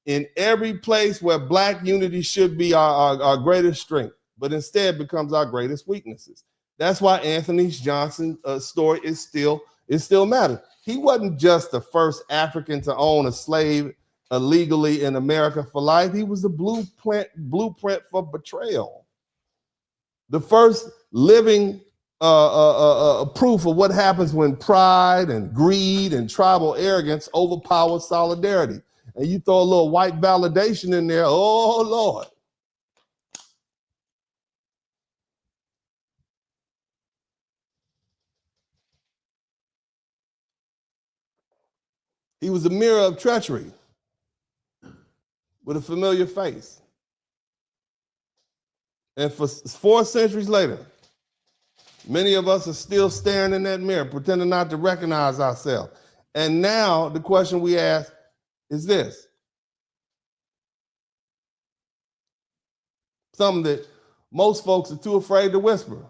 Speaker 2: in every place where black unity should be our greatest strength, but instead becomes our greatest weaknesses. That's why Anthony Johnson's story is still matters. He wasn't just the first African to own a slave illegally in America for life. He was the blueprint for betrayal. The first living proof of what happens when pride and greed and tribal arrogance overpower solidarity. And you throw a little white validation in there, oh Lord. He was a mirror of treachery with a familiar face. And for 4 centuries later, many of us are still staring in that mirror, pretending not to recognize ourselves. And now the question we ask is this. Something that most folks are too afraid to whisper.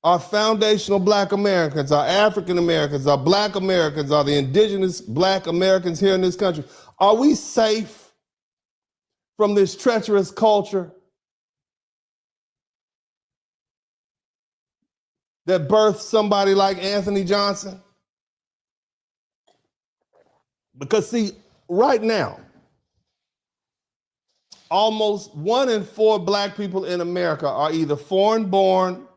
Speaker 2: Our foundational black Americans, our African Americans, our black Americans, are the indigenous black Americans here in this country, are we safe from this treacherous culture that birthed somebody like Anthony Johnson? Because see, right now, almost 1 in 4 black people in America are either foreign born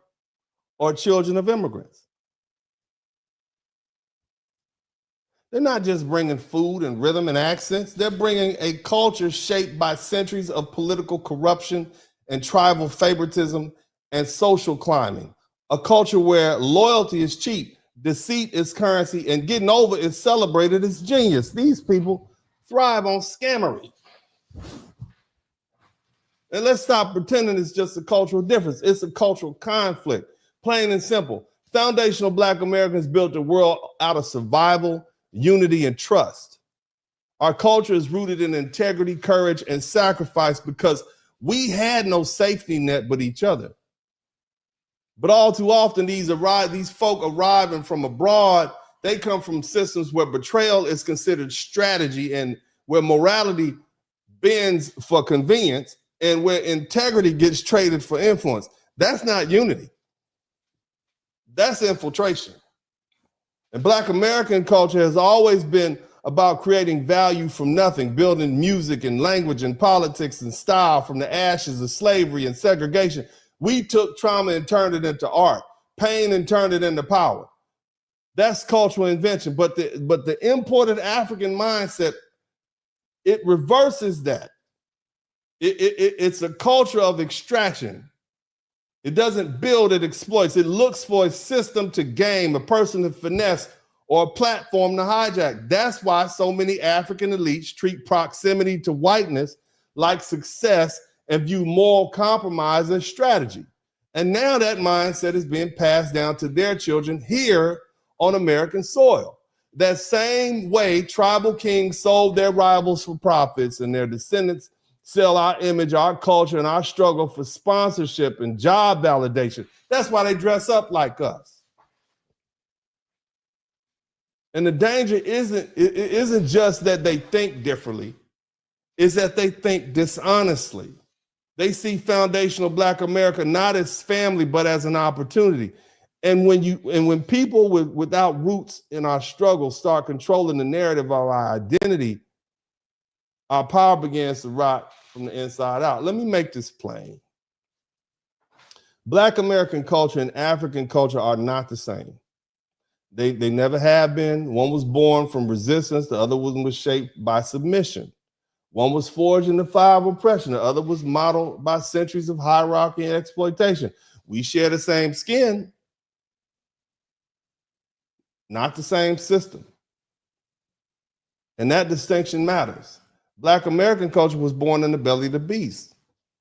Speaker 2: or children of immigrants. They're not just bringing food and rhythm and accents. They're bringing a culture shaped by centuries of political corruption and tribal favoritism and social climbing. A culture where loyalty is cheap, deceit is currency, and getting over is celebrated as genius. These people thrive on scammery. And let's stop pretending it's just a cultural difference. It's a cultural conflict. Plain and simple. Foundational black Americans built a world out of survival, unity, and trust. Our culture is rooted in integrity, courage, and sacrifice because we had no safety net but each other. But all too often, these folk arriving from abroad, they come from systems where betrayal is considered strategy and where morality bends for convenience and where integrity gets traded for influence. That's not unity. That's infiltration. And Black American culture has always been about creating value from nothing, building music and language and politics and style from the ashes of slavery and segregation. We took trauma and turned it into art, pain and turned it into power. That's cultural invention. But the imported African mindset, it reverses that. It's a culture of extraction. It doesn't build, it exploits. It looks for a system to game, a person to finesse, or a platform to hijack. That's why so many African elites treat proximity to whiteness like success and view moral compromise as strategy. And now that mindset is being passed down to their children here on American soil. That same way tribal kings sold their rivals for profits and their descendants sell our image, our culture, and our struggle for sponsorship and job validation. That's why they dress up like us. And the danger isn't just that they think differently, it's that they think dishonestly. They see foundational Black America not as family, but as an opportunity. And when people without roots in our struggle start controlling the narrative of our identity, our power begins to rot from the inside out. Let me make this plain. Black American culture and African culture are not the same. They never have been. One was born from resistance, the other one was shaped by submission. One was forged in the fire of oppression, the other was modeled by centuries of hierarchy and exploitation. We share the same skin, not the same system. And that distinction matters. Black American culture was born in the belly of the beast.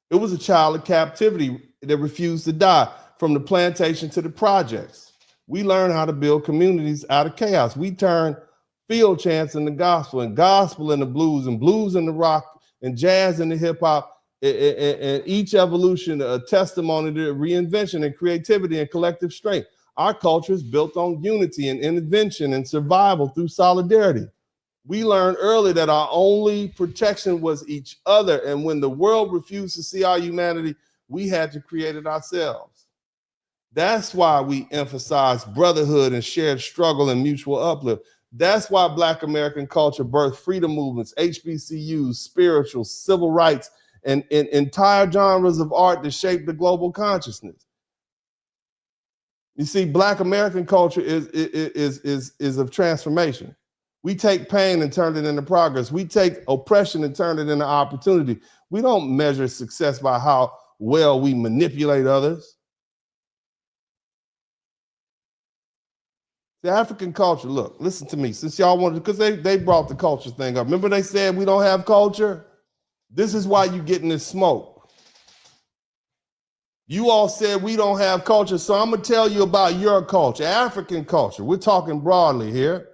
Speaker 2: It was a child of captivity that refused to die, from the plantation to the projects. We learned how to build communities out of chaos. We turned field chants into gospel, and gospel into blues, and blues into rock, and jazz into hip hop, and each evolution a testimony to reinvention and creativity and collective strength. Our culture is built on unity and intervention and survival through solidarity. We learned early that our only protection was each other, and when the world refused to see our humanity, we had to create it ourselves. That's why we emphasize brotherhood and shared struggle and mutual uplift. That's why Black American culture birthed freedom movements, HBCUs, spirituals, civil rights, and entire genres of art that shape the global consciousness. You see, Black American culture is of transformation. We take pain and turn it into progress. We take oppression and turn it into opportunity. We don't measure success by how well we manipulate others. The African culture, look, listen to me, since y'all wanted, because they brought the culture thing up. Remember they said we don't have culture? This is why you getting this smoke. You all said we don't have culture, so I'm gonna tell you about your culture, African culture. We're talking broadly here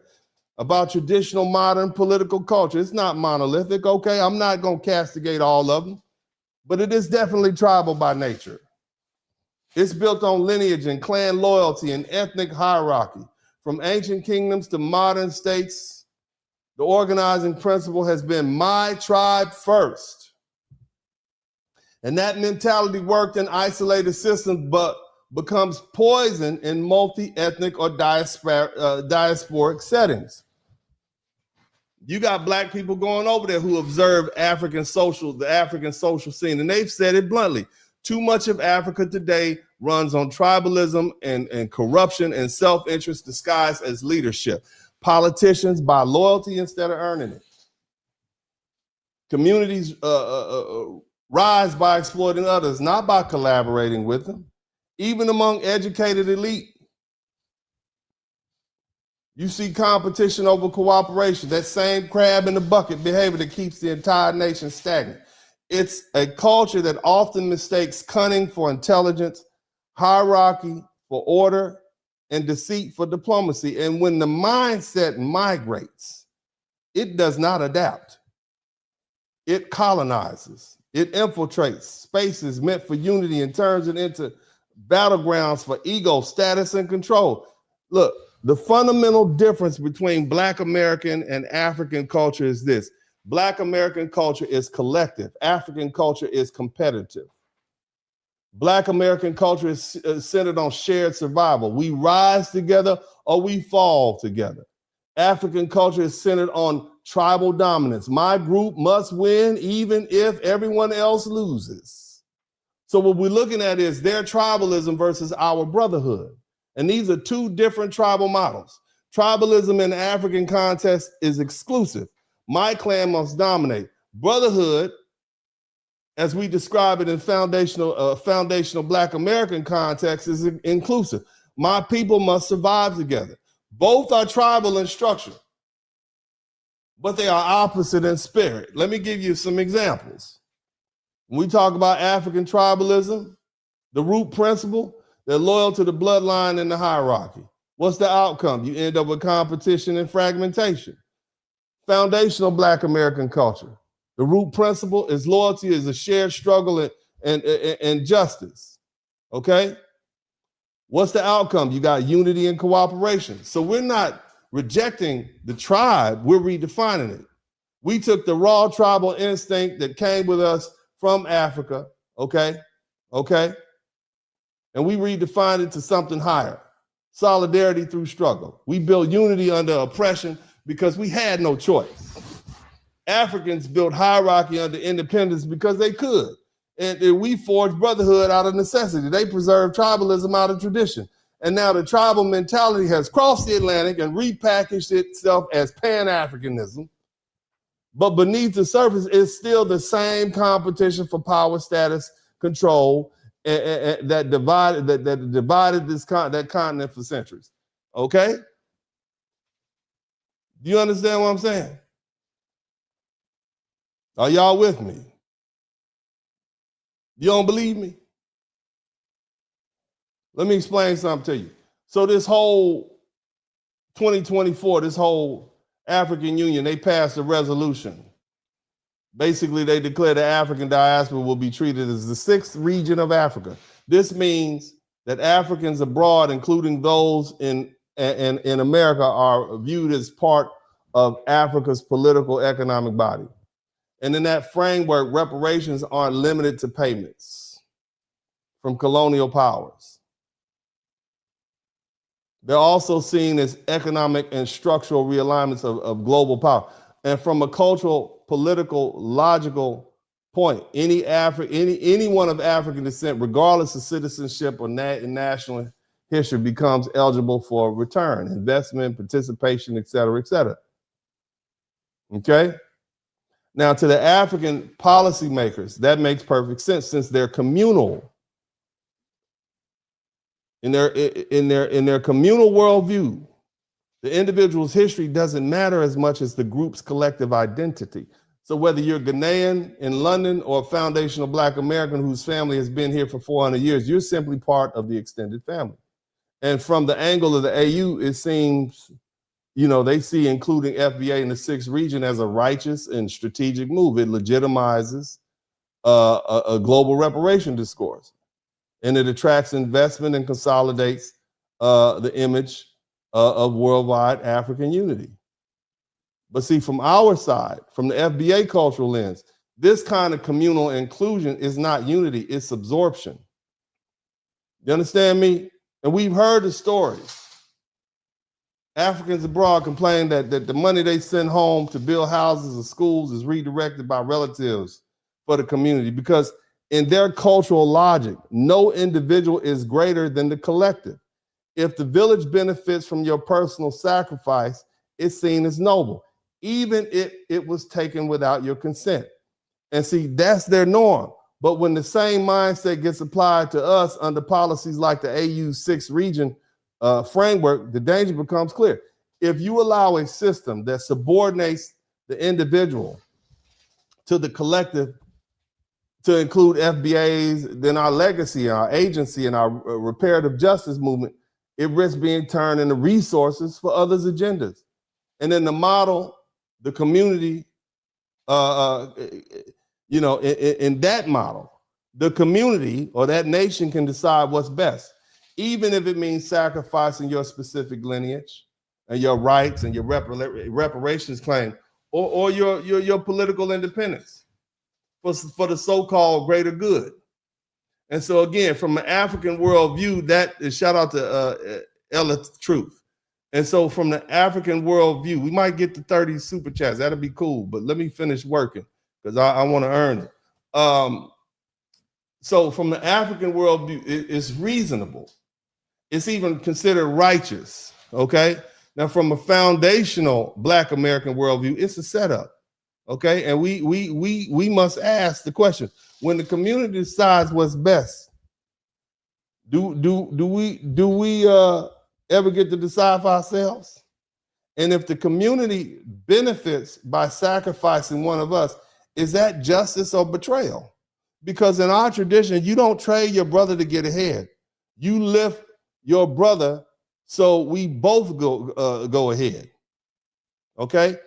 Speaker 2: about traditional modern political culture. It's not monolithic, okay? I'm not gonna castigate all of them, but it is definitely tribal by nature. It's built on lineage and clan loyalty and ethnic hierarchy. From ancient kingdoms to modern states, the organizing principle has been my tribe first. And that mentality worked in isolated systems, but becomes poison in multi-ethnic or diasporic settings. You got Black people going over there who observe the African social scene, and they've said it bluntly. Too much of Africa today runs on tribalism and corruption and self-interest disguised as leadership. Politicians buy loyalty instead of earning it. Communities rise by exploiting others, not by collaborating with them. Even among educated elite, you see competition over cooperation, that same crab in the bucket behavior that keeps the entire nation stagnant. It's a culture that often mistakes cunning for intelligence, hierarchy for order, and deceit for diplomacy. And when the mindset migrates, it does not adapt. It colonizes. It infiltrates spaces meant for unity and turns it into battlegrounds for ego, status, and control. Look, the fundamental difference between Black American and African culture is this. Black American culture is collective. African culture is competitive. Black American culture is centered on shared survival. We rise together or we fall together. African culture is centered on tribal dominance. My group must win even if everyone else loses. So what we're looking at is their tribalism versus our brotherhood. And these are two different tribal models. Tribalism in the African context is exclusive. My clan must dominate. Brotherhood, as we describe it in foundational Black American context, is inclusive. My people must survive together. Both are tribal in structure, but they are opposite in spirit. Let me give you some examples. When we talk about African tribalism, the root principle, they're loyal to the bloodline and the hierarchy. What's the outcome? You end up with competition and fragmentation. Foundational Black American culture. The root principle is loyalty is a shared struggle and justice. Okay? What's the outcome? You got unity and cooperation. So we're not rejecting the tribe, we're redefining it. We took the raw tribal instinct that came with us from Africa, okay? And we redefined it to something higher. Solidarity through struggle. We built unity under oppression because we had no choice. Africans built hierarchy under independence because they could. And we forged brotherhood out of necessity. They preserved tribalism out of tradition. And now the tribal mentality has crossed the Atlantic and repackaged itself as Pan-Africanism. But beneath the surface is still the same competition for power, status, control that divided that continent for centuries. Okay? Do you understand what I'm saying? Are y'all with me? You don't believe me? Let me explain something to you. So this whole 2024, this whole African Union, they passed a resolution. Basically, they declared the African diaspora will be treated as the sixth region of Africa. This means that Africans abroad, including those in America, are viewed as part of Africa's political economic body. And in that framework, reparations aren't limited to payments from colonial powers. They're also seen as economic and structural realignments of global power. And from a cultural, political, logical point, anyone of African descent, regardless of citizenship or national history, becomes eligible for return, investment, participation, et cetera, et cetera. Okay? Now, to the African policymakers, that makes perfect sense since they're communal. In their communal worldview, the individual's history doesn't matter as much as the group's collective identity. So whether you're Ghanaian in London or a foundational Black American whose family has been here for 400 years, you're simply part of the extended family. And from the angle of the AU, it seems, they see including FBA in the sixth region as a righteous and strategic move. It legitimizes a global reparation discourse. And it attracts investment and consolidates the image of worldwide African unity. But see, from our side, from the FBA cultural lens, this kind of communal inclusion is not unity, it's absorption. You understand me? And we've heard the stories. Africans abroad complain that the money they send home to build houses or schools is redirected by relatives for the community because in their cultural logic, no individual is greater than the collective. If the village benefits from your personal sacrifice, it's seen as noble, even if it was taken without your consent. And see, that's their norm. But when the same mindset gets applied to us under policies like the AU's sixth region framework, the danger becomes clear. If you allow a system that subordinates the individual to the collective, to include FBAs, then our legacy, our agency, and our reparative justice movement, it risks being turned into resources for others' agendas. And then the model, the community, in that model, the community or that nation can decide what's best, even if it means sacrificing your specific lineage and your rights and your reparations claim, or your political independence for the so-called greater good. And so again, from an African worldview, that is, shout out to Ella Truth. And so from the African worldview, we might get to 30 super chats. That'll be cool, but let me finish working because I want to earn it. So from the African worldview, it's reasonable. It's even considered righteous, okay? Now from a foundational Black American worldview, it's a setup, okay? And we must ask the question, when the community decides what's best, do we ever get to decide for ourselves? And if the community benefits by sacrificing one of us, is that justice or betrayal? Because in our tradition, you don't trade your brother to get ahead. You lift your brother so we both go ahead. Okay?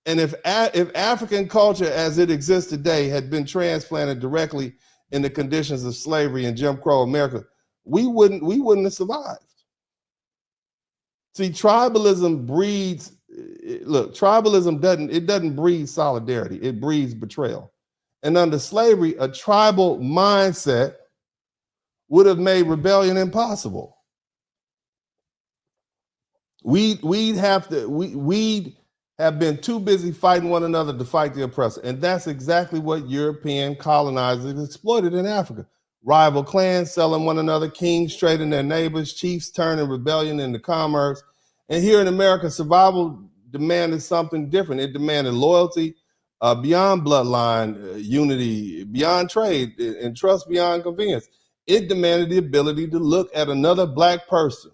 Speaker 2: And if African culture as it exists today had been transplanted directly in the conditions of slavery in Jim Crow America, we wouldn't have survived. See, tribalism breeds, look, tribalism doesn't breed solidarity, it breeds betrayal. And under slavery, a tribal mindset would have made rebellion impossible. We'd have been too busy fighting one another to fight the oppressor. And that's exactly what European colonizers exploited in Africa. Rival clans selling one another, kings trading their neighbors, chiefs turning rebellion into commerce. And here in America, survival demanded something different. It demanded loyalty beyond bloodline, unity beyond trade, and trust beyond convenience. It demanded the ability to look at another Black person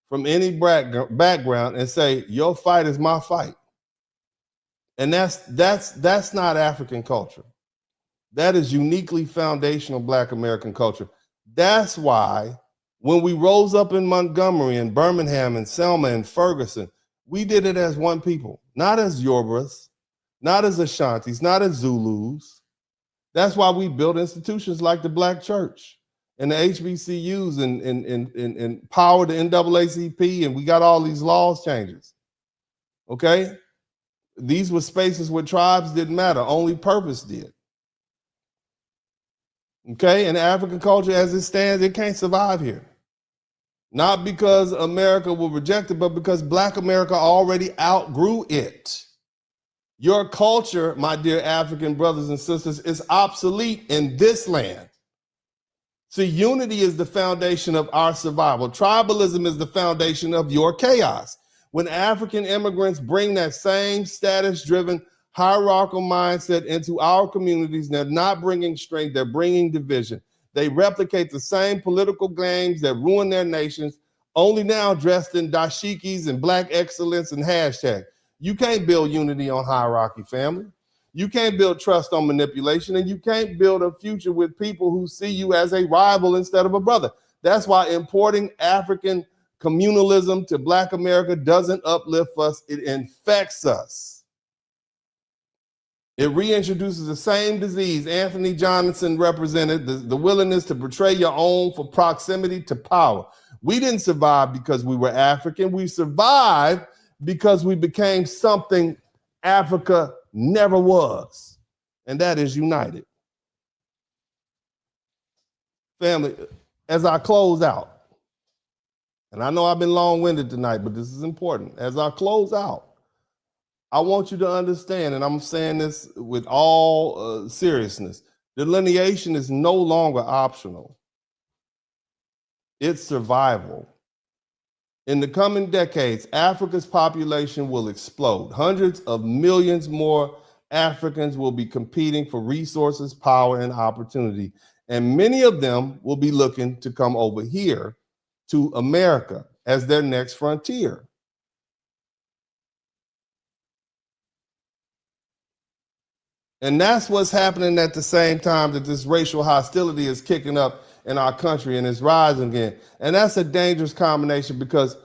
Speaker 2: from any background and say, your fight is my fight. And that's not African culture. That is uniquely foundational Black American culture. That's why when we rose up in Montgomery and Birmingham and Selma and Ferguson, we did it as one people, not as Yorubas, not as Ashantis, not as Zulus. That's why we built institutions like the Black Church and the HBCUs and powered the NAACP, and we got all these laws changes, okay? These were spaces where tribes didn't matter, only purpose did. Okay, and African culture as it stands, it can't survive here. Not because America will reject it, but because Black America already outgrew it. Your culture, my dear African brothers and sisters, is obsolete in this land. See, unity is the foundation of our survival. Tribalism is the foundation of your chaos. When African immigrants bring that same status-driven hierarchical mindset into our communities, they're not bringing strength, they're bringing division. They replicate the same political games that ruin their nations, only now dressed in dashikis and Black excellence and hashtag. You can't build unity on hierarchy, family. You can't build trust on manipulation, and you can't build a future with people who see you as a rival instead of a brother. That's why importing African communalism to Black America doesn't uplift us, it infects us. It reintroduces the same disease Anthony Johnson represented, the willingness to betray your own for proximity to power. We didn't survive because we were African. We survived because we became something Africa never was, and that is united. Family, as I close out, and I know I've been long-winded tonight, but this is important. As I close out, I want you to understand, and I'm saying this with all seriousness, delineation is no longer optional. It's survival. In the coming decades, Africa's population will explode. Hundreds of millions more Africans will be competing for resources, power, and opportunity. And many of them will be looking to come over here to America as their next frontier. And that's what's happening at the same time that this racial hostility is kicking up in our country and is rising again. And that's a dangerous combination because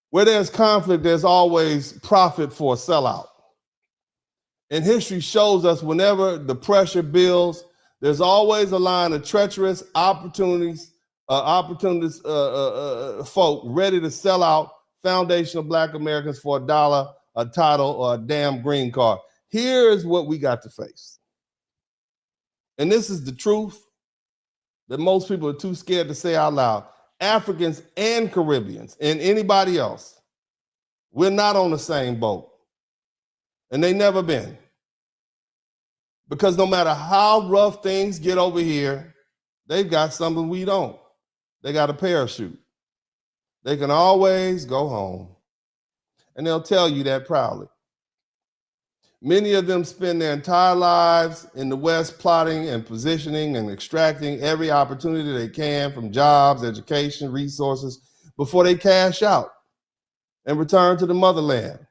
Speaker 2: where there's conflict, there's always profit for a sellout. And history shows us whenever the pressure builds, There's always a line of treacherous opportunist folk ready to sell out foundational Black Americans for $1, a title, or a damn green card. Here's what we got to face. And this is the truth that most people are too scared to say out loud. Africans and Caribbeans and anybody else, we're not on the same boat. And they never been. Because no matter how rough things get over here, they've got something we don't. They got a parachute. They can always go home. And they'll tell you that proudly. Many of them spend their entire lives in the West plotting and positioning and extracting every opportunity they can from jobs, education, resources before they cash out and return to the motherland.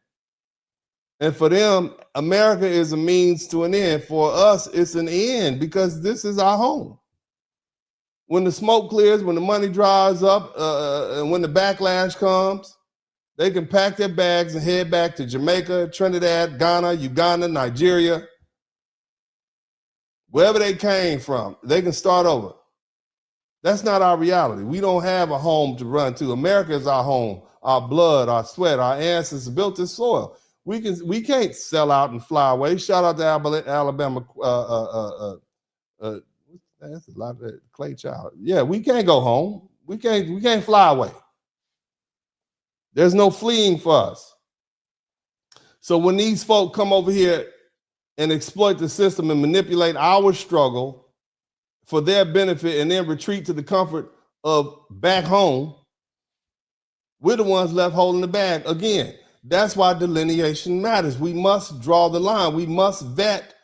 Speaker 2: And for them, America is a means to an end. For us, it's an end because this is our home. When the smoke clears, when the money dries up, and when the backlash comes, they can pack their bags and head back to Jamaica, Trinidad, Ghana, Uganda, Nigeria, wherever they came from. They can start over. That's not our reality. We don't have a home to run to. America is our home, our blood, our sweat, our ancestors built this soil. We can't sell out and fly away. Shout out to Alabama. That's a lot of Clay Child. Yeah, we can't go home. We can't fly away. There's no fleeing for us. So when these folk come over here and exploit the system and manipulate our struggle for their benefit and then retreat to the comfort of back home, we're the ones left holding the bag. Again, that's why delineation matters. We must draw the line. We must vet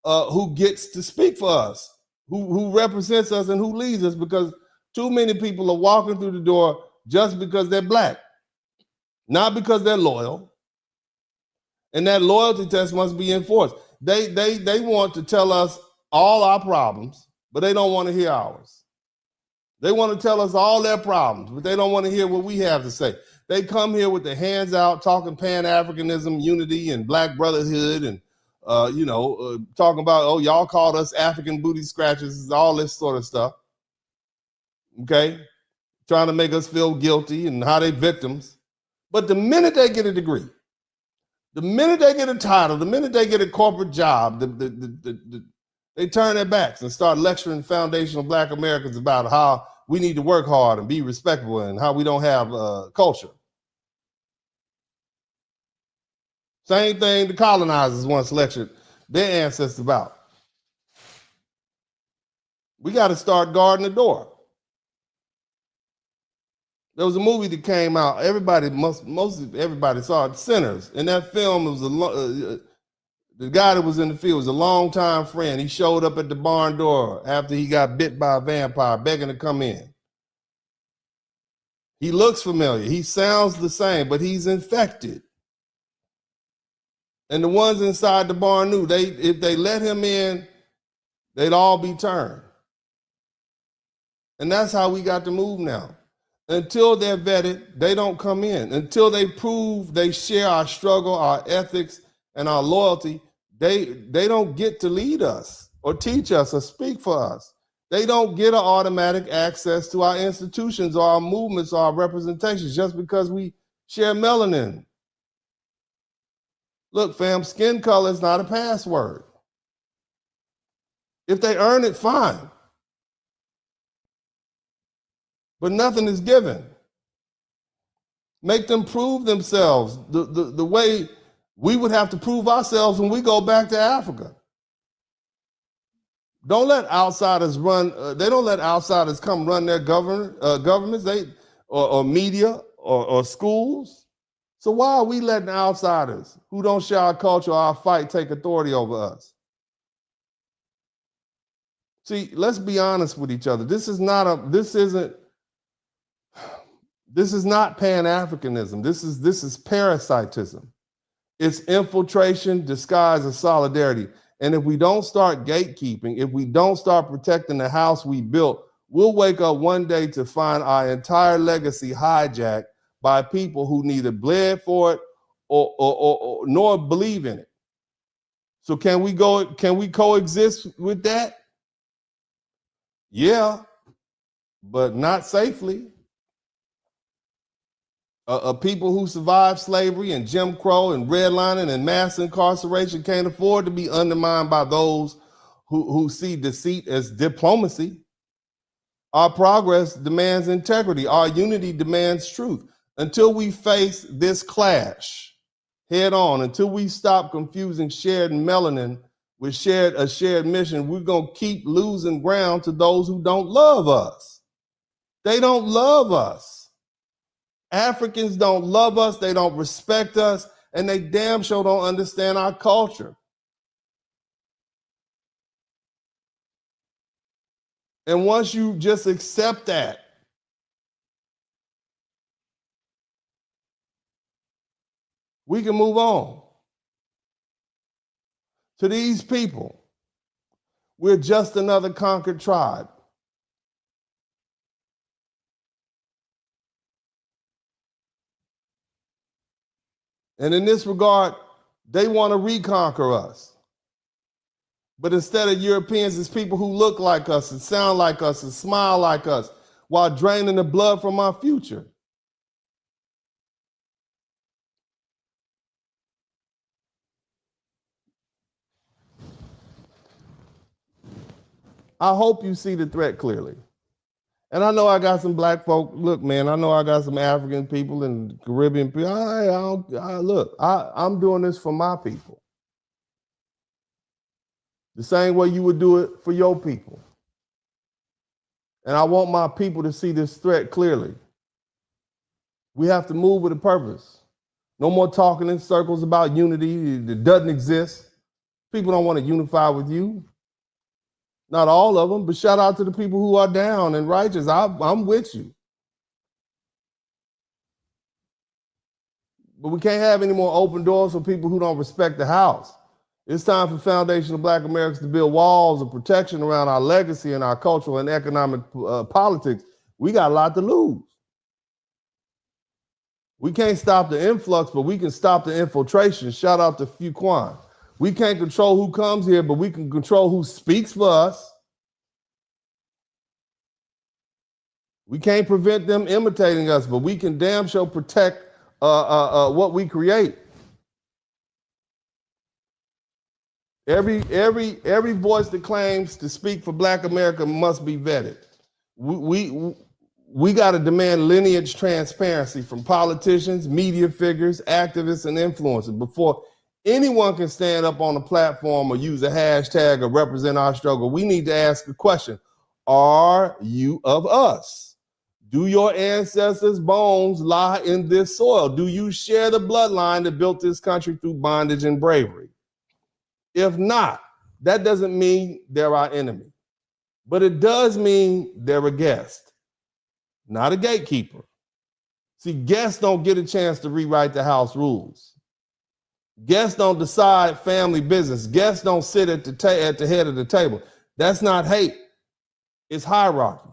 Speaker 2: who gets to speak for us, who represents us and who leads us, because too many people are walking through the door just because they're Black, not because they're loyal. And that loyalty test must be enforced. They want to tell us all our problems, but they don't want to hear ours. They want to tell us all their problems, but they don't want to hear what we have to say. They come here with their hands out, talking Pan-Africanism, unity, and Black brotherhood, and talking about, oh, y'all called us African booty scratchers, all this sort of stuff. Okay, trying to make us feel guilty and how they victims. But the minute they get a degree, the minute they get a title, the minute they get a corporate job, they turn their backs and start lecturing foundational Black Americans about how we need to work hard and be respectable and how we don't have culture. Same thing the colonizers once lectured their ancestors about. We got to start guarding the door. There was a movie that came out. Most everybody saw it. Sinners. In that film, it was the guy that was in the field was a longtime friend. He showed up at the barn door after he got bit by a vampire, begging to come in. He looks familiar. He sounds the same, but he's infected. And the ones inside the barn knew if they let him in, they'd all be turned. And that's how we got to move now. Until they're vetted, they don't come in. Until they prove they share our struggle, our ethics, and our loyalty, they don't get to lead us or teach us or speak for us. They don't get an automatic access to our institutions or our movements or our representations just because we share melanin. Look, fam, skin color is not a password. If they earn it, fine. But nothing is given. Make them prove themselves the way we would have to prove ourselves when we go back to Africa. Don't let outsiders run. They don't let outsiders come run their governments, or media or schools. So why are we letting outsiders who don't share our culture or our fight take authority over us? See, let's be honest with each other. This is not Pan-Africanism. This is parasitism. It's infiltration disguised as solidarity. And if we don't start gatekeeping, if we don't start protecting the house we built, we'll wake up one day to find our entire legacy hijacked by people who neither bled for it or nor believe in it. So can we coexist with that? Yeah, but not safely. People who survived slavery and Jim Crow and redlining and mass incarceration can't afford to be undermined by those who see deceit as diplomacy. Our progress demands integrity. Our unity demands truth. Until we face this clash head on, until we stop confusing shared melanin with a shared mission, we're going to keep losing ground to those who don't love us. They don't love us. Africans don't love us, they don't respect us, and they damn sure don't understand our culture. And once you just accept that, we can move on. To these people, we're just another conquered tribe. And in this regard, they want to reconquer us. But instead of Europeans, it's people who look like us and sound like us and smile like us while draining the blood from our future. I hope you see the threat clearly. And I know I got some black folk. Look, man, I know I got some African people and Caribbean people. I'm doing this for my people. The same way you would do it for your people. And I want my people to see this threat clearly. We have to move with a purpose. No more talking in circles about unity that doesn't exist. People don't want to unify with you. Not all of them, but shout out to the people who are down and righteous. I'm with you. But we can't have any more open doors for people who don't respect the house. It's time for foundational Black Americans to build walls of protection around our legacy and our cultural and economic politics. We got a lot to lose. We can't stop the influx, but we can stop the infiltration. Shout out to Fuquan. We can't control who comes here, but we can control who speaks for us. We can't prevent them imitating us, but we can damn sure protect what we create. Every voice that claims to speak for Black America must be vetted. We got to demand lineage transparency from politicians, media figures, activists, and influencers before anyone can stand up on a platform or use a hashtag or represent our struggle. We need to ask a question. Are you of us? Do your ancestors' bones lie in this soil? Do you share the bloodline that built this country through bondage and bravery? If not, that doesn't mean they're our enemy, but it does mean they're a guest, not a gatekeeper. See, guests don't get a chance to rewrite the house rules. Guests don't decide family business. Guests don't sit at the head of the table. That's not hate. It's hierarchy.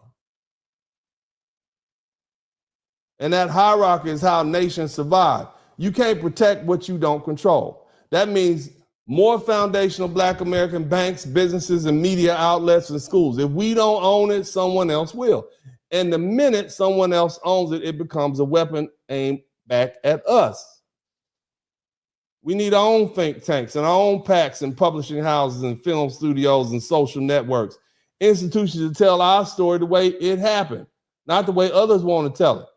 Speaker 2: And that hierarchy is how nations survive. You can't protect what you don't control. That means more foundational Black American banks, businesses, and media outlets and schools. If we don't own it, someone else will. And the minute someone else owns it, it becomes a weapon aimed back at us. We need our own think tanks and our own PACs and publishing houses and film studios and social networks, institutions to tell our story the way it happened, not the way others want to tell it.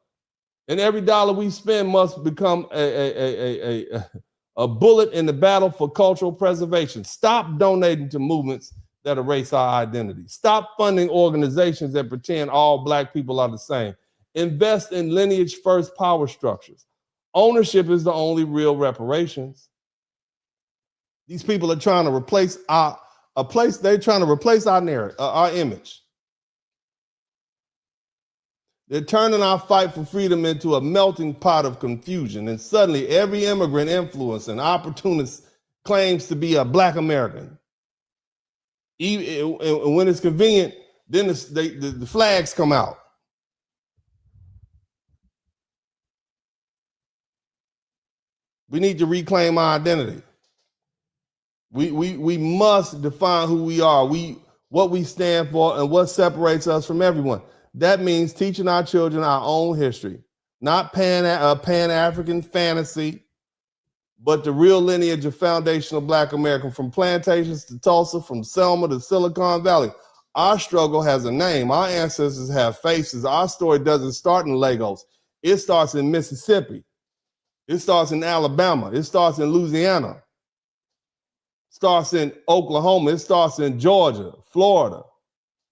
Speaker 2: And every dollar we spend must become a bullet in the battle for cultural preservation. Stop donating to movements that erase our identity. Stop funding organizations that pretend all Black people are the same. Invest in lineage first power structures. Ownership is the only real reparations. These people are trying to replace our narrative, our image. They're turning our fight for freedom into a melting pot of confusion. And suddenly every immigrant, influencer, and opportunist claims to be a Black American. And when it's convenient, then the flags come out. We need to reclaim our identity. We must define who we are. We what we stand for, and what separates us from everyone. That means teaching our children our own history, not Pan-African fantasy, but the real lineage of foundational Black American, from plantations to Tulsa, from Selma to Silicon Valley. Our struggle has a name. Our ancestors have faces. Our story doesn't start in Lagos. It starts in Mississippi. It starts in Alabama. It starts in Louisiana. It starts in Oklahoma. It starts in Georgia, Florida,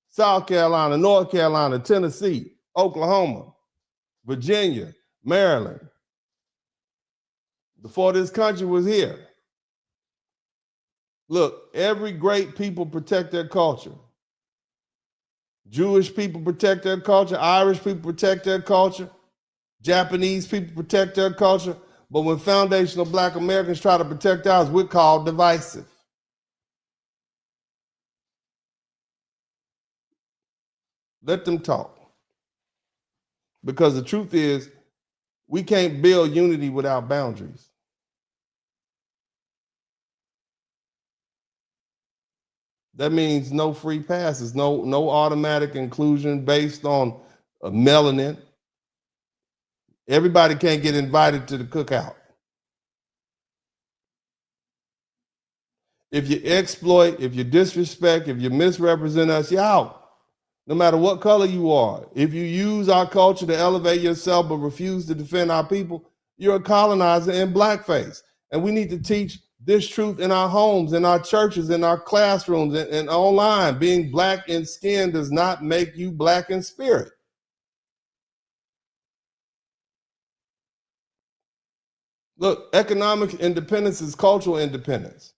Speaker 2: South Carolina, North Carolina, Tennessee, Oklahoma, Virginia, Maryland. Before this country was here. Look, every great people protect their culture. Jewish people protect their culture. Irish people protect their culture. Japanese people protect their culture. But when foundational Black Americans try to protect ours, we're called divisive. Let them talk. Because the truth is, we can't build unity without boundaries. That means no free passes, no automatic inclusion based on melanin. Everybody can't get invited to the cookout. If you exploit, if you disrespect, if you misrepresent us, you're out. No matter what color you are. If you use our culture to elevate yourself but refuse to defend our people, you're a colonizer in blackface. And we need to teach this truth in our homes, in our churches, in our classrooms, and online. Being Black in skin does not make you Black in spirit. Look, economic independence is cultural independence.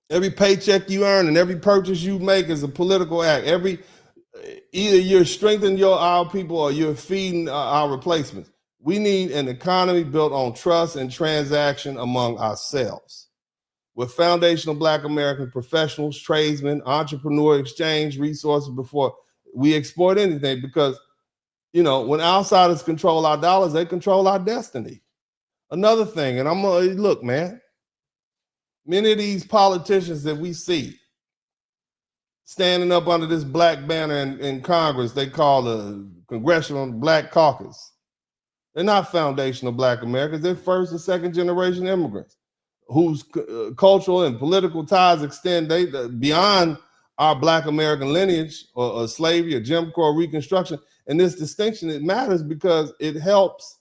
Speaker 2: Every paycheck you earn and every purchase you make is a political act. Either you're strengthening our people or you're feeding our replacements. We need an economy built on trust and transaction among ourselves. With foundational Black American professionals, tradesmen, entrepreneur exchange resources before we export anything, because, when outsiders control our dollars, they control our destiny. Another thing, and look, man, many of these politicians that we see standing up under this black banner in Congress, they call the Congressional Black Caucus. They're not foundational Black Americans. They're first and second generation immigrants whose cultural and political ties extend beyond our Black American lineage or slavery or Jim Crow Reconstruction. And this distinction, it matters because it helps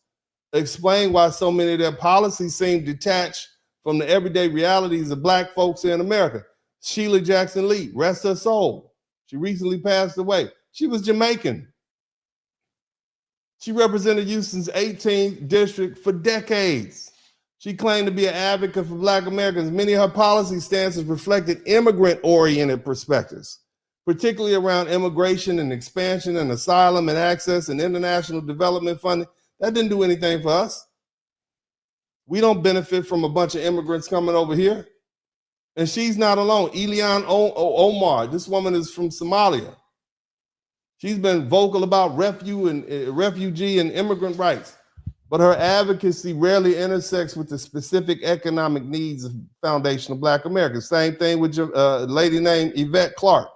Speaker 2: explain why so many of their policies seem detached from the everyday realities of Black folks here in America. Sheila Jackson Lee, rest her soul. She recently passed away. She was Jamaican. She represented Houston's 18th district for decades. She claimed to be an advocate for Black Americans. Many of her policy stances reflected immigrant-oriented perspectives, particularly around immigration and expansion and asylum and access and international development funding. That didn't do anything for us. We don't benefit from a bunch of immigrants coming over here. And she's not alone. Elian Omar, this woman is from Somalia. She's been vocal about refugee and immigrant rights, but her advocacy rarely intersects with the specific economic needs of foundational Black Americans. Same thing with a lady named Yvette Clarke.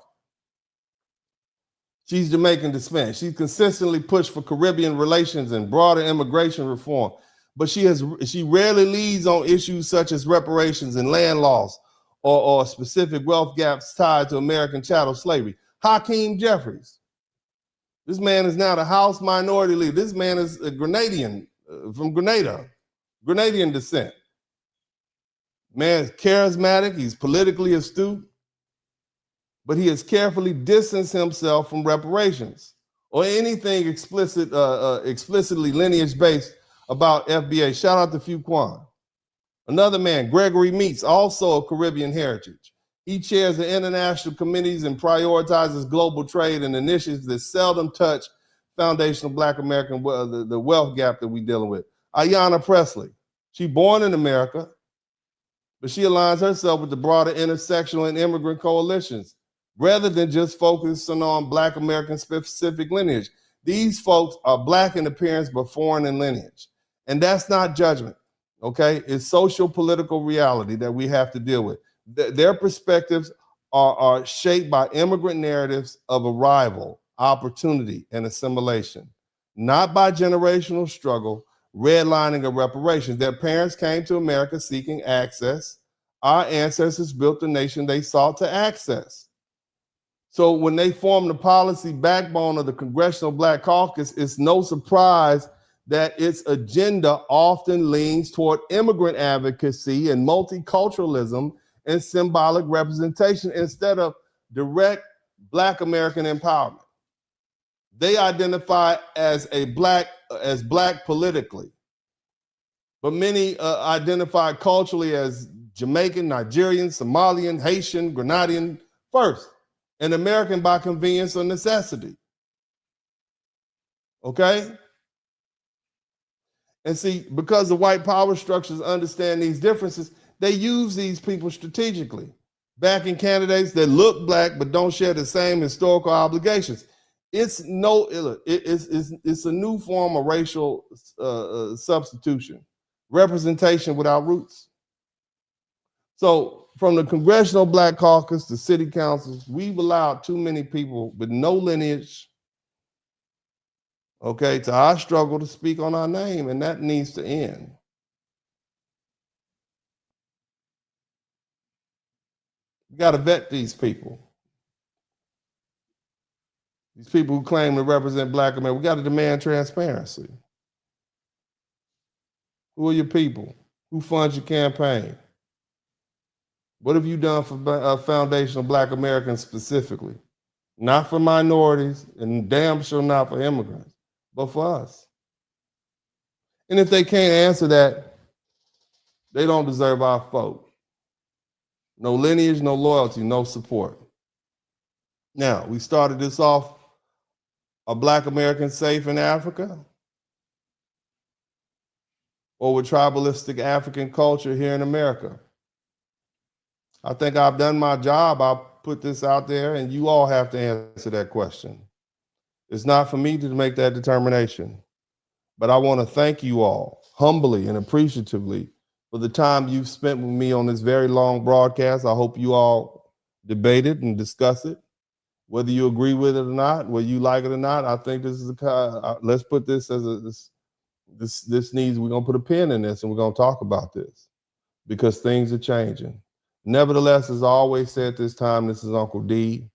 Speaker 2: She's Jamaican descent. She's consistently pushed for Caribbean relations and broader immigration reform, but she rarely leads on issues such as reparations and land laws or specific wealth gaps tied to American chattel slavery. Hakeem Jeffries. This man is now the House Minority Leader. This man is a Grenadian, from Grenada, Grenadian descent. Man is charismatic, he's politically astute, but he has carefully distanced himself from reparations or anything explicitly lineage-based about FBA. Shout out to Fuquan. Another man, Gregory Meeks, also of Caribbean heritage. He chairs the international committees and prioritizes global trade and initiatives that seldom touch foundational Black American, the wealth gap that we're dealing with. Ayanna Pressley, she's born in America, but she aligns herself with the broader intersectional and immigrant coalitions rather than just focusing on Black American specific lineage. These folks are Black in appearance but foreign in lineage. And that's not judgment, okay? It's social political reality that we have to deal with. Their perspectives are shaped by immigrant narratives of arrival, opportunity, and assimilation, not by generational struggle, redlining, or reparations. Their parents came to America seeking access. Our ancestors built the nation they sought to access. So when they formed the policy backbone of the Congressional Black Caucus, it's no surprise that its agenda often leans toward immigrant advocacy and multiculturalism and symbolic representation instead of direct Black American empowerment. They identify as Black politically, but many identify culturally as Jamaican, Nigerian, Somalian, Haitian, Grenadian first, and American by convenience or necessity. Okay? And see, because the white power structures understand these differences, they use these people strategically, backing candidates that look Black but don't share the same historical obligations. It's a new form of racial substitution, representation without roots. So from the Congressional Black Caucus to city councils, we've allowed too many people with no lineage, okay, to our struggle to speak on our name, and that needs to end. You got to vet these people. These people who claim to represent Black America, we got to demand transparency. Who are your people? Who funds your campaign? What have you done for foundational Black Americans specifically? Not for minorities, and damn sure not for immigrants, but for us. And if they can't answer that, they don't deserve our vote. No lineage, no loyalty, no support. Now, we started this off, are Black Americans safe in Africa? Or with tribalistic African culture here in America? I think I've done my job. I'll put this out there, and you all have to answer that question. It's not for me to make that determination, but I want to thank you all humbly and appreciatively for the time you've spent with me on this very long broadcast. I hope you all debate it and discuss it, whether you agree with it or not, whether you like it or not. I think this is let's put this as this needs, we're going to put a pin in this and we're going to talk about this because things are changing. Nevertheless, as I always say at this time, this is Uncle D.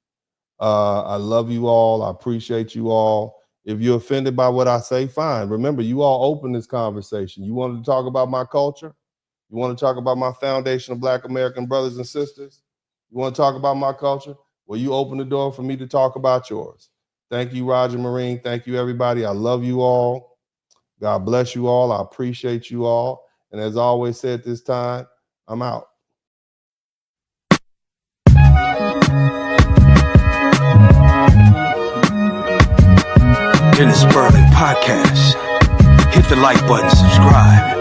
Speaker 2: I love you all. I appreciate you all. If you're offended by what I say, fine. Remember, you all open this conversation. You wanted to talk about my culture? You want to talk about my foundation of Black American brothers and sisters? You want to talk about my culture? Well, you open the door for me to talk about yours. Thank you, Roger Marine. Thank you, everybody. I love you all. God bless you all. I appreciate you all. And as I always say at this time, I'm out.
Speaker 17: In the Spurling podcast, hit the like button, subscribe.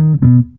Speaker 20: Mm-hmm.